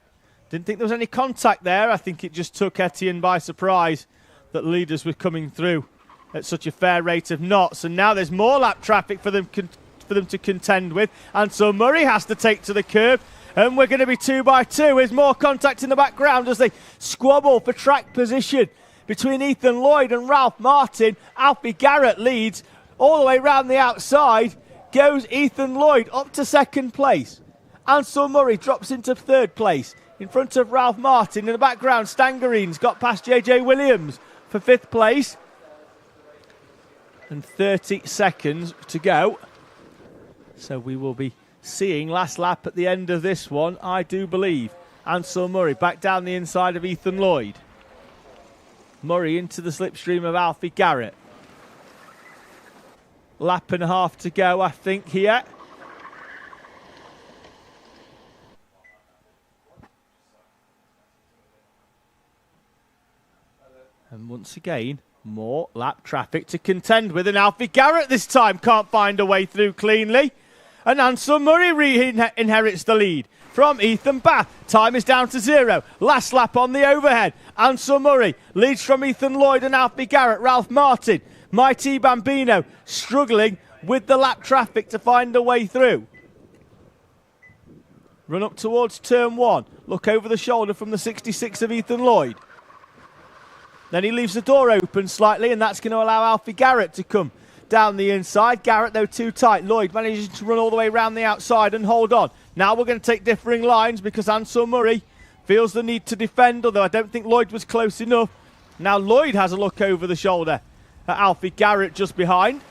Speaker 1: Didn't think there was any contact there. I think it just took Etienne by surprise that leaders were coming through at such a fair rate of knots. And now there's more lap traffic for them to contend with. And so Murray has to take to the curb. And we're going to be 2 by 2. There's more contact in the background as they squabble for track position between Ethan Lloyd and Ralph Martin. Alfie Garrett leads All the way round the outside goes Ethan Lloyd up to second place. Ansel Murray drops into third place in front of Ralph Martin. In the background, Stangerines got past JJ Williams for fifth place. And 30 seconds to go. So we will be seeing last lap at the end of this one, I do believe. Ansel Murray back down the inside of Ethan Lloyd. Murray into the slipstream of Alfie Garrett. Lap and a half to go, I think, here. And once again, more lap traffic to contend with. And Alfie Garrett this time can't find a way through cleanly. And Ansel Murray inherits the lead from Ethan Bath. Time is down to 0. Last lap on the overhead. Ansel Murray leads from Ethan Lloyd and Alfie Garrett. Ralph Martin, Mighty Bambino, struggling with the lap traffic to find a way through. Run up towards turn 1. Look over the shoulder from the 66 of Ethan Lloyd. Then he leaves the door open slightly, and that's going to allow Alfie Garrett to come down the inside. Garrett, though, too tight. Lloyd manages to run all the way around the outside and hold on. Now we're going to take differing lines because Ansel Murray feels the need to defend, although I don't think Lloyd was close enough. Now Lloyd has a look over the shoulder at Alfie Garrett just behind.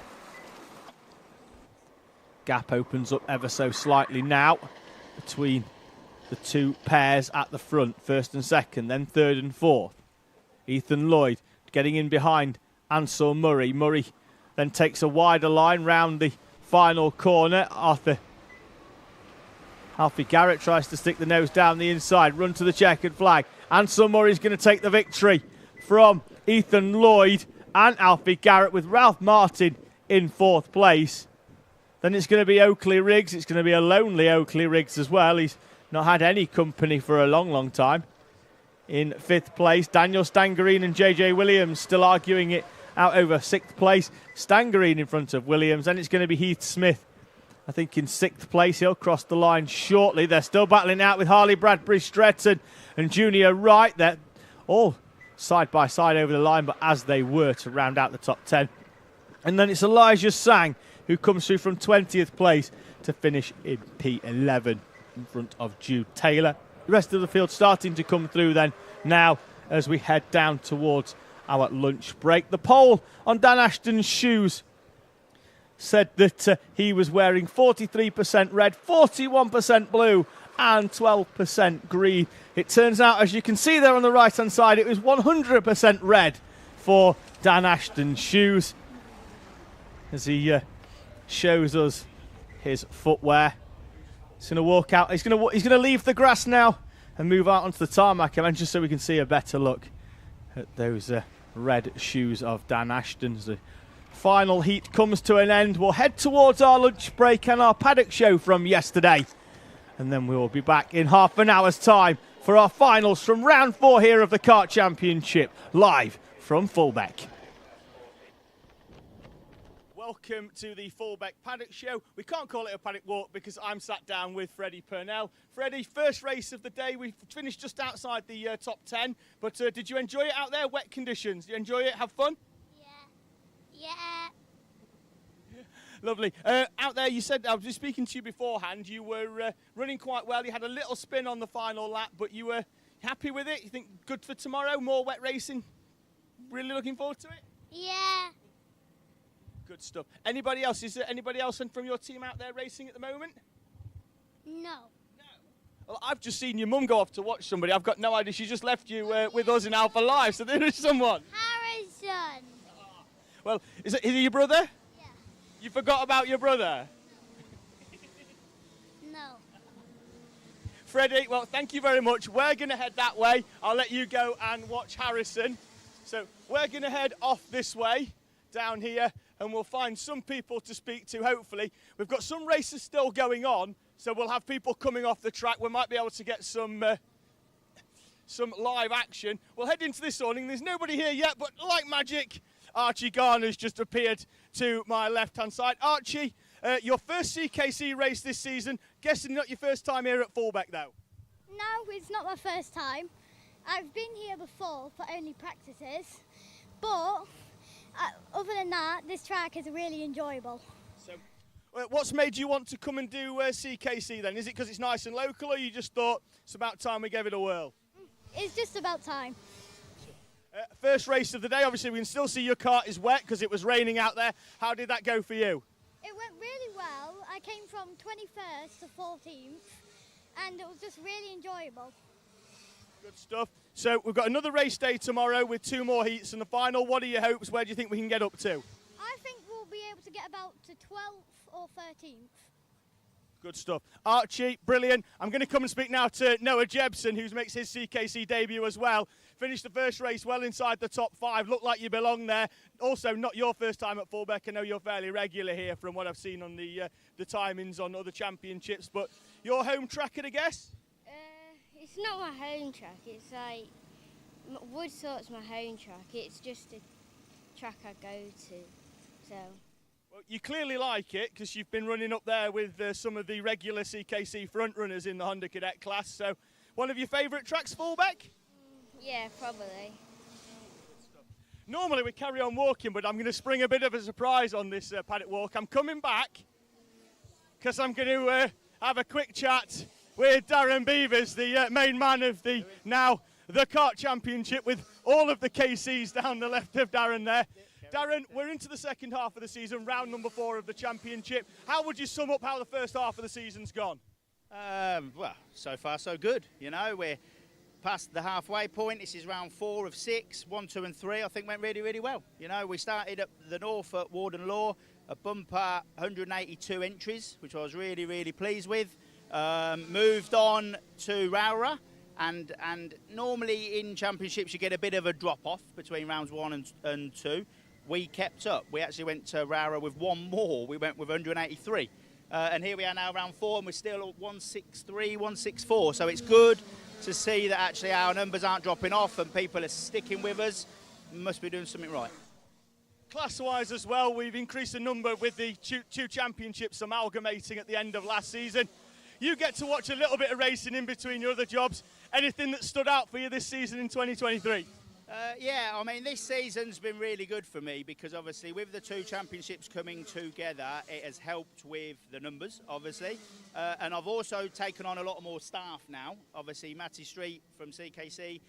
Speaker 1: Gap opens up ever so slightly now between the two pairs at the front, first and second, then third and fourth. Ethan Lloyd getting in behind Ansel Murray. Murray then takes a wider line round the final corner. Alfie Garrett tries to stick the nose down the inside, run to the checkered flag. Ansel Murray's going to take the victory from Ethan Lloyd and Alfie Garrett, with Ralph Martin in fourth place. Then it's going to be Oakley Riggs. It's going to be a lonely Oakley Riggs as well. He's not had any company for a long, long time. In fifth place, Daniel Stangerine and JJ Williams still arguing it out over sixth place. Stangerine in front of Williams. Then it's going to be Heath Smith, I think, in sixth place. He'll cross the line shortly. They're still battling out with Harley Bradbury Stretton and Junior Wright. They're all side by side over the line, but as they were to round out the top 10. And then it's Elijah Sang who comes through from 20th place to finish in P11 in front of Jude Taylor. The rest of the field starting to come through then now as we head down towards our lunch break. The poll on Dan Ashton's shoes said that he was wearing 43% red, 41% blue and 12% green. It turns out, as you can see there on the right hand side, it was 100% red for Dan Ashton's shoes as he shows us his footwear. He's going to walk out. He's going to leave the grass now and move out onto the tarmac, and just so we can see a better look at those red shoes of Dan Ashton's. The final heat comes to an end. We'll head towards our lunch break and our paddock show from yesterday, and then we will be back in half an hour's time for our finals from round 4 here of the Kart Championship, live from Fulbeck. Welcome to the Fulbeck Paddock Show. We can't call it a paddock walk because I'm sat down with Freddie Purnell. Freddie, first race of the day. We finished just outside the top 10, but did you enjoy it out there? Wet conditions. Did you enjoy it? Have fun?
Speaker 3: Yeah.
Speaker 1: Lovely. Out there, you said, I was speaking to you beforehand, you were running quite well. You had a little spin on the final lap, but you were happy with it? You think good for tomorrow? More wet racing? Really looking forward to it?
Speaker 3: Yeah.
Speaker 1: Good stuff. Anybody else? Is there anybody else from your team out there racing at the moment?
Speaker 3: No.
Speaker 1: Well, I've just seen your mum go off to watch somebody. I've got no idea. She just left you with us in Alpha Live, so there is someone.
Speaker 3: Harrison.
Speaker 1: Well, is it your brother?
Speaker 3: Yeah.
Speaker 1: You forgot about your brother?
Speaker 3: No.
Speaker 1: Freddie, well, thank you very much. We're going to head that way. I'll let you go and watch Harrison. So we're going to head off this way, down here, and we'll find some people to speak to, hopefully. We've got some races still going on, so we'll have people coming off the track. We might be able to get some live action. We'll head into this awning. There's nobody here yet, but like magic, Archie Garner's just appeared to my left-hand side. Archie, your first CKC race this season. Guessing not your first time here at Fulbeck, though?
Speaker 3: No, it's not my first time. I've been here before for only practices, but Other than that, this track is really enjoyable.
Speaker 1: So, what's made you want to come and do CKC then? Is it because it's nice and local, or you just thought it's about time we gave it a whirl?
Speaker 3: It's just about time.
Speaker 1: First race of the day, obviously we can still see your kart is wet because it was raining out there. How did that go for you?
Speaker 3: It went really well. I came from 21st to 14th, and it was just really enjoyable.
Speaker 1: Good stuff. So we've got another race day tomorrow with 2 more heats and the final. What are your hopes? Where do you think we can get up to?
Speaker 3: I think we'll be able to get about to 12th or 13th.
Speaker 1: Good stuff. Archie, brilliant. I'm going to come and speak now to Noah Jebson, who makes his CKC debut as well. Finished the first race well inside the top 5. Looked like you belong there. Also, not your first time at Fulbeck. I know you're fairly regular here from what I've seen on the timings on other championships. But your home track, I guess?
Speaker 4: It's not my home track. It's like Woodsort's my home track. It's just a track I go to. So.
Speaker 1: Well, you clearly like it because you've been running up there with some of the regular CKC front runners in the Honda Cadet class. So, one of your favourite tracks, Fulbeck?
Speaker 4: Yeah, probably.
Speaker 1: Normally we carry on walking, but I'm going to spring a bit of a surprise on this paddock walk. I'm coming back because I'm going to have a quick chat with Darren Beavers, the main man of the Kart Championship, with all of the KCs down the left of Darren there. Darren, we're into the second half of the season, round number 4 of the championship. How would you sum up how the first half of the season's gone?
Speaker 5: Well, so far so good. You know, we're past the halfway point. This is round 4 of 6. 1, 2 and 3 I think went really, really well. You know, we started at the north at Warden Law, a bumper 182 entries, which I was really, really pleased with. Moved on to Rowra, and normally in championships you get a bit of a drop-off between rounds 1 and 2. We kept up. We actually went to Rowra with 1 more. We went with 183. And here we are now, round 4, and we're still at 163, 164. So it's good to see that actually our numbers aren't dropping off and people are sticking with us. We must be doing something right.
Speaker 1: Class-wise as well, we've increased the number with the two championships amalgamating at the end of last season. You get to watch a little bit of racing in between your other jobs. Anything that stood out for you this season in 2023?
Speaker 5: Yeah, I mean, this season's been really good for me because obviously with the 2 championships coming together, it has helped with the numbers, obviously. And I've also taken on a lot more staff now. Obviously, Matty Street from CKC,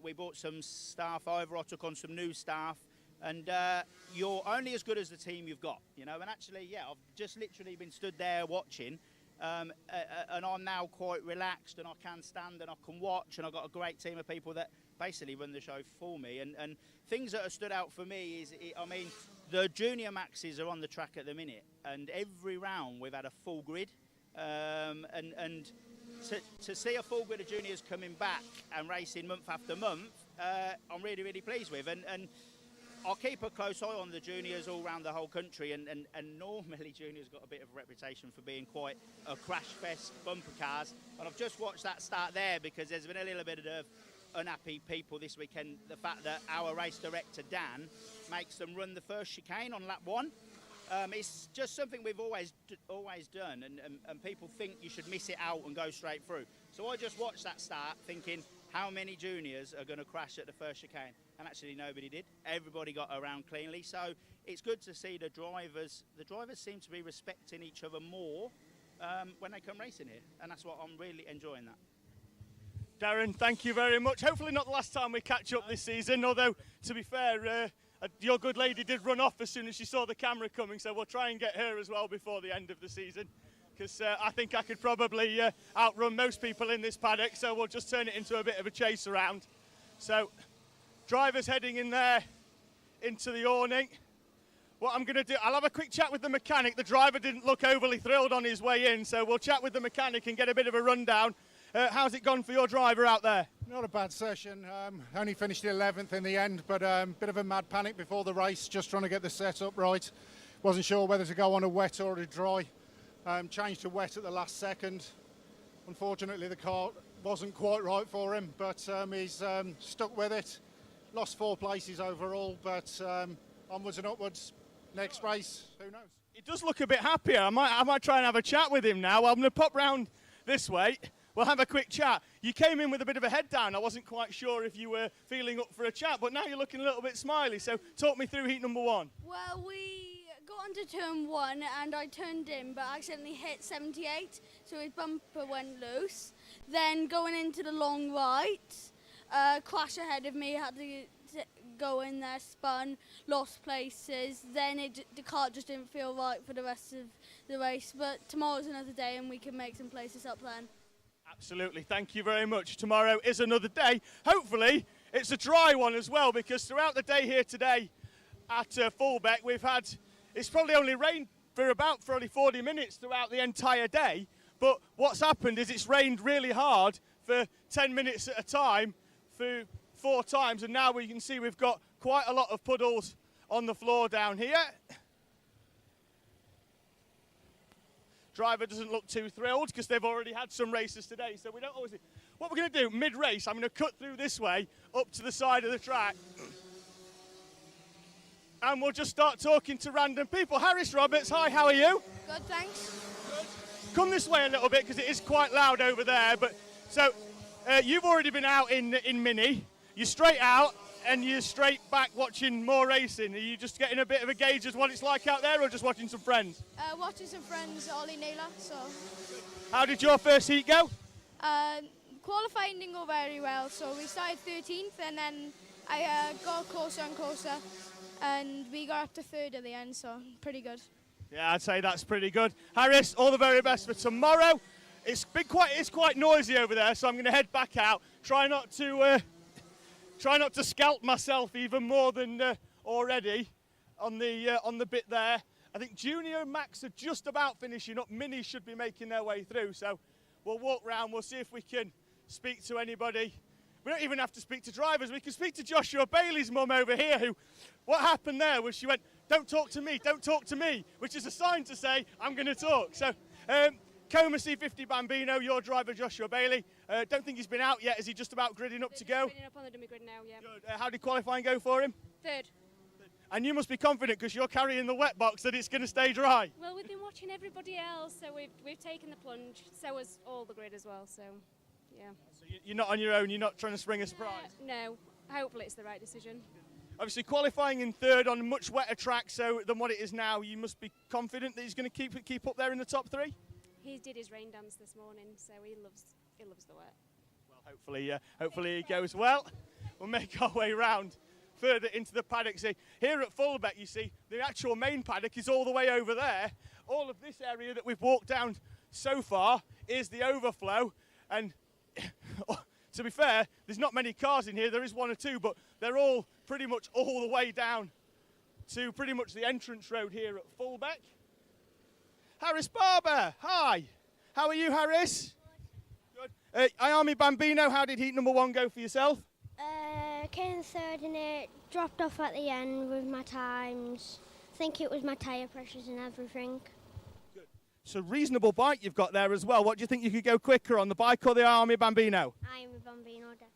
Speaker 5: we brought some staff over. I took on some new staff. And you're only as good as the team you've got, you know. And actually, yeah, I've just literally been stood there watching. And I'm now quite relaxed and I can stand and I can watch, and I've got a great team of people that basically run the show for me. And things that have stood out for me is, I mean, the junior maxes are on the track at the minute, and every round we've had a full grid. And to see a full grid of juniors coming back and racing month after month, I'm really, really pleased with. And I'll keep a close eye on the juniors all around the whole country, and normally juniors got a bit of a reputation for being quite a crash fest, bumper cars, and I've just watched that start there because there's been a little bit of unhappy people this weekend. The fact that our race director Dan makes them run the first chicane on lap 1. It's just something we've always done, and people think you should miss it out and go straight through. So I just watched that start thinking, how many juniors are going to crash at the first chicane? And actually nobody did. Everybody got around cleanly. So it's good to see the drivers seem to be respecting each other more when they come racing here. And that's what I'm really enjoying that.
Speaker 1: Darren, thank you very much. Hopefully not the last time we catch up this season, although, to be fair, your good lady did run off as soon as she saw the camera coming, so we'll try and get her as well before the end of the season, because I think I could probably outrun most people in this paddock, so we'll just turn it into a bit of a chase around. So, drivers heading in there into the awning. What I'm going to do, I'll have a quick chat with the mechanic. The driver didn't look overly thrilled on his way in, so we'll chat with the mechanic and get a bit of a rundown. How's it gone for your driver out there?
Speaker 6: Not a bad session. Only finished 11th in the end, but a bit of a mad panic before the race, just trying to get the setup right. Wasn't sure whether to go on a wet or a dry. Changed to wet at the last second. Unfortunately, the car wasn't quite right for him, but he's stuck with it. Lost 4 places overall, but onwards and upwards. Next race, who knows?
Speaker 1: He does look a bit happier. I might try and have a chat with him now. I'm going to pop round this way. We'll have a quick chat. You came in with a bit of a head down. I wasn't quite sure if you were feeling up for a chat, but now you're looking a little bit smiley. So talk me through heat number 1.
Speaker 7: Well, we got onto turn 1 and I turned in but accidentally hit 78, so his bumper went loose. Then going into the long right, crash ahead of me, had to go in there, spun, lost places. Then the kart just didn't feel right for the rest of the race. But tomorrow's another day and we can make some places up then.
Speaker 1: Absolutely, thank you very much. Tomorrow is another day. Hopefully it's a dry one as well, because throughout the day here today at Fulbeck we've had, it's probably only rained for about 40 minutes throughout the entire day, but what's happened is it's rained really hard for 10 minutes at a time for 4 times, and now we can see we've got quite a lot of puddles on the floor down here. Driver doesn't look too thrilled because they've already had some races today, so we don't always... What we're going to do, mid-race, I'm going to cut through this way up to the side of the track and we'll just start talking to random people. Harris Roberts, hi, how are you?
Speaker 7: Good, thanks.
Speaker 1: Good. Come this way a little bit because it is quite loud over there. But so you've already been out in Mini, you're straight out and you're straight back watching more racing. Are you just getting a bit of a gauge as what it's like out there, or just watching some friends?
Speaker 7: Watching some friends, Ollie Naylor, so...
Speaker 1: How did your first heat go?
Speaker 7: Qualifying didn't go very well, so we started 13th and then I got closer and closer and we got up to 3rd at the end, so pretty good.
Speaker 1: Yeah, I'd say that's pretty good. Harris, all the very best for tomorrow. It's quite noisy over there, so I'm going to head back out. Try not to scalp myself even more than already on the bit there. I think Junior and Max are just about finishing up. Mini should be making their way through, so we'll walk round. We'll see if we can speak to anybody. We don't even have to speak to drivers. We can speak to Joshua Bailey's mum over here, who, what happened there was she went, don't talk to me, which is a sign to say, I'm going to talk. So, Coma C50 Bambino, your driver, Joshua Bailey. Don't think he's been out yet. Is he just about gridding up to go?
Speaker 8: Gridding up on the dummy grid now, yeah.
Speaker 1: Good. How did qualifying go for him?
Speaker 8: 3rd.
Speaker 1: And you must be confident because you're carrying the wet box that it's going to stay dry.
Speaker 8: Well, we've been watching everybody else, so we've taken the plunge. So has all the grid as well, so yeah.
Speaker 1: So you're not on your own, you're not trying to spring a surprise?
Speaker 8: No, hopefully it's the right decision.
Speaker 1: Obviously qualifying in 3rd on a much wetter track than what it is now, you must be confident that he's going to keep up there in the top 3?
Speaker 8: He did his rain dance this morning, so he loves the wet.
Speaker 1: Well, hopefully he goes well. We'll make our way round further into the paddock. See, here at Fulbeck, you see, the actual main paddock is all the way over there. All of this area that we've walked down so far is the overflow, and to be fair, there's not many cars in here. There is 1 or 2, but they're all pretty much all the way down to pretty much the entrance road here at Fulbeck. Harris Barber, hi. How are you, Harris? Good. Ayami Bambino, how did heat number 1 go for yourself?
Speaker 9: Came 3rd and it dropped off at the end with my times. I think it was my tyre pressures and everything.
Speaker 1: Good. So reasonable bike you've got there as well. What do you think you could go quicker on, the bike or the Ayami Bambino?
Speaker 9: Ayami Bambino, definitely.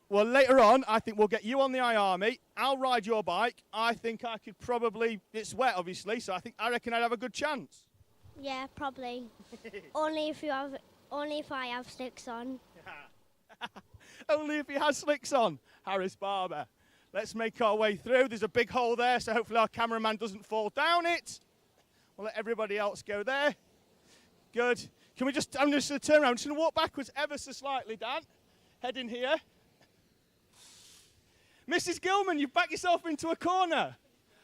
Speaker 1: Well, later on, I think we'll get you on the Ayami. I'll ride your bike. I think I could probably, it's wet obviously, so I reckon I'd have a good chance.
Speaker 9: Yeah, probably. only if I have slicks on.
Speaker 1: Only if he has slicks on, Harris Barber. Let's make our way through. There's a big hole there, so hopefully our cameraman doesn't fall down it. We'll let everybody else go there. Good. Can we just, I'm just going to turn around. I'm just going to walk backwards ever so slightly, Dan. Head in here. Mrs. Gilman, you've backed yourself into a corner.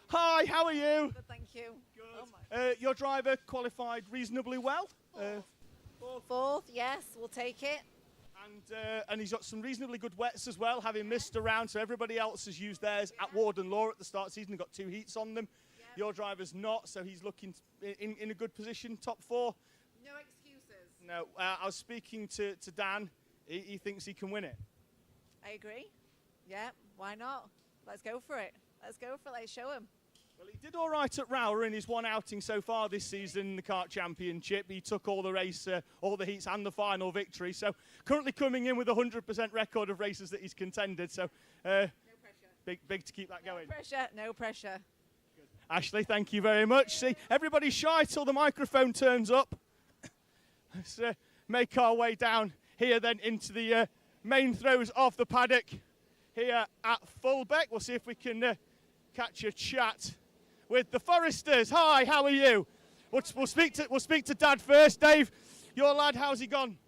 Speaker 1: Hi, how are you?
Speaker 10: Good, thank you.
Speaker 1: Good. Your driver qualified reasonably well.
Speaker 10: Fourth, yes, we'll take it.
Speaker 1: And he's got some reasonably good wets as well, having missed around, so everybody else has used theirs at Warden Law at the start of the season. They've got 2 heats on them. Yep. Your driver's not, so he's looking in a good position, top 4.
Speaker 10: No excuses.
Speaker 1: No, I was speaking to Dan. He thinks he can win it.
Speaker 10: I agree. Yeah, why not? Let's go for it. Let's show him.
Speaker 1: Well, he did all right at Rower in his 1 outing so far this season in the Kart Championship. He took all the heats and the final victory. So currently coming in with a 100% record of races that he's contended. So
Speaker 10: no pressure.
Speaker 1: Big to keep that going.
Speaker 10: No pressure.
Speaker 1: Good. Ashley, thank you very much. See, everybody's shy till the microphone turns up. Let's make our way down here then into the main throws of the paddock here at Fulbeck. We'll see if we can catch a chat with the Foresters. Hi, how are you? We'll speak to Dad first. Dave, your lad, how's he gone?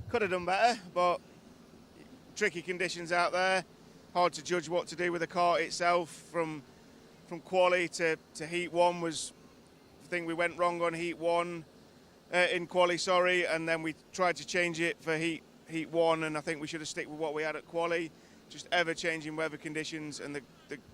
Speaker 11: Could have done better, but tricky conditions out there. Hard to judge what to do with the kart itself. From quali to heat one was, I think we went wrong on heat one in quali, sorry, and then we tried to change it for heat one, and I think we should have stuck with what we had at quali. Just ever-changing weather conditions, and the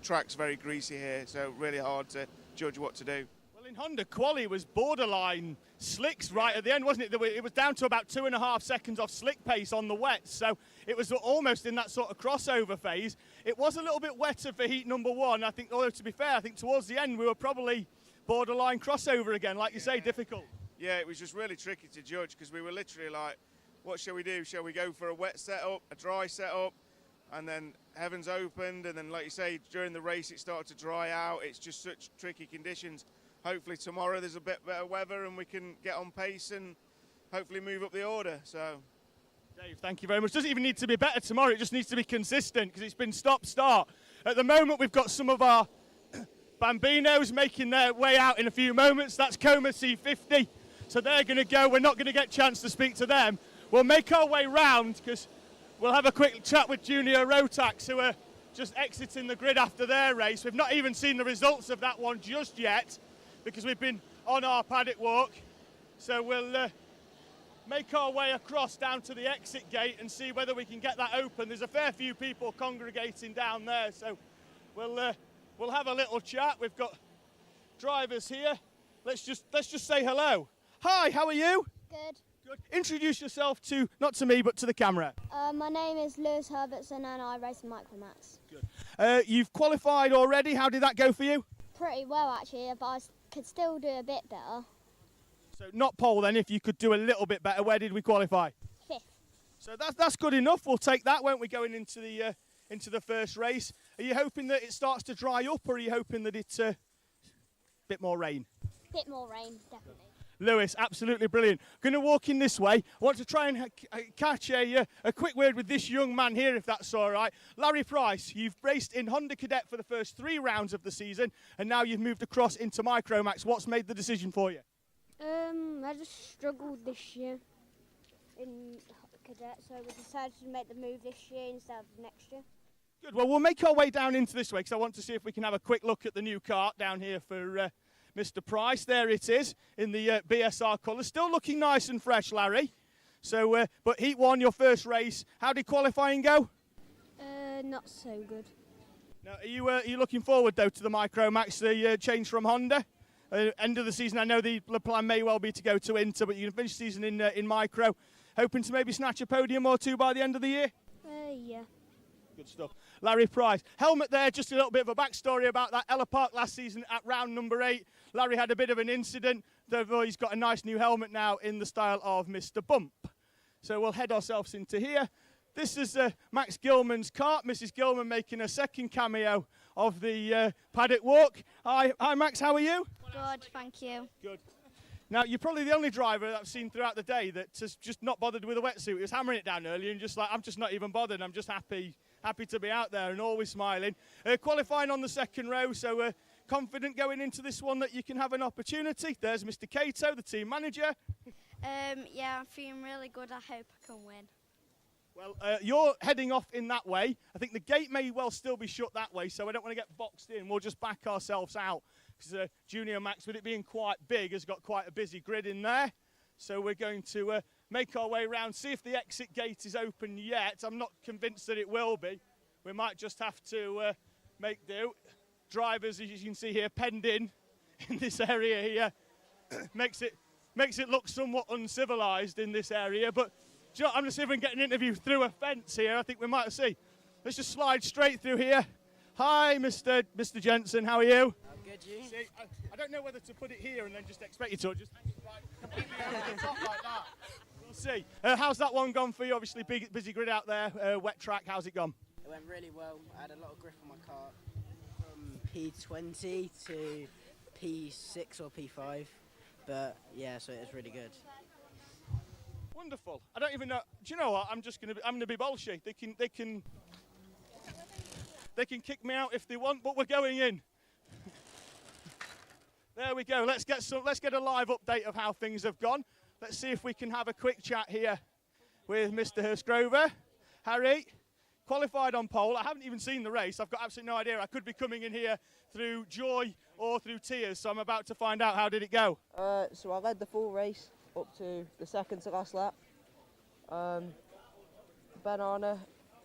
Speaker 11: track's very greasy here, so really hard to judge what to do.
Speaker 1: Well, in Honda, quali was borderline slicks right at the end, wasn't it? It was down to about 2.5 seconds off slick pace on the wet, so it was almost in that sort of crossover phase. It was a little bit wetter for heat number one, I think, although to be fair, I think towards the end we were probably borderline crossover again, like you say, difficult.
Speaker 11: Yeah, it was just really tricky to judge because we were literally like, what shall we do? Shall we go for a wet setup, a dry setup? And then heavens opened, and then, like you say, during the race it started to dry out. It's just such tricky conditions. Hopefully tomorrow there's a bit better weather and we can get on pace and hopefully move up the order. So,
Speaker 1: Dave, thank you very much. Doesn't even need to be better tomorrow, it just needs to be consistent because it's been stop-start. At the moment we've got some of our Bambinos making their way out in a few moments. That's Coma C50, so they're going to go. We're not going to get a chance to speak to them. We'll make our way round because we'll have a quick chat with Junior Rotax, who are just exiting the grid after their race. We've not even seen the results of that one just yet because we've been on our paddock walk. So we'll make our way across down to the exit gate and see whether we can get that open. There's a fair few people congregating down there, so we'll have a little chat. We've got drivers here. Let's just say hello. Hi, how are you?
Speaker 9: Good.
Speaker 1: Good. Introduce yourself not to me, but to the camera.
Speaker 9: My name is Lewis Herbertson and I race in Micromax.
Speaker 1: Good. You've qualified already. How did that go for you?
Speaker 9: Pretty well, actually, but I could still do a bit better.
Speaker 1: So not pole then, if you could do a little bit better. Where did we qualify?
Speaker 9: 5th.
Speaker 1: So that's good enough. We'll take that, won't we, going into the first race. Are you hoping that it starts to dry up, or are you hoping that it's a bit more rain?
Speaker 9: Bit more rain, definitely.
Speaker 1: Lewis, absolutely brilliant. Going to walk in this way. I want to try and catch a quick word with this young man here, if that's all right. Larry Price, you've raced in Honda Cadet for the first 3 rounds of the season, and now you've moved across into Micromax. What's made the decision for you?
Speaker 9: I just struggled this year in Cadet, so we decided to make the move this year instead of next year.
Speaker 1: Good. Well, we'll make our way down into this way because I want to see if we can have a quick look at the new kart down here for Mr. Price. There it is in the BSR colours. Still looking nice and fresh, Larry. So, but Heat 1, your first race. How did qualifying go?
Speaker 9: Not so good.
Speaker 1: Now, are you looking forward, though, to the Micromax, the change from Honda? End of the season, I know the plan may well be to go to Inter, but you can finish the season in Micro. Hoping to maybe snatch a podium or 2 by the end of the year?
Speaker 9: Yeah.
Speaker 1: Good stuff. Larry Price. Helmet there, just a little bit of a backstory about that Ella Park last season at round number 8. Larry had a bit of an incident, though he's got a nice new helmet now in the style of Mr. Bump. So we'll head ourselves into here. This is Max Gilman's kart. Mrs. Gilman making a second cameo of the paddock walk. Hi Max, how are you?
Speaker 9: Good, thank you.
Speaker 1: Good. Now, you're probably the only driver that I've seen throughout the day that's just not bothered with a wetsuit. He was hammering it down earlier and just like, I'm just not even bothered. I'm just happy to be out there and always smiling. Qualifying on the second row, so confident going into this one that you can have an opportunity. There's Mr. Cato, the team manager.
Speaker 9: Yeah, I'm feeling really good. I hope I can win.
Speaker 1: Well, you're heading off in that way. I think the gate may well still be shut that way, so I don't want to get boxed in. We'll just back ourselves out because Junior Max, with it being quite big, has got quite a busy grid in there. So we're going to make our way around, see if the exit gate is open yet. I'm not convinced that it will be. We might just have to make do. Drivers, as you can see here, penned in this area here. makes it look somewhat uncivilized in this area, but do you know, I'm going to see if we can get an interview through a fence here. I think we might see. Let's just slide straight through here. Hi, Mr. Jensen, how are you?
Speaker 12: I'm good, you?
Speaker 1: See, I don't know whether to put it here and then just expect you to, or just hang it right completely over the top like that. We'll see. How's that one gone for you? Obviously, busy grid out there, wet track. How's it gone?
Speaker 12: It went really well. I had a lot of grip on my car from P20 to P6 or P5. But yeah, so it was really good.
Speaker 1: Wonderful. I don't even know. Do you know what? I'm gonna be bolshy. They can kick me out if they want, but we're going in. There we go. Let's get a live update of how things have gone. Let's see if we can have a quick chat here with Mr. Hurstgrover. Harry, qualified on pole. I haven't even seen the race. I've got absolutely no idea. I could be coming in here through joy or through tears, so I'm about to find out. How did it go?
Speaker 13: So I led the full race up to the second to last lap. Ben Arner,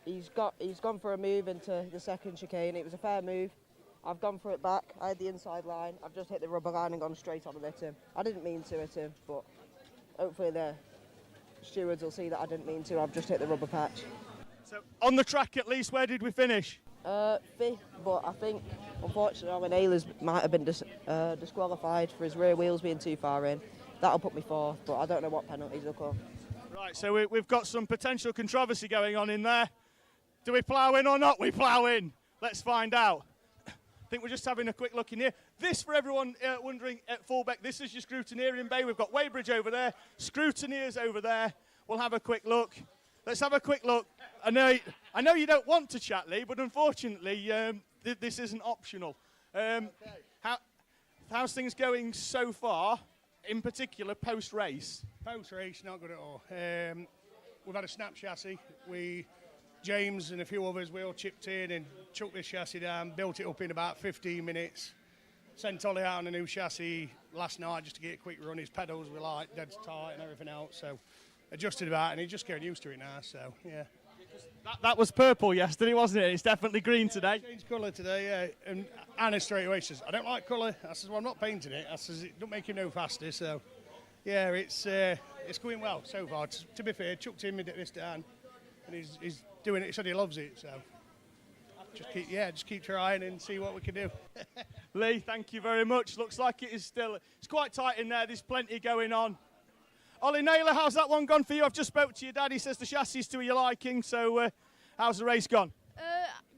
Speaker 13: he's gone for a move into the second chicane. It was a fair move. I've gone for it back. I had the inside line. I've just hit the rubber line and gone straight on and hit him. I didn't mean to hit him, but hopefully the stewards will see that I didn't mean to. I've just hit the rubber patch.
Speaker 1: So on the track at least, where did we finish?
Speaker 13: Fifth, but I think unfortunately Alan Ayler's might have been disqualified for his rear wheels being too far in. That'll put me fourth, but I don't know what penalties will come.
Speaker 1: Right, so we've got some potential controversy going on in there. Do we plough in or not? We plough in. Let's find out. I think we're just having a quick look in here. This, for everyone wondering, at Fulbeck, this is your scrutineering bay. We've got Weybridge over there, scrutineers over there. We'll have a quick look. Let's have a quick look. I know you don't want to chat, Lee, but unfortunately, this isn't optional. How's things going so far, in particular post-race?
Speaker 14: Post-race, not good at all. We've had a snap chassis. James and a few others, we all chipped in and chucked this chassis down, built it up in about 15 minutes. Sent Ollie out on a new chassis last night just to get a quick run. His pedals were like dead tight and everything else, so adjusted about and he's just getting used to it now, so yeah.
Speaker 1: That was purple yesterday, wasn't it? It's definitely green today.
Speaker 14: Changed colour today, yeah. And Anna straight away says, I don't like colour. I says, well, I'm not painting it. I says, it don't make you no faster, so yeah, it's going well so far. To be fair, chucked him this down and he's doing it. He said he loves it, so just keep trying and see what we can do.
Speaker 1: Lee, thank you very much. Looks like it's quite tight in there. There's plenty going on. Ollie Naylor, how's that one gone for you? I've just spoke to your dad. He says the chassis is to your liking. So how's the race gone?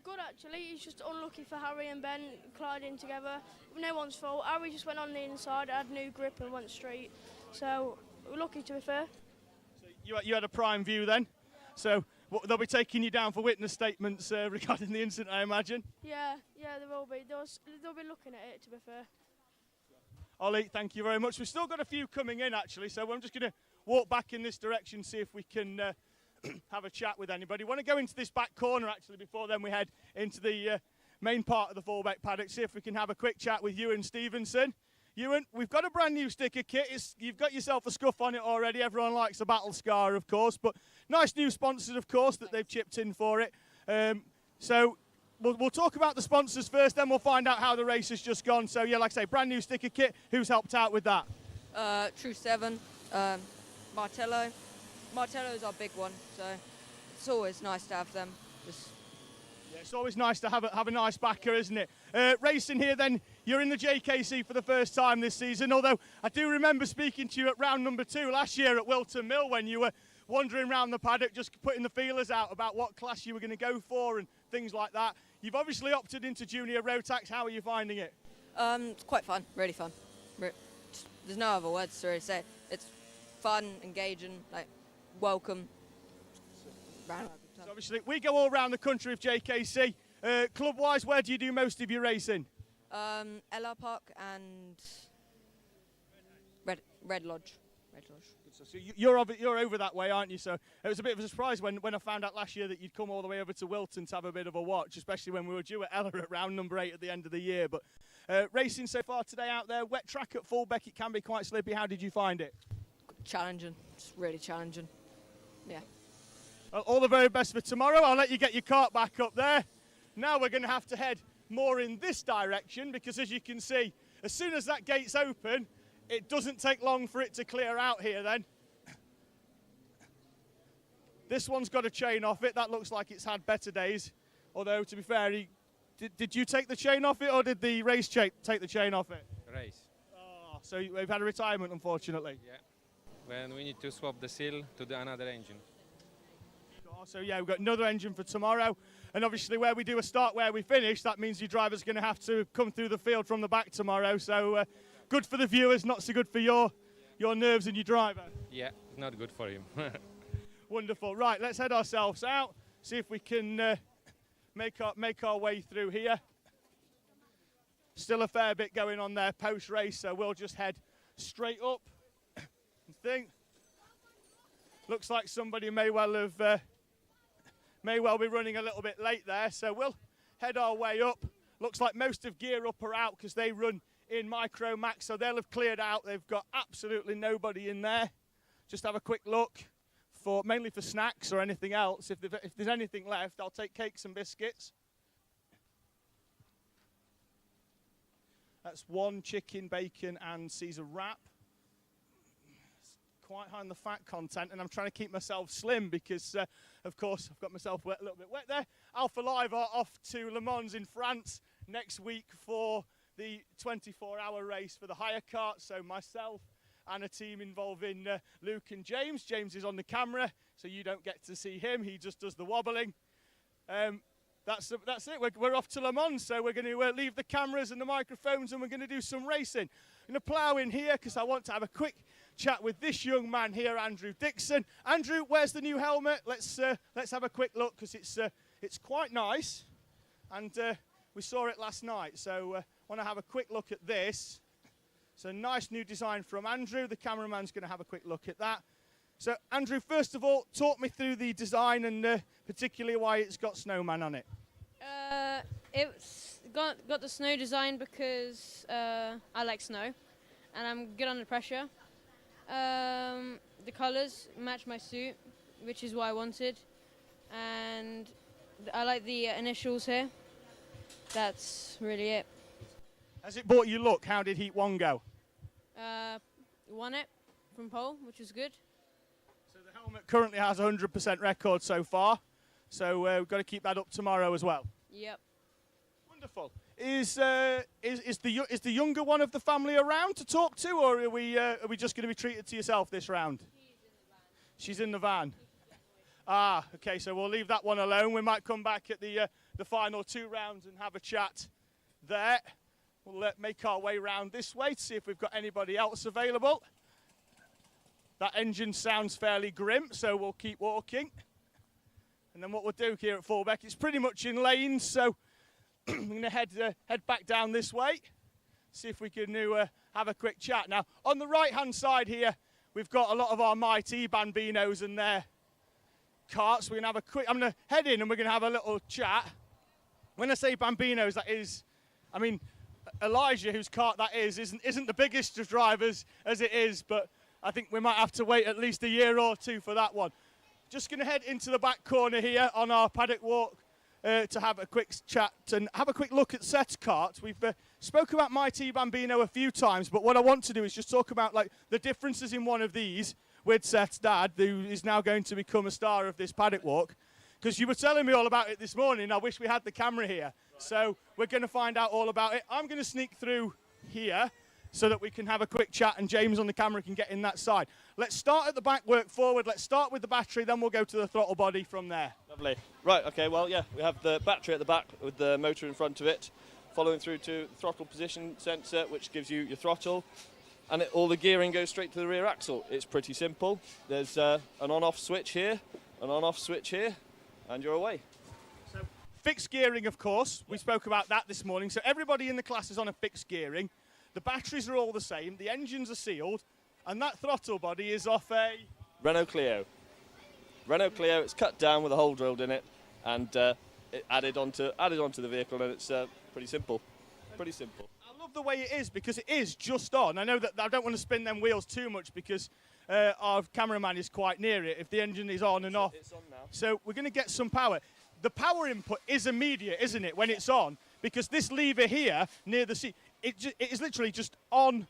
Speaker 15: Good actually. It's just unlucky for Harry and Ben colliding together. No one's fault. Harry just went on the inside, had new grip and went straight. So we're lucky, to be fair.
Speaker 1: So you had a prime view then. So they'll be taking you down for witness statements regarding the incident, I imagine.
Speaker 15: Yeah, they will be. They'll be looking at it, to be fair.
Speaker 1: Ollie, thank you very much. We've still got a few coming in, actually, so I'm just going to walk back in this direction, see if we can have a chat with anybody. Want to go into this back corner, actually, before then we head into the main part of the Fulbeck paddock, see if we can have a quick chat with Ewan Stevenson. Ewan, we've got a brand new sticker kit. You've got yourself a scuff on it already. Everyone likes a battle scar, of course, but nice new sponsors, of course, that they've chipped in for it. So we'll talk about the sponsors first, then we'll find out how the race has just gone. So, yeah, like I say, brand new sticker kit. Who's helped out with that?
Speaker 16: True 7, Martello. Martello's our big one, so it's always nice to have them.
Speaker 1: Yeah, it's always nice to have a nice backer, isn't it? Racing here then, you're in the JKC for the first time this season, although I do remember speaking to you at round number 2 last year at Wilton Mill when you were wandering around the paddock just putting the feelers out about what class you were going to go for and things like that. You've obviously opted into junior Rotax. How are you finding it?
Speaker 16: It's quite fun, really fun. There's no other words to really say. It's fun, engaging, like welcome.
Speaker 1: So obviously, we go all around the country with JKC. Club-wise, where do you do most of your racing?
Speaker 16: LR Park and Red Lodge.
Speaker 1: So you're over that way, aren't you? So it was a bit of a surprise when I found out last year that you'd come all the way over to Wilton to have a bit of a watch, especially when we were due at Ella at round number 8 at the end of the year. But racing so far today out there, wet track at Fulbeck, it can be quite slippy. How did you find it?
Speaker 16: Challenging. It's really challenging. Yeah.
Speaker 1: Well, all the very best for tomorrow. I'll let you get your cart back up there. Now we're going to have to head more in this direction because, as you can see, as soon as that gate's open, it doesn't take long for it to clear out here then. This one's got a chain off it. That looks like it's had better days. Although, to be fair, did you take the chain off it or did the race take the chain off it?
Speaker 17: Race.
Speaker 1: Oh, so we've had a retirement, unfortunately.
Speaker 17: Yeah. When we need to swap the seal to another engine.
Speaker 1: So yeah, we've got another engine for tomorrow, and obviously where we do a start where we finish, that means your driver's going to have to come through the field from the back tomorrow. So good for the viewers, not so good for your nerves and your driver.
Speaker 17: Yeah, not good for him.
Speaker 1: Wonderful. Right, let's head ourselves out, see if we can make our way through here. Still a fair bit going on there post-race, so we'll just head straight up. I think. Looks like somebody may well be running a little bit late there, so we'll head our way up. Looks like most of Gear Up are out because they run in Micro Max, so they'll have cleared out. They've got absolutely nobody in there. Just have a quick look, mainly for snacks or anything else. If there's anything left, I'll take cakes and biscuits. That's 1 chicken, bacon and Caesar wrap. It's quite high on the fat content, and I'm trying to keep myself slim because, of course, I've got myself a little bit wet there. Alpha Live are off to Le Mans in France next week for the 24-hour race for the hire kart. So myself and a team involving Luke and James. James is on the camera, so you don't get to see him. He just does the wobbling. That's it. We're off to Le Mans, so we're going to leave the cameras and the microphones, and we're going to do some racing. I'm going to plough in here because I want to have a quick chat with this young man here, Andrew Dixon. Andrew, where's the new helmet? Let's have a quick look because it's quite nice, and we saw it last night. So want to have a quick look at this. It's a nice new design from Andrew. The cameraman's going to have a quick look at that. So, Andrew, first of all, talk me through the design and particularly why it's got Snowman on it.
Speaker 18: It's got the snow design because I like snow and I'm good under pressure. The colours match my suit, which is what I wanted. And I like the initials here. That's really it.
Speaker 1: Has it brought you luck? How did Heat 1 go?
Speaker 18: Won it from pole, which was good.
Speaker 1: Helmet currently has 100% record so far, so we've got to keep that up tomorrow as well.
Speaker 18: Yep.
Speaker 1: Wonderful. Is the younger one of the family around to talk to, or are we just going to be treated to yourself this round? She's in the van. Ah, okay. So we'll leave that one alone. We might come back at the final 2 rounds and have a chat there. We'll make our way round this way to see if we've got anybody else available. That engine sounds fairly grim, so we'll keep walking. And then what we'll do here at Fulbeck, it's pretty much in lanes, so I'm going to head back down this way, see if we can have a quick chat. Now, on the right-hand side here, we've got a lot of our Mighty Bambinos and their karts. We're going to have a quick, I'm going to head in and we're going to have a little chat. When I say Bambinos, that is, I mean, Elijah, whose kart that is, isn't the biggest of drivers as it is, but I think we might have to wait at least a year or 2 for that one. Just going to head into the back corner here on our paddock walk to have a quick chat and have a quick look at Seth's kart. We've spoke about Mighty Bambino a few times, but what I want to do is just talk about like the differences in one of these with Seth's dad, who is now going to become a star of this paddock walk. Because you were telling me all about it this morning. I wish we had the camera here. So we're going to find out all about it. I'm going to sneak through here so that we can have a quick chat and James on the camera can get in that side. Let's start at the back, work forward. Let's start with the battery, then we'll go to the throttle body from there.
Speaker 19: Lovely. Right, okay, well, yeah, we have the battery at the back with the motor in front of it, following through to the throttle position sensor, which gives you your throttle, and all the gearing goes straight to the rear axle. It's pretty simple. There's an on-off switch here, an on-off switch here, and you're away.
Speaker 1: So fixed gearing, of course. We spoke about that this morning. So everybody in the class is on a fixed gearing. The batteries are all the same, the engines are sealed, and that throttle body is off a...
Speaker 19: Renault Clio. Renault Clio, it's cut down with a hole drilled in it, and it added onto the vehicle, and it's pretty simple. Pretty simple.
Speaker 1: I love the way it is, because it is just on. I know that I don't want to spin them wheels too much, because our cameraman is quite near it, if the engine is on and off.
Speaker 19: It's on now.
Speaker 1: So we're going to get some power. The power input is immediate, isn't it, when it's on? Because this lever here, near the seat, it is literally just on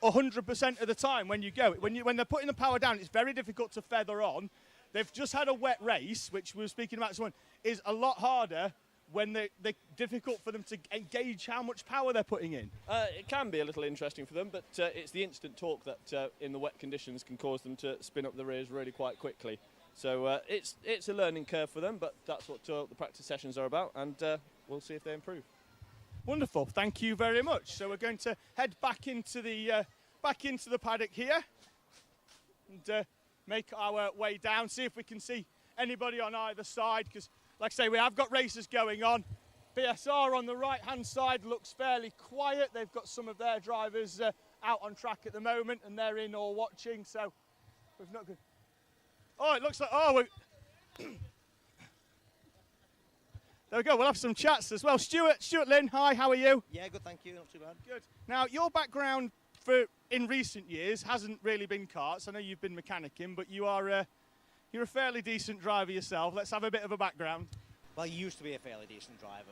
Speaker 1: 100% of the time when you go. When they're putting the power down, it's very difficult to feather on. They've just had a wet race, which we were speaking about this morning, is a lot harder when they're difficult for them to gauge how much power they're putting in.
Speaker 19: It can be a little interesting for them, but it's the instant torque that in the wet conditions can cause them to spin up the rears really quite quickly. So it's a learning curve for them, but that's what the practice sessions are about, and we'll see if they improve.
Speaker 1: Wonderful, thank you very much. So we're going to head back into the paddock here. and make our way down, see if we can see anybody on either side, because like I say, we have got races going on. BSR on the right hand side looks fairly quiet. They've got some of their drivers out on track at the moment, and they're in or watching, so we've not good. Oh, it looks like, there we go, we'll have some chats as well. Stuart Lynn, hi, how are you?
Speaker 20: Yeah, good, thank you, not too bad.
Speaker 1: Good. Now, your background in recent years hasn't really been karts. I know you've been mechanicking, but you're a fairly decent driver yourself. Let's have a bit of a background.
Speaker 20: Well, you used to be a fairly decent driver,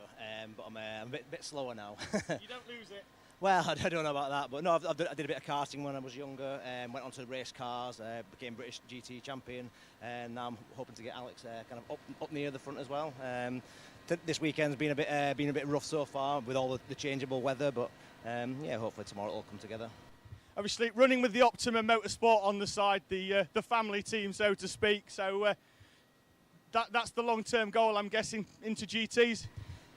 Speaker 20: but I'm a bit slower now.
Speaker 1: You don't lose it.
Speaker 20: Well, I don't know about that, but no, I did a bit of karting when I was younger, went on to race cars, became British GT champion, and now I'm hoping to get Alex kind of up near the front as well. This weekend's been a bit rough so far with all the changeable weather, but yeah, hopefully tomorrow it'll all come together.
Speaker 1: Obviously, running with the Optima Motorsport on the side, the family team, so to speak. So that's the long-term goal, I'm guessing, into GTs.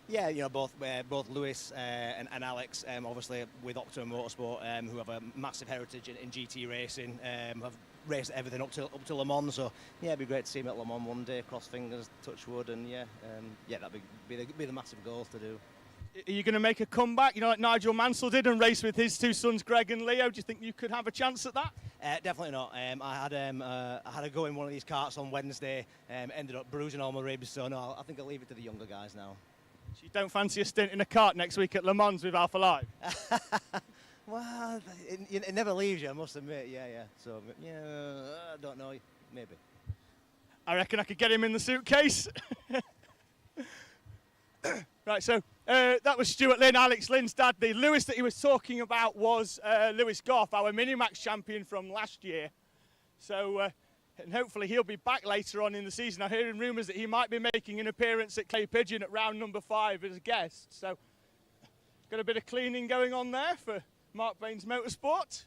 Speaker 20: Yeah, you know, both Lewis and Alex, obviously with Optima Motorsport, who have a massive heritage in GT racing, have raced everything up to Le Mans. So yeah, it'd be great to see him at Le Mans one day. Cross fingers, touch wood, and yeah, that'd be the massive goals to do.
Speaker 1: Are you going to make a comeback, you know, like Nigel Mansell did and race with his two sons, Greg and Leo? Do you think you could have a chance at that?
Speaker 20: Definitely not. I had a go in one of these karts on Wednesday, ended up bruising all my ribs, so no, I think I'll leave it to the younger guys now.
Speaker 1: So you don't fancy a stint in a kart next week at Le Mans with Alpha Live?
Speaker 20: Well, it never leaves you, I must admit, yeah. So, yeah, I don't know, maybe.
Speaker 1: I reckon I could get him in the suitcase. Right, so that was Stuart Lynn, Alex Lynn's dad. The Lewis that he was talking about was Lewis Goff, our Minimax champion from last year. So, and hopefully he'll be back later on in the season. I'm hearing rumours that he might be making an appearance at Clay Pigeon at round number 5 as a guest. So, got a bit of cleaning going on there for Mark Baines Motorsport.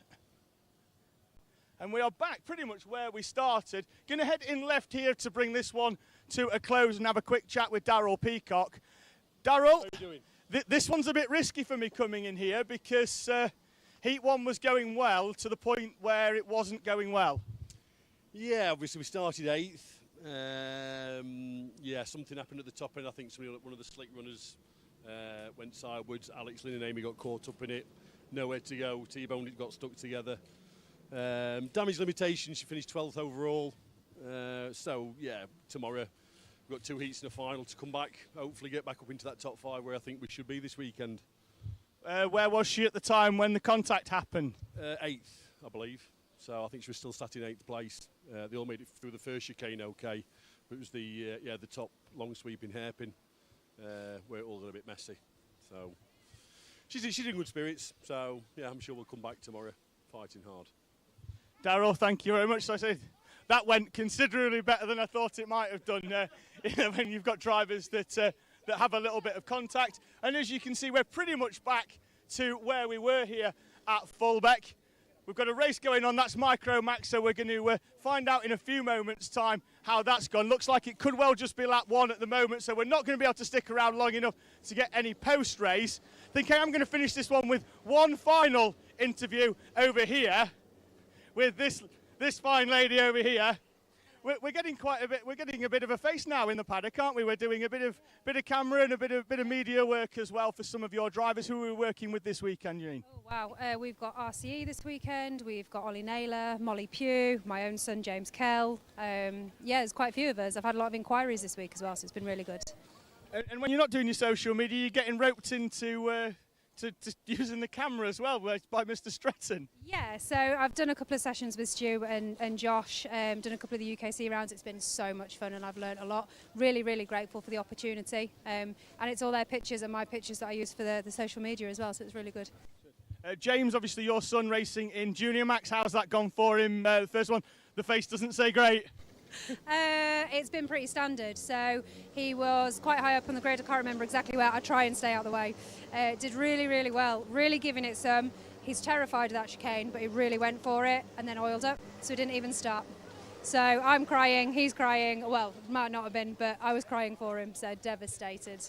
Speaker 1: And we are back pretty much where we started. Going to head in left here to bring this one to a close and have a quick chat with Darryl Peacock. Darryl,
Speaker 21: how are you doing?
Speaker 1: This one's a bit risky for me coming in here because Heat 1 was going well to the point where it wasn't going well.
Speaker 21: Yeah, obviously we started 8th. Yeah, something happened at the top end. I think one of the slick runners went sideways. Alex Lynn and Amy got caught up in it. Nowhere to go. T-boned it, got stuck together. Damage limitation, she finished 12th overall. So, yeah, tomorrow we've got 2 heats and a final to come back, hopefully get back up into that top 5 where I think we should be this weekend.
Speaker 1: Where was she at the time when the contact happened?
Speaker 21: 8th, I believe. So I think she was still sat in 8th place. They all made it through the first chicane okay, but it was the top long sweeping hairpin where it all got a bit messy. So she's in good spirits. So yeah, I'm sure we'll come back tomorrow fighting hard.
Speaker 1: Darryl, thank you very much. So I said that went considerably better than I thought it might have done. When you've got drivers that have a little bit of contact, and as you can see, we're pretty much back to where we were here at Fulbeck. We've got a race going on, that's Micro Max, so we're going to find out in a few moments' time how that's gone. Looks like it could well just be lap 1 at the moment, so we're not going to be able to stick around long enough to get any post-race. I think I am going to finish this one with one final interview over here with this fine lady over here. We're getting quite a bit. We're getting a bit of a face now in the paddock, aren't we? We're doing a bit of camera and a bit of media work as well for some of your drivers who we're working with this weekend, Janine.
Speaker 22: Oh, wow, we've got RCE this weekend. We've got Ollie Naylor, Molly Pugh, my own son James Kell. Yeah, there's quite a few of us. I've had a lot of inquiries this week as well, so it's been really good.
Speaker 1: And when you're not doing your social media, you're getting roped into to using the camera as well by Mr. Stretton.
Speaker 22: Yeah, so I've done a couple of sessions with Stu and Josh, done a couple of the UKC rounds. It's been so much fun and I've learned a lot. Really, really grateful for the opportunity. And it's all their pictures and my pictures that I use for the social media as well, so it's really good.
Speaker 1: James, obviously your son racing in Junior Max, how's that gone for him? The first one, the face doesn't say great.
Speaker 22: It's been pretty standard. So he was quite high up on the grid. I can't remember exactly where. I try and stay out of the way. Did really, really well. Really giving it some. He's terrified of that chicane, but he really went for it and then oiled up. So he didn't even stop. So I'm crying. He's crying. Well, might not have been, but I was crying for him. So devastated.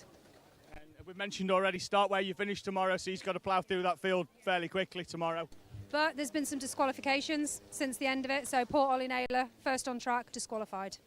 Speaker 1: And we mentioned already, start where you finish tomorrow. So he's got to plough through that field fairly quickly tomorrow.
Speaker 22: But there's been some disqualifications since the end of it. So poor Ollie Naylor, first on track, disqualified.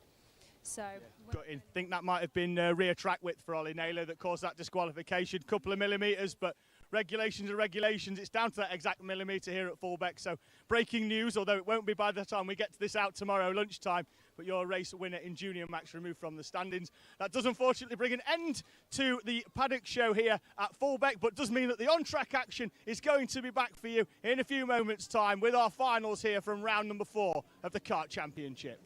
Speaker 22: So
Speaker 1: I think that might have been rear track width for Ollie Naylor that caused that disqualification. Couple of millimetres, but regulations are regulations. It's down to that exact millimetre here at Fulbeck. So breaking news, although it won't be by the time we get to this out tomorrow lunchtime, but your race winner in junior max removed from the standings. That does unfortunately bring an end to the paddock show here at Fulbeck, but does mean that the on-track action is going to be back for you in a few moments' time with our finals here from round number 4 of the Kart Championship.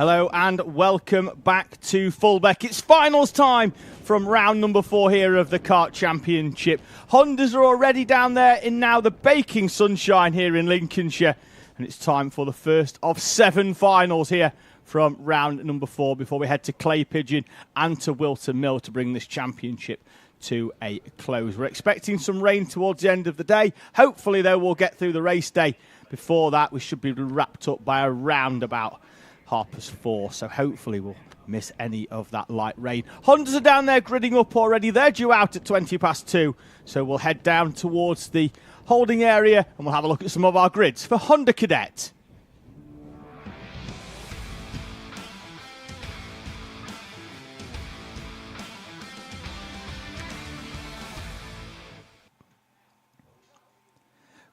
Speaker 1: Hello and welcome back to Fulbeck. It's finals time from round number 4 here of the Kart Championship. Hondas are already down there in now the baking sunshine here in Lincolnshire. And it's time for the first of 7 finals here from round number 4 before we head to Clay Pigeon and to Wilton Mill to bring this championship to a close. We're expecting some rain towards the end of the day. Hopefully, though, we'll get through the race day. Before that, we should be wrapped up by around about 4:30, so hopefully we'll miss any of that light rain. Hondas are down there gridding up already. They're due out at 2:20, so we'll head down towards the holding area and we'll have a look at some of our grids for Honda Cadet.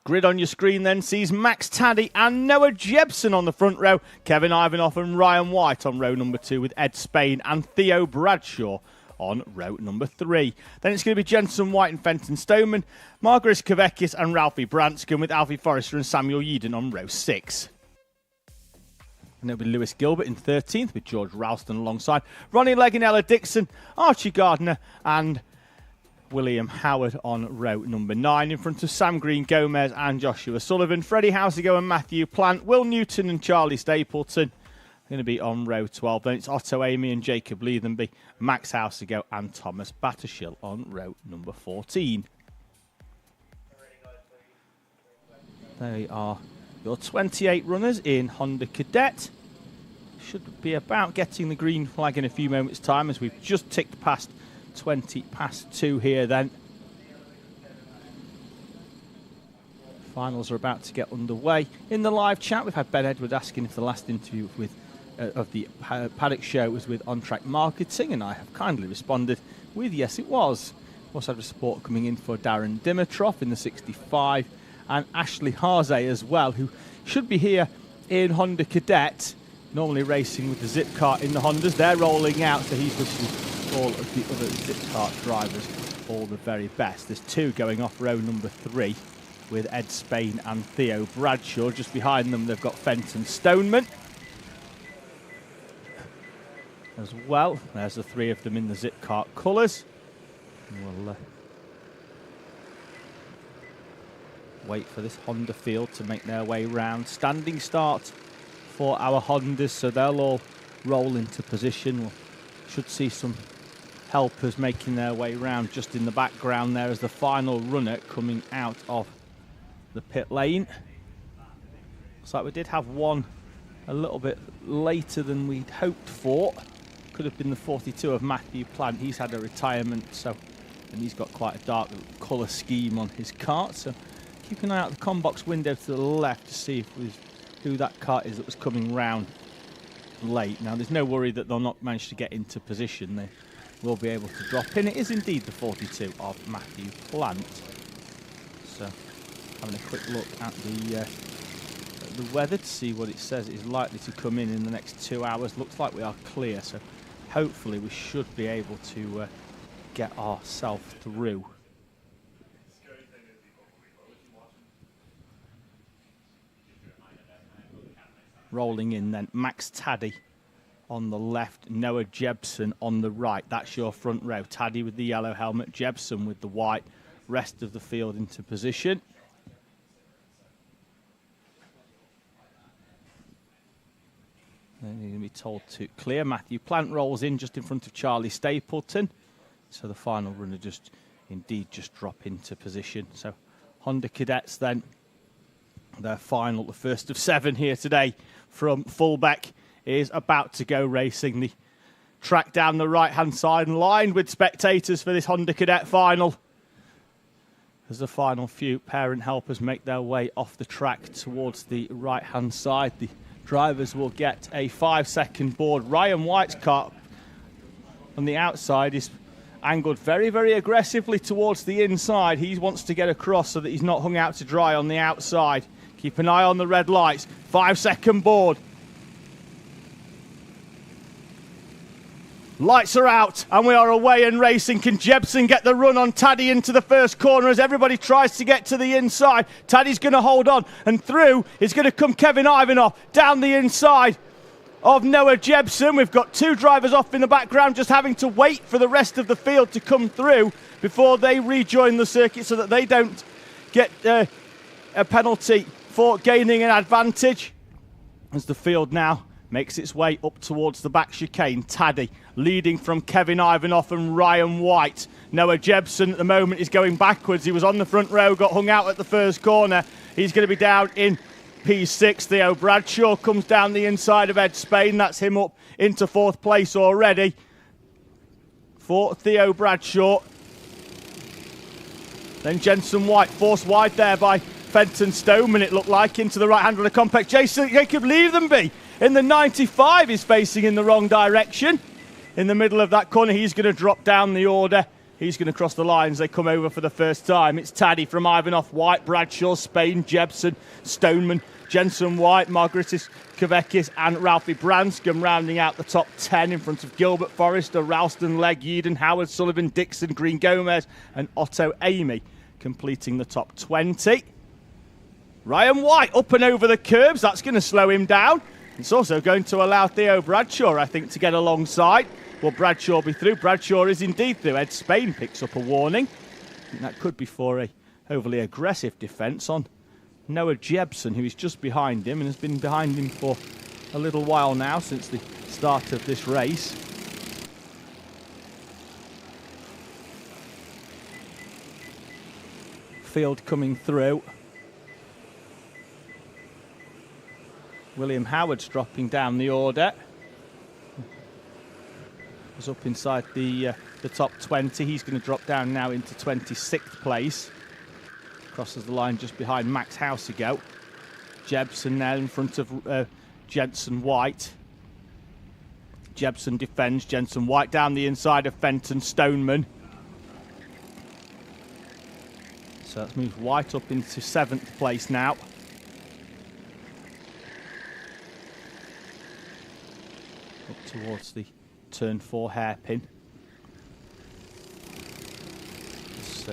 Speaker 1: Grid on your screen then sees Max Taddy and Noah Jebson on the front row, Kevin Ivanoff and Ryan White on row number 2 with Ed Spain and Theo Bradshaw on row number 3. Then it's going to be Jensen White and Fenton Stoneman, Margaret Kavekis and Ralphie Branscombe with Alfie Forrester and Samuel Yeadon on row 6. And it'll be Lewis Gilbert in 13th with George Ralston alongside Ronnie Legg and Ella Dixon, Archie Gardner and William Howard on row number 9 in front of Sam Green, Gomez and Joshua Sullivan. Freddie Housego and Matthew Plant, Will Newton and Charlie Stapleton are going to be on row 12. Then it's Otto Amy and Jacob Leathenby, Max Housego and Thomas Battershill on row number 14. They are your 28 runners in Honda Cadet. Should be about getting the green flag in a few moments' time as we've just ticked past 2:20 here then. Finals are about to get underway. In the live chat, we've had Ben Edward asking if the last interview with of the Paddock Show was with On Track Marketing, and I have kindly responded with yes, it was. Also had a support coming in for Darren Dimitrov in the 65, and Ashley Harzay as well, who should be here in Honda Cadet, normally racing with the Zip Kart in the Hondas. They're rolling out, so he's wishing all of the other Zip Kart drivers all the very best. There's 2 going off row number 3 with Ed Spain and Theo Bradshaw. Just behind them, they've got Fenton Stoneman as well. There's the 3 of them in the Zip Kart colours. We'll wait for this Honda field to make their way round. Standing start for our Hondas, so they'll all roll into position. We'll should see some helpers making their way round just in the background there as the final runner coming out of the pit lane. Looks like we did have one a little bit later than we'd hoped for. Could have been the 42 of Matthew Plant. He's had a retirement, and he's got quite a dark colour scheme on his kart. So keep an eye out the combox window to the left to see who that kart is that was coming round late. Now there's no worry that they'll not manage to get into position. They will be able to drop in. It is indeed the 42 of Matthew Plant. So having a quick look at the weather to see what it says is likely to come in the next 2 hours. Looks like we are clear, so hopefully we should be able to get ourselves through. Rolling in then, Max Taddy on the left, Noah Jebson on the right. That's your front row. Taddy with the yellow helmet, Jebson with the white. Rest of the field into position. Then you're going to be told to clear. Matthew Plant rolls in just in front of Charlie Stapleton. So the final runner just drop into position. So Honda Cadets then, their final, the first of 7 here today from Fulbeck, is about to go racing. The track down the right-hand side and lined with spectators for this Honda Cadet final. As the final few parent helpers make their way off the track towards the right-hand side, the drivers will get a 5-second board. Ryan White's car on the outside is angled very, very aggressively towards the inside. He wants to get across so that he's not hung out to dry on the outside. Keep an eye on the red lights. 5-second board. Lights are out and we are away and racing. Can Jebson get the run on Taddy into the first corner as everybody tries to get to the inside? Taddy's going to hold on, and through is going to come Kevin Ivanoff down the inside of Noah Jebson. We've got 2 drivers off in the background, just having to wait for the rest of the field to come through before they rejoin the circuit so that they don't get a penalty for gaining an advantage. As the field now makes its way up towards the back chicane, Taddy leading from Kevin Ivanoff and Ryan White. Noah Jebson at the moment is going backwards. He was on the front row, got hung out at the first corner. He's going to be down in P6. Theo Bradshaw comes down the inside of Ed Spain. That's him up into 4th place already for Theo Bradshaw. Then Jensen White forced wide there by Fenton Stoneman, it looked like, into the right hand of the compact. Jacob Leathenby in the 95 is facing in the wrong direction. In the middle of that corner, he's going to drop down the order. He's going to cross the lines. They come over for the first time. It's Taddy from Ivanoff, White, Bradshaw, Spain, Jebson, Stoneman, Jensen White, Margaritis Kavekis and Ralphie Branscombe rounding out the top 10 in front of Gilbert Forrester, Ralston, Legg, Eden, Howard, Sullivan, Dixon, Green Gomez and Otto Amy completing the top 20. Ryan White up and over the curbs. That's going to slow him down. It's also going to allow Theo Bradshaw, I think, to get alongside. Will Bradshaw be through? Bradshaw is indeed through. Ed Spain picks up a warning. And that could be for a overly aggressive defence on Noah Jebson, who is just behind him and has been behind him for a little while now, since the start of this race. Field coming through. William Howard's dropping down the order. Was up inside the top 20. He's going to drop down now into 26th place. Crosses the line just behind Max Housego. Jebson now in front of Jensen White. Jebson defends. Jensen White down the inside of Fenton Stoneman. So that's moved White up into 7th place now. Up towards the turn 4 hairpin. It's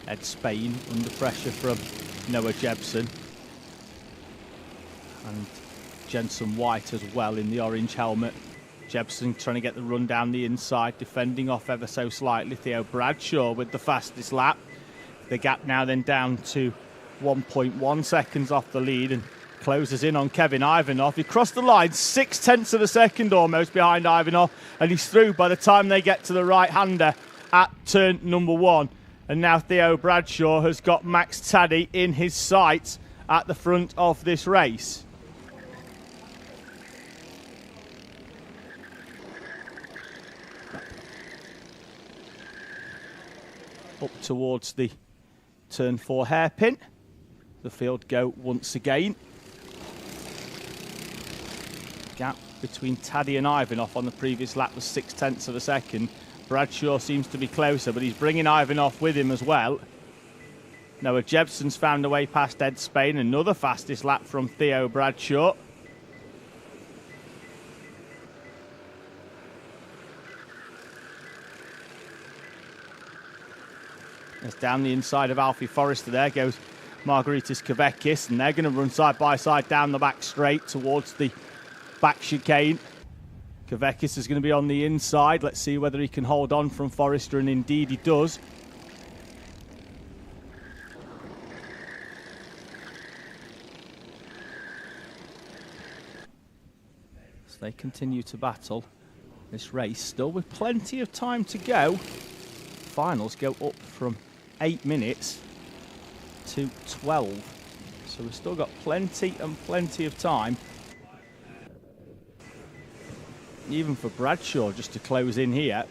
Speaker 1: Ed Spain under pressure from Noah Jebson. And Jensen White as well in the orange helmet. Jebson trying to get the run down the inside, defending off ever so slightly. Theo Bradshaw with the fastest lap. The gap now then down to 1.1 seconds off the lead and closes in on Kevin Ivanoff. He crossed the line 0.6 of a second almost behind Ivanoff, and he's through by the time they get to the right-hander at turn number 1. And now Theo Bradshaw has got Max Taddy in his sights at the front of this race. Up towards the turn 4 hairpin. The field go once again. Gap between Taddy and Ivanoff on the previous lap was 0.6 of a second. Bradshaw seems to be closer, but he's bringing Ivanoff with him as well. Noah Jebson's found a way past Ed Spain. Another fastest lap from Theo Bradshaw. As down the inside of Alfie Forrester there goes Margaritis Kavekis, and they're going to run side by side down the back straight towards the back chicane. Kavekis is going to be on the inside. Let's see whether he can hold on from Forrester, and indeed he does. So they continue to battle this race, still with plenty of time to go. Finals go up from 8 minutes to 12. So we've still got plenty and plenty of time. Even for Bradshaw just to close in here.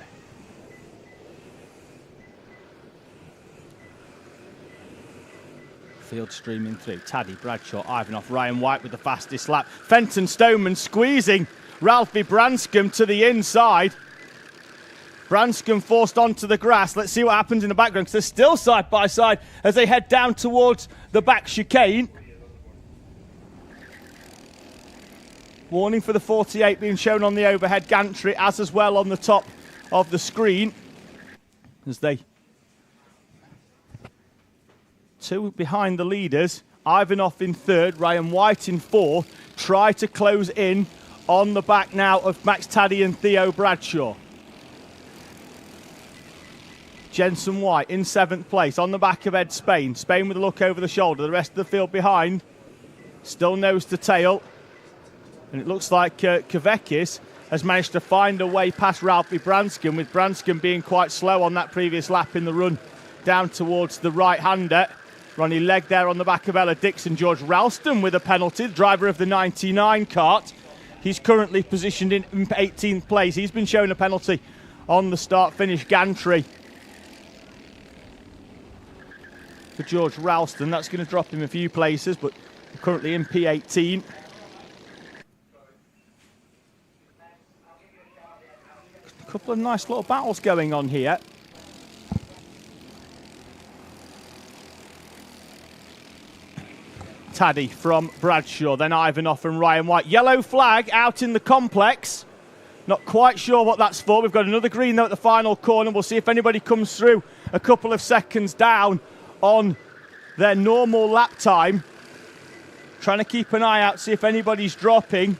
Speaker 1: Field streaming through. Taddy, Bradshaw, Ivanoff, Ryan White with the fastest lap. Fenton Stoneman squeezing Ralphie Branscombe to the inside. Branscombe forced onto the grass. Let's see what happens in the background, because they're still side by side as they head down towards the back chicane. Warning for the 48 being shown on the overhead gantry, as well on the top of the screen. As they... Two behind the leaders. Ivanoff in third, Ryan White in fourth. Try to close in on the back now of Max Taddy and Theo Bradshaw. Jensen White in 7th place on the back of Ed Spain. Spain with a look over the shoulder. The rest of the field behind. Still nose to tail. And it looks like Kavekis has managed to find a way past Ralphie Branscombe, with Branscombe being quite slow on that previous lap in the run down towards the right-hander. Ronnie Legg there on the back of Ella Dixon. George Ralston with a penalty, the driver of the 99 kart. He's currently positioned in 18th place. He's been shown a penalty on the start-finish gantry for George Ralston. That's going to drop him a few places, but currently in P18. A couple of nice little battles going on here. Taddy from Bradshaw, then Ivanoff and Ryan White. Yellow flag out in the complex. Not quite sure what that's for. We've got another green though at the final corner. We'll see if anybody comes through a couple of seconds down on their normal lap time. Trying to keep an eye out, see if anybody's dropping.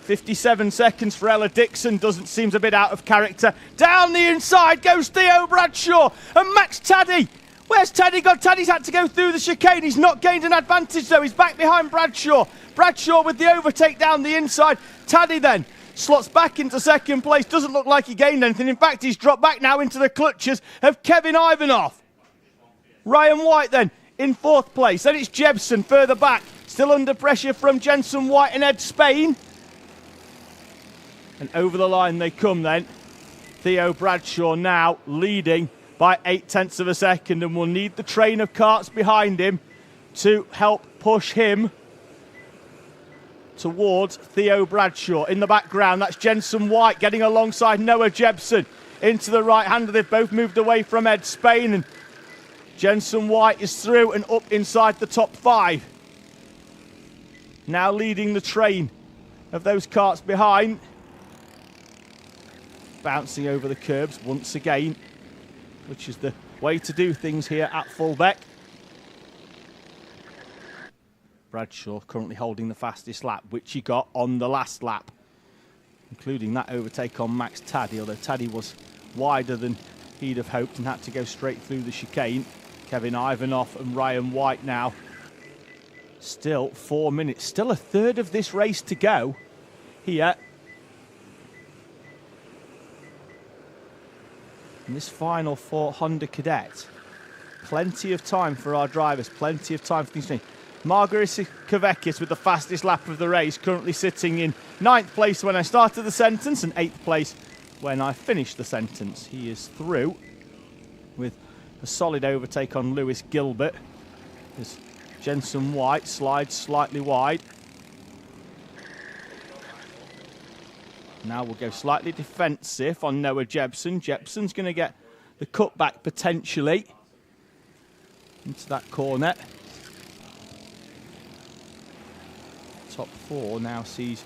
Speaker 1: 57 seconds for Ella Dixon, seems a bit out of character. Down the inside goes Theo Bradshaw and Max Taddy. Where's Taddy gone? Taddy's had to go through the chicane. He's not gained an advantage though. He's back behind Bradshaw. Bradshaw with the overtake down the inside. Taddy then slots back into 2nd place. Doesn't look like he gained anything. In fact, he's dropped back now into the clutches of Kevin Ivanoff. Ryan White then in 4th place. Then it's Jebson further back. Still under pressure from Jensen White and Ed Spain. And over the line they come then. Theo Bradshaw now leading by 0.8 of a second, and will need the train of karts behind him to help push him towards Theo Bradshaw. In the background, that's Jensen White getting alongside Noah Jebson into the right-hander. They've both moved away from Ed Spain, and Jensen White is through and up inside the top 5. Now leading the train of those karts behind. Bouncing over the curbs once again, which is the way to do things here at Fulbeck. Bradshaw currently holding the fastest lap, which he got on the last lap, including that overtake on Max Taddy, although Taddy was wider than he'd have hoped and had to go straight through the chicane. Kevin Ivanoff and Ryan White now. Still 4 minutes, still a third of this race to go here. And this final for Honda Cadet. Plenty of time for our drivers, plenty of time for things to change. Margaris Kavekis with the fastest lap of the race, currently sitting in 9th place when I started the sentence and 8th place when I finished the sentence. He is through with a solid overtake on Lewis Gilbert as Jensen White slides slightly wide. Now we'll go slightly defensive on Noah Jebson. Jebson's going to get the cutback potentially into that corner. Top 4 now sees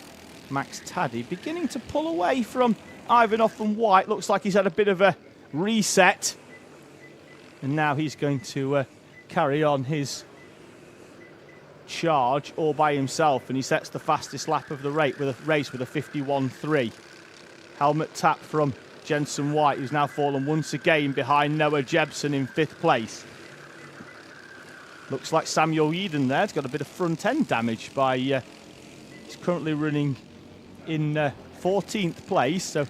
Speaker 1: Max Taddy beginning to pull away from Ivanoff and White. Looks like he's had a bit of a reset. And now he's going to carry on his charge all by himself, and he sets the fastest lap of the race with a 51.3. Helmet tap from Jensen White, who's now fallen once again behind Noah Jebson in 5th place. Looks like Samuel Eden there's got a bit of front end damage by he's currently running in 14th place, so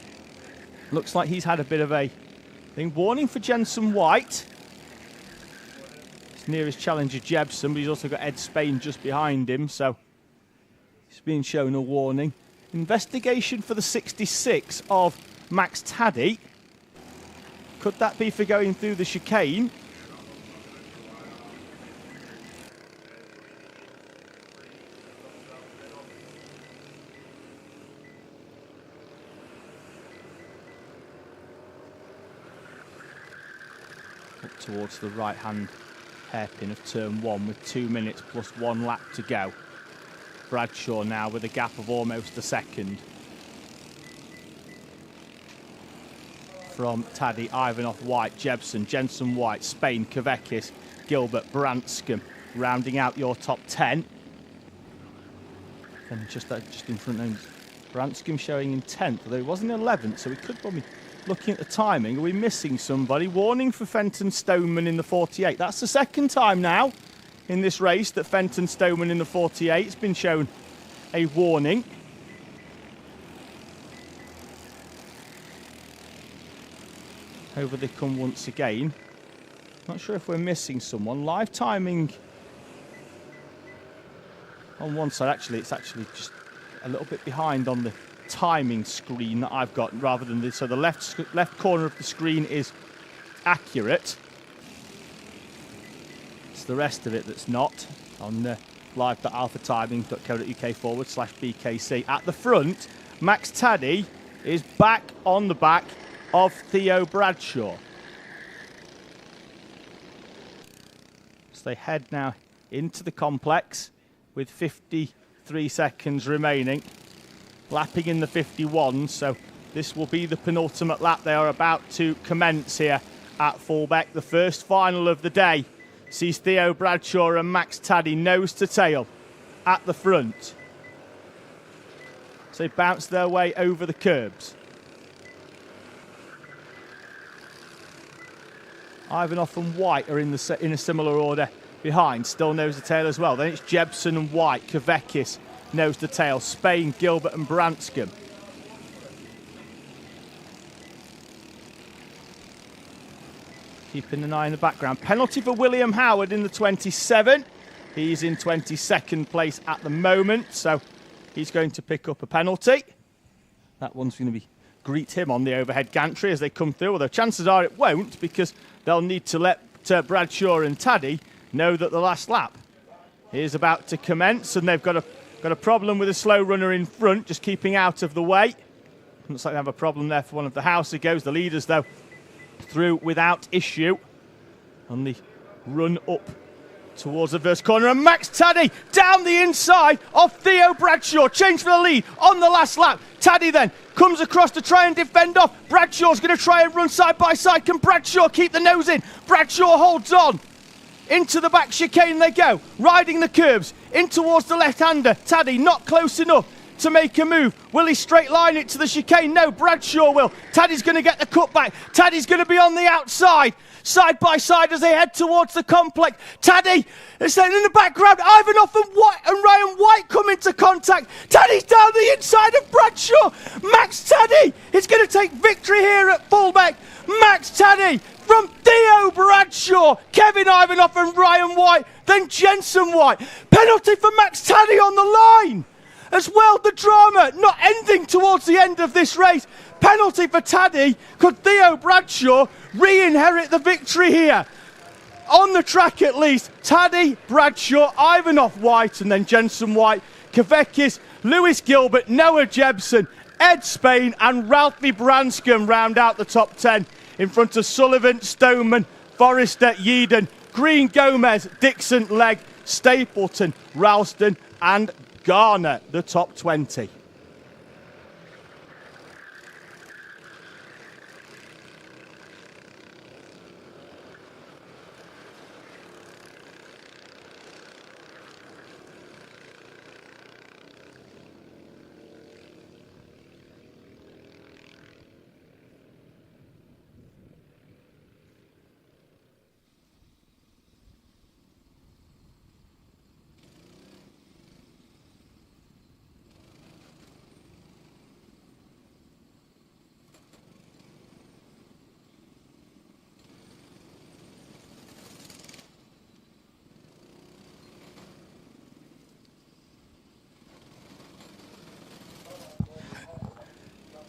Speaker 1: looks like he's had a bit of a thing. Warning for Jensen White. Nearest challenger Jebson, but he's also got Ed Spain just behind him, so he's being shown a warning. Investigation for the 66 of Max Taddy. Could that be for going through the chicane? Up towards the right-hand hairpin of turn 1 with 2 minutes plus 1 lap to go. Bradshaw now with a gap of almost a second. From Taddy, Ivanoff, White, Jebson, Jensen White, Spain, Kavekis, Gilbert, Branscombe, rounding out your top 10. And just in front of Branscombe showing in 10th, although he wasn't in 11th, so we could probably, looking at the timing, are we missing somebody? Warning for Fenton Stoneman in the 48. That's the second time now in this race that Fenton Stoneman in the 48 has been shown a warning. Over they come once again. Not sure if we're missing someone. Live timing on one side. Actually, it's actually just a little bit behind on the timing screen that I've got rather than this. So the left corner of the screen is accurate. It's the rest of it that's not on live.alphatiming.co.uk/BKC. At the front, Max Taddy is back on the back of Theo Bradshaw. So they head now into the complex with 53 seconds remaining. Lapping in the 51, so this will be the penultimate lap. They are about to commence here at Fulbeck. The first final of the day sees Theo Bradshaw and Max Taddy nose to tail at the front. So they bounce their way over the curbs. Ivanoff and White are in a similar order behind, still nose to tail as well. Then it's Jebson and White, Kavekis nose to tail, Spain, Gilbert and Branscombe. Keeping an eye in the background. Penalty for William Howard in the 27. He's in 22nd place at the moment, so he's going to pick up a penalty. That one's going to greet him on the overhead gantry as they come through, although chances are it won't, because they'll need to let Bradshaw and Taddy know that the last lap is about to commence, and they've got a problem with a slow runner in front, just keeping out of the way. Looks like they have a problem there for one of the Houser-goes. The leaders, though, through without issue on the run up towards the first corner. And Max Taddy down the inside of Theo Bradshaw. Change for the lead on the last lap. Taddy then comes across to try and defend off. Bradshaw's going to try and run side by side. Can Bradshaw keep the nose in? Bradshaw holds on. Into the back chicane they go, riding the curbs, in towards the left-hander. Taddy not close enough to make a move. Will he straight line it to the chicane? No, Bradshaw will. Taddy's going to get the cutback. Taddy's going to be on the outside, side by side as they head towards the complex. Taddy is then in the background. Ivanoff and Ryan White come into contact. Taddy's down the inside of Bradshaw. Max Taddy is going to take victory here at Fulbeck. Max Taddy from Theo Bradshaw, Kevin Ivanoff and Ryan White, then Jensen White. Penalty for Max Taddy on the line. As well, the drama not ending towards the end of this race. Penalty for Taddy. Could Theo Bradshaw re-inherit the victory here? On the track at least, Taddy, Bradshaw, Ivanoff White, and then Jensen White, Kavekis, Lewis Gilbert, Noah Jebson, Ed Spain and Ralphie Branscombe round out the top 10. In front of Sullivan, Stoneman, Forrester, Yeadon, Green, Gomez, Dixon, Legg, Stapleton, Ralston and Garner, the top 20.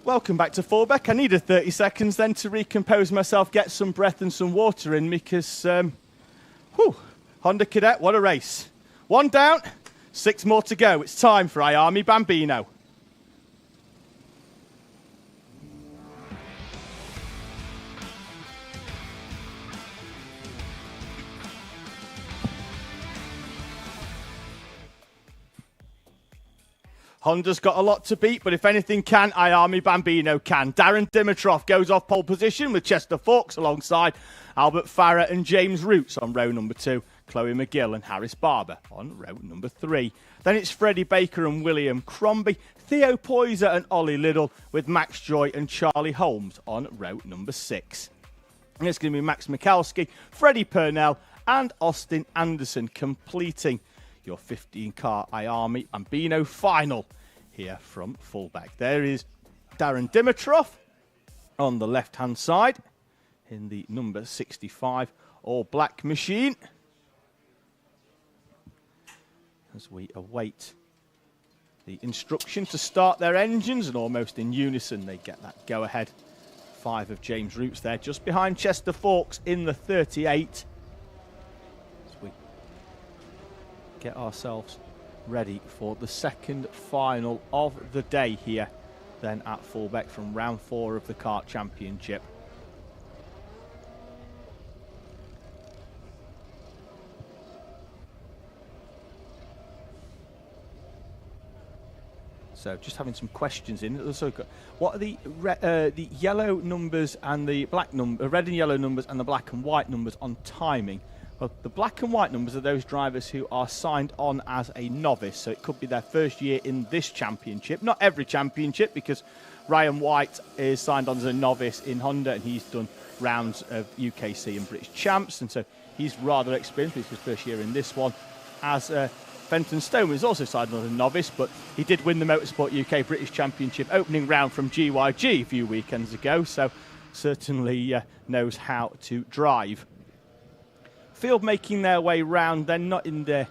Speaker 1: Welcome back to Fulbeck. I needed 30 seconds then to recompose myself, get some breath and some water in because, Honda Cadet, what a race. One down, 6 more to go. It's time for Iami Bambino. Honda's got a lot to beat, but if anything can, Iami Bambino can. Darren Dimitrov goes off pole position with Chester Fawkes alongside Albert Farah and James Roots on row number 2. Chloe McGill and Harris Barber on row number 3. Then it's Freddie Baker and William Crombie, Theo Poyser and Ollie Liddell, with Max Joy and Charlie Holmes on row number 6. And it's going to be Max Mikalski, Freddie Purnell and Austin Anderson completing your 15-car IARMI Bambino final here from Fulbeck. There is Darren Dimitrov on the left-hand side in the number 65 all-black machine, as we await the instruction to start their engines, and almost in unison they get that go-ahead. 5 of James Roots there, just behind Chester Fawkes in the 38. As we get ourselves ready for the second final of the day here then at Fulbeck from round 4 of the Kart Championship. So just having some questions in. What are the yellow numbers and the black red and yellow numbers and the black and white numbers on timing? Well, the black and white numbers are those drivers who are signed on as a novice, so it could be their first year in this championship. Not every championship, because Ryan White is signed on as a novice in Honda, and he's done rounds of UKC and British champs, and so he's rather experienced. It's his first year in this one. As Fenton Stone is also signed on as a novice, but he did win the Motorsport UK British Championship opening round from GYG a few weekends ago, so certainly knows how to drive. Field making their way round. They're not in the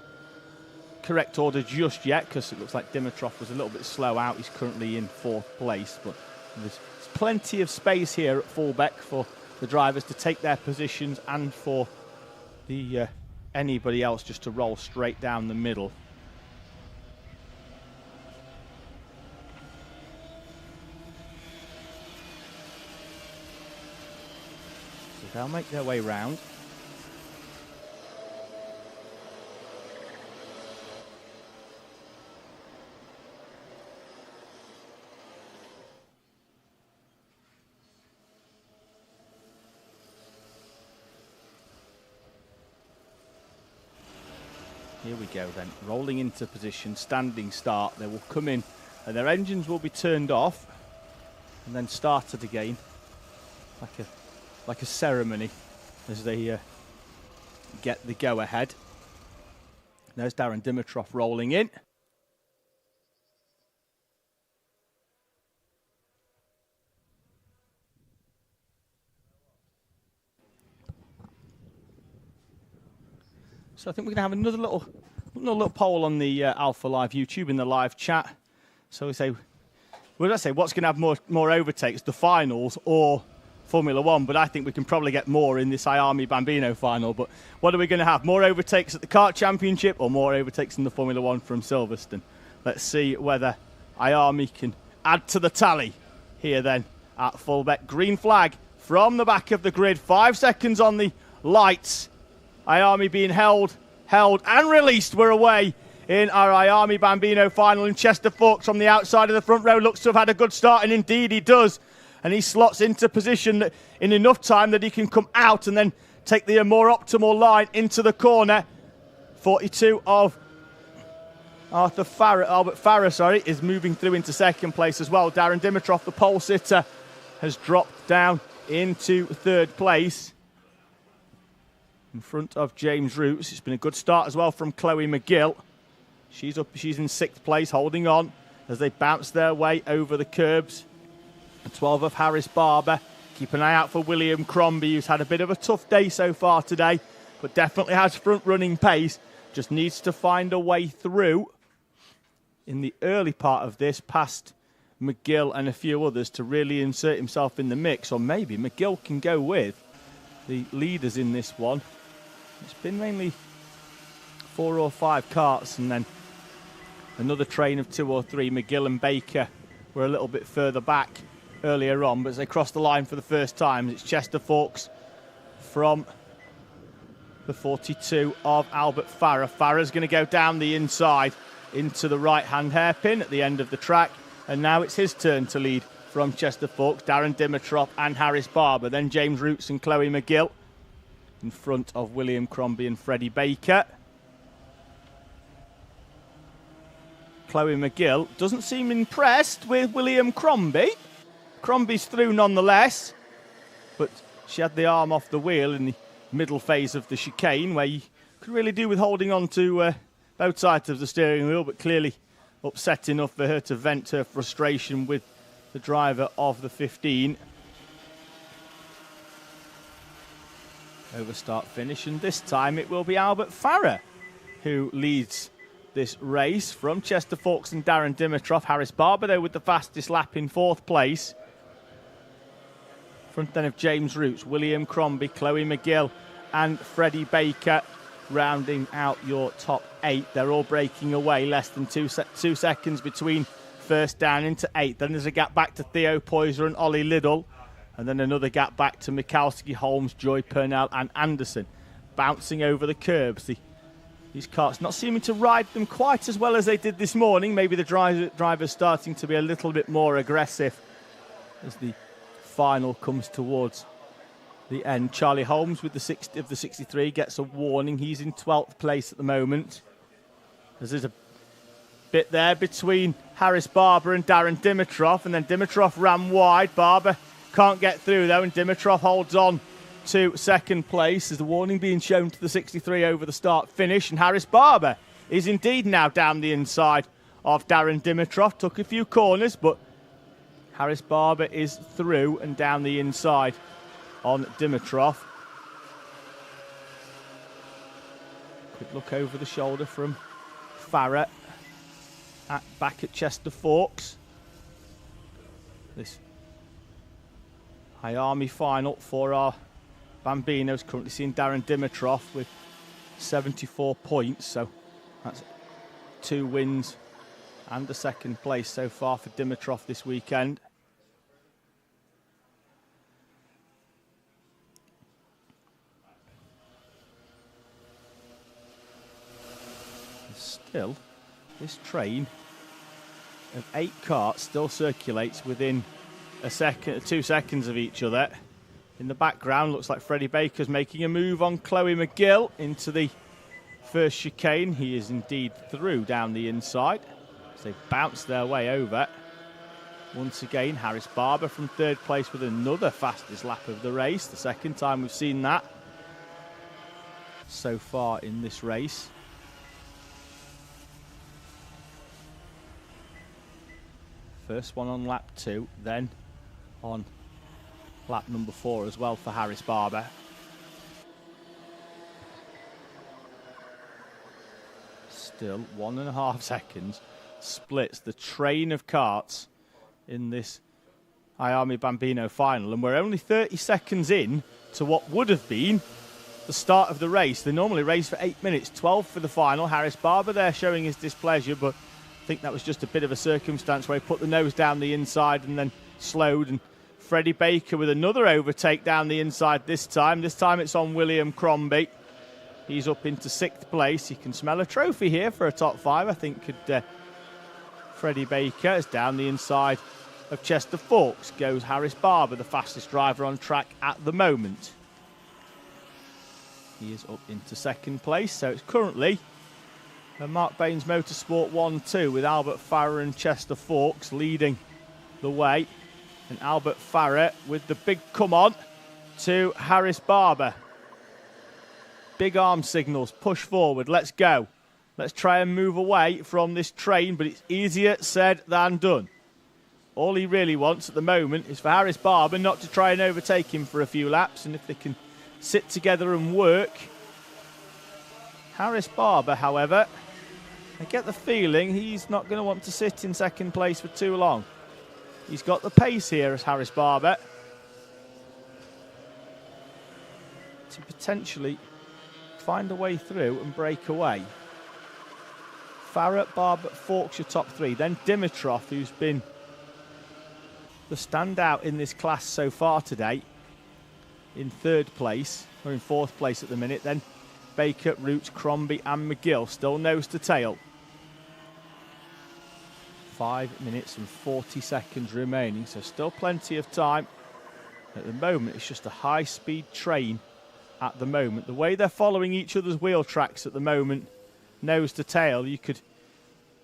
Speaker 1: correct order just yet, because it looks like Dimitrov was a little bit slow out. He's currently in 4th place, but there's plenty of space here at Fulbeck for the drivers to take their positions and for the anybody else just to roll straight down the middle. So they'll make their way round. Here we go then, rolling into position, standing start. They will come in and their engines will be turned off and then started again like a ceremony as they get the go ahead. There's Darren Dimitrov rolling in. So I think we're going to have another little poll on the Alpha Live YouTube in the live chat. So we say, what's going to have more overtakes, the finals or Formula One? But I think we can probably get more in this IARMI Bambino final. But what are we going to have? More overtakes at the Kart Championship or more overtakes in the Formula One from Silverstone? Let's see whether IARMI can add to the tally here then at Fulbeck. Green flag from the back of the grid. 5 seconds on the lights. IARMI being held and released. We're away in our IARMI Bambino final, and Chester Fawkes from the outside of the front row looks to have had a good start, and indeed he does. And he slots into position in enough time that he can come out and then take the more optimal line into the corner. 42 of Albert Farah, is moving through into second place as well. Darren Dimitrov, the pole sitter, has dropped down into 3rd place in front of James Roots. It's been a good start as well from Chloe McGill. She's in 6th place, holding on as they bounce their way over the curbs. 12 of Harris Barber. Keep an eye out for William Crombie, who's had a bit of a tough day so far today, but definitely has front-running pace. Just needs to find a way through in the early part of this, past McGill and a few others, to really insert himself in the mix. Or maybe McGill can go with the leaders in this one. It's been mainly 4 or 5 karts and then another train of 2 or 3. McGill and Baker were a little bit further back earlier on, but as they cross the line for the first time, it's Chester Fawkes from the 42 of Albert Farah. Farah's going to go down the inside into the right-hand hairpin at the end of the track, and now it's his turn to lead from Chester Fawkes. Darren Dimitrov and Harris Barber, then James Roots and Chloe McGill. in front of William Crombie and Freddie Baker. Chloe McGill doesn't seem impressed with William Crombie. Crombie's through nonetheless, but she had the arm off the wheel in the middle phase of the chicane, where you could really do with holding on to both sides of the steering wheel, but clearly upset enough for her to vent her frustration with the driver of the 15. Over start finish, and this time it will be Albert Farrer who leads this race from Chester Fawkes and Darren Dimitrov. Harris Barber though with the fastest lap in 4th place. Front then of James Roots, William Crombie, Chloe McGill and Freddie Baker rounding out your top 8. They're all breaking away, less than 2 seconds between first down into 8th. Then there's a gap back to Theo Poyser and Ollie Liddell. And then another gap back to Mikalski, Holmes, Joy Purnell and Anderson. Bouncing over the curbs. These karts not seeming to ride them quite as well as they did this morning. Maybe the driver's starting to be a little bit more aggressive as the final comes towards the end. Charlie Holmes with the 60 of the 63 gets a warning. He's in 12th place at the moment. There's a bit there between Harris Barber and Darren Dimitrov, and then Dimitrov ran wide. Barber can't get through though, and Dimitrov holds on to 2nd place. There's the warning being shown to the 63 over the start finish, and Harris Barber is indeed now down the inside of Darren Dimitrov. Took a few corners, but Harris Barber is through and down the inside on Dimitrov. Quick look over the shoulder from Farrer back at Chester Fawkes. This High Army final for our Bambinos, currently seeing Darren Dimitrov with 74 points, so that's 2 wins and a 2nd place so far for Dimitrov this weekend. Still, this train of 8 karts still circulates within 2 seconds of each other. In the background, looks like Freddie Baker's making a move on Chloe McGill into the first chicane. He is indeed through down the inside, as they bounce their way over. Once again, Harris Barber from 3rd place with another fastest lap of the race. The 2nd time we've seen that so far in this race. First one on lap 2, then on lap number 4 as well for Harris Barber. Still 1.5 seconds splits the train of karts in this High Army Bambino final, and we're only 30 seconds in to what would have been the start of the race. They normally race for 8 minutes, 12 for the final. Harris Barber there showing his displeasure, but I think that was just a bit of a circumstance where he put the nose down the inside and then slowed. And Freddie Baker with another overtake down the inside this time. This time it's on William Crombie. He's up into 6th place. You can smell a trophy here for a top 5, I think, could Freddie Baker. Is down the inside of Chester Fawkes goes Harris Barber, the fastest driver on track at the moment. He is up into 2nd place, so it's currently Mark Baines Motorsport 1-2 with Albert Farrer and Chester Fawkes leading the way. And Albert Farrer with the big come on to Harris Barber. Big arm signals, push forward, let's go. Let's try and move away from this train, but it's easier said than done. All he really wants at the moment is for Harris Barber not to try and overtake him for a few laps, and if they can sit together and work. Harris Barber, however, I get the feeling he's not going to want to sit in 2nd place for too long. He's got the pace here as Harris Barber to potentially find a way through and break away. Farrer, Barber, Fawkes, your top 3. Then Dimitrov, who's been the standout in this class so far today, in 3rd place, or in 4th place at the minute. Then Baker, Roots, Crombie and McGill, still nose to tail. 5 minutes and 40 seconds remaining, so still plenty of time. At the moment, it's just a high-speed train at the moment. The way they're following each other's wheel tracks at the moment, nose to tail, you could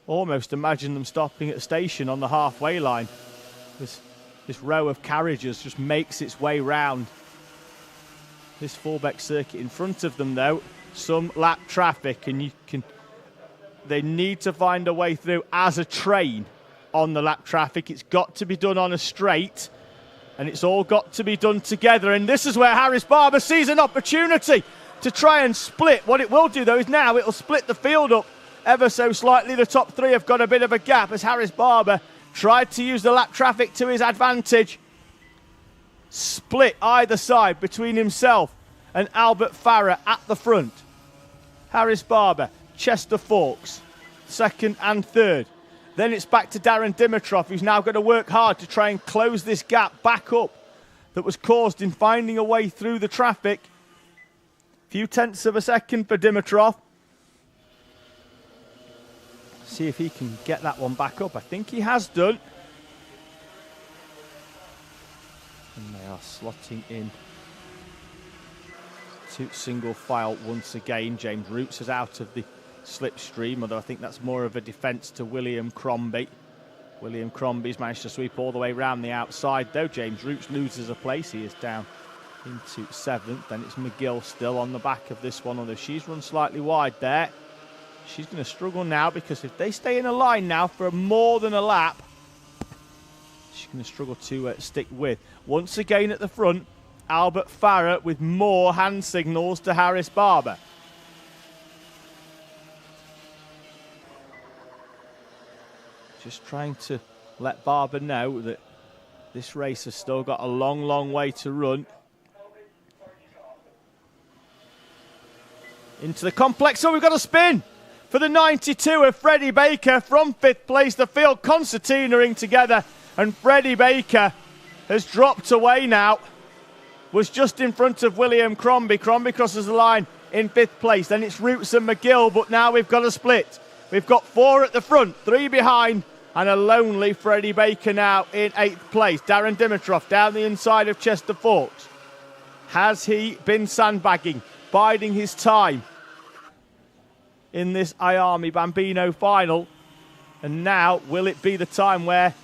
Speaker 1: almost imagine them stopping at a station on the halfway line. This row of carriages just makes its way round this Fulbeck circuit. In front of them, though, some lap traffic, and they need to find a way through as a train on the lap traffic. It's got to be done on a straight, and it's all got to be done together. And this is where Harris Barber sees an opportunity to try and split. What it will do, though, is now it'll split the field up ever so slightly. The top three have got a bit of a gap as Harris Barber tried to use the lap traffic to his advantage. Split either side between himself and Albert Farah at the front. Harris Barber, Chester Fawkes, second and third. Then it's back to Darren Dimitrov, who's now going to work hard to try and close this gap back up that was caused in finding a way through the traffic. Few tenths of a second for Dimitrov. See if he can get that one back up. I think he has done. And they are slotting in to single file once again. James Roots is out of the slipstream, although I think that's more of a defence to William Crombie. William Crombie's managed to sweep all the way around the outside, though. James Roots loses a place. He is down into seventh. Then it's McGill still on the back of this one, although she's run slightly wide there. She's going to struggle now, because if they stay in a line now for more than a lap, she's going to struggle to stick with. Once again at the front, Albert Farah with more hand signals to Harris Barber. Just trying to let Barber know that this race has still got a long, long way to run. Into the complex. So we've got a spin for the 92 of Freddie Baker from fifth place. The field concertinaing together, and Freddie Baker has dropped away now. Was just in front of William Crombie. Crombie crosses the line in fifth place. Then it's Roots and McGill, but now we've got a split. We've got four at the front, three behind, and a lonely Freddie Baker now in eighth place. Darren Dimitrov down the inside of Chester Fawkes. Has he been sandbagging, biding his time in this Iami Bambino final? And now, will it be the time where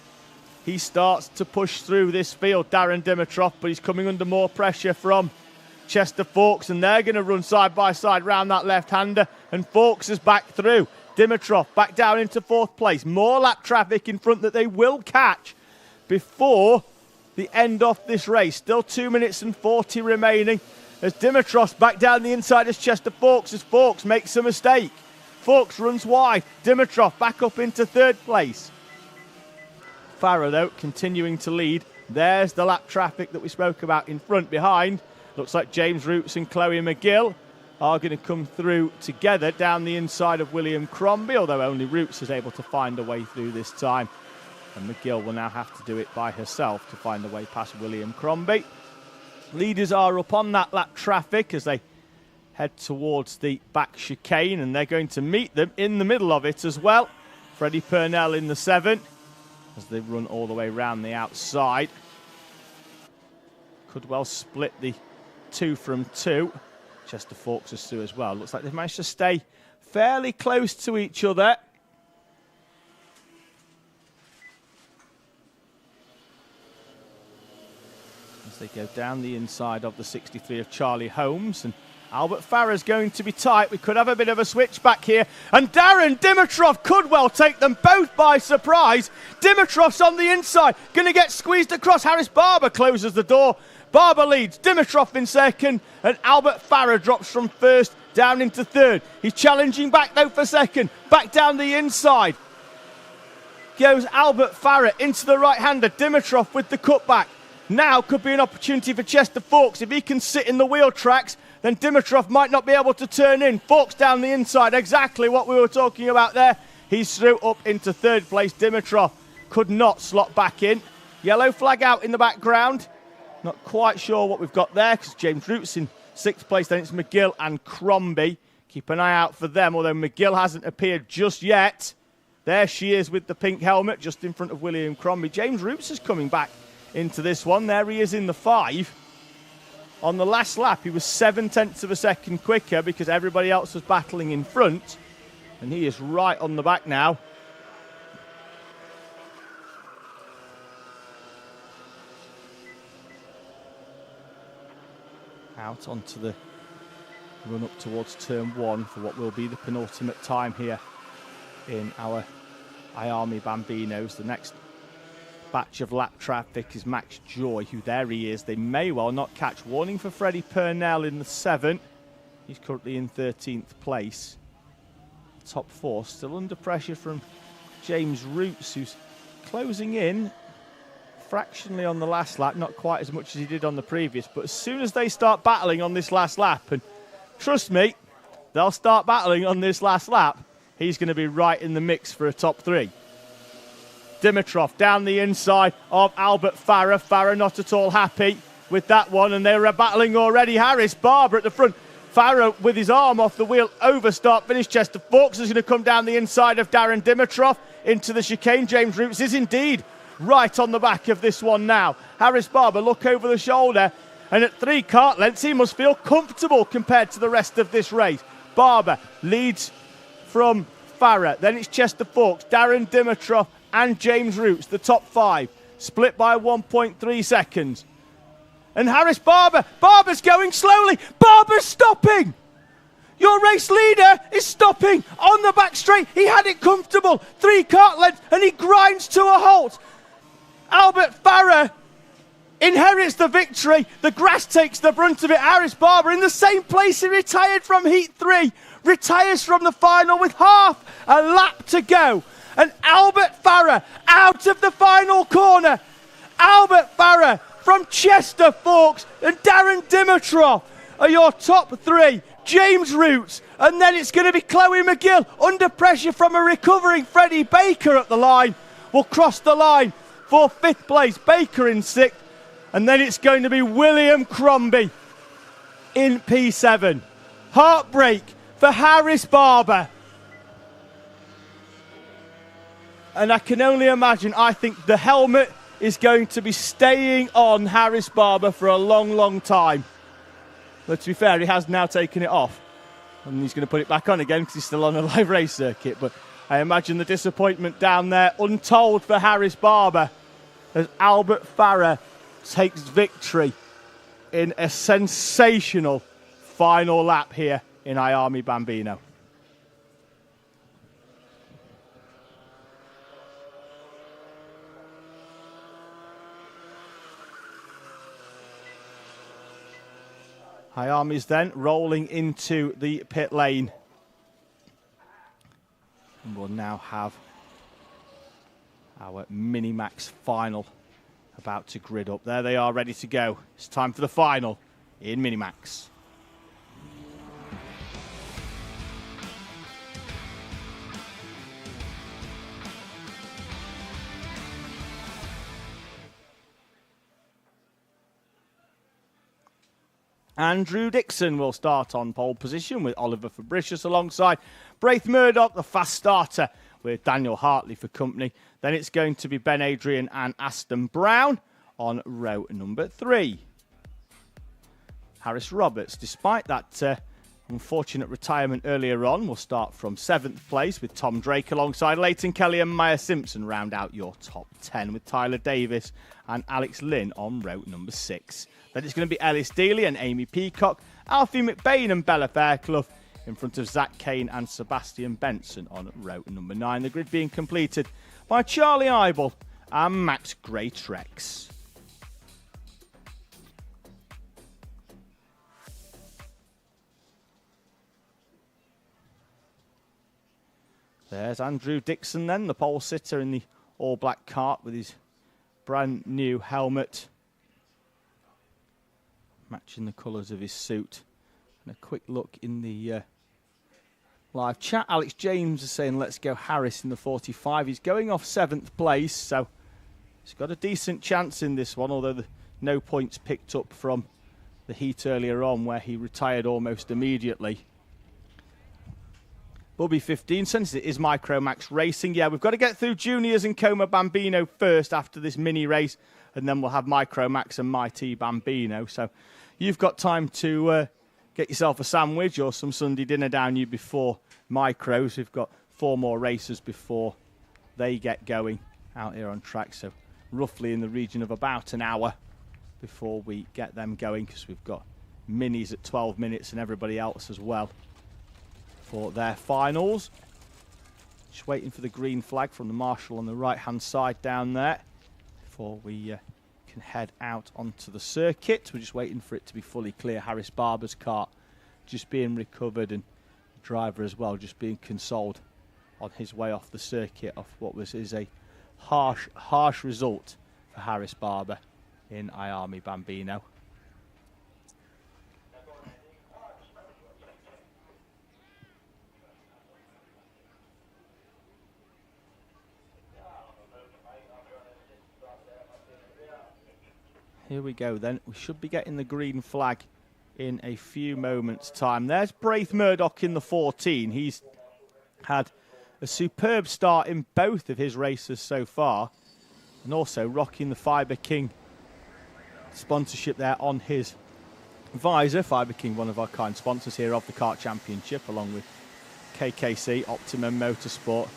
Speaker 1: he starts to push through this field? Darren Dimitrov, but he's coming under more pressure from Chester Fawkes, and they're going to run side by side round that left-hander, and Fawkes is back through. Dimitrov back down into fourth place. More lap traffic in front that they will catch before the end of this race. Still 2 minutes and 40 remaining as Dimitrov's back down the inside as Chester Fawkes, as Fawkes makes a mistake. Fawkes runs wide. Dimitrov back up into third place. Farah, though, continuing to lead. There's the lap traffic that we spoke about in front. Behind, looks like James Roots and Chloe McGill are going to come through together down the inside of William Crombie, although only Roots is able to find a way through this time. And McGill will now have to do it by herself to find a way past William Crombie. Leaders are up on that lap traffic as they head towards the back chicane, and they're going to meet them in the middle of it as well. Freddie Purnell in the 7 as they run all the way round the outside. Could well split the 2 from 2. Chester Fawkes is through as well. Looks like they've managed to stay fairly close to each other. As they go down the inside of the 63 of Charlie Holmes, and Albert Farah's going to be tight. We could have a bit of a switch back here, and Darren Dimitrov could well take them both by surprise. Dimitrov's on the inside, going to get squeezed across. Harris Barber closes the door. Barber leads, Dimitrov in second, and Albert Farah drops from first down into third. He's challenging back though for second, back down the inside. Goes Albert Farah into the right-hander, Dimitrov with the cutback. Now could be an opportunity for Chester Fawkes. If he can sit in the wheel tracks, then Dimitrov might not be able to turn in. Fawkes down the inside, exactly what we were talking about there. He's through up into third place. Dimitrov could not slot back in. Yellow flag out in the background. Not quite sure what we've got there because James Roots in sixth place. Then it's McGill and Crombie. Keep an eye out for them, although McGill hasn't appeared just yet. There she is with the pink helmet just in front of William Crombie. James Roots is coming back into this one. There he is in the 5. On the last lap, he was 7/10 of a second quicker because everybody else was battling in front. And he is right on the back now. Out onto the run up towards turn 1 for what will be the penultimate time here in our Iami Bambinos. The next batch of lap traffic is Max Joy, who there he is. They may well not catch. Warning for Freddie Purnell in the 7th. He's currently in 13th place. Top 4 still under pressure from James Roots, who's closing in fractionally on the last lap, not quite as much as he did on the previous, but as soon as they start battling on this last lap, and trust me, they'll start battling on this last lap, he's going to be right in the mix for a top 3. Dimitrov down the inside of Albert Farah. Farah not at all happy with that one, and they were battling already. Harris Barber at the front. Farah with his arm off the wheel over start finish. Chester Fawkes is going to come down the inside of Darren Dimitrov into the chicane. James Roots is indeed right on the back of this one now. Harris Barber, look over the shoulder, and at 3 kart lengths he must feel comfortable compared to the rest of this race. Barber leads from Farah, then it's Chester Fawkes, Darren Dimitrov and James Roots, the top 5, split by 1.3 seconds. And Harris Barber's going slowly. Barber's stopping. Your race leader is stopping on the back straight. He had it comfortable. 3 kart lengths and he grinds to a halt. Albert Farah inherits the victory. The grass takes the brunt of it. Harris Barber in the same place he retired from Heat 3. Retires from the final with half a lap to go. And Albert Farah out of the final corner. Albert Farah from Chester Fawkes and Darren Dimitrov are your top 3. James Roots, and then it's going to be Chloe McGill under pressure from a recovering Freddie Baker at the line. Will cross the line for 5th place. Baker in 6th, and then it's going to be William Crombie in P7. Heartbreak for Harris Barber. And I can only imagine, I think the helmet is going to be staying on Harris Barber for a long, long time. But to be fair, he has now taken it off. And he's going to put it back on again because he's still on a live race circuit. But I imagine the disappointment down there, untold for Harris Barber, as Albert Farah takes victory in a sensational final lap here in Iami Bambino. Iami's then rolling into the pit lane. And we'll now have our Minimax final about to grid up. There they are, ready to go. It's time for the final in Minimax. Andrew Dixon will start on pole position with Oliver Fabricius alongside Braith Murdoch, the fast starter, with Daniel Hartley for company. Then it's going to be Ben Adrian and Aston Brown on row number 3. Harris Roberts, despite that unfortunate retirement earlier on, will start from 7th place with Tom Drake alongside Leighton Kelly and Maya Simpson. Round out your top 10 with Tyler Davis and Alex Lynn on row number 6. Then it's going to be Ellis Dealey and Amy Peacock, Alfie McBain and Bella Fairclough in front of Zach Kane and Sebastian Benson on row number 9. The grid being completed by Charlie Eibel and Max Gray-Trex. There's Andrew Dixon then, the pole sitter in the all-black kart with his brand new helmet, matching the colours of his suit. And a quick look in the live chat. Alex James is saying, let's go Harris in the 45. He's going off 7th place, so he's got a decent chance in this one, although no points picked up from the heat earlier on where he retired almost immediately. Bubby 15 cents, it is Micromax Racing. Yeah, we've got to get through Juniors and Coma Bambino first after this mini race, and then we'll have Micromax and Mighty Bambino. So you've got time to get yourself a sandwich or some Sunday dinner down you before micros. We've got 4 more races before they get going out here on track, so roughly in the region of about an hour before we get them going, because we've got minis at 12 minutes and everybody else as well for their finals. Just waiting for the green flag from the marshal on the right hand side down there before we can head out onto the circuit. We're just waiting for it to be fully clear. Harris Barber's kart just being recovered, and the driver as well just being consoled on his way off the circuit off what is a harsh result for Harris Barber in Iami Bambino. Here we go then. We should be getting the green flag in a few moments' time. There's Braith Murdoch in the 14. He's had a superb start in both of his races so far, and also rocking the Fibre King sponsorship there on his visor. Fibre King, one of our kind sponsors here of the Kart Championship, along with KKC, Optimum Motorsport,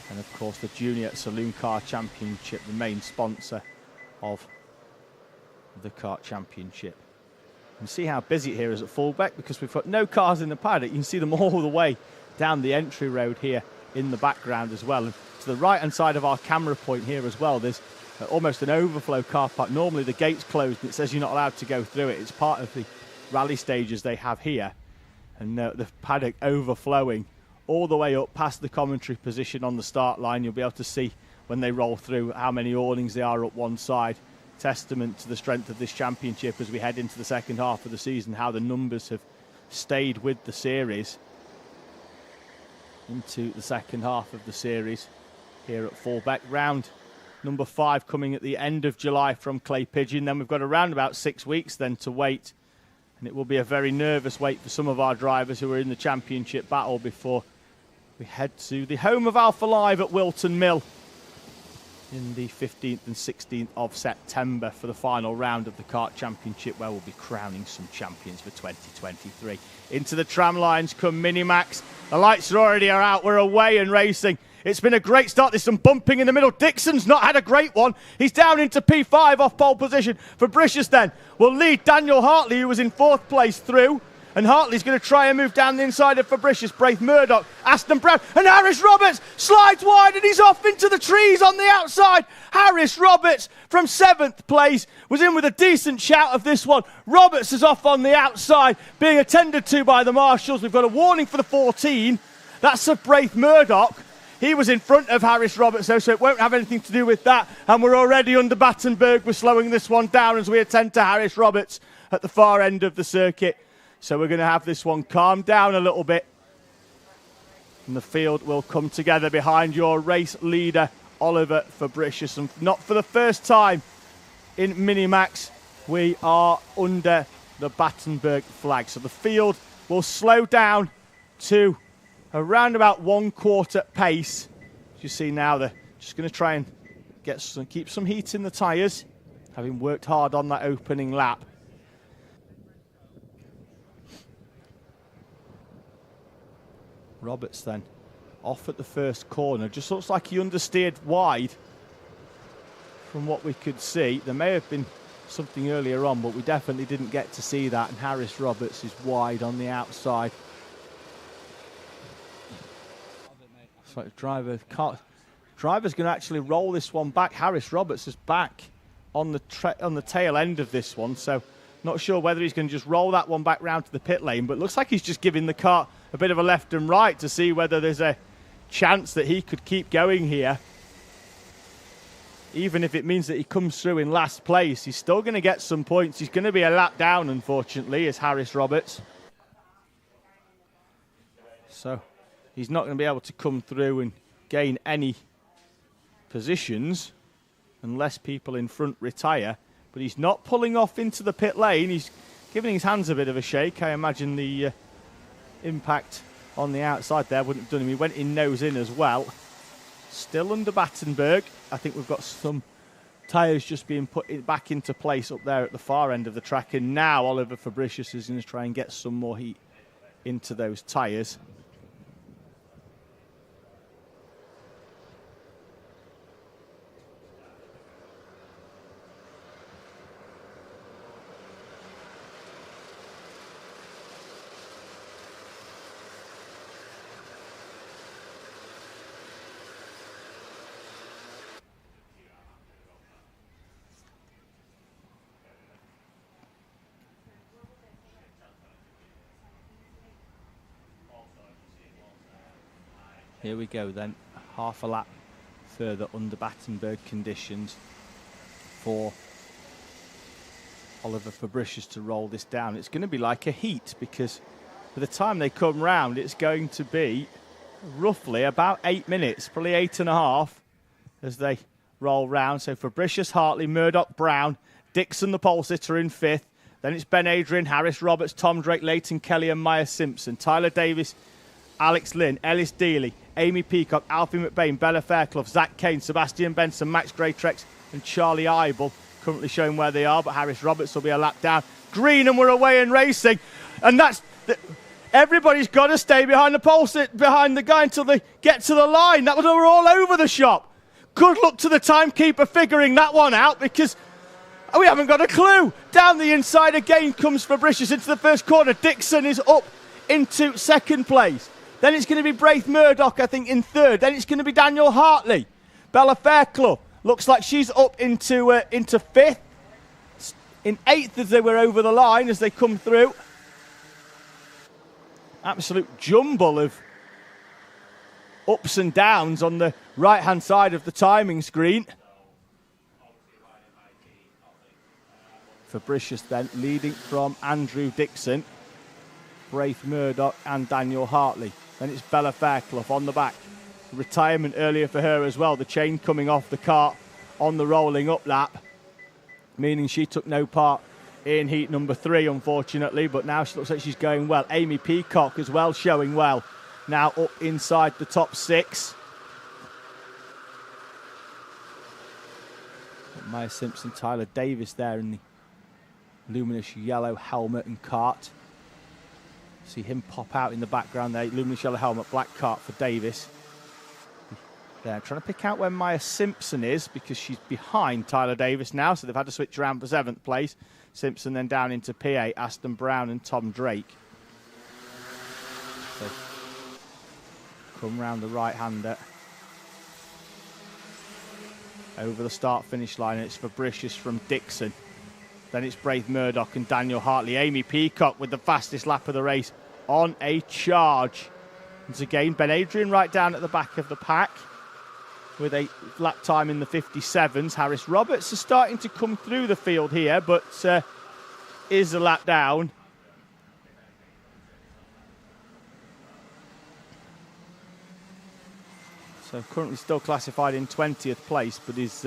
Speaker 1: and of course the Junior Saloon Car Championship, the main sponsor of the Kart Championship. You can see how busy it here is at Fulbeck, because we've got no cars in the paddock. You can see them all the way down the entry road here in the background as well. And to the right hand side of our camera point here as well, there's almost an overflow car park. Normally the gate's closed and it says you're not allowed to go through it. It's part of the rally stages they have here, and the paddock overflowing all the way up past the commentary position on the start line. You'll be able to see when they roll through how many awnings they are up one side. Testament to the strength of this championship as we head into the second half of the season, how the numbers have stayed with the series into the second half of the series here at Fulbeck. Round number 5 coming at the end of July from Clay Pigeon. Then we've got around about 6 weeks then to wait, and it will be a very nervous wait for some of our drivers who are in the championship battle before we head to the home of Alpha Live at Wilton Mill in the 15th and 16th of September for the final round of the Kart Championship, where we'll be crowning some champions for 2023. Into the tram lines come Minimax. The lights are already out. We're away and racing. It's been a great start. There's some bumping in the middle. Dixon's not had a great one. He's down into P5 off pole position. Fabricius then will lead Daniel Hartley, who was in 4th place, through. And Hartley's going to try and move down the inside of Fabricius. Braith Murdoch, Aston Brown, and Harris Roberts slides wide, and he's off into the trees on the outside. Harris Roberts from 7th place was in with a decent shout of this one. Roberts is off on the outside, being attended to by the marshals. We've got a warning for the 14. That's Sir Braith Murdoch. He was in front of Harris Roberts, though, so it won't have anything to do with that. And we're already under Battenberg. We're slowing this one down as we attend to Harris Roberts at the far end of the circuit. So we're going to have this one calm down a little bit, and the field will come together behind your race leader, Oliver Fabricius. And not for the first time in Minimax, we are under the Battenberg flag. So the field will slow down to around about 1/4 pace. As you see now, they're just going to try and keep some heat in the tyres, having worked hard on that opening lap. Roberts then off at the first corner. Just looks like he understeered wide from what we could see. There may have been something earlier on, but we definitely didn't get to see that. And Harris Roberts is wide on the outside. So driver's going to actually roll this one back. Harris Roberts is back on the tail end of this one, so not sure whether he's going to just roll that one back round to the pit lane, but it looks like he's just giving the kart a bit of a left and right to see whether there's a chance that he could keep going here. Even if it means that he comes through in last place, he's still going to get some points. He's going to be a lap down, unfortunately, as Harris Roberts. So he's not going to be able to come through and gain any positions unless people in front retire. But he's not pulling off into the pit lane. He's giving his hands a bit of a shake. I imagine the impact on the outside there wouldn't have done him. He went in nose in as well. Still under Battenberg. I think we've got some tyres just being put back into place up there at the far end of the track, and now Oliver Fabricius is going to try and get some more heat into those tyres. Here we go then, half a lap further under Battenberg conditions for Oliver Fabricius to roll this down. It's going to be like a heat, because by the time they come round, it's going to be roughly about 8 minutes, probably 8.5 as they roll round. So Fabricius, Hartley, Murdoch, Brown, Dixon the pole sitter in 5th. Then it's Ben Adrian, Harris Roberts, Tom Drake, Leighton Kelly and Maya Simpson. Tyler Davis, Alex Lynn, Ellis Dealey, Amy Peacock, Alfie McBain, Bella Fairclough, Zach Kane, Sebastian Benson, Max Greytrex and Charlie Eibel currently showing where they are, but Harris Roberts will be a lap down. Green, and we're away and racing. And that's... everybody's got to stay behind the pole, behind the guy until they get to the line. That was all over the shop. Good luck to the timekeeper figuring that one out, because we haven't got a clue. Down the inside again comes Fabricius into the first corner. Dixon is up into 2nd place. Then it's going to be Braith Murdoch, I think, in 3rd. Then it's going to be Daniel Hartley. Bella Fairclough looks like she's up into 5th. In 8th as they were over the line as they come through. Absolute jumble of ups and downs on the right-hand side of the timing screen. Fabricius then leading from Andrew Dixon, Braith Murdoch and Daniel Hartley. Then it's Bella Fairclough on the back. Retirement earlier for her as well. The chain coming off the cart on the rolling up lap, meaning she took no part in heat number 3, unfortunately, but now she looks like she's going well. Amy Peacock as well, showing well. Now up inside the top 6. Maya Simpson, Tyler Davis there in the luminous yellow helmet and cart. See him pop out in the background there. Luminous yellow helmet, black cart for Davis. They're trying to pick out where Maya Simpson is, because she's behind Tyler Davis now, so they've had to switch around for 7th place. Simpson then down into P8, Aston Brown and Tom Drake. So come round the right-hander. Over the start-finish line, and it's Fabricius from Dixon. Then it's Braith Murdoch and Daniel Hartley. Amy Peacock with the fastest lap of the race on a charge. Once again, Ben Adrian right down at the back of the pack with a lap time in the 57s. Harris Roberts is starting to come through the field here, but is a lap down. So currently still classified in 20th place, but is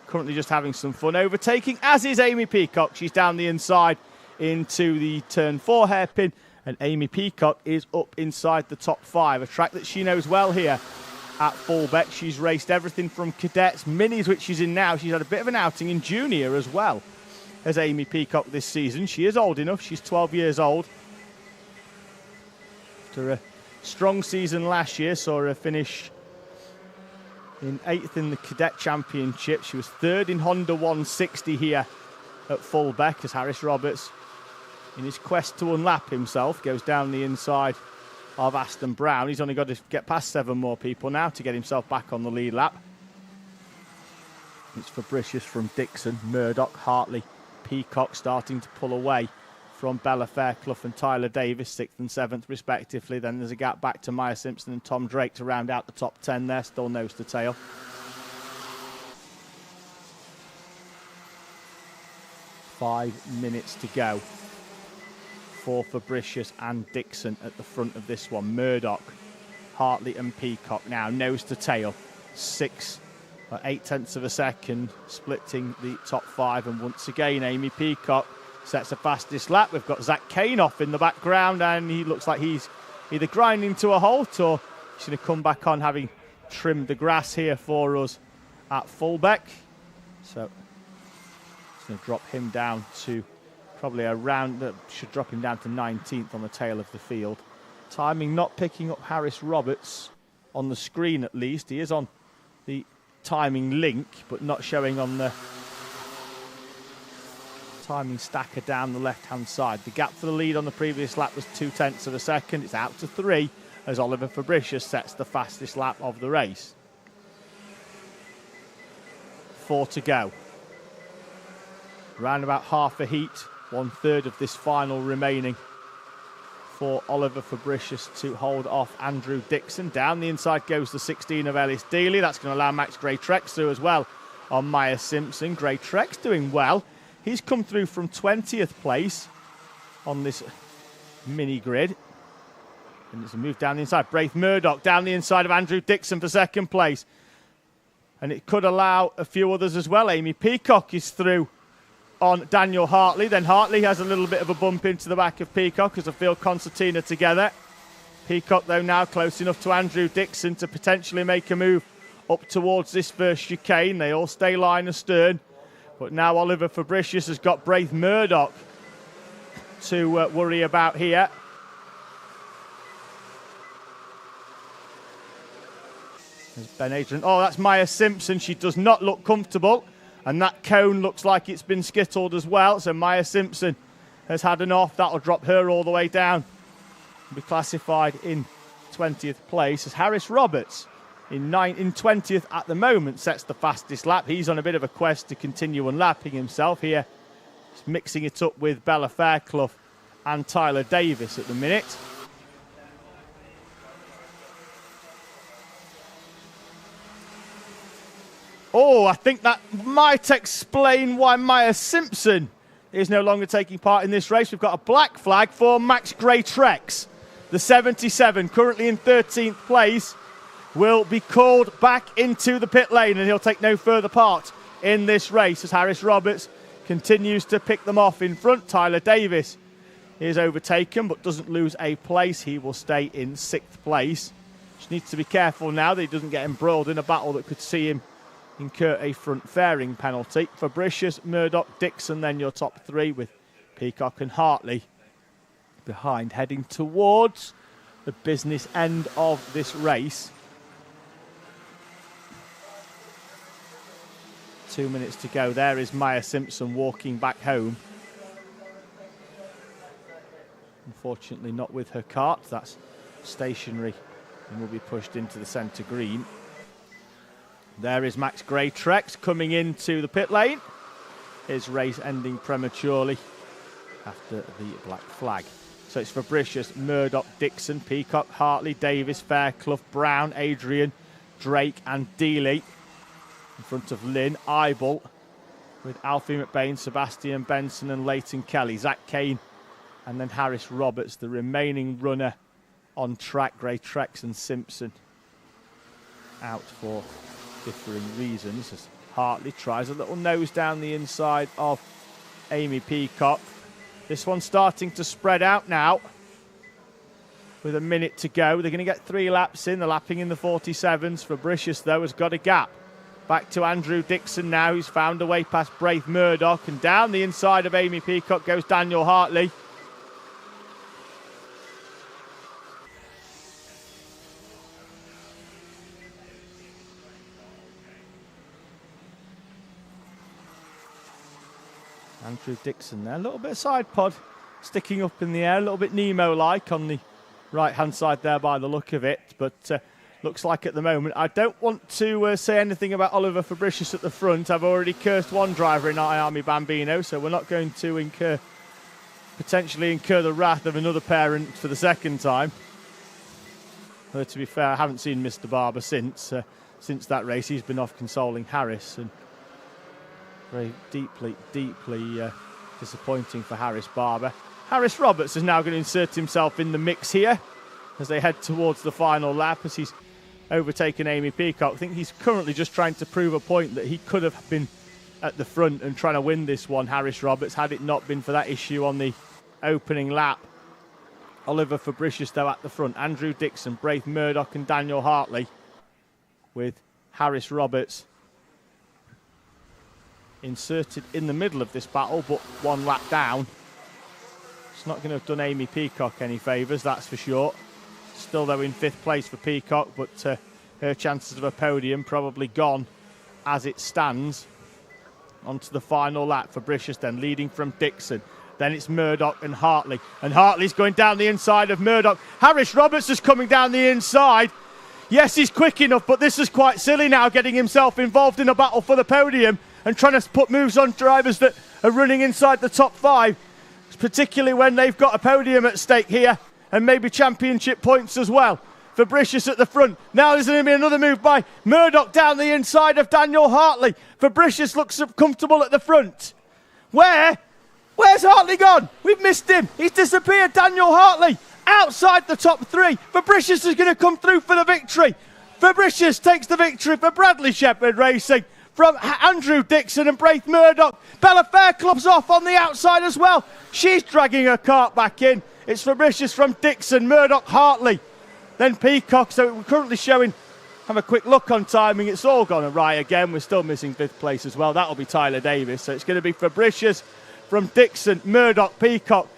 Speaker 1: currently just having some fun overtaking, as is Amy Peacock. She's down the inside into the turn 4 hairpin, and Amy Peacock is up inside the top 5, a track that she knows well here at Fulbeck. She's raced everything from cadets, minis, which she's in now. She's had a bit of an outing in junior as well as Amy Peacock this season. She is old enough. She's 12 years old. After a strong season last year, saw her finish in 8th in the Cadet Championship. She was 3rd in Honda 160 here at Fulbeck, as Harris Roberts, in his quest to unlap himself, goes down the inside of Aston Brown. He's only got to get past 7 more people now to get himself back on the lead lap. It's Fabricius from Dixon, Murdoch, Hartley, Peacock starting to pull away from Bella Fairclough and Tyler Davis, 6th and 7th respectively. Then there's a gap back to Maya Simpson and Tom Drake to round out the top 10 there, still nose to tail. Five minutes to go for Fabricius and Dixon at the front of this one. Murdoch, Hartley and Peacock now nose to tail. 8/10 of a second splitting the top 5, and once again Amy Peacock sets the fastest lap. We've got Zach Kane off in the background, and he looks like he's either grinding to a halt or he's going to come back on, having trimmed the grass here for us at Fulbeck. So it's going to drop him down to probably around, should drop him down to 19th on the tail of the field. Timing not picking up Harris Roberts on the screen at least. He is on the timing link, but not showing on the timing stacker down the left-hand side. The gap for the lead on the previous lap was 0.2 of a second. It's out to 3 as Oliver Fabricius sets the fastest lap of the race. 4 to go. Around about half a heat, 1/3 of this final remaining for Oliver Fabricius to hold off Andrew Dixon. Down the inside goes the 16 of Ellis Dealey. That's going to allow Max Gray-Trex through as well on Maya Simpson. Gray-Trex doing well. He's come through from 20th place on this mini grid. And it's a move down the inside. Braith Murdoch down the inside of Andrew Dixon for second place. And it could allow a few others as well. Amy Peacock is through on Daniel Hartley. Then Hartley has a little bit of a bump into the back of Peacock as a field concertina together. Peacock, though, now close enough to Andrew Dixon to potentially make a move up towards this first chicane. They all stay line astern. But now Oliver Fabricius has got Braith Murdoch to worry about here. There's Ben Adrian. Oh, that's Maya Simpson. She does not look comfortable. And that cone looks like it's been skittled as well. So Maya Simpson has had an off. That'll drop her all the way down. Be classified in 20th place as Harris Roberts in 20th at the moment sets the fastest lap. He's on a bit of a quest to continue unlapping himself here. He's mixing it up with Bella Fairclough and Tyler Davis at the minute. Oh, I think that might explain why Maya Simpson is no longer taking part in this race. We've got a black flag for Max Gray-Trex. The 77, currently in 13th place, will be called back into the pit lane and he'll take no further part in this race as Harris Roberts continues to pick them off in front. Tyler Davis is overtaken but doesn't lose a place. He will stay in 6th place. Just needs to be careful now that he doesn't get embroiled in a battle that could see him incur a front fairing penalty. Fabricius, Murdoch, Dixon, then your top 3 with Peacock and Hartley behind, heading towards the business end of this race. 2 minutes to go. There is Maya Simpson walking back home. Unfortunately not with her cart. That's stationary and will be pushed into the centre green. There is Max Gray-Trex coming into the pit lane. His race ending prematurely after the black flag. So it's Fabricius, Murdoch, Dixon, Peacock, Hartley, Davis, Fairclough, Brown, Adrian, Drake and Dealey. In front of Lynn, Eibel, with Alfie McBain, Sebastian Benson and Leighton Kelly. Zach Kane and then Harris Roberts, the remaining runner on track. Gray-Trex and Simpson out for differing reasons as Hartley tries a little nose down the inside of Amy Peacock. This one's starting to spread out now with a minute to go. They're going to get 3 laps in. They're lapping in the 47s. Fabricius, though, has got a gap. Back to Andrew Dixon now. He's found a way past Braith Murdoch. And down the inside of Amy Peacock goes Daniel Hartley. Andrew Dixon there. A little bit of side pod sticking up in the air. A little bit Nemo-like on the right-hand side there by the look of it. But looks like at the moment. I don't want to say anything about Oliver Fabricius at the front. I've already cursed one driver in Army Bambino, so we're not going to potentially incur the wrath of another parent for the second time. Though, to be fair, I haven't seen Mr. Barber since that race. He's been off consoling Harris, and very deeply disappointing for Harris Barber. Harris Roberts is now going to insert himself in the mix here as they head towards the final lap as he's overtaken Amy Peacock. I think he's currently just trying to prove a point that he could have been at the front and trying to win this one, Harris Roberts, had it not been for that issue on the opening lap. Oliver Fabricius, though, at the front. Andrew Dixon, Braith Murdoch and Daniel Hartley with Harris Roberts inserted in the middle of this battle, but 1 lap down. It's not going to have done Amy Peacock any favours, that's for sure. Still, though, in 5th place for Peacock, but her chances of a podium probably gone as it stands. Onto the final lap for British then, leading from Dixon. Then it's Murdoch and Hartley. And Hartley's going down the inside of Murdoch. Harris Roberts is coming down the inside. Yes, he's quick enough, but this is quite silly now, getting himself involved in a battle for the podium and trying to put moves on drivers that are running inside the top 5, particularly when they've got a podium at stake here and maybe championship points as well. Fabricius at the front. Now there's going to be another move by Murdoch down the inside of Daniel Hartley. Fabricius looks comfortable at the front. Where's Hartley gone? We've missed him. He's disappeared, Daniel Hartley. Outside the top 3. Fabricius is going to come through for the victory. Fabricius takes the victory for Bradley Shepherd Racing from Andrew Dixon and Braith Murdoch. Bella Fairclough's off on the outside as well. She's dragging her cart back in. It's Fabricius from Dixon, Murdoch, Hartley. Then Peacock, so we're currently showing, have a quick look on timing. It's all gone awry again. We're still missing 5th place as well. That'll be Tyler Davis. So it's going to be Fabricius from Dixon, Murdoch, Peacock,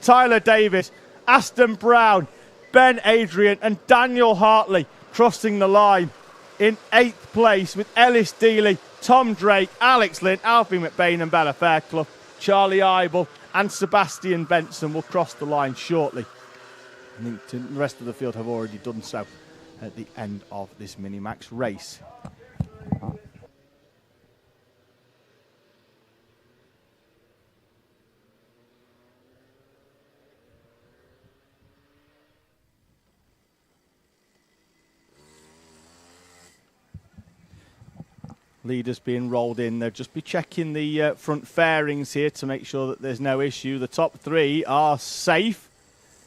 Speaker 1: Tyler Davis, Aston Brown, Ben Adrian and Daniel Hartley crossing the line in 8th place with Ellis Dealey, Tom Drake, Alex Lynn, Alfie McBain and Bella Fairclough. Charlie Eibel and Sebastian Benson will cross the line shortly. I think the rest of the field have already done so at the end of this Minimax race. Leaders being rolled in. They'll just be checking the front fairings here to make sure that there's no issue. The top 3 are safe.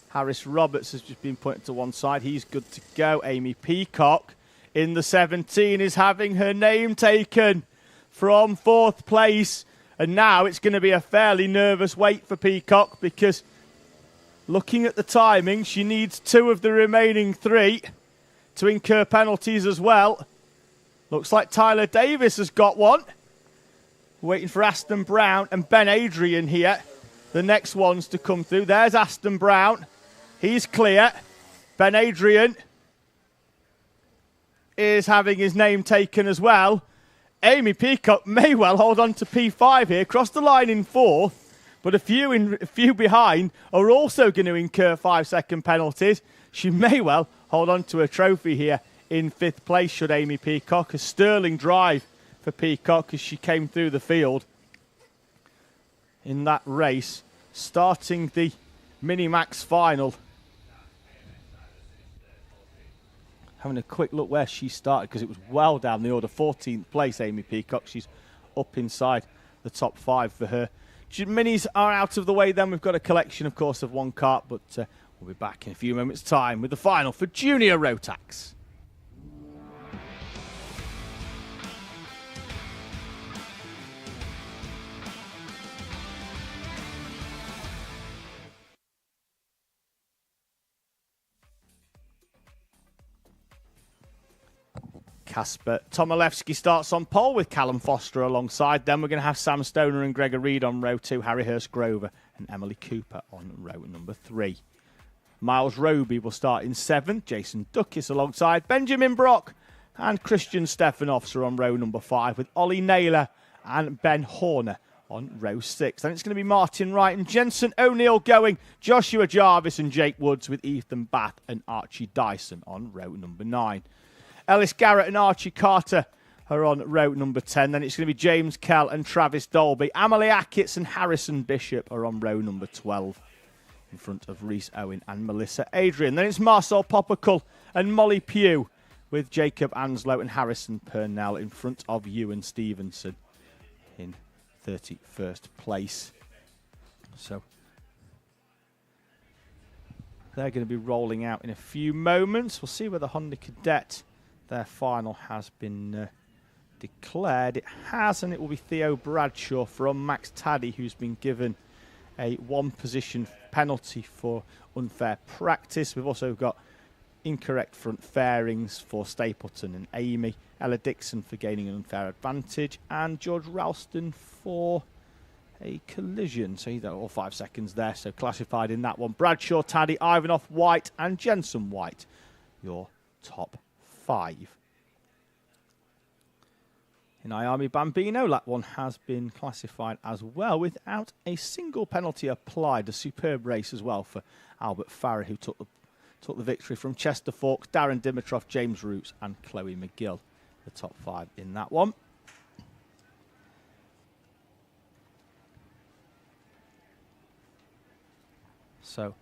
Speaker 1: Harris Roberts has just been pointed to one side. He's good to go. Amy Peacock in the 17 is having her name taken from 4th place. And now it's going to be a fairly nervous wait for Peacock because looking at the timing, she needs 2 of the remaining 3 to incur penalties as well. Looks like Tyler Davis has got one. Waiting for Aston Brown and Ben Adrian here. The next ones to come through. There's Aston Brown. He's clear. Ben Adrian is having his name taken as well. Amy Peacock may well hold on to P5 here. Cross the line in 4th. But a few behind are also going to incur 5-second penalties. She may well hold on to a trophy here in 5th place should Amy Peacock. A sterling drive for Peacock as she came through the field in that race, starting the Minimax final. Having a quick look where she started because it was well down the order. 14th place, Amy Peacock. She's up inside the top 5 for her. Minis are out of the way then. We've got a collection, of course, of one kart, but we'll be back in a few moments' time with the final for Junior Rotax. Kasper Tomilewski starts on pole with Callum Foster alongside. Then we're going to have Sam Stoner and Gregor Reed on row 2, Harry Hurst-Grover and Emily Cooper on row number 3. Miles Roby will start in 7th. Jason Duckis alongside Benjamin Brock and Christian Stefanovs are on row number 5 with Ollie Naylor and Ben Horner on row 6. Then it's going to be Martin Wright and Jensen O'Neill going, Joshua Jarvis and Jake Woods with Ethan Bath and Archie Dyson on row number 9. Ellis Garrett and Archie Carter are on row number 10. Then it's going to be James Kell and Travis Dolby. Amalie Ackitts and Harrison Bishop are on row number 12 in front of Reese Owen and Melissa Adrian. Then it's Marcel Poppercull and Molly Pugh with Jacob Anslow and Harrison Purnell in front of Ewan Stevenson in 31st place. So they're going to be rolling out in a few moments. We'll see whether Honda Cadet, their final has been declared. It has, and it will be Theo Bradshaw from Max Taddy, who's been given a 1-position penalty for unfair practice. We've also got incorrect front fairings for Stapleton and Amy. Ella Dixon for gaining an unfair advantage. And George Ralston for a collision. So he's got all 5 seconds there. So classified in that one. Bradshaw, Taddy, Ivanoff, White and Jensen White. Your top 5. In Ayami Bambino, that one has been classified as well without a single penalty applied. A superb race as well for Albert Farrer, who took the victory from Chester Fawkes, Darren Dimitrov, James Roots and Chloe McGill. The top 5 in that one. So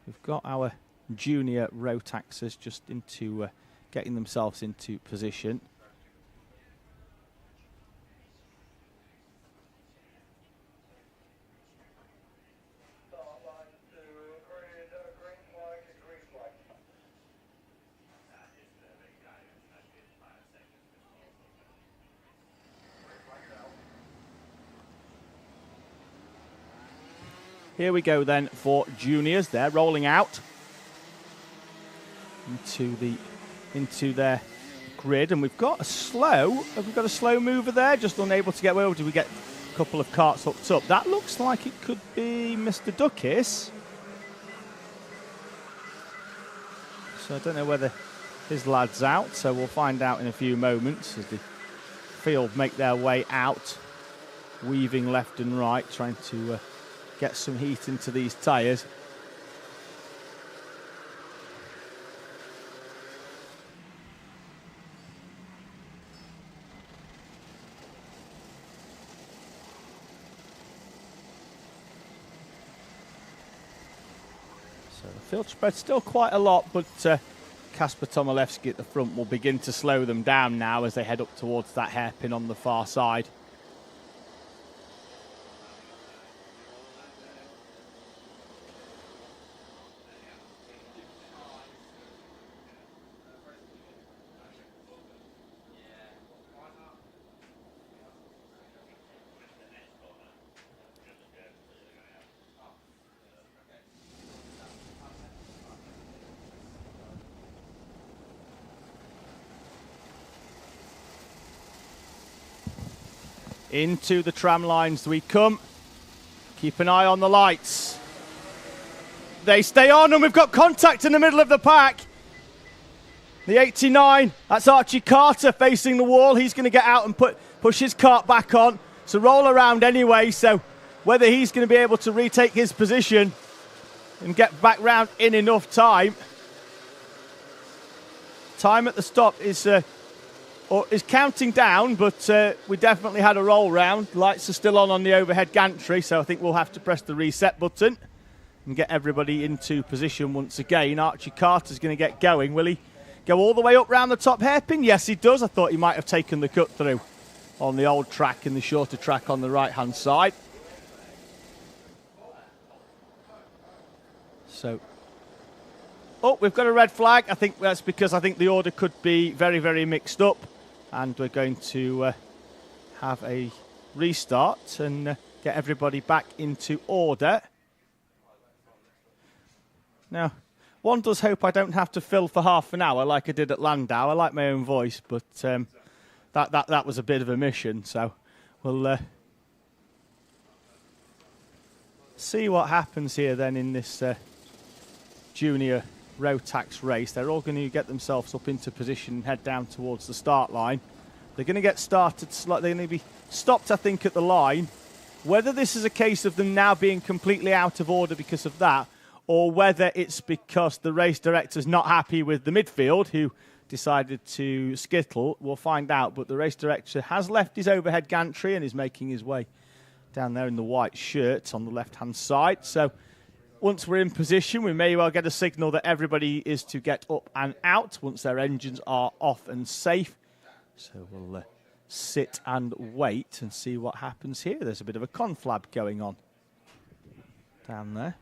Speaker 1: we've got our junior Rotaxers just into getting themselves into position. Here we go then for juniors. They're rolling out into their grid, and we've got a slow. Have we got a slow mover there? Just unable to get away. Or did we get a couple of carts hooked up? That looks like it could be Mr. Duckis. So I don't know whether his lad's out. So we'll find out in a few moments as the field make their way out, weaving left and right, trying to get some heat into these tyres. So the field spread still quite a lot, but Kasper Tomilewski at the front will begin to slow them down now as they head up towards that hairpin on the far side. Into the tram lines we come. Keep an eye on the lights. They stay on, and we've got contact in the middle of the pack. The 89, that's Archie Carter facing the wall. He's going to get out and push his cart back on. So roll around anyway, so whether he's going to be able to retake his position and get back round in enough time. Time at the stop is counting down, but we definitely had a roll round. Lights are still on the overhead gantry, so I think we'll have to press the reset button and get everybody into position once again. Archie Carter's going to get going. Will he go all the way up round the top hairpin? Yes, he does. I thought he might have taken the cut through on the old track and the shorter track on the right-hand side. So, oh, we've got a red flag. I think that's because I think the order could be very, very mixed up. And we're going to have a restart and get everybody back into order. Now, one does hope I don't have to fill for half an hour like I did at Landau. I like my own voice, but that was a bit of a mission. So we'll see what happens here then in this junior Rotax race. They're all going to get themselves up into position and head down towards the start line. They're going to get started, they're going to be stopped, I think, at the line. Whether this is a case of them now being completely out of order because of that, or whether it's because the race director's not happy with the midfield, who decided to skittle, we'll find out. But the race director has left his overhead gantry and is making his way down there in the white shirt on the left-hand side. So once we're in position, we may well get a signal that everybody is to get up and out once their engines are off and safe. So we'll sit and wait and see what happens here. There's a bit of a conflab going on down there.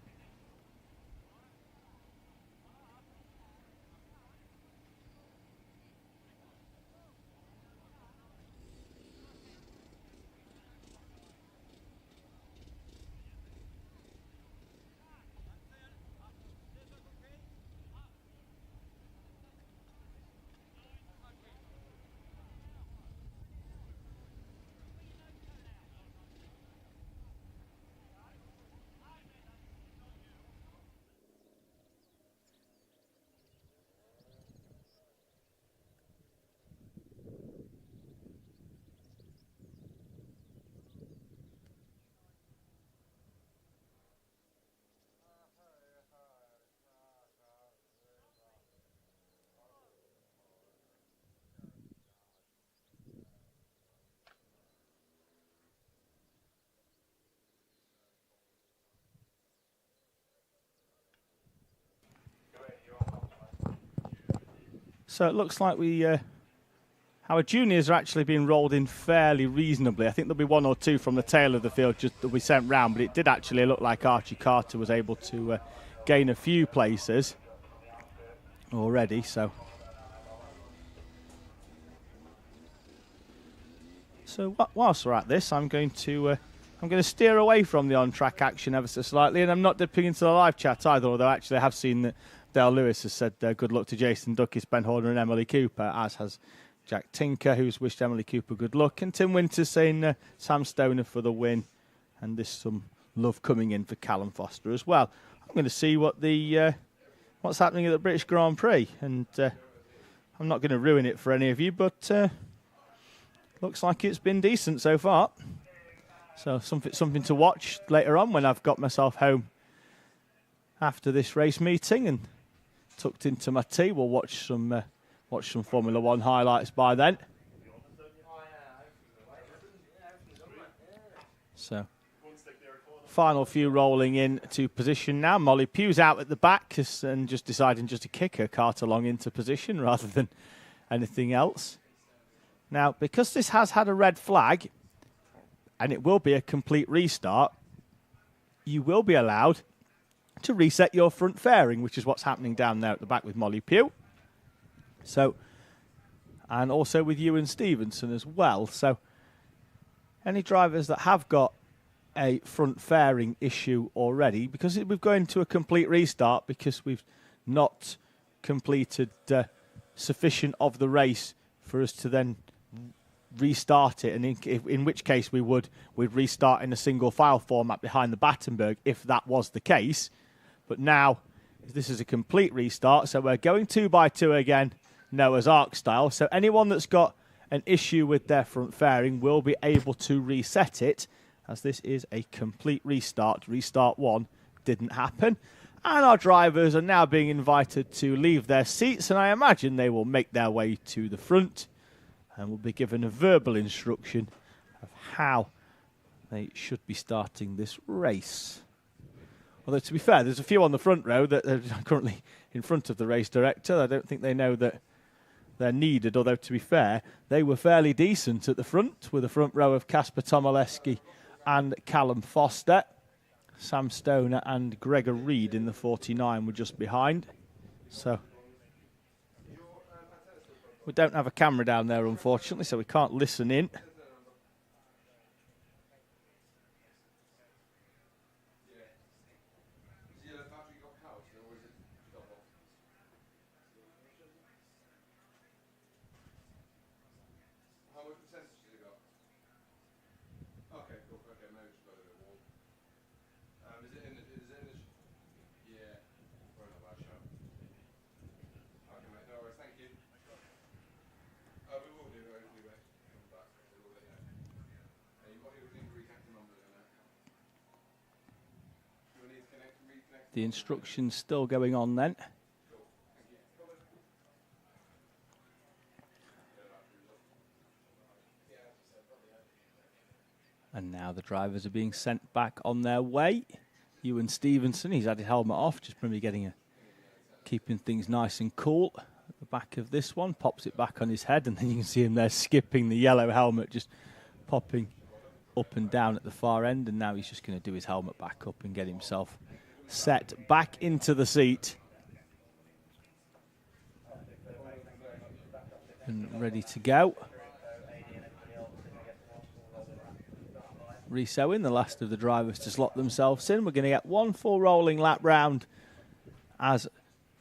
Speaker 1: So it looks like our juniors are actually being rolled in fairly reasonably. I think there'll be one or two from the tail of the field just that we sent round, but it did actually look like Archie Carter was able to gain a few places already. So whilst we're at this, I'm going to steer away from the on-track action ever so slightly, and I'm not dipping into the live chat either, although actually I have seen that Dale Lewis has said good luck to Jason Duckis, Ben Horner and Emily Cooper, as has Jack Tinker, who's wished Emily Cooper good luck, and Tim Winters saying Sam Stoner for the win, and there's some love coming in for Callum Foster as well. I'm going to see what's happening at the British Grand Prix, and I'm not going to ruin it for any of you, but looks like it's been decent so far. So something to watch later on when I've got myself home after this race meeting and tucked into my tea. We'll watch some Formula One highlights by then. So final few rolling into position now. Molly Pugh's out at the back and just deciding just to kick her cart along into position rather than anything else. Now, because this has had a red flag, and it will be a complete restart, you will be allowed to reset your front fairing, which is what's happening down there at the back with Molly Pugh. So, and also with Ewan Stevenson as well. So, any drivers that have got a front fairing issue already, because we've gone into a complete restart because we've not completed sufficient of the race for us to then restart it, and in which case we'd restart in a single file format behind the Battenberg if that was the case. But now this is a complete restart, so we're going 2x2 again, Noah's Ark style. So anyone that's got an issue with their front fairing will be able to reset it, as this is a complete restart. Restart 1 didn't happen, and our drivers are now being invited to leave their seats, and I imagine they will make their way to the front and will be given a verbal instruction of how they should be starting this race. Although, to be fair, there's a few on the front row that are currently in front of the race director. I don't think they know that they're needed, although, to be fair, they were fairly decent at the front, with a front row of Kasper Tomoleski and Callum Foster. Sam Stoner and Gregor Reed in the 49 were just behind. So we don't have a camera down there, unfortunately, so we can't listen in. The instruction's still going on then. And now the drivers are being sent back on their way. Ewan Stevenson, he's had his helmet off, just probably keeping things nice and cool. At the back of this one, pops it back on his head, and then you can see him there skipping the yellow helmet, just popping up and down at the far end. And now he's just going to do his helmet back up and get himself set back into the seat and ready to go. Resewing the last of the drivers to slot themselves in. We're going to get one full rolling lap round as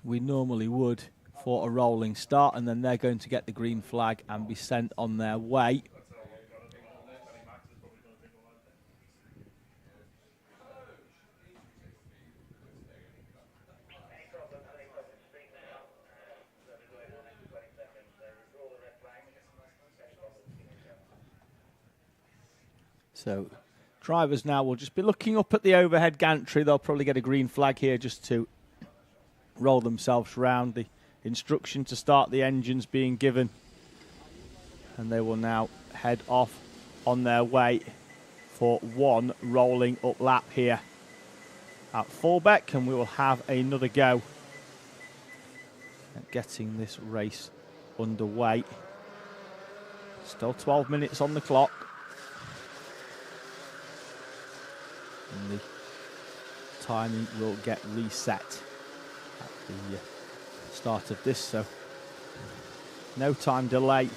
Speaker 1: we normally would for a rolling start, and then they're going to get the green flag and be sent on their way. So drivers now will just be looking up at the overhead gantry. They'll probably get a green flag here just to roll themselves round. The instruction to start the engines being given. And they will now head off on their way for one rolling up lap here at Fulbeck. And we will have another go at getting this race underway. Still 12 minutes on the clock. And the timing will get reset at the start of this, so no time delay.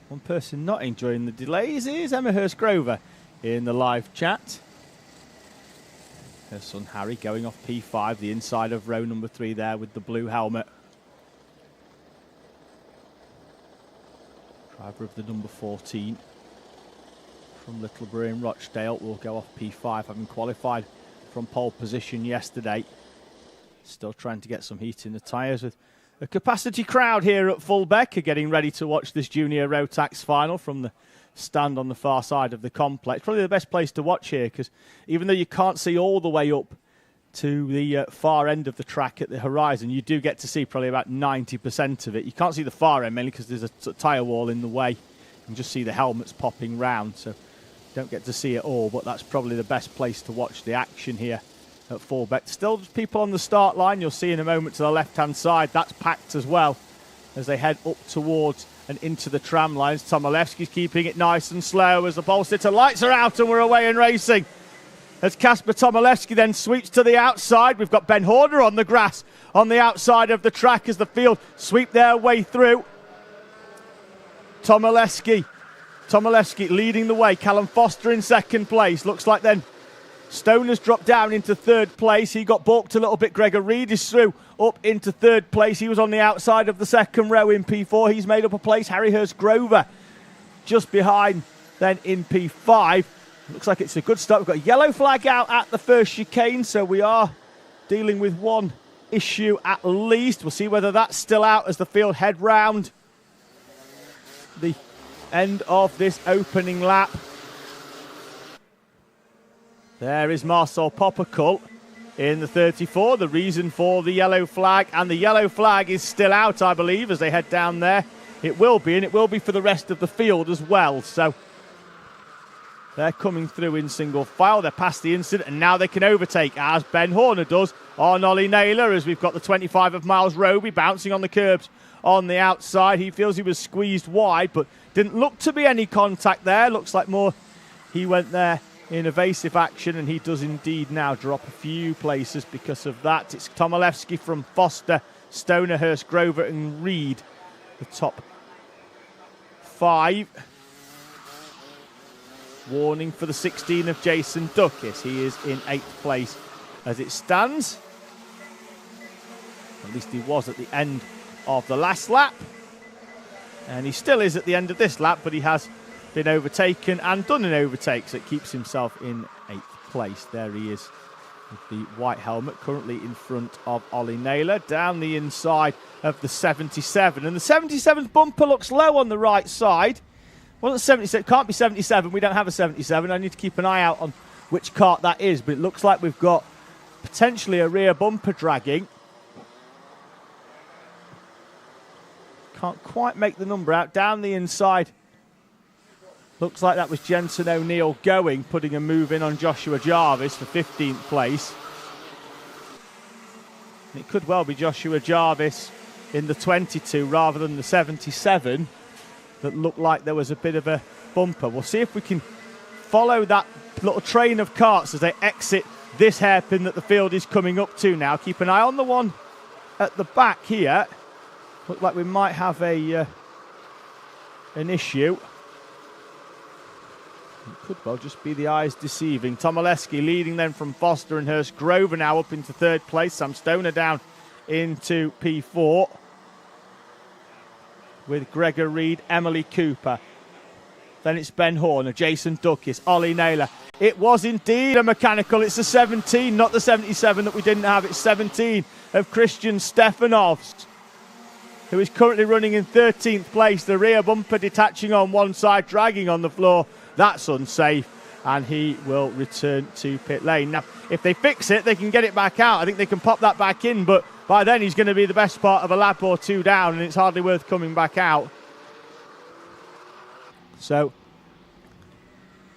Speaker 1: One person not enjoying the delays is Emma Hurst-Grover in the live chat. Her son Harry going off P5, the inside of row number 3 there with the blue helmet. Driver of the number 14 from Littleborough in Rochdale will go off P5, having qualified from pole position yesterday. Still trying to get some heat in the tyres with a capacity crowd here at Fulbeck, are getting ready to watch this junior Rotax final from the stand on the far side of the complex. Probably the best place to watch here, because even though you can't see all the way up to the far end of the track at the horizon, you do get to see probably about 90% of it. You can't see the far end mainly because there's a tyre wall in the way. You can just see the helmets popping round, so don't get to see it all, but that's probably the best place to watch the action here at Fulbeck. Still people on the start line. You'll see in a moment to the left-hand side. That's packed as well as they head up towards and into the tram lines. Tomilewski's keeping it nice and slow as the pole sitter lights are out and we're away and racing. As Kasper Tomilewski then sweeps to the outside. We've got Ben Horner on the grass on the outside of the track as the field sweep their way through. Tomilewski leading the way. Callum Foster in second place. Looks like then Stoner's dropped down into third place. He got balked a little bit. Gregor Reid is through up into third place. He was on the outside of the second row in P4. He's made up a place. Harry Hurst-Grover just behind then in P5. Looks like it's a good start. We've got a yellow flag out at the first chicane, so we are dealing with one issue at least. We'll see whether that's still out as the field head round the end of this opening lap. There is Marcel Poppercull in the 34, the reason for the yellow flag, and the yellow flag is still out, I believe, as they head down there. It will be, and it will be for the rest of the field as well, so they're coming through in single file. They're past the incident, and now they can overtake, as Ben Horner does on Ollie Naylor, as we've got the 25 of Miles Roby bouncing on the curbs on the outside. He feels he was squeezed wide, but didn't look to be any contact there. Looks like more he went there in evasive action, and he does indeed now drop a few places because of that. It's Tomilewski from Foster, Stoner, Hurst-Grover and Reid, the top 5. Warning for the 16 of Jason Duckis. He is in 8th place as it stands. At least he was at the end of the last lap. And he still is at the end of this lap, but he has been overtaken and done an overtake, so it keeps himself in 8th place. There he is with the white helmet, currently in front of Ollie Naylor, down the inside of the 77. And the 77's bumper looks low on the right side. Wasn't 77, can't be 77, we don't have a 77. I need to keep an eye out on which kart that is, but it looks like we've got potentially a rear bumper dragging. Can't quite make the number out. Down the inside, looks like that was Jensen O'Neill going, putting a move in on Joshua Jarvis for 15th place. And it could well be Joshua Jarvis in the 22 rather than the 77 that looked like there was a bit of a bumper. We'll see if we can follow that little train of karts as they exit this hairpin that the field is coming up to now. Keep an eye on the one at the back here. Look like we might have an issue. It could well just be the eyes deceiving. Tomilewski leading then from Foster and Hurst-Grover now up into 3rd place. Sam Stoner down into P4 with Gregor Reid, Emily Cooper. Then it's Ben Horner, Jason Duckis, Ollie Naylor. It was indeed a mechanical. It's the 17, not the 77 that we didn't have. It's 17 of Christian Stefanovs, who is currently running in 13th place. The rear bumper detaching on one side, dragging on the floor. That's unsafe, and he will return to pit lane. Now, if they fix it, they can get it back out. I think they can pop that back in, but by then he's going to be the best part of a lap or two down, and it's hardly worth coming back out. So,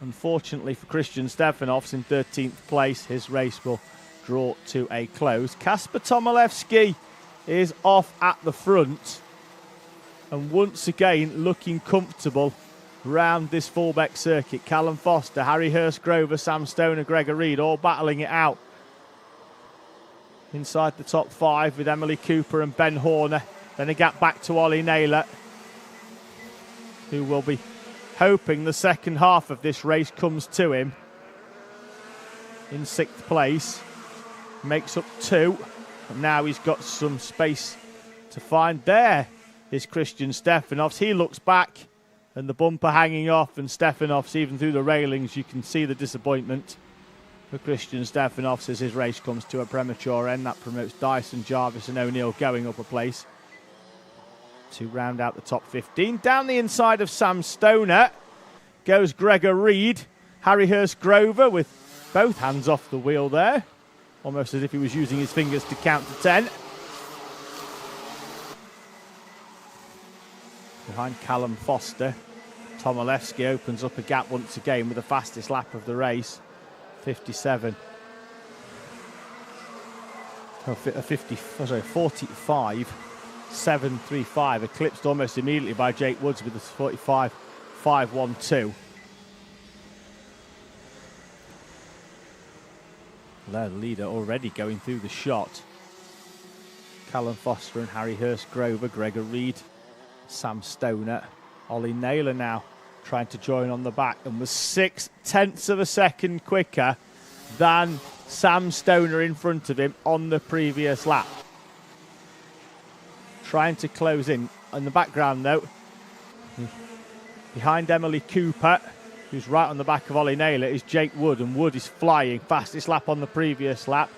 Speaker 1: unfortunately for Christian Stefanovs in 13th place, his race will brought to a close. Kasper Tomilewski is off at the front and once again looking comfortable round this Fulbeck circuit. Callum Foster, Harry Hurst-Grover, Sam Stoner, Gregor Reed all battling it out inside the top 5 with Emily Cooper and Ben Horner. Then a gap back to Ollie Naylor, who will be hoping the second half of this race comes to him. In 6th place, makes up 2, and now he's got some space to find. There is Christian Stefanovs. He looks back and the bumper hanging off, and Stefanovs, even through the railings, you can see the disappointment for Christian Stefanovs as his race comes to a premature end. That promotes Dyson, Jarvis and O'Neill going up a place to round out the top 15. Down the inside of Sam Stoner goes Gregor Reed. Harry Hurst-Grover with both hands off the wheel there, almost as if he was using his fingers to count to 10. Behind Callum Foster, Tomilewski opens up a gap once again with the fastest lap of the race, 57. 45.735, eclipsed almost immediately by Jake Woods with the 45.512. The leader already going through the shot. Callum Foster and Harry Hurst-Grover, Gregor Reed, Sam Stoner. Ollie Naylor now trying to join on the back and was 0.6 of a second quicker than Sam Stoner in front of him on the previous lap. Trying to close in. In the background though, behind Emily Cooper, who's right on the back of Ollie Naylor, is Jake Wood, and Wood is flying. Fastest lap on the previous lap.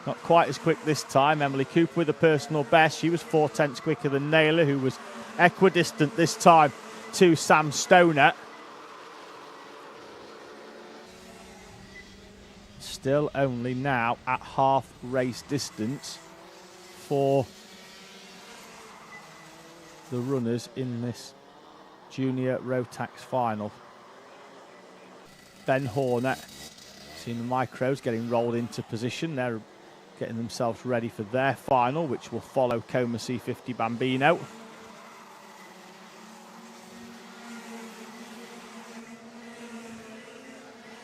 Speaker 1: Not quite as quick this time. Emily Cooper with a personal best. She was 0.4 quicker than Naylor, who was equidistant this time to Sam Stoner. Still only now at half race distance for the runners in this junior Rotax final. Ben Horner, seeing the micros getting rolled into position. They're getting themselves ready for their final, which will follow Coma C50 Bambino.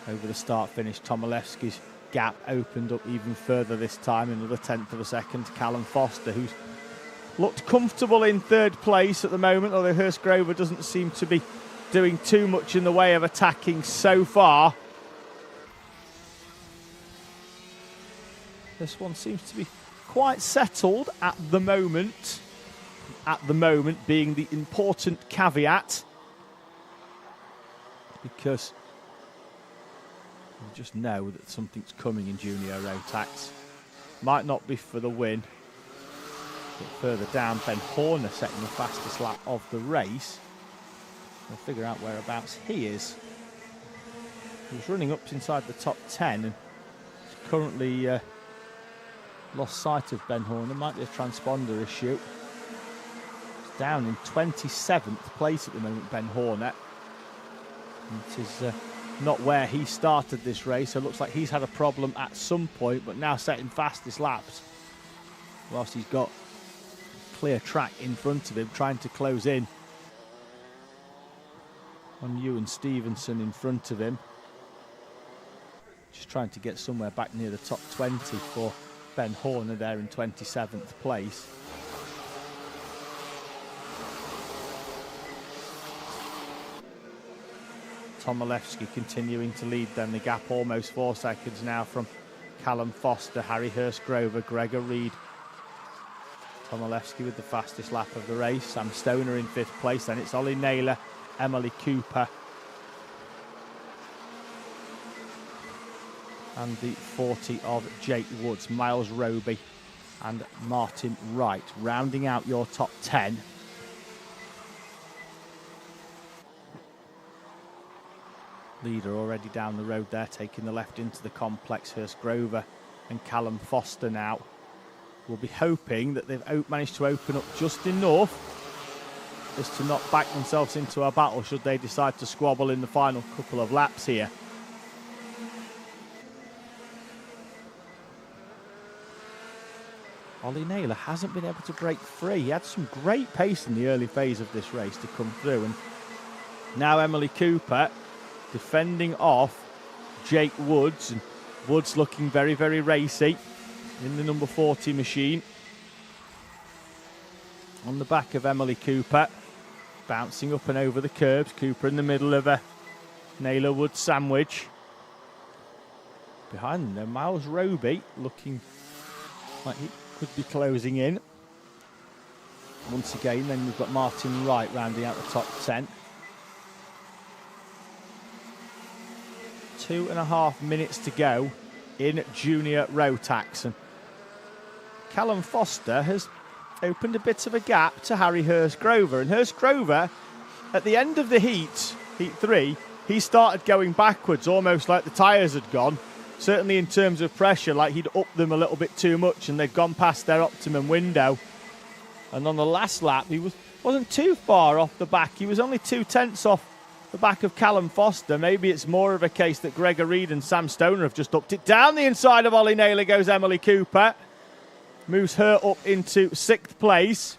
Speaker 1: Over the start-finish, Tomilewski's gap opened up even further this time, another 1/10 of a second. Callum Foster, who's looked comfortable in 3rd place at the moment, although Hurst-Grover doesn't seem to be doing too much in the way of attacking so far. This one seems to be quite settled at the moment. At the moment being the important caveat, because you just know that something's coming in junior Rotax. Might not be for the win. But further down, Ben Horner setting the fastest lap of the race. We'll figure out whereabouts he is. He was running up inside the top 10 and currently lost sight of Ben Horner. Might be a transponder issue. He's down in 27th place at the moment, Ben Horner. And it is not where he started this race, so it looks like he's had a problem at some point, but now setting fastest laps whilst he's got clear track in front of him, trying to close in on Ewan Stevenson in front of him. Just trying to get somewhere back near the top 20 for Ben Horner there in 27th place. Tomilewski continuing to lead then, the gap almost 4 seconds now from Callum Foster, Harry Hurst-Grover, Gregor Reed. Tomilewski with the fastest lap of the race. Sam Stoner in 5th place. Then it's Ollie Naylor, Emily Cooper, and the 40 of Jake Woods, Miles Roby and Martin Wright, rounding out your top 10. Leader already down the road there, taking the left into the complex. Hurst-Grover and Callum Foster now will be hoping that they've managed to open up just enough as to not back themselves into a battle should they decide to squabble in the final couple of laps here. Ollie Naylor hasn't been able to break free. He had some great pace in the early phase of this race to come through. And now Emily Cooper defending off Jake Woods. And Woods looking very, very racy in the number 40 machine. On the back of Emily Cooper. Bouncing up and over the curbs. Cooper in the middle of a Naylor-Woods sandwich. Behind them, though, Miles Roby looking like he could be closing in. Once again, then we've got Martin Wright rounding out the top 10. 2.5 minutes to go in junior Rotax. And Callum Foster has opened a bit of a gap to Harry Hurst-Grover. And Hurst-Grover, at the end of the heat 3, he started going backwards, almost like the tyres had gone. Certainly in terms of pressure, like he'd upped them a little bit too much and they'd gone past their optimum window. And on the last lap, he wasn't too far off the back. He was only 2/10 off the back of Callum Foster. Maybe it's more of a case that Gregor Reid and Sam Stoner have just upped it. Down the inside of Ollie Naylor goes Emily Cooper. Moves her up into 6th place.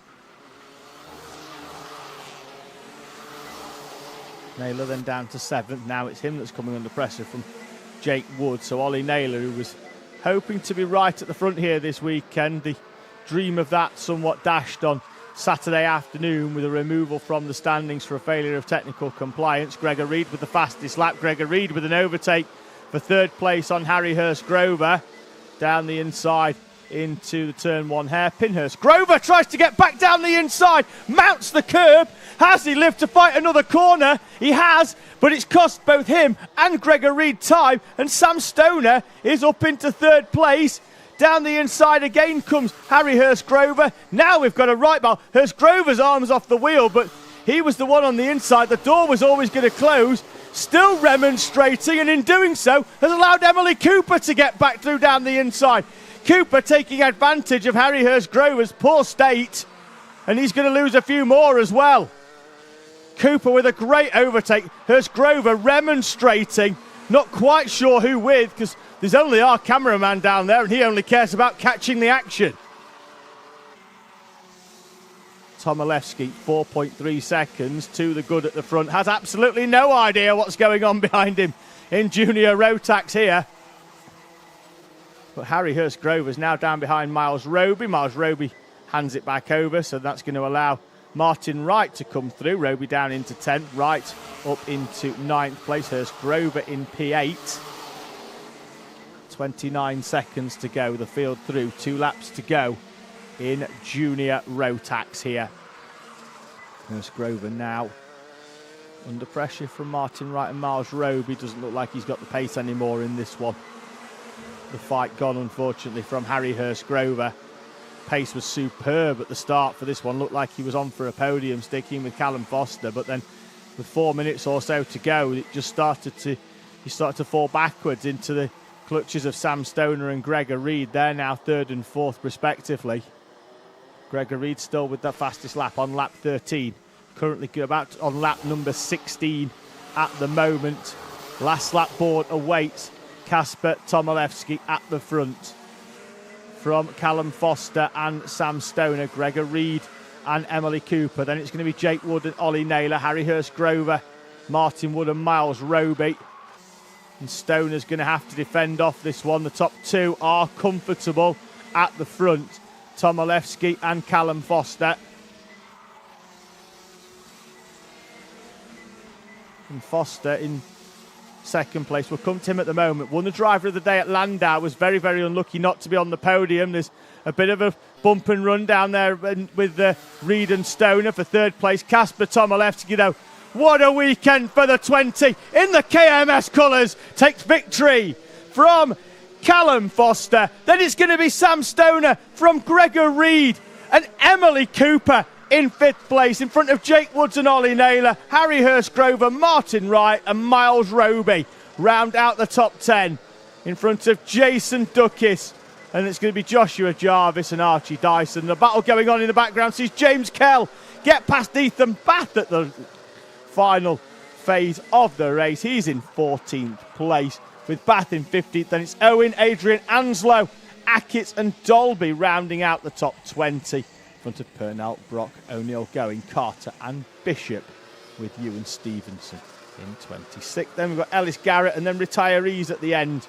Speaker 1: Naylor then down to 7th. Now it's him that's coming under pressure from Jake Wood. So Ollie Naylor, who was hoping to be right at the front here this weekend, the dream of that somewhat dashed on Saturday afternoon with a removal from the standings for a failure of technical compliance. Gregor Reid with the fastest lap. Gregor Reid with an overtake for 3rd place on Harry Hurst-Grover. Down the inside into the turn 1 hairpin. Hurst-Grover tries to get back down the inside, mounts the curb. Has he lived to fight another corner? He has, but it's cost both him and Gregor Reid time, and Sam Stoner is up into 3rd place. Down the inside again comes Harry Hurst-Grover. Now we've got a right bar. Hurst-Grover's arms off the wheel, but he was the one on the inside. The door was always going to close. Still remonstrating, and in doing so has allowed Emily Cooper to get back through down the inside. Cooper taking advantage of Harry Hurst-Grover's poor state, and he's going to lose a few more as well. Cooper with a great overtake. Hurst-Grover remonstrating, not quite sure who with, because there's only our cameraman down there and he only cares about catching the action. Tomilewski, 4.3 seconds to the good at the front. Has absolutely no idea what's going on behind him in junior Rotax here. But Harry Hurst-Grover's now down behind Miles Roby. Miles Roby hands it back over, so that's going to allow Martin Wright to come through. Roby down into 10th, Wright up into 9th place. Hurst-Grover in P8. 29 seconds to go, the field through. 2 laps to go in junior Rotax here. Hurst-Grover now under pressure from Martin Wright and Miles Roby. Doesn't look like he's got the pace anymore in this one. The fight gone, unfortunately, from Harry Hurst-Grover. Pace was superb at the start for this one. Looked like he was on for a podium, sticking with Callum Foster. But then, with 4 minutes or so to go, it just started to fall backwards into the clutches of Sam Stoner and Gregor Reid. They're now 3rd and 4th, respectively. Gregor Reid still with the fastest lap on lap 13. Currently about on lap number 16 at the moment. Last lap board awaits Kasper Tomilewski at the front. From Callum Foster and Sam Stoner, Gregor Reid and Emily Cooper. Then it's going to be Jake Wood and Ollie Naylor, Harry Hurst-Grover, Martin Wood and Miles Roby. And Stoner's going to have to defend off this one. The top 2 are comfortable at the front. Tomilewski and Callum Foster. And Foster in 2nd place. We'll come to him at the moment. Won the driver of the day at Landau. Was very, very unlucky not to be on the podium. There's a bit of a bump and run down there with Reid and Stoner for 3rd place. Kasper Tomilewski, though, what a weekend for the 20 in the KMS colours. Takes victory from Callum Foster. Then it's going to be Sam Stoner from Gregor Reid and Emily Cooper in 5th place in front of Jake Woods and Ollie Naylor. Harry Hurst-Grover, Martin Wright and Miles Roby round out the top 10 in front of Jason Duckis. And it's going to be Joshua Jarvis and Archie Dyson. The battle going on in the background sees James Kell get past Ethan Bath at the final phase of the race. He's in 14th place with Bath in 15th. Then it's Owen, Adrian Anslow Ackett and Dolby rounding out the top 20. In front of Purnell, Brock, O'Neill going, Carter and Bishop with Ewan Stevenson in 26. Then we've got Ellis Garrett and then retirees at the end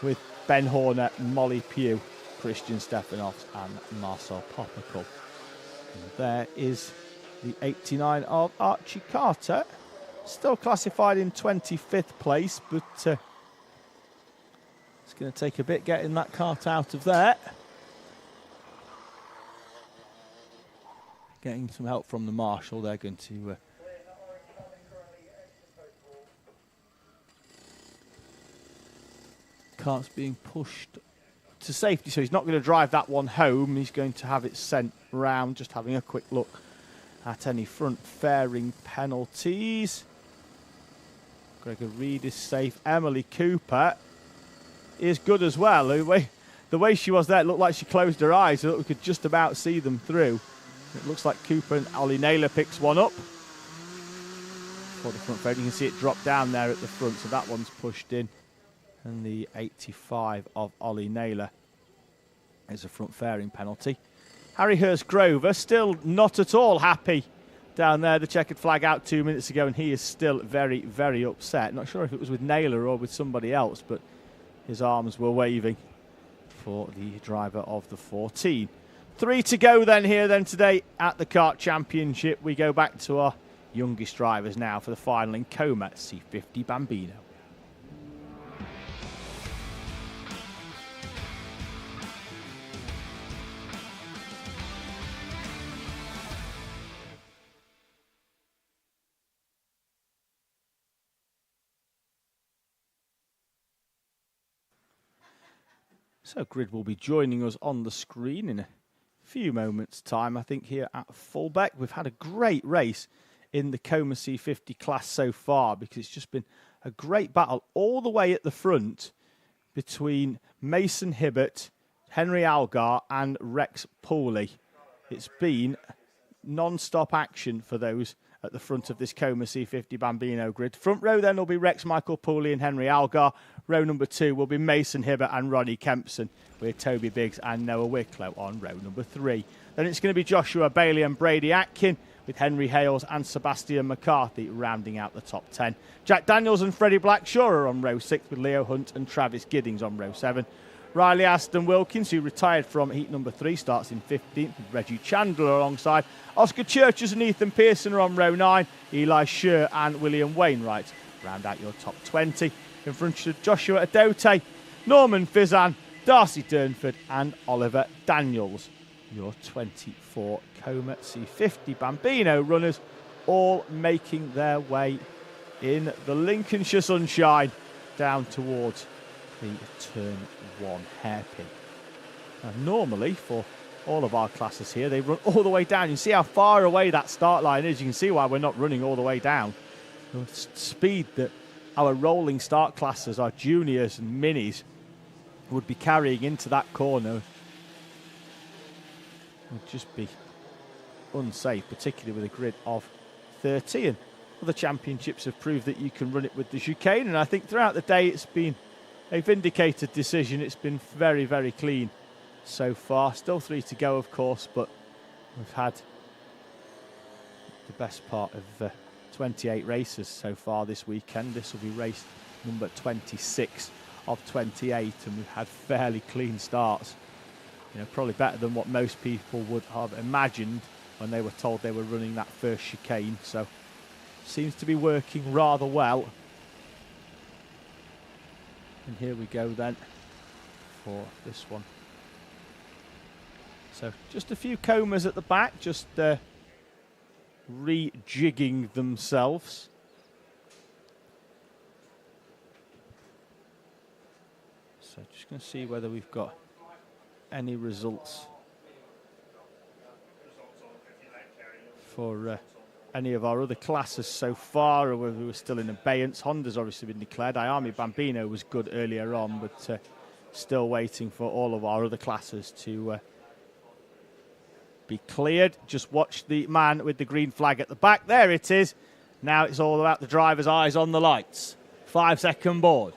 Speaker 1: with Ben Horner, Molly Pugh, Christian Stefanovs and Marcel Popical. And there is the 89 of Archie Carter. Still classified in 25th place, but it's going to take a bit getting that cart out of there. Getting some help from the marshal. They're going to cart's being pushed to safety, so he's not going to drive that one home. He's going to have it sent round. Just having a quick look at any front fairing penalties. Gregor Reed is safe. Emily Cooper is good as well. The way she was there, it looked like she closed her eyes. So we could just about see them through. It looks like Cooper and Ollie Naylor picks one up. For the front fairing, you can see it drop down there at the front, so that one's pushed in. And the 85 of Ollie Naylor is a front fairing penalty. Harry Hurst-Grover still not at all happy down there. The checkered flag out 2 minutes ago, and he is still very, very upset. Not sure if it was with Naylor or with somebody else, but his arms were waving for the driver of the 14. 3 to go then here then today at the Kart Championship. We go back to our youngest drivers now for the final in Coma C50 Bambino. So Grid will be joining us on the screen in a few moments' time, I think, here at Fulbeck. We've had a great race in the Coma C50 class so far because it's just been a great battle all the way at the front between Mason Hibbert, Henry Algar and Rex Pooley. It's been non-stop action for those at the front of this Coma C50 Bambino grid. Front row then will be Rex Michael Pooley and Henry Algar. Row number 2 will be Mason Hibbert and Ronnie Kempson with Toby Biggs and Noah Wicklow on row number 3. Then it's going to be Joshua Bailey and Brady Atkin with Henry Hales and Sebastian McCarthy rounding out the top 10. Jack Daniels and Freddie Blackshaw are on row 6 with Leo Hunt and Travis Giddings on row 7. Riley Aston Wilkins, who retired from heat number 3, starts in 15th with Reggie Chandler alongside. Oscar Churches and Ethan Pearson are on row 9. Eli Scher and William Wainwright round out your top 20. In front of Joshua Adote, Norman Fizan, Darcy Durnford and Oliver Daniels. Your 24 Coma C50 Bambino runners all making their way in the Lincolnshire sunshine down towards the turn 1 hairpin. Now, normally for all of our classes here, they run all the way down. You see how far away that start line is. You can see why we're not running all the way down. The speed that our rolling start classes, our juniors and minis, would be carrying into that corner would just be unsafe, particularly with a grid of 30. And other championships have proved that you can run it with the chicane, and I think throughout the day it's been a vindicated decision. It's been very, very clean so far. Still 3 to go, of course, but we've had the best part of 28 races so far this weekend. This will be race number 26 of 28, and we've had fairly clean starts. You know, probably better than what most people would have imagined when they were told they were running that first chicane. So seems to be working rather well. And here we go then for this one. So just a few combers at the back, just rejigging themselves. So just going to see whether we've got any results for any of our other classes so far, or whether we're still in abeyance. Honda's obviously been declared. Iami Bambino was good earlier on, but still waiting for all of our other classes to be cleared. Just watch the man with the green flag at the back. There it is. Now it's all about the driver's eyes on the lights. 5-second board.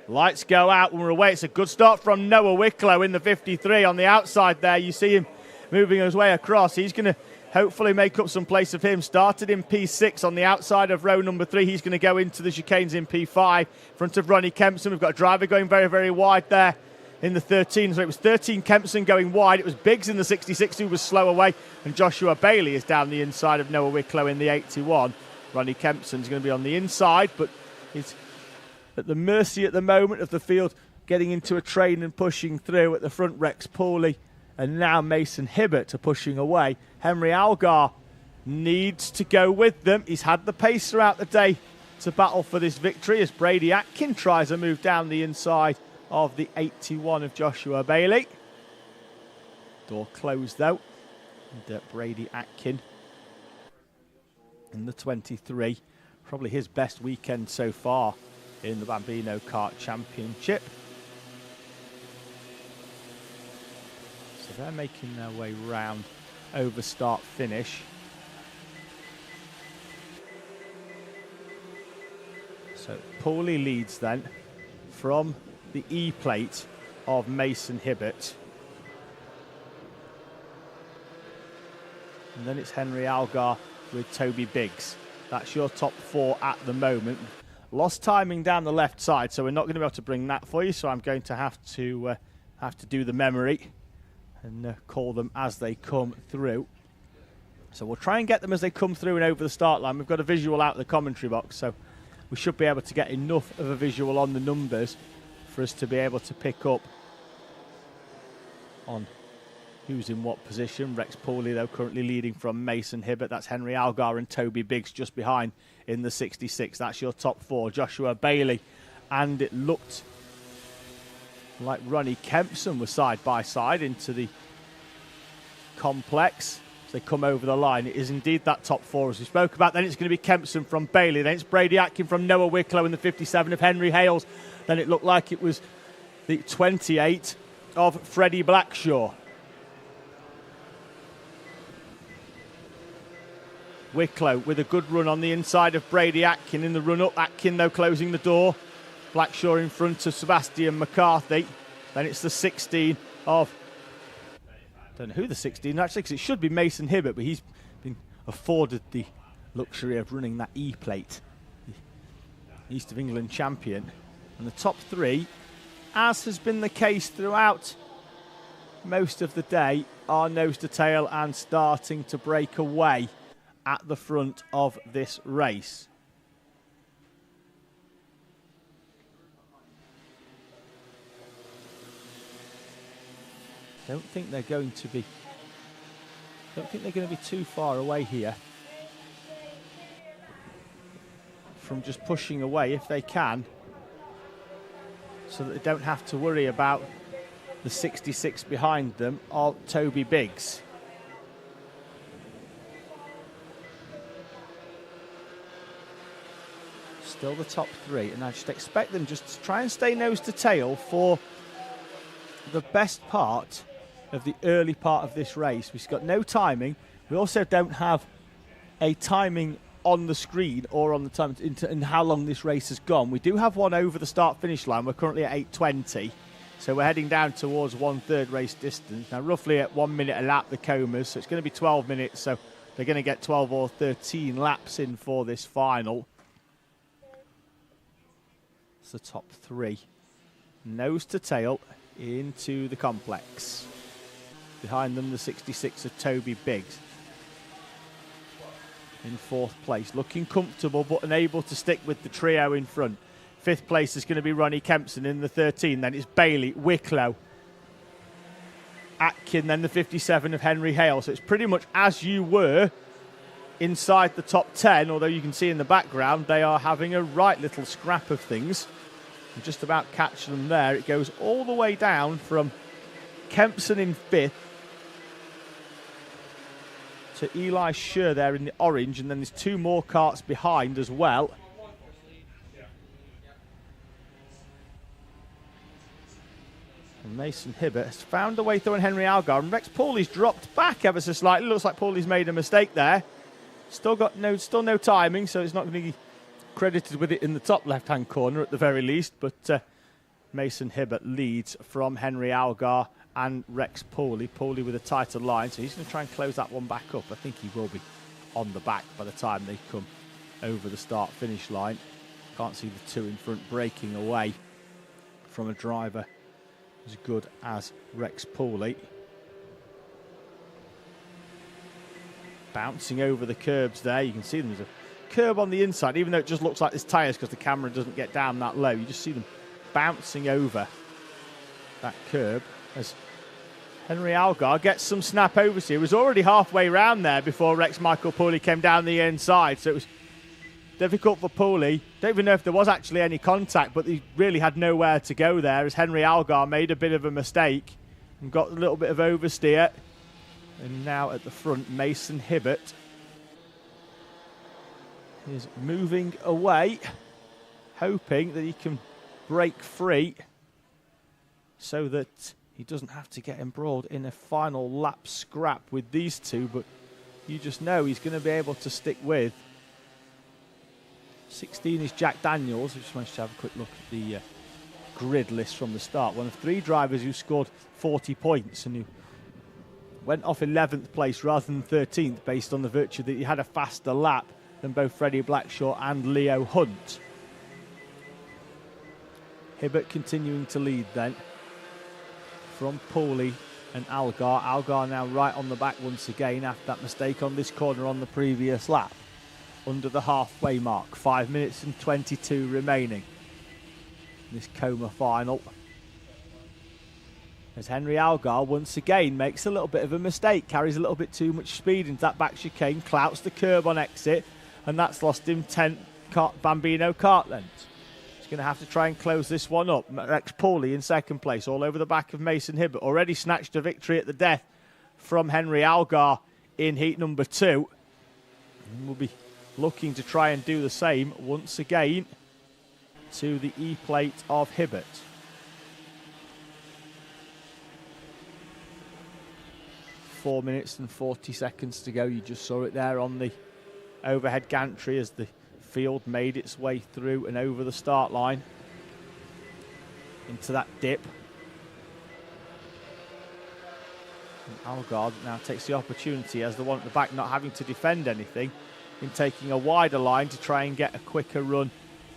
Speaker 1: Lights go out when we're away. It's a good start from Noah Wicklow in the 53 on the outside there. You see him moving his way across. He's going to hopefully make up some place of him. Started in P6 on the outside of row number 3. He's going to go into the chicanes in P5 in front of Ronnie Kempson. We've got a driver going very, very wide there in the 13. So it was 13 Kempson going wide. It was Biggs in the 66 who was slow away. And Joshua Bailey is down the inside of Noah Wicklow in the 81. Ronnie Kempson's going to be on the inside, but he's at the mercy at the moment of the field getting into a train and pushing through. At the front, Rex Pauly and now Mason Hibbert are pushing away. Henry Algar needs to go with them. He's had the pace throughout the day to battle for this victory as Brady Atkin tries a move down the inside of the 81 of Joshua Bailey. Door closed though. And Brady Atkin in the 23. Probably his best weekend so far in the Bambino Kart Championship. So they're making their way round over start finish. So Paulie leads then from the E plate of Mason Hibbert. And then it's Henry Algar with Toby Biggs. That's your top 4 at the moment. Lost timing down the left side, so we're not going to be able to bring that for you. So I'm going to have to do the memory and call them as they come through. So we'll try and get them as they come through and over the start line. We've got a visual out of the commentary box, so we should be able to get enough of a visual on the numbers for us to be able to pick up on who's in what position. Rex Pauly, though, currently leading from Mason Hibbert. That's Henry Algar and Toby Biggs just behind in the 66. That's your top 4. Joshua Bailey. And it looked like Ronnie Kempson was side by side into the complex. As they come over the line, it is indeed that top 4 as we spoke about. Then it's going to be Kempson from Bailey. Then it's Brady Atkin from Noah Wicklow in the 57 of Henry Hales. Then it looked like it was the 28 of Freddie Blackshaw. Wicklow with a good run on the inside of Brady Atkin in the run-up. Atkin, though, closing the door. Blackshaw in front of Sebastian McCarthy. Then it's the 16 of... I don't know who the 16 actually, because it should be Mason Hibbert, but he's been afforded the luxury of running that E-plate. The East of England champion. And the top 3, as has been the case throughout most of the day, are nose to tail and starting to break away at the front of this race. Don't think they're going to be too far away here from just pushing away if they can, so that they don't have to worry about the 66 behind them of Toby Biggs. Still the top 3, and I just expect them just to try and stay nose to tail for the best part of the early part of this race. We've got no timing. We also don't have a timing on the screen or on the time in how long this race has gone. We do have one over the start-finish line. We're currently at 8:20, so we're heading down towards 1/3 race distance. Now, roughly at 1 minute a lap, the Comas, so it's going to be 12 minutes, so they're going to get 12 or 13 laps in for this final. It's the top 3. Nose to tail into the complex. Behind them, the 66 of Toby Biggs. In 4th place. Looking comfortable, but unable to stick with the trio in front. 5th place is going to be Ronnie Kempson in the 13. Then it's Bailey, Wicklow, Atkin, then the 57 of Henry Hale. So it's pretty much as you were inside the top 10, although you can see in the background they are having a right little scrap of things. And just about catch them there. It goes all the way down from Kempson in 5th to Eli Scher there in the orange, and then there's 2 more carts behind as well. And Mason Hibbert has found a way through, and Henry Algar, and Rex Pauly's dropped back ever so slightly. Looks like Pauly's made a mistake there. Still no timing, so it's not going to be credited with it in the top left-hand corner at the very least, but Mason Hibbert leads from Henry Algar and Rex Pooley. Pooley with a tighter line, so he's going to try and close that one back up. I think he will be on the back by the time they come over the start-finish line. Can't see the two in front breaking away from a driver as good as Rex Pooley. Bouncing over the curbs there. You can see them. There's a curb on the inside, even though it just looks like there's tyres because the camera doesn't get down that low. You just see them bouncing over that curb as Henry Algar gets some snap overs here. He was already halfway round there before Rex Michael Pooley came down the inside, so it was difficult for Pooley. Don't even know if there was actually any contact, but he really had nowhere to go there as Henry Algar made a bit of a mistake and got a little bit of oversteer. And now at the front, Mason Hibbert is moving away, hoping that he can break free so that he doesn't have to get embroiled in a final lap scrap with these two, but you just know he's going to be able to stick with. 16 is Jack Daniels. I just managed to have a quick look at the grid list from the start. One of 3 drivers who scored 40 points and who went off 11th place rather than 13th based on the virtue that he had a faster lap than both Freddie Blackshaw and Leo Hunt. Hibbert continuing to lead then from Pooley and Algar. Algar now right on the back once again after that mistake on this corner on the previous lap. Under the halfway mark, 5 minutes and 22 remaining in this Coma final. As Henry Algar once again makes a little bit of a mistake, carries a little bit too much speed into that back chicane, clouts the curb on exit, and that's lost him 10 Bambino kart lengths. He's going to have to try and close this one up. Rex Pooley in second place, all over the back of Mason Hibbert. Already snatched a victory at the death from Henry Algar in heat number 2. And we'll be looking to try and do the same once again to the E-plate of Hibbert. Four minutes and 40 seconds to go. You just saw it there on the overhead gantry as the field made its way through and over the start line into that dip. And Algar now takes the opportunity as the one at the back not having to defend anything in taking a wider line to try and get a quicker run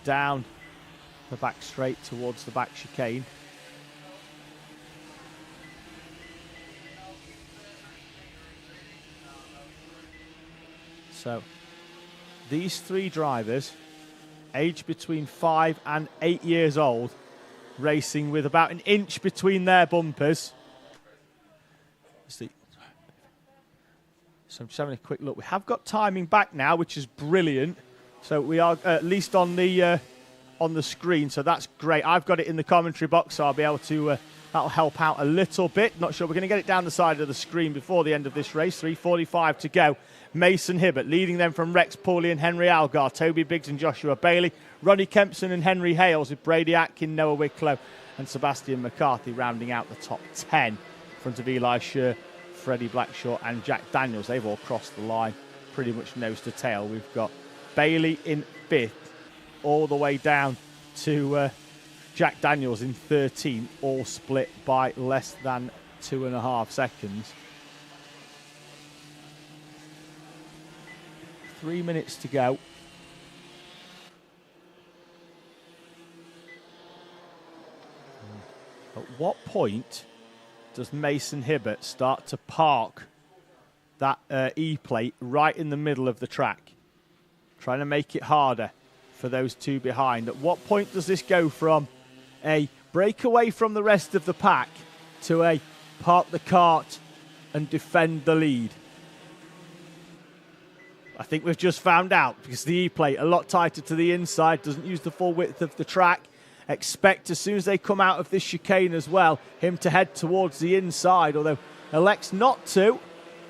Speaker 1: down the back straight towards the back chicane. So these 3 drivers, aged between 5 and 8 years old, racing with about an inch between their bumpers. So I'm just having a quick look. We have got timing back now, which is brilliant. So we are at least on the screen, so that's great. I've got it in the commentary box, so I'll be able to, that'll help out a little bit. Not sure, we're going to get it down the side of the screen before the end of this race. 3:45 to go. Mason Hibbert leading them from Rex Pooley and Henry Algar, Toby Biggs and Joshua Bailey, Ronnie Kempson and Henry Hales, with Brady Atkin, Noah Wicklow and Sebastian McCarthy rounding out the top 10 in front of Eli Scher, Freddie Blackshaw and Jack Daniels. They've all crossed the line pretty much nose to tail. We've got Bailey in 5th all the way down to Jack Daniels in 13th, all split by less than 2.5 seconds. 3 minutes to go. At what point does Mason Hibbert start to park that E-plate right in the middle of the track, trying to make it harder for those 2 behind? At what point does this go from a break away from the rest of the pack to a park the kart and defend the lead? I think we've just found out, because the E-plate a lot tighter to the inside, doesn't use the full width of the track. Expect as soon as they come out of this chicane as well, him to head towards the inside, although elects not to.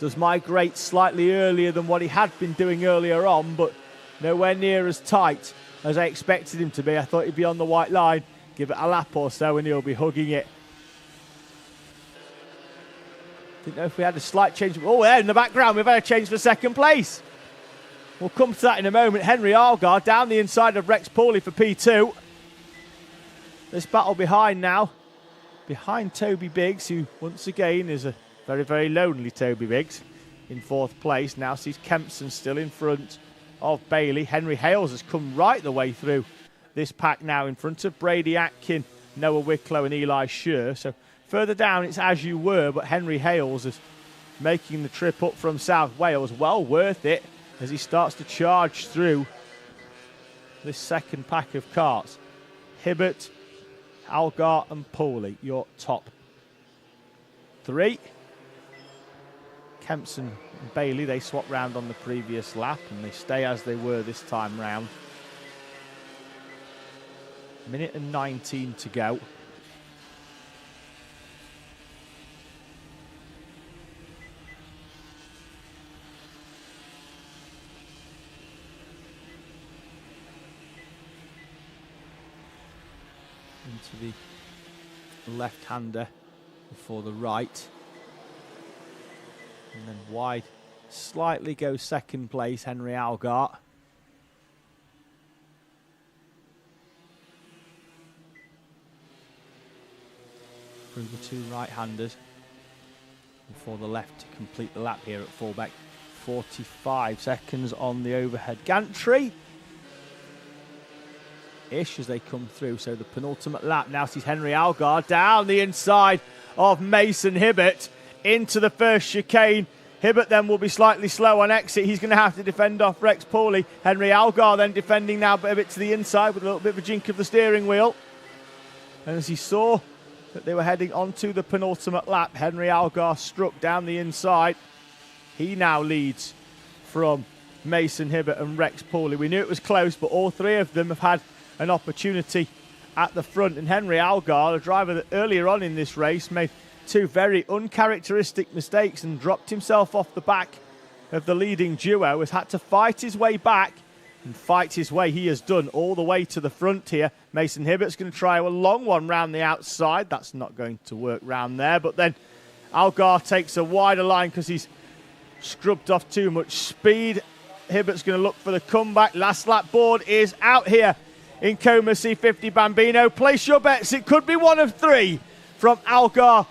Speaker 1: Does migrate slightly earlier than what he had been doing earlier on, but nowhere near as tight as I expected him to be. I thought he'd be on the white line, give it a lap or so, and he'll be hugging it. Didn't know if we had a slight change. Oh, there in the background, we've had a change for second place. We'll come to that in a moment. Henry Algar down the inside of Rex Pooley for P2. this battle behind now. Behind Toby Biggs, who once again is a very, very lonely Toby Biggs in 4th place. Now sees Kempson still in front of Bailey. Henry Hales has come right the way through this pack now in front of Brady Atkin, Noah Wicklow and Eli Scher. So further down it's As You Were, but Henry Hales is making the trip up from South Wales. Well worth it as he starts to charge through this second pack of karts. Hibbert, Algar and Pooley, your top 3. Kempson and Bailey, they swap round on the previous lap and they stay as they were this time round. 1:19 to go. Into the left-hander before the right. And then wide, slightly goes second place, Henry Algar. Through the 2 right-handers before the left to complete the lap here at Fulbeck. 45 seconds on the overhead gantry. As they come through, so the penultimate lap now sees Henry Algar down the inside of Mason Hibbert into the first chicane. Hibbert then will be slightly slow on exit. He's going to have to defend off Rex Pooley. Henry Algar then defending now a bit to the inside with a little bit of a jink of the steering wheel. And as he saw that they were heading onto the penultimate lap, Henry Algar struck down the inside. He now leads from Mason Hibbert and Rex Pooley. We knew it was close, but all 3 of them have had an opportunity at the front. And Henry Algar, a driver that earlier on in this race made 2 very uncharacteristic mistakes and dropped himself off the back of the leading duo, has had to fight his way back and fight his way. He has done all the way to the front here. Mason Hibbert's going to try a long one round the outside. That's not going to work round there. But then Algar takes a wider line because he's scrubbed off too much speed. Hibbert's going to look for the comeback. Last lap board is out here in Coma C50 Bambino. Place your bets. It could be one of 3 from Algar,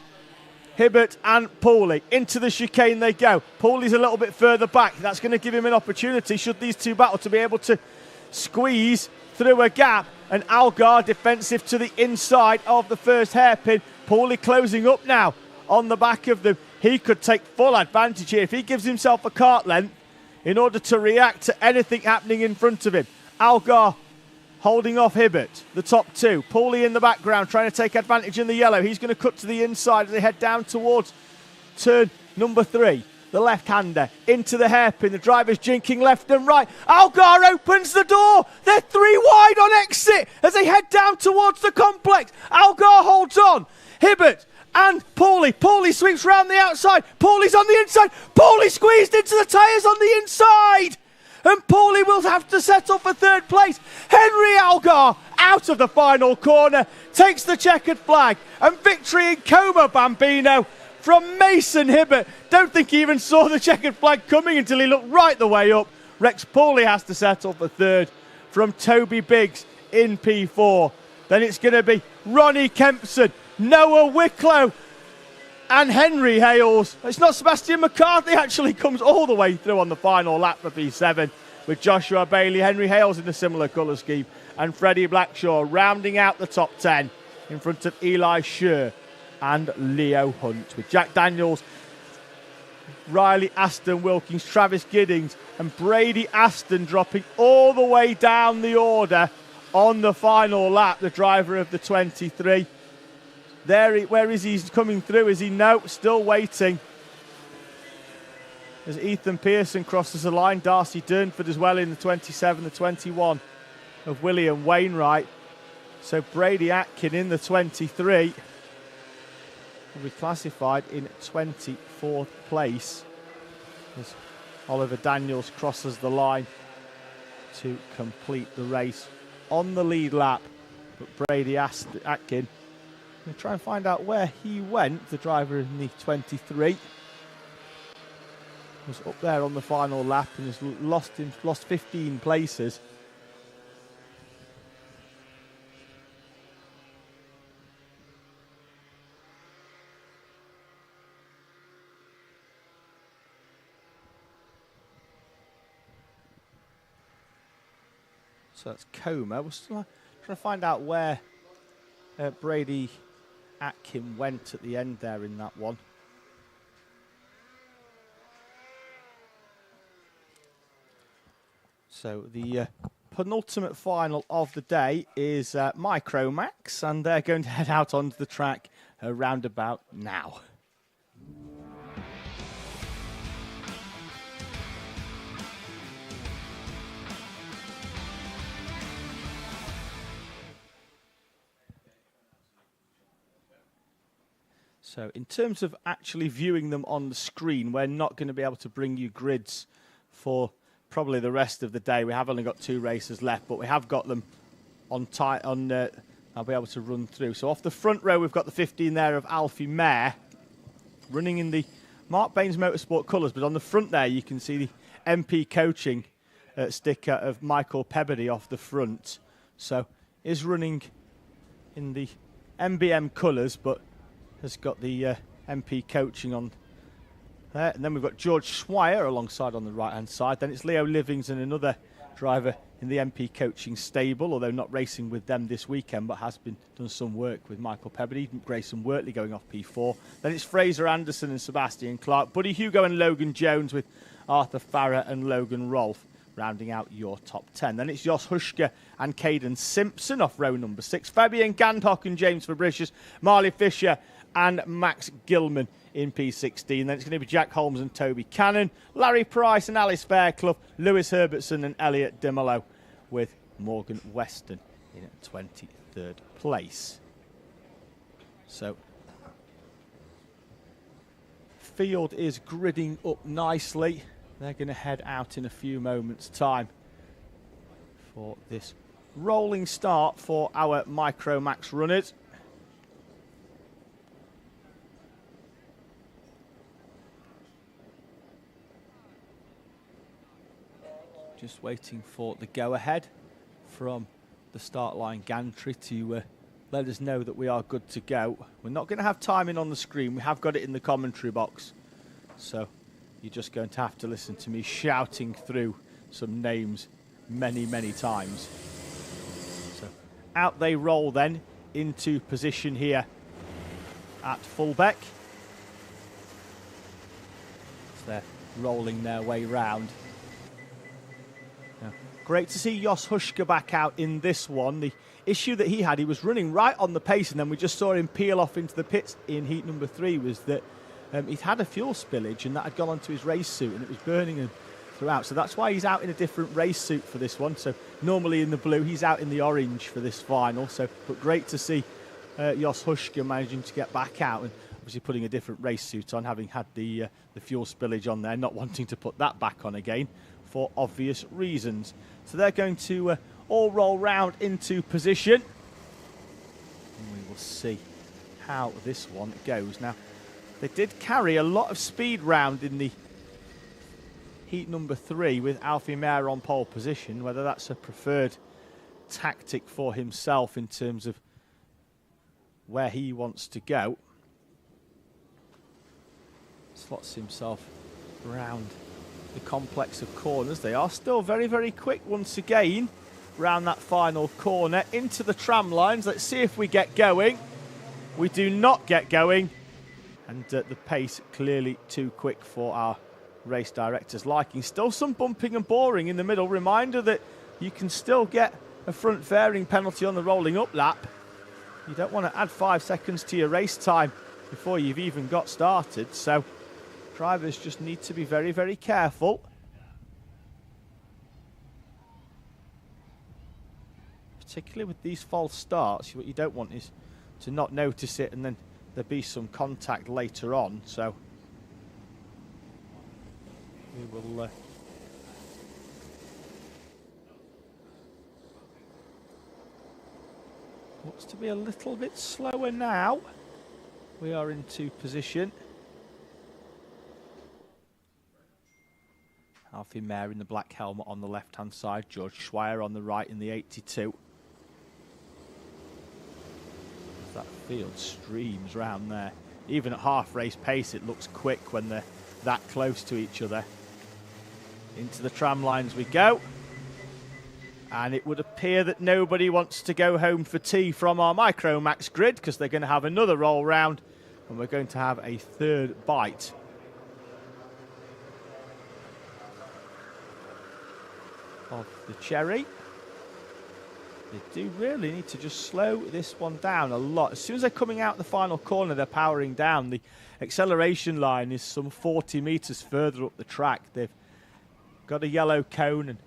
Speaker 1: Hibbert and Pooley. Into the chicane they go. Pooley's a little bit further back. That's going to give him an opportunity, should these 2 battle, to be able to squeeze through a gap. And Algar defensive to the inside of the first hairpin. Pooley closing up now on the back of them. He could take full advantage here if he gives himself a kart length in order to react to anything happening in front of him. Algar holding off Hibbert, the top 2. Pooley in the background trying to take advantage in the yellow. He's going to cut to the inside as they head down towards turn number 3. The left-hander into the hairpin. The driver's jinking left and right. Algar opens the door. They're 3 wide on exit as they head down towards the complex. Algar holds on. Hibbert and Pooley. Pooley sweeps round the outside. Pooley's on the inside. Pooley squeezed into the tyres on the inside. And Pooley will have to settle for 3rd place. Henry Algar out of the final corner takes the checkered flag. And victory in Coma Bambino from Mason Hibbert. Don't think he even saw the checkered flag coming until he looked right the way up. Rex Pooley has to settle for 3rd from Toby Biggs in P4. Then it's going to be Ronnie Kempson, Noah Wicklow and Henry Hales. It's not Sebastian McCarthy, actually comes all the way through on the final lap for P7 with Joshua Bailey, Henry Hales in a similar colour scheme, and Freddie Blackshaw rounding out the top 10 in front of Eli Scher and Leo Hunt, with Jack Daniels, Riley Aston Wilkins, Travis Giddings and Brady Aston dropping all the way down the order on the final lap, the driver of the 23. Where is he coming through? Is he? No, still waiting. As Ethan Pearson crosses the line, Darcy Durnford as well in the 27, the 21 of William Wainwright. So Brady Atkin in the 23 will be classified in 24th place as Oliver Daniels crosses the line to complete the race on the lead lap. But Brady Atkin, we'll try and find out where he went. The driver in the 23 was up there on the final lap and has lost 15 places. So that's Coma. We're still trying to find out where Brady Atkin went at the end there in that one. So the penultimate final of the day is Micromax, and they're going to head out onto the track around about now. So in terms of actually viewing them on the screen, we're not going to be able to bring you grids for probably the rest of the day. We have only got 2 races left, but we have got them on I'll be able to run through. So off the front row, we've got the 15 there of Alfie Mare, running in the Mark Baines Motorsport colours. But on the front there, you can see the MP Coaching sticker of Michael Pebbody off the front. So is running in the MBM colours, but has got the MP Coaching on there. And then we've got George Swire alongside on the right-hand side. Then it's Leo Livings and another driver in the MP Coaching stable, although not racing with them this weekend, but has been done some work with Michael Pebbody. Grayson Wortley going off P4. Then it's Fraser Anderson and Sebastian Clark. Buddy Hugo and Logan Jones with Arthur Farrer and Logan Rolfe rounding out your top 10. Then it's Jos Huschke and Caden Simpson off row number 6. Fabian Gandhock and James Fabricius, Marley Fisher and Max Gilman in P16. Then it's going to be Jack Holmes and Toby Cannon, Larry Price and Alice Fairclough, Lewis Herbertson and Elliot Dimolo, with Morgan Weston in 23rd place. So field is gridding up nicely. They're going to head out in a few moments' time for this rolling start for our Micromax runners. Just waiting for the go-ahead from the start line gantry to let us know that we are good to go. We're not going to have timing on the screen. We have got it in the commentary box. So you're just going to have to listen to me shouting through some names many, many times. So out they roll then into position here at Fulbeck. So they're rolling their way round. Great to see Jos Huschke back out in this one. The issue that he had, he was running right on the pace, and then we just saw him peel off into the pits in heat number 3, was that he'd had a fuel spillage, and that had gone onto his race suit, and it was burning him throughout. So that's why he's out in a different race suit for this one. So normally in the blue, he's out in the orange for this final. So, but great to see Jos Huschke managing to get back out, and obviously putting a different race suit on, having had the fuel spillage on there, not wanting to put that back on again for obvious reasons. So they're going to all roll round into position. And we will see how this one goes. Now, they did carry a lot of speed round in the heat number 3 with Alfie Mare on pole position. Whether that's a preferred tactic for himself in terms of where he wants to go. Slots himself round the complex of corners. They are still very, very quick once again round that final corner into the tram lines. Let's see if we get going. We do not get going, and the pace clearly too quick for our race director's liking. Still some bumping and boring in the middle. Reminder that you can still get a front fairing penalty on the rolling up lap. You don't want to add 5 seconds to your race time before you've even got started, so drivers just need to be very, very careful. Particularly with these false starts, what you don't want is to not notice it and then there be some contact later on. So we will looks to be a little bit slower now. We are into position. Alfie Mare in the black helmet on the left-hand side. George Schweier on the right in the 82. As that field streams round there. Even at half-race pace, it looks quick when they're that close to each other. Into the tram lines we go. And it would appear that nobody wants to go home for tea from our Micromax grid, because they're going to have another roll round and we're going to have a third bite. Of the cherry. They do really need to just slow this one down a lot. As soon as they're coming out the final corner, they're powering down. The acceleration line is some 40 metres further up the track. They've got a yellow cone and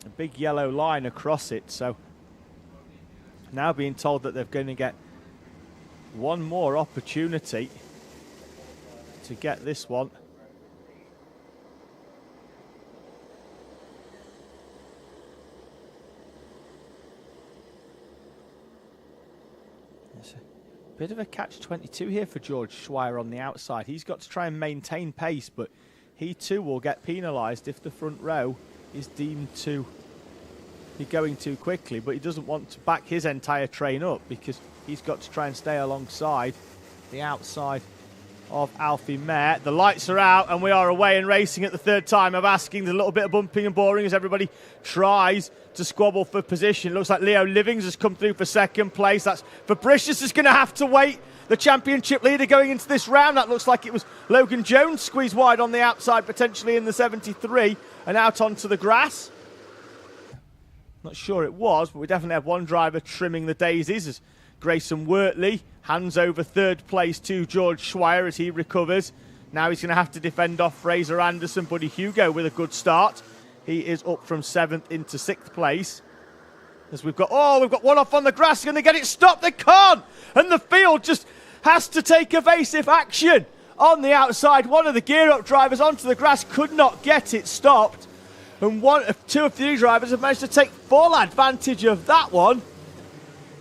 Speaker 1: a big yellow line across it. So now being told that they're going to get one more opportunity to get this one. It's a bit of a catch-22 here for George Schweier on the outside. He's got to try and maintain pace, but he too will get penalised if the front row is deemed to be going too quickly, but he doesn't want to back his entire train up because he's got to try and stay alongside the outside of Alfie Mayer. The lights are out and we are away and racing at the third time of asking. There's a little bit of bumping and boring as everybody tries to squabble for position. It looks like Leo Livings has come through for second place. That's Fabricius is going to have to wait. The championship leader going into this round. That looks like it was Logan Jones squeezed wide on the outside, potentially in the 73 and out onto the grass. Not sure it was, but we definitely have one driver trimming the daisies as Grayson Wortley hands over third place to George Schweier as he recovers. Now he's going to have to defend off Fraser Anderson. Buddy Hugo with a good start. He is up from 7th into 6th place. As we've got one off on the grass. Going to get it stopped. They can't. And the field just has to take evasive action on the outside. One of the gear-up drivers onto the grass could not get it stopped. And two of three drivers have managed to take full advantage of that one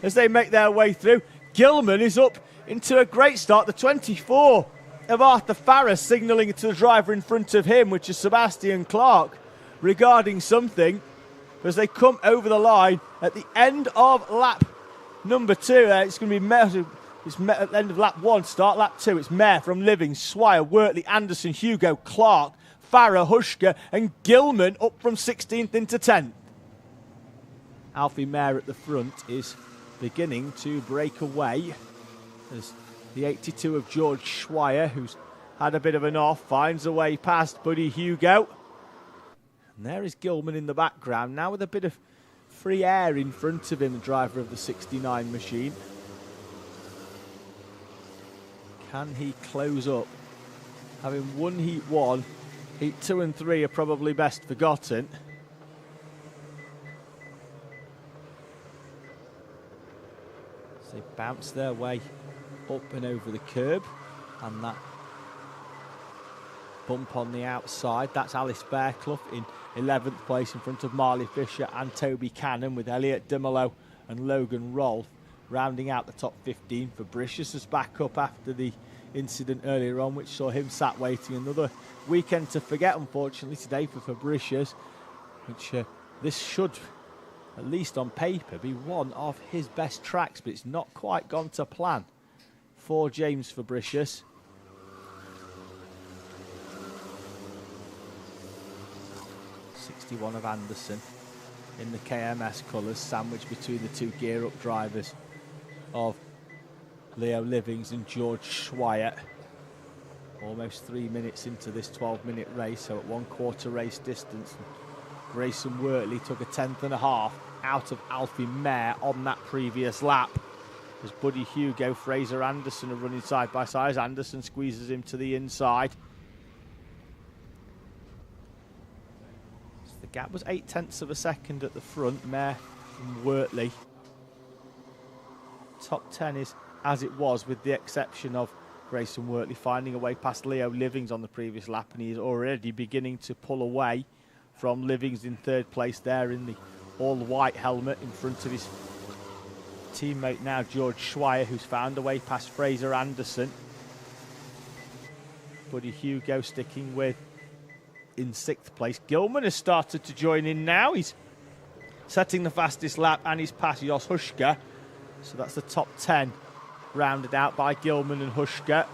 Speaker 1: as they make their way through. Gilman is up into a great start. The 24 of Arthur Farrer signalling to the driver in front of him, which is Sebastian Clark, regarding something as they come over the line at the end of lap number 2. It's going to be at the end of lap 1, start lap 2. It's Mayer from Livings, Schweier, Wortley, Anderson, Hugo, Clark, Farrer, Hushka and Gilman up from 16th into 10th. Alfie Mayer at the front is beginning to break away as the 82 of George Schweier, who's had a bit of an off, finds a way past Buddy Hugo. And there is Gilman in the background, now with a bit of free air in front of him, the driver of the 69 machine. Can he close up? Having won Heat 1, Heat 2 and 3 are probably best forgotten. So they bounce their way up and over the curb, and that bump on the outside, that's Alice Bearclough in 11th place in front of Marley Fisher and Toby Cannon, with Elliot Dimolo and Logan Rolfe rounding out the top 15. Fabricius is back up after the incident earlier on, which saw him sat waiting. Another weekend to forget, unfortunately, today for Fabricius, which this should, at least on paper, be one of his best tracks, but it's not quite gone to plan for James Fabricius. One of Anderson in the KMS colours, sandwiched between the two gear-up drivers of Leo Livings and George Schweier. Almost 3 minutes into this 12-minute race, so at 1/4 race distance. Grayson Wortley took a 10th.5 out of Alfie Mayer on that previous lap. As Buddy Hugo, Fraser Anderson are running side by side. Anderson squeezes him to the inside. The gap was 0.8 of a second at the front. Mayer and Wortley. Top 10 is as it was, with the exception of Grayson Wortley finding a way past Leo Livings on the previous lap, and he is already beginning to pull away from Livings in third place there in the all-white helmet in front of his teammate now, George Schweier, who's found a way past Fraser Anderson. Buddy Hugo sticking with in 6th place. Gilman has started to join in now. He's setting the fastest lap and he's past Jos Hushka. So that's the top 10 rounded out by Gilman and Hushka.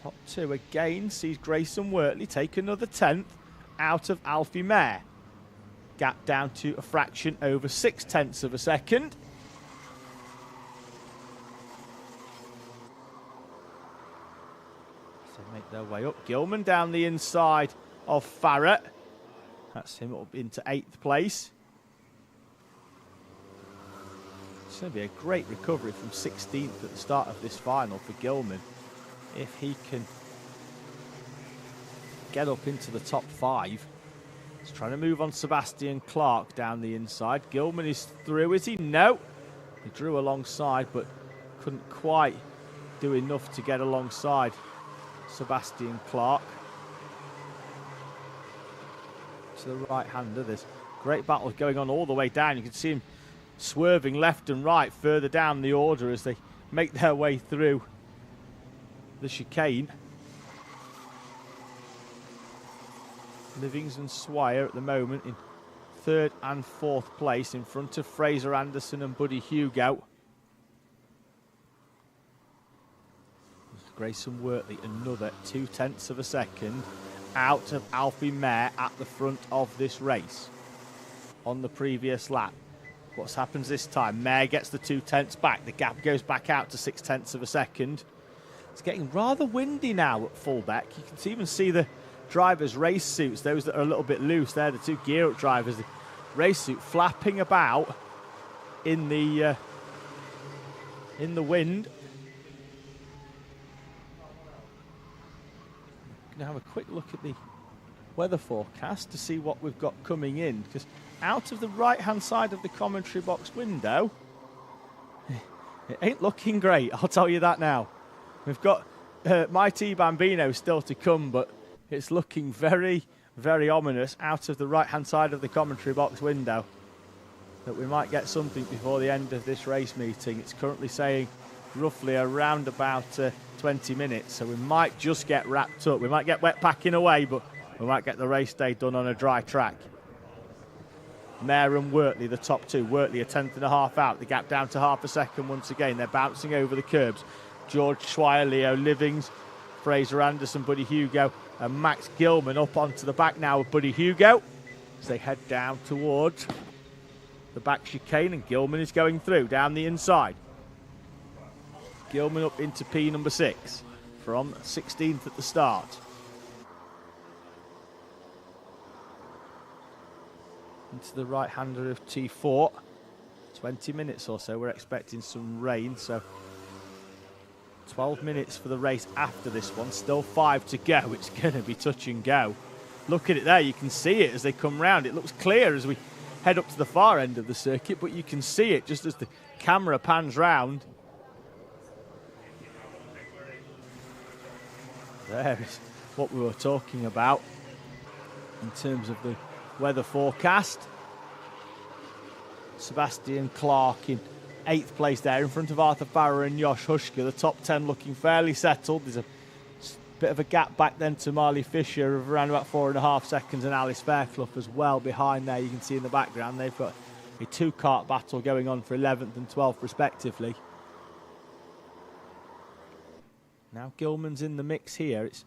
Speaker 1: Top 2 again sees Grayson Wortley take another 10th out of Alfie Mayer. Gap down to a fraction over 0.6 of a second. So make their way up. Gilman down the inside of Farrett. That's him up into 8th place. It's going to be a great recovery from 16th at the start of this final for Gilman. If he can get up into the top 5. He's trying to move on Sebastian Clark down the inside. Gilman is through, is he? No. He drew alongside, but couldn't quite do enough to get alongside Sebastian Clark. To the right-hander, there's great battle going on all the way down. You can see him swerving left and right further down the order as they make their way through the chicane. Livings and Swire at the moment in 3rd and 4th place in front of Fraser Anderson and Buddy Hugo. Grayson Wortley another 0.2 of a second out of Alfie Mayer at the front of this race. On the previous lap, what's happened this time? Mayer gets the 0.2 back. The gap goes back out to 0.6 of a second. It's getting rather windy now at Fulbeck. You can even see the drivers' race suits, those that are a little bit loose. They're the 2 gear-up drivers. The race suit flapping about in the wind. Going to have a quick look at the weather forecast to see what we've got coming in, because out of the right-hand side of the commentary box window, it ain't looking great, I'll tell you that now. We've got Mighty Bambino still to come, but it's looking very, very ominous out of the right-hand side of the commentary box window that we might get something before the end of this race meeting. It's currently saying roughly around about 20 minutes, so we might just get wrapped up. We might get wet packing away, but we might get the race day done on a dry track. Mayer and Wortley, the top 2. Wortley a 10.5 out. The gap down to 0.5 seconds once again. They're bouncing over the curbs. George Swire, Leo Livings, Fraser Anderson, Buddy Hugo, and Max Gilman up onto the back now with Buddy Hugo as they head down towards the back chicane, and Gilman is going through down the inside. Gilman up into P number 6 from 16th at the start. Into the right-hander of T4. 20 minutes or so. We're expecting some rain, so 12 minutes for the race after this one. Still 5 to go. It's going to be touch and go. Look at it there. You can see it as they come round. It looks clear as we head up to the far end of the circuit, but you can see it just as the camera pans round. There is what we were talking about in terms of the weather forecast. Sebastian Clark in 8th place there in front of Arthur Farrer and Josh Huschke. The top 10 looking fairly settled. There's a bit of a gap back then to Marley Fisher of around about 4.5 seconds, and Alice Fairclough as well behind there. You can see in the background they've got a 2-kart battle going on for 11th and 12th respectively. Now Gilman's in the mix here. It's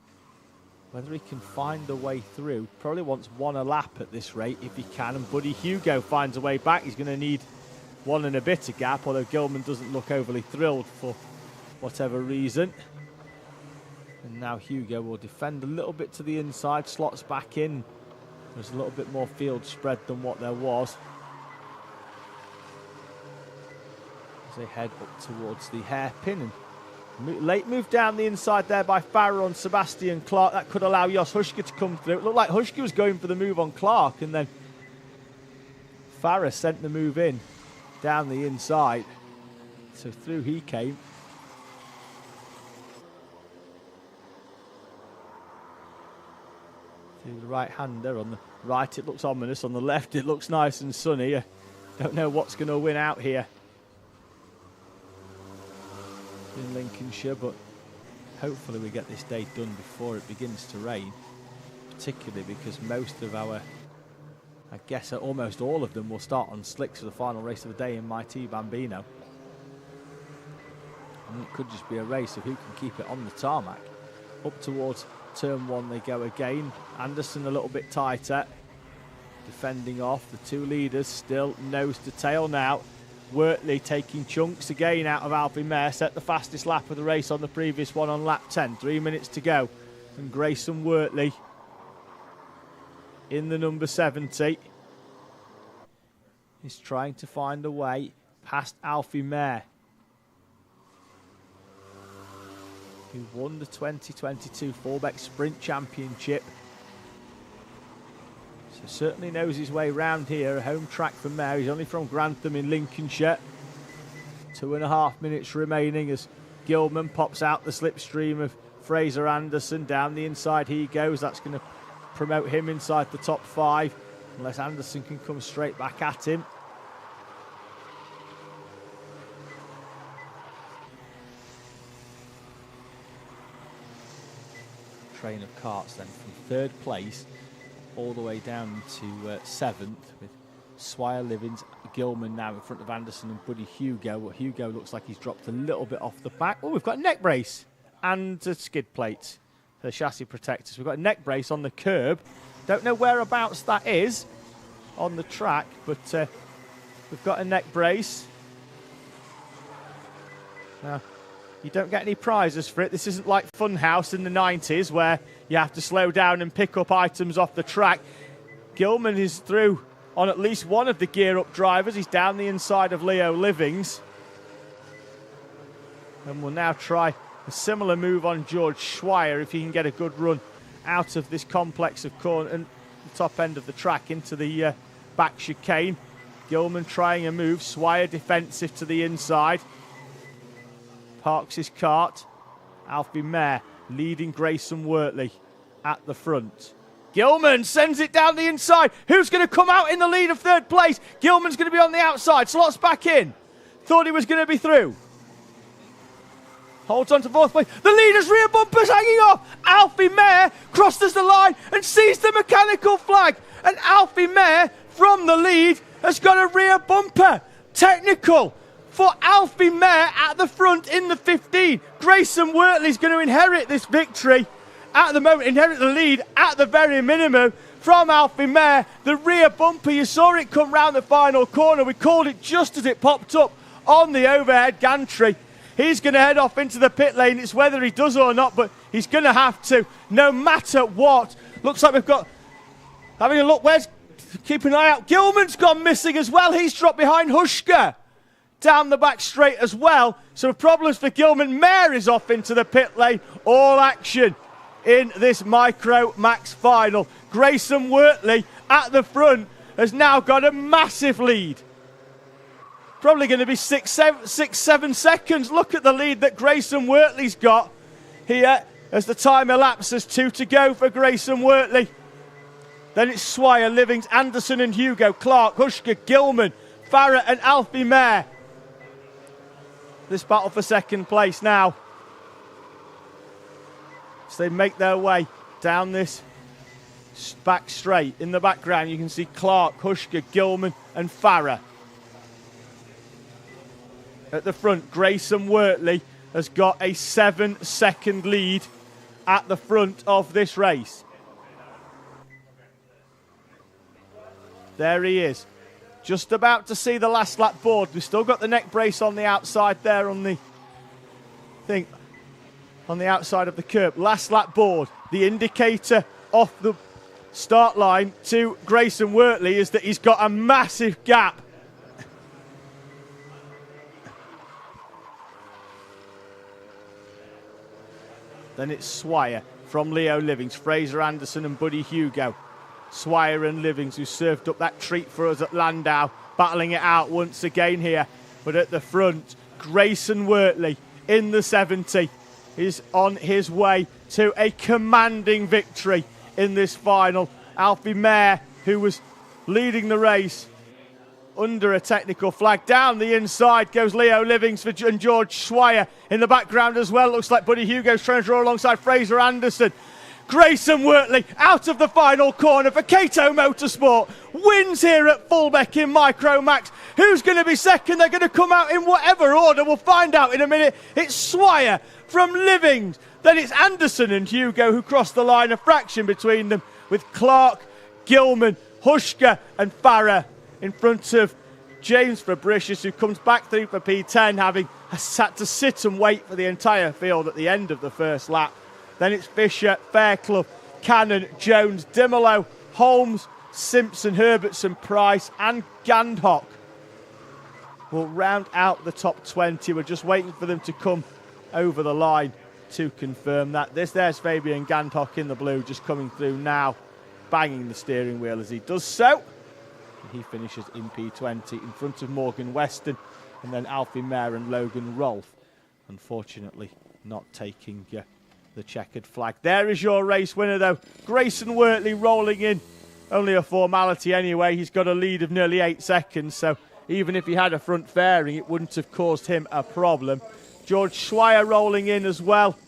Speaker 1: whether he can find a way through. Probably wants 1 a lap at this rate if he can, and Buddy Hugo finds a way back. He's going to need 1 and a bit a gap, although Gilman doesn't look overly thrilled for whatever reason. And now Hugo will defend a little bit to the inside, slots back in. There's a little bit more field spread than what there was. As they head up towards the hairpin, and late move down the inside there by Farrer on Sebastian Clark. That could allow Jos Huschke to come through. It looked like Huschke was going for the move on Clark, and then Farrer sent the move in down the inside. So through he came. Through the right-hander. On the right it looks ominous. On the left it looks nice and sunny. Don't know what's going to win out here in Lincolnshire, but hopefully we get this day done before it begins to rain, particularly because most of our, I guess almost all of them will start on slicks for the final race of the day in Mighty Bambino. And it could just be a race of who can keep it on the tarmac Up towards turn 1 they go again. Anderson a little bit tighter. Defending off. The two leaders still nose to tail now. Wortley taking chunks again out of Alfie Mayer. Set the fastest lap of the race on the previous one on lap 10. 3 minutes to go. And Grayson Wortley in the number 70 is trying to find a way past Alfie Mayer, who won the 2022 Fulbeck Sprint Championship. So certainly knows his way round here. A home track for Mayer. He's only from Grantham in Lincolnshire. 2.5 minutes remaining as Gilman pops out the slipstream of Fraser Anderson. Down the inside he goes. That's going to promote him inside the top 5, unless Anderson can come straight back at him. Train of karts then from 3rd place all the way down to 7th, with Swire, Livins, Gilman now in front of Anderson and Buddy Hugo. Well, Hugo looks like he's dropped a little bit off the back. Oh, we've got a neck brace and a skid plate for the chassis protectors. We've got a neck brace on the curb. Don't know whereabouts that is on the track, but we've got a neck brace. Now, you don't get any prizes for it. This isn't like Funhouse in the 90s where you have to slow down and pick up items off the track. Gilman is through on at least one of the gear-up drivers. He's down the inside of Leo Livings. And we'll now try a similar move on George Schweier if he can get a good run out of this complex of corner and the top end of the track into the back chicane. Gilman trying a move. Schweier defensive to the inside. Parks his kart. Alfie Mayer leading Grayson Wortley at the front. Gilman sends it down the inside. Who's going to come out in the lead of 3rd place? Gilman's going to be on the outside. Slots back in. Thought he was going to be through. Holds on to 4th place. The leader's rear bumper's hanging off. Alfie Mayer crosses the line and sees the mechanical flag. And Alfie Mayer from the lead has got a rear bumper. Technical for Alfie Mayer at the front in the 15. Grayson Wortley's going to inherit this victory. At the moment, inherit the lead at the very minimum from Alfie Mayer. The rear bumper, you saw it come round the final corner. We called it just as it popped up on the overhead gantry. He's going to head off into the pit lane. It's whether he does or not, but he's going to have to, no matter what. Looks like we've got, having a look, keep an eye out. Gilman's gone missing as well. He's dropped behind Hushka down the back straight as well. So problems for Gilman. Mayer is off into the pit lane. All action in this Micro Max final. Grayson Wortley at the front has now got a massive lead. Probably going to be 6-7 seconds. Look at the lead that Grayson Wortley's got here as the time elapses. 2 to go for Grayson Wortley. Then it's Swire, Livings, Anderson and Hugo, Clark, Hushka, Gilman, Farah and Alfie Mayer. This battle for 2nd place now. So they make their way down this back straight. In the background you can see Clark, Hushka, Gilman and Farah. At the front, Grayson Wortley has got a 7-second lead at the front of this race. There he is. Just about to see the last lap board. We've still got the neck brace on the outside there on the thing, on the outside of the curb. Last lap board. The indicator off the start line to Grayson Wortley is that he's got a massive gap. Then it's Swire from Leo Livings, Fraser Anderson and Buddy Hugo. Swire and Livings, who served up that treat for us at Landau, battling it out once again here. But at the front, Grayson Wortley in the 70 is on his way to a commanding victory in this final. Alfie Mayer, who was leading the race under a technical flag. Down the inside goes Leo Livings and George Schweier in the background as well. Looks like Buddy Hugo's trying to draw alongside Fraser Anderson. Grayson Wortley out of the final corner for Cato Motorsport. Wins here at Fulbeck in Micromax. Who's going to be second? They're going to come out in whatever order. We'll find out in a minute. It's Swire from Livings. Then it's Anderson and Hugo who cross the line, a fraction between them, with Clark, Gilman, Hushka and Farah in front of James Fabricius, who comes back through for P10, having had to sit and wait for the entire field at the end of the first lap. Then it's Fisher, Fairclough, Cannon, Jones, Dimolo, Holmes, Simpson, Herbertson, Price and Gandhock will round out the top 20. We're just waiting for them to come over the line to confirm that. There's Fabian Gandhock in the blue, just coming through now, banging the steering wheel as he does so. And he finishes in P20 in front of Morgan Weston and then Alfie Mayer and Logan Rolfe. Unfortunately, not taking the checkered flag. There is your race winner, though. Grayson Wortley rolling in. Only a formality anyway. He's got a lead of nearly 8 seconds, so even if he had a front fairing, it wouldn't have caused him a problem. George Swire rolling in as well.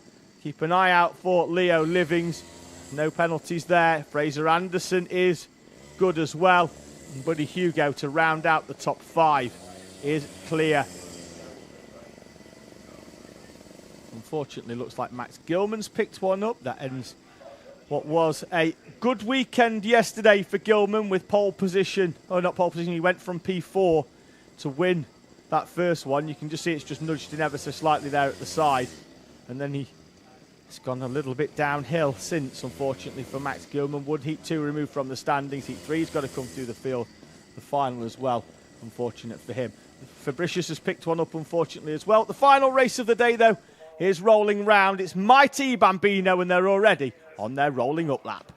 Speaker 1: Keep an eye out for Leo Livings. No penalties there. Fraser Anderson is good as well. And Buddy Hugo to round out the top 5 is clear. Unfortunately, looks like Max Gilman's picked one up. That ends what was a good weekend yesterday for Gilman with pole position. Oh, not pole position. He went from P4 to win that first one. You can just see it's just nudged in ever so slightly there at the side. And then it's gone a little bit downhill since, unfortunately, for Max Gilman. Wood Heat 2 removed from the standings. Heat 3's got to come through the field, the final as well. Unfortunate for him. Fabricius has picked one up, unfortunately, as well. The final race of the day, though, is rolling round. It's Mighty Bambino, and they're already on their rolling up lap.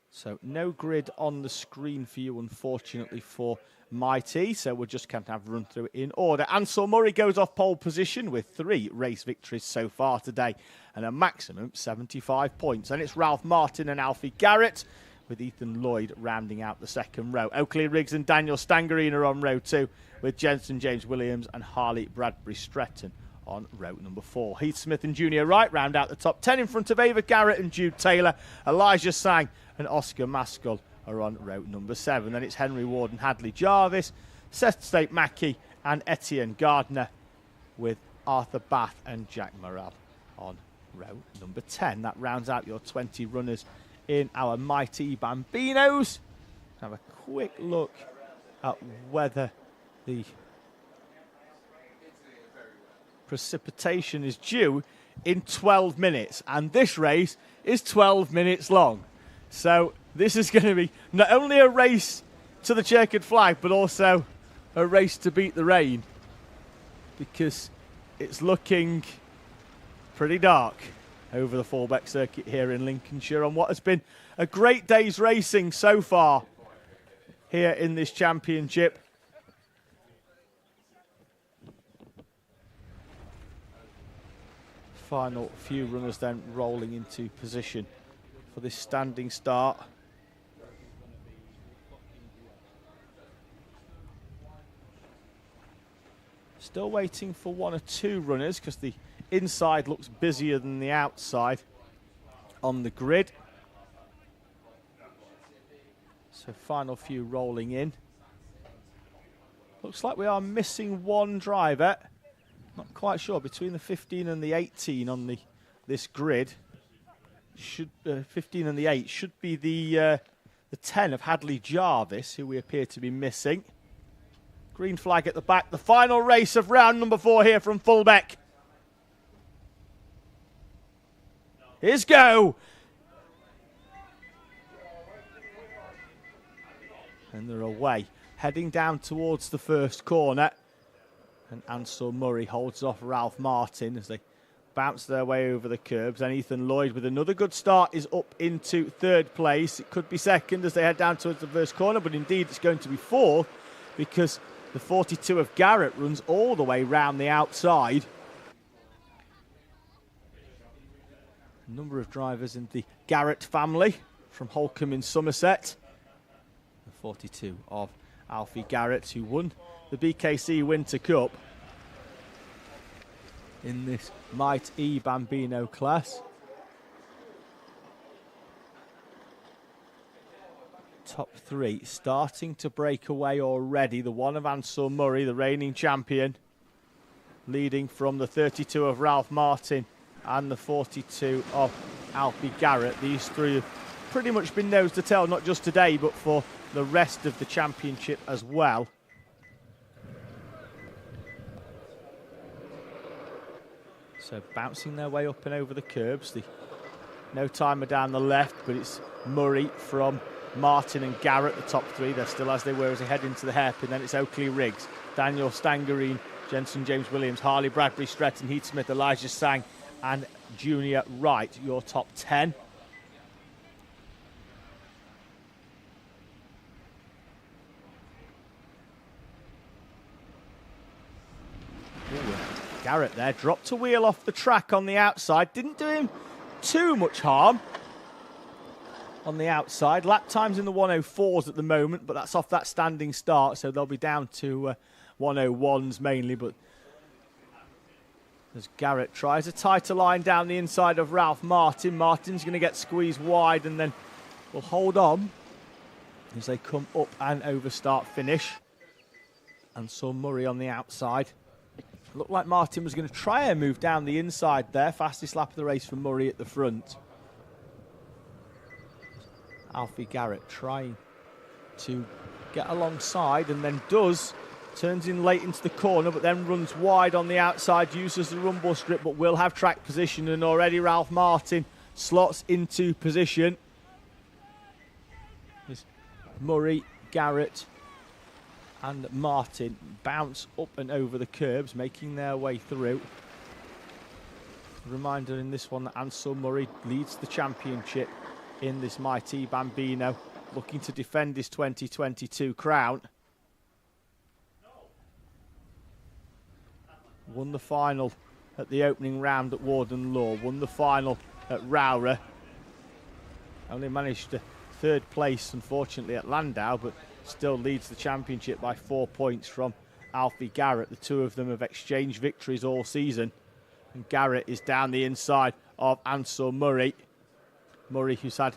Speaker 1: So no grid on the screen for you, unfortunately, for Mighty. So we'll just kind of have run through it in order. Ansel Murray goes off pole position with 3 race victories so far today and a maximum 75 points. And it's Ralph Martin and Alfie Garrett, with Ethan Lloyd rounding out the second row. Oakley Riggs and Daniel Stangerine are on row 2, with Jensen James Williams and Harley Bradbury Stretton on row number 4. Heath Smith and Junior Wright round out the top 10 in front of Ava Garrett and Jude Taylor. Elijah Sang and Oscar Maskell are on row number 7. Then it's Henry Ward and Hadley Jarvis, Seth State Mackey and Etienne Gardner, with Arthur Bath and Jack Morrell on row number 10. That rounds out your 20 runners in our Mighty Bambinos. Have a quick look at whether the precipitation is due in 12 minutes, and this race is 12 minutes long. So this is going to be not only a race to the checkered flag, but also a race to beat the rain, because it's looking pretty dark over the Fulbeck circuit here in Lincolnshire on what has been a great day's racing so far here in this championship. Final few runners then rolling into position for this standing start. Still waiting for 1 or 2 runners, because the inside looks busier than the outside on the grid. So final few rolling in. Looks like we are missing 1 driver. Not quite sure, between the 15 and the 18 on this grid. 15 and the 8 should be the 10 of Hadley Jarvis, who we appear to be missing. Green flag at the back. The final race of round number 4 here from Fulbeck. Here's go. And they're away, heading down towards the first corner. And Ansel Murray holds off Ralph Martin as they bounce their way over the curbs. And Ethan Lloyd, with another good start, is up into 3rd place. It could be 2nd as they head down towards the first corner, but indeed it's going to be 4th, because the 42 of Garrett runs all the way round the outside. A number of drivers in the Garrett family from Holcombe in Somerset. The 42 of Alfie Garrett, who won the BKC Winter Cup in this Might E Bambino class. Top three starting to break away already. The one of Ansel Murray, the reigning champion, leading from the 32 of Ralph Martin and the 42 of Alfie Garrett. These three have pretty much been nose to tail, not just today, but for the rest of the championship as well. So bouncing their way up and over the curbs. The no timer down the left, but it's Murray from Martin and Garrett, the top three. They're still as they were as they head into the hairpin. Then it's Oakley Riggs, Daniel Stangerine, Jensen James Williams, Harley Bradbury, Stretton, Heath Smith, Elijah Sang and Junior Wright, your top 10. Garrett there dropped a wheel off the track on the outside. Didn't do him too much harm on the outside. Lap times in the 104s at the moment, but that's off that standing start, so they'll be down to 101s mainly. But as Garrett tries a tighter line down the inside of Ralph Martin, Martin's going to get squeezed wide and then will hold on as they come up and over start finish. And saw Murray on the outside. Looked like Martin was going to try and move down the inside there. Fastest lap of the race for Murray at the front. Alfie Garrett trying to get alongside and then does. Turns in late into the corner, but then runs wide on the outside, uses the rumble strip, but will have track position. And already Ralph Martin slots into position. There's Murray, Garrett and Martin bounce up and over the curbs, making their way through. Reminder in this one that Ansel Murray leads the championship in this Mighty Bambino, looking to defend his 2022 crown. Won the final at the opening round at Warden Law, won the final at Rowrah. Only managed to third place, unfortunately, at Landau, but still leads the championship by 4 points from Alfie Garrett. The two of them have exchanged victories all season. And Garrett is down the inside of Ansel Murray. Murray, who's had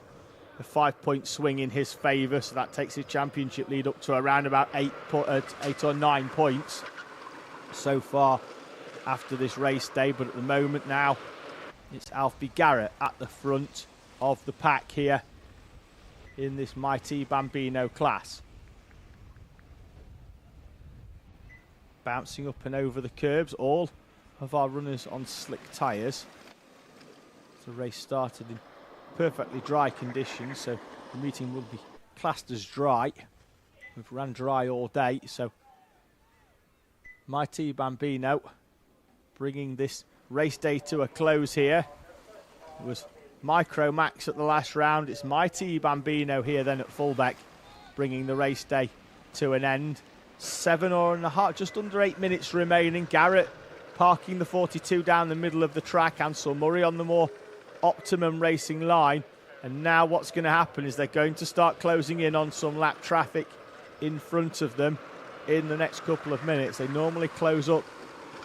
Speaker 1: a 5-point swing in his favour, so that takes his championship lead up to around about 8 or 9 points so far after this race day. But at the moment now, it's Alfie Garrett at the front of the pack here in this Mighty Bambino class. Bouncing up and over the curbs, all of our runners on slick tyres. The race started in perfectly dry conditions, so the meeting will be classed as dry. We've ran dry all day, so Mighty Bambino bringing this race day to a close here. It was Micro Max at the last round. It's Mighty Bambino here then at Fulbeck, bringing the race day to an end. 7.5, just under 8 minutes remaining. Garrett parking the 42 down the middle of the track. Ansel Murray on the more optimum racing line. And now what's going to happen is they're going to start closing in on some lap traffic in front of them in the next couple of minutes. They normally close up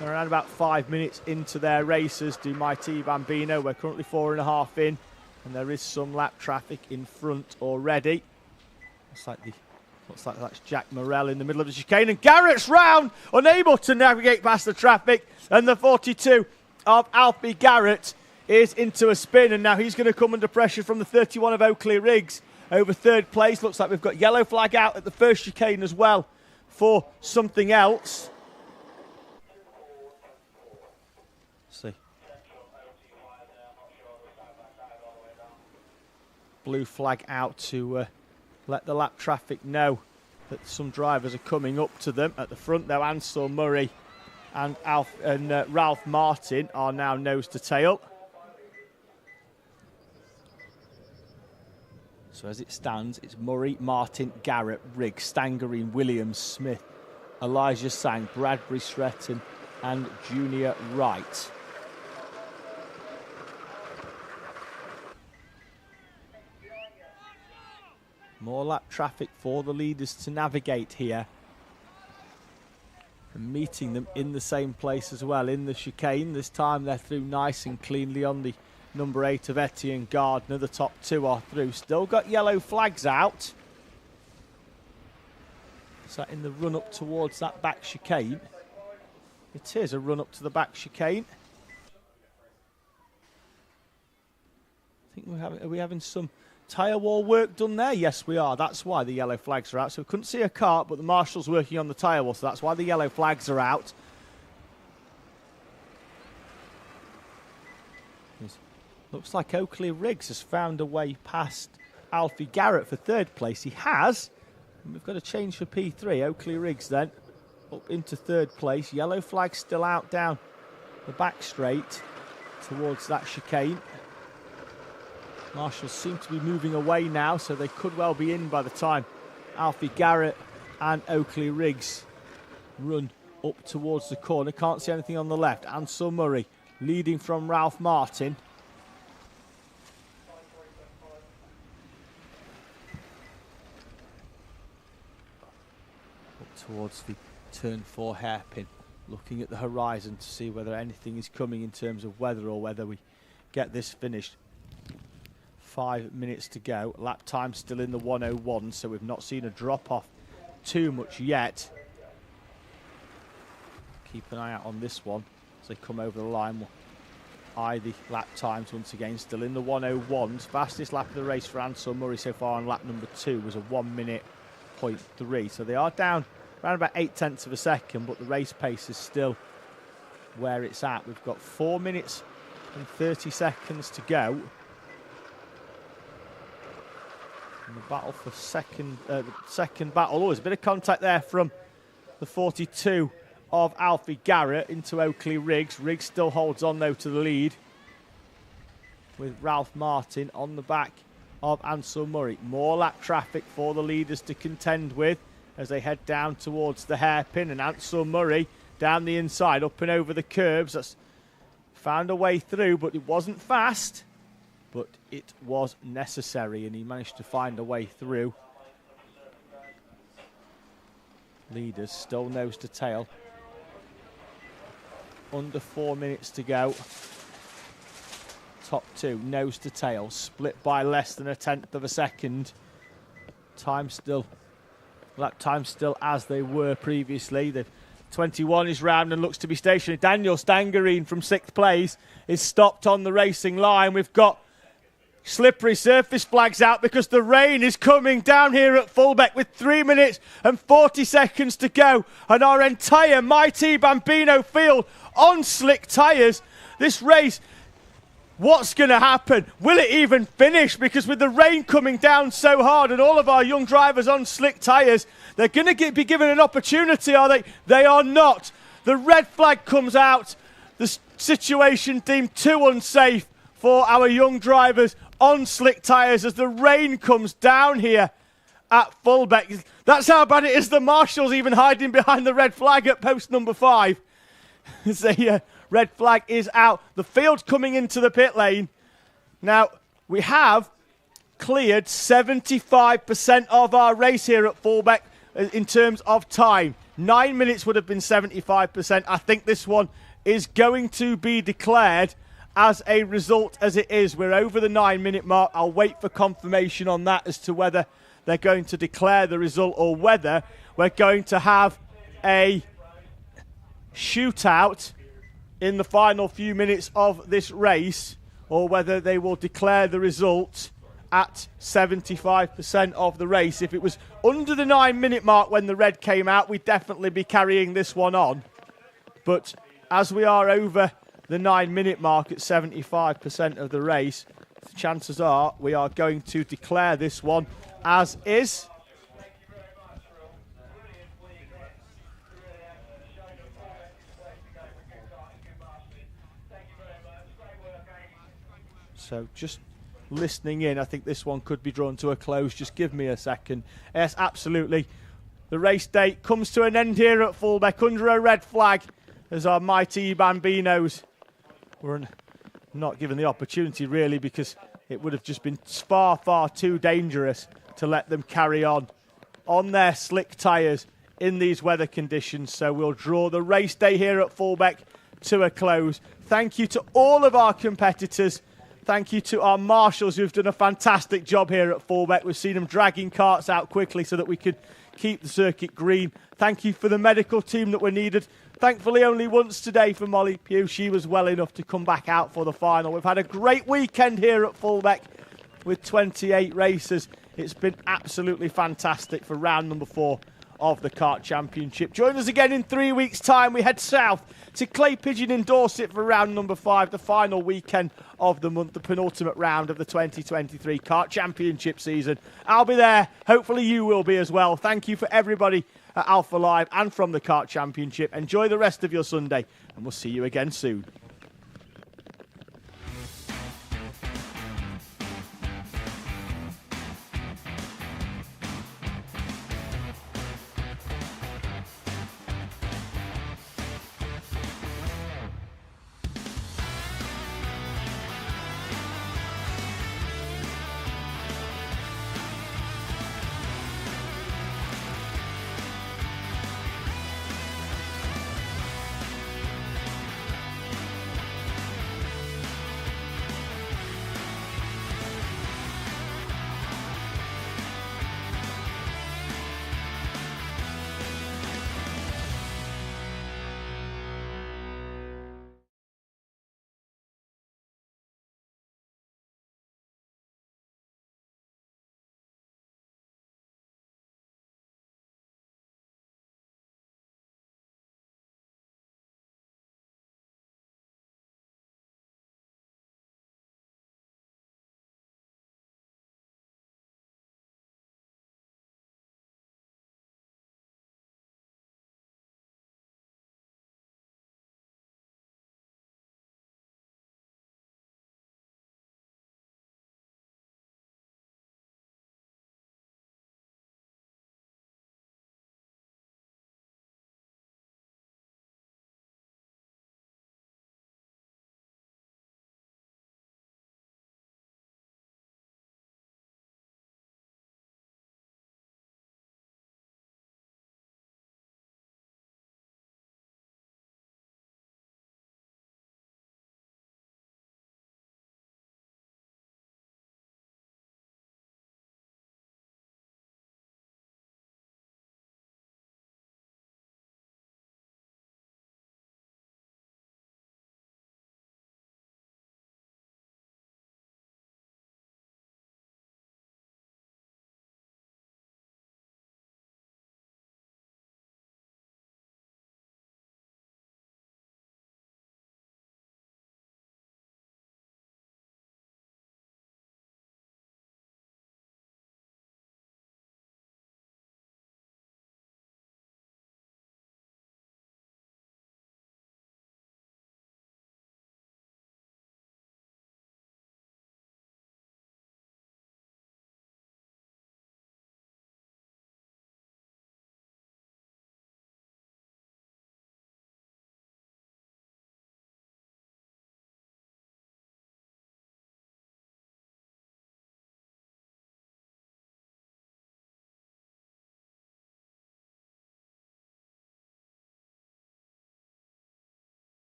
Speaker 1: around about 5 minutes into their races. Do Mighty Bambino. We're currently 4.5 in, and there is some lap traffic in front already. Looks like that's Jack Morell in the middle of the chicane, and Garrett's round, unable to navigate past the traffic, and the 42 of Alfie Garrett is into a spin, and now he's going to come under pressure from the 31 of Oakley Riggs over third place. Looks like we've got yellow flag out at the first chicane as well for something else. See. Blue flag out to let the lap traffic know that some drivers are coming up to them. At the front, though, Ansel Murray and Ralph Martin are now nose to tail. So as it stands, it's Murray, Martin, Garrett, Riggs, Stangerine, Williams, Smith, Elijah Sang, Bradbury, Stretton and Junior Wright. More lap traffic for the leaders to navigate here. And meeting them in the same place as well, in the chicane. This time they're through nice and cleanly on the number 8 of Etienne Gardner. The top 2 are through. Still got yellow flags out. Is that in the run up towards that back chicane? It is a run up to the back chicane. I think are we having some tyre wall work done there? Yes, we are. That's why the yellow flags are out. So we couldn't see a kart, but the marshal's working on the tyre wall, so that's why the yellow flags are out. Looks like Oakley Riggs has found a way past Alfie Garrett for 3rd place. He has. And we've got a change for P3. Oakley Riggs then up into 3rd place. Yellow flag still out down the back straight towards that chicane. Marshals seem to be moving away now, so they could well be in by the time Alfie Garrett and Oakley Riggs run up towards the corner. Can't see anything on the left. Ansel Murray leading from Ralph Martin. Up towards the turn 4 hairpin, looking at the horizon to see whether anything is coming in terms of weather or whether we get this finished. 5 minutes to go. Lap time still in the 1:01, so we've not seen a drop off too much yet. Keep an eye out on this one as they come over the line. We'll eye the lap times once again. Still in the 1:01s. Fastest lap of the race for Ansel Murray so far on lap number 2 was a 1:03. So they are down around about 0.8 of a second, but the race pace is still where it's at. We've got 4 minutes and 30 seconds to go. And the battle for second battle. Oh, there's a bit of contact there from the 42 of Alfie Garrett into Oakley Riggs. Riggs still holds on though to the lead with Ralph Martin on the back of Ansel Murray. More lap traffic for the leaders to contend with as they head down towards the hairpin, and Ansel Murray down the inside, up and over the curbs. That's found a way through, but it wasn't fast. But it was necessary, and he managed to find a way through. Leaders still nose to tail. Under 4 minutes to go. Top 2 nose to tail, split by less than 1/10 of a second. Lap time still as they were previously. The 21 is round and looks to be stationary. Daniel Stangerine from 6th place is stopped on the racing line. We've got slippery surface flags out because the rain is coming down here at Fulbeck with 3 minutes and 40 seconds to go, and our entire Mighty Bambino field on slick tyres. This race, what's going to happen? Will it even finish? Because with the rain coming down so hard and all of our young drivers on slick tyres, they're going to be given an opportunity, are they? They are not. The red flag comes out. The situation deemed too unsafe for our young drivers on slick tyres as the rain comes down here at Fulbeck. That's how bad it is. The marshals even hiding behind the red flag at post number 5. The red flag is out. The field coming into the pit lane. Now, we have cleared 75% of our race here at Fulbeck in terms of time. 9 minutes would have been 75%. I think this one is going to be declared as a result as it is. We're over the 9 minute mark. I'll wait for confirmation on that as to whether they're going to declare the result or whether we're going to have a shootout in the final few minutes of this race, or whether they will declare the result at 75% of the race. If it was under the 9 minute mark when the red came out, we'd definitely be carrying this one on. But as we are over the 9 minute mark at 75% of the race, the chances are we are going to declare this one as is. So just listening in, I think this one could be drawn to a close. Just give me a second. Yes, absolutely. The race date comes to an end here at Fulbeck under a red flag as our Mighty Bambinos were not given the opportunity really, because it would have just been far, far too dangerous to let them carry on their slick tyres in these weather conditions. So we'll draw the race day here at Fulbeck to a close. Thank you to all of our competitors. Thank you to our marshals who've done a fantastic job here at Fulbeck. We've seen them dragging carts out quickly so that we could keep the circuit green. Thank you for the medical team that were needed. Thankfully, only once today for Molly Pugh. She was well enough to come back out for the final. We've had a great weekend here at Fulbeck with 28 races. It's been absolutely fantastic for round number 4 of the Kart Championship. Join us again in 3 weeks' time. We head south to Clay Pigeon in Dorset for round number 5, the final weekend of the month, the penultimate round of the 2023 Kart Championship season. I'll be there. Hopefully you will be as well. Thank you for everybody at Alpha Live and from the Kart Championship. Enjoy the rest of your Sunday, and we'll see you again soon.